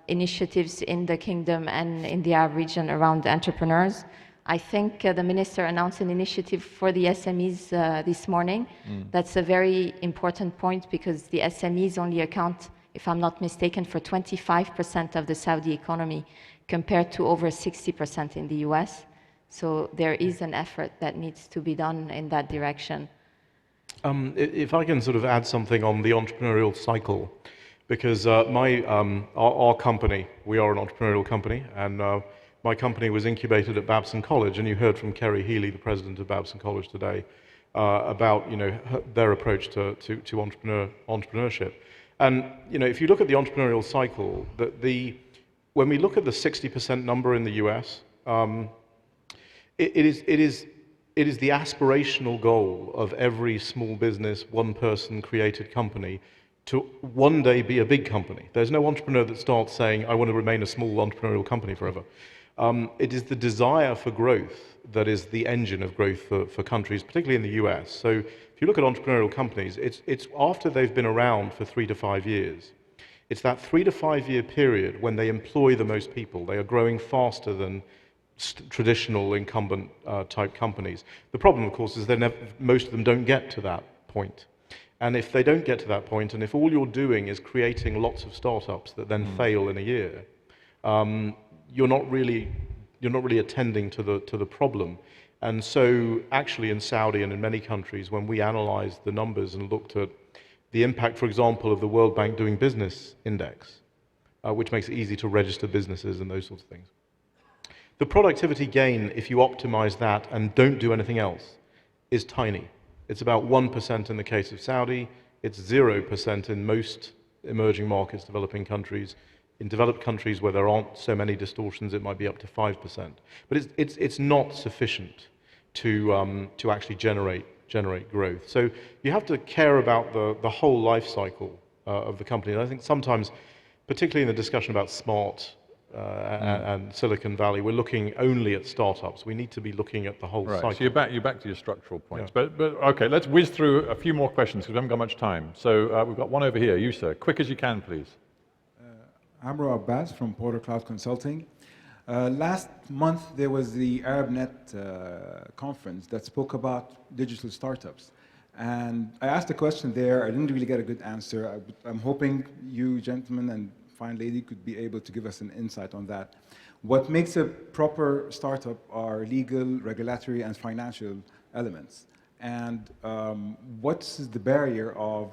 initiatives in the kingdom and in the Arab region around entrepreneurs. I think the minister announced an initiative for the SMEs this morning. That's a very important point, because the SMEs only account, if I'm not mistaken, for 25% of the Saudi economy, compared to over 60% in the US. So there is an effort that needs to be done in that direction. If I can sort of add something on the entrepreneurial cycle, because our company, we are an entrepreneurial company, and my company was incubated at Babson College, and you heard from Kerry Healy, the president of Babson College today, about, you know, their approach to entrepreneurship. And, you know, if you look at the entrepreneurial cycle, when we look at the 60% number in the US, it is the aspirational goal of every small business, one-person created company to one day be a big company. There's no entrepreneur that starts saying, I want to remain a small entrepreneurial company forever. It is the desire for growth that is the engine of growth for countries, particularly in the US. So if you look at entrepreneurial companies, it's after they've been around for 3 to 5 years. It's that 3 to 5 year period when they employ the most people. They are growing faster than traditional incumbent type companies. The problem, of course, is most of them don't get to that point. And if they don't get to that point, and if all you're doing is creating lots of startups that then fail in a year, you're not really attending to the problem. And so actually in Saudi and in many countries, when we analyzed the numbers and looked at the impact, for example, of the World Bank Doing Business Index, which makes it easy to register businesses and those sorts of things, the productivity gain, if you optimize that and don't do anything else, is tiny. It's about 1% in the case of Saudi. It's 0% in most emerging markets, developing countries. In developed countries where there aren't so many distortions, it might be up to 5%. But it's not sufficient to actually generate growth. So you have to care about the whole life cycle of the company. And I think sometimes particularly in the discussion about smart and Silicon Valley, we're looking only at startups. We need to be looking at the whole cycle. Right, so you're back to your structural points. Yeah. But okay, let's whiz through a few more questions because we haven't got much time. So we've got one over here. You, sir. Quick as you can, please. Amro Abbas from Porter Cloud Consulting. Last month, there was the ArabNet conference that spoke about digital startups. And I asked a question there. I didn't really get a good answer. I'm hoping you gentlemen and fine lady could be able to give us an insight on that. What makes a proper startup are legal, regulatory, and financial elements. And what's the barrier of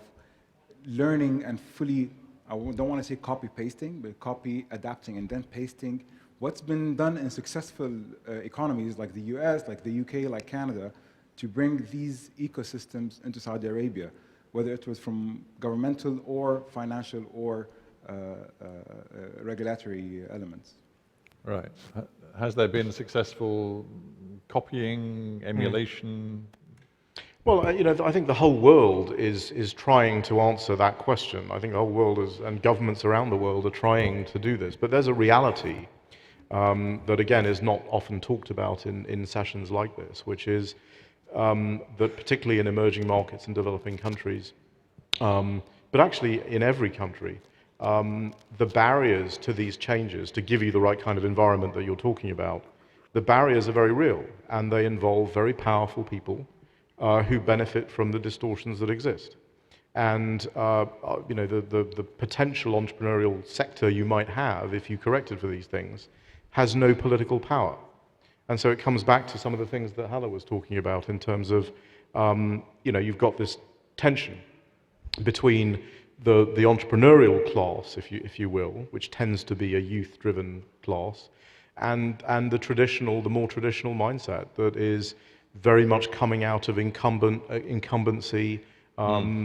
learning and fully, I don't want to say copy-pasting, but copy, adapting, and then pasting what's been done in successful economies like the US, like the UK, like Canada, to bring these ecosystems into Saudi Arabia, whether it was from governmental or financial or regulatory elements. Right. Has there been successful copying, emulation? Well, I think the whole world is trying to answer that question. I think the whole world and governments around the world are trying to do this. But there's a reality that, again, is not often talked about in sessions like this, which is that particularly in emerging markets and developing countries, but actually in every country, the barriers to these changes, to give you the right kind of environment that you're talking about, the barriers are very real, and they involve very powerful people who benefit from the distortions that exist. And the potential entrepreneurial sector you might have, if you corrected for these things, has no political power. And so it comes back to some of the things that Hala was talking about in terms of, you've got this tension between the entrepreneurial class, if you will, which tends to be a youth-driven class, and the more traditional mindset that is very much coming out of incumbency,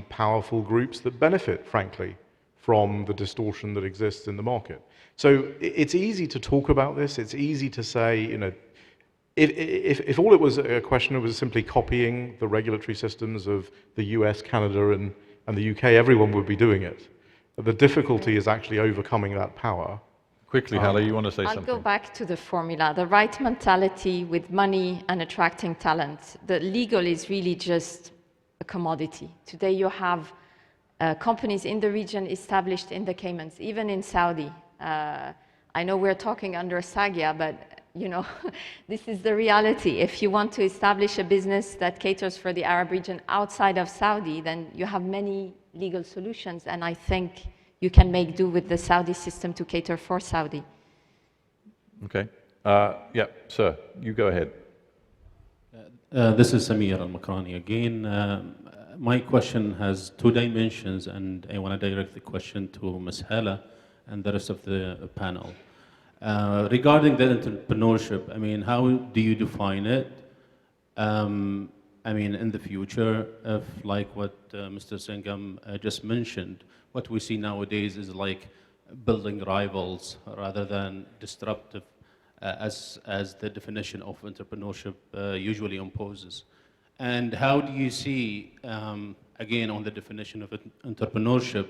powerful groups that benefit, frankly, from the distortion that exists in the market. So it's easy to talk about this. It's easy to say, if all it was a question, it was simply copying the regulatory systems of the US, Canada, and the UK, everyone would be doing it. The difficulty is actually overcoming that power. Quickly, Hala, you want to say something? I'll go back to the formula. The right mentality with money and attracting talent. The legal is really just a commodity. Today you have companies in the region established in the Caymans, even in Saudi. I know we're talking under SAGIA, but this is the reality. If you want to establish a business that caters for the Arab region outside of Saudi, then you have many legal solutions, and I think you can make do with the Saudi system to cater for Saudi. Okay. Yeah, sir, you go ahead. This is Samir Al-Makrani again. My question has two dimensions, and I want to direct the question to Ms. Hala and the rest of the panel. Regarding the entrepreneurship, how do you define it? In the future, if like what Mr. Singham just mentioned, what we see nowadays is like building rivals rather than disruptive, as the definition of entrepreneurship usually imposes. And how do you see, again, on the definition of entrepreneurship,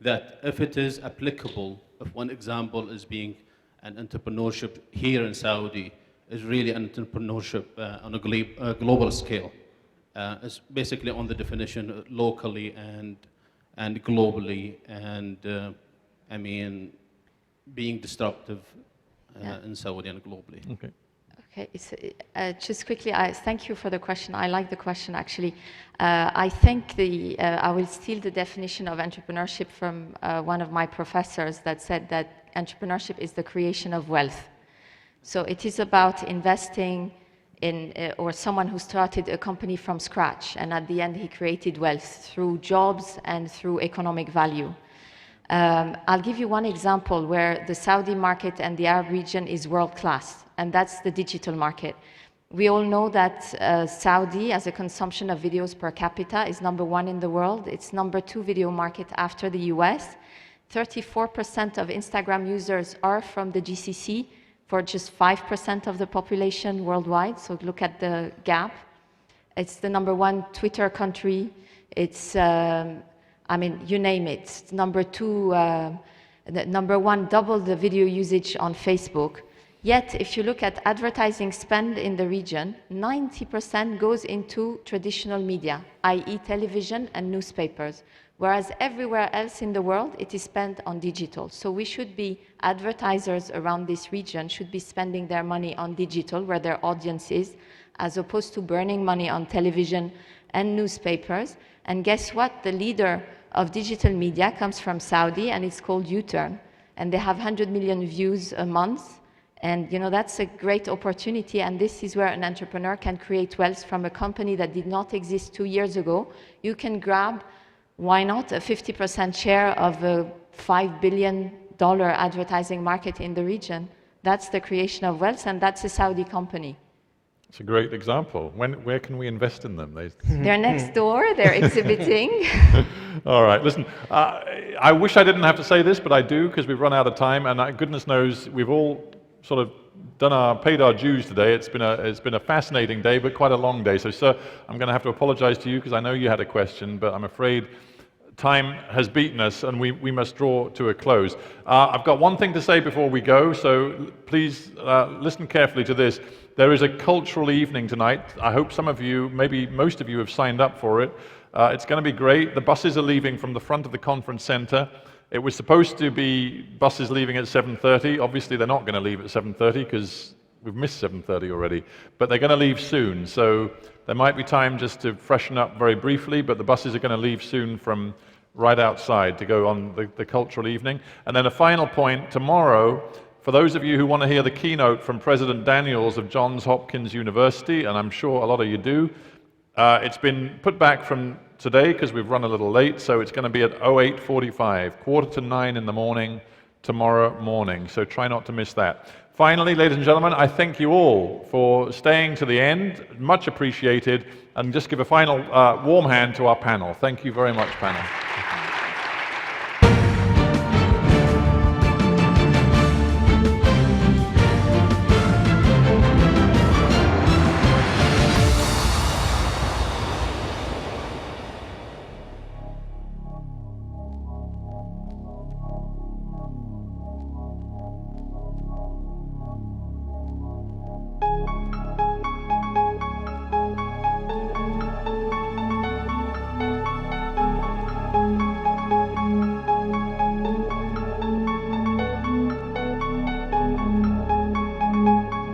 that if it is applicable, if one example is being an entrepreneurship here in Saudi, is really an entrepreneurship on a global scale. It's basically on the definition locally and globally, and being disruptive in Saudi and globally. Okay. Okay, just quickly, thank you for the question. I like the question, actually. I think I will steal the definition of entrepreneurship from one of my professors that said that entrepreneurship is the creation of wealth. So it is about investing in, or someone who started a company from scratch, and at the end he created wealth through jobs and through economic value. I'll give you one example where the Saudi market and the Arab region is world-class, and that's the digital market. We all know that Saudi, as a consumption of videos per capita, is #1 in the world. It's #2 video market after the US. 34% of Instagram users are from the GCC for just 5% of the population worldwide, so look at the gap. It's the #1 Twitter country. It's, you name it. It's #2 Number one, double the video usage on Facebook. Yet, if you look at advertising spend in the region, 90% goes into traditional media, i.e. television and newspapers, whereas everywhere else in the world, it is spent on digital. So we should be, advertisers around this region should be spending their money on digital, where their audience is, as opposed to burning money on television and newspapers. And guess what? The leader of digital media comes from Saudi, and it's called U-Turn. And they have 100 million views a month. And that's a great opportunity, and this is where an entrepreneur can create wealth from a company that did not exist 2 years ago. You can grab, why not, a 50% share of a $5 billion advertising market in the region. That's the creation of wealth, and that's a Saudi company. It's a great example. Where can we invest in them? They're next door, they're exhibiting. All right, listen, I wish I didn't have to say this, but I do, because we've run out of time, and goodness knows we've all sort of paid our dues today. It's been a fascinating day, but quite a long day. So, sir, I'm going to have to apologize to you, because I know you had a question, but I'm afraid time has beaten us, and we must draw to a close. I've got one thing to say before we go, so please listen carefully to this. There is a cultural evening tonight. I hope some of you, maybe most of you, have signed up for it. It's going to be great. The buses are leaving from the front of the conference center. It was supposed to be buses leaving at 7:30. Obviously, they're not going to leave at 7:30 because we've missed 7:30 already. But they're going to leave soon, so there might be time just to freshen up very briefly, but the buses are going to leave soon from right outside to go on the cultural evening. And then a final point, tomorrow, for those of you who want to hear the keynote from President Daniels of Johns Hopkins University, and I'm sure a lot of you do, it's been put back from today because we've run a little late, so it's going to be at 08:45, 8:45 in the morning, tomorrow morning, so try not to miss that. Finally, ladies and gentlemen, I thank you all for staying to the end, much appreciated, and just give a final warm hand to our panel. Thank you very much, panel.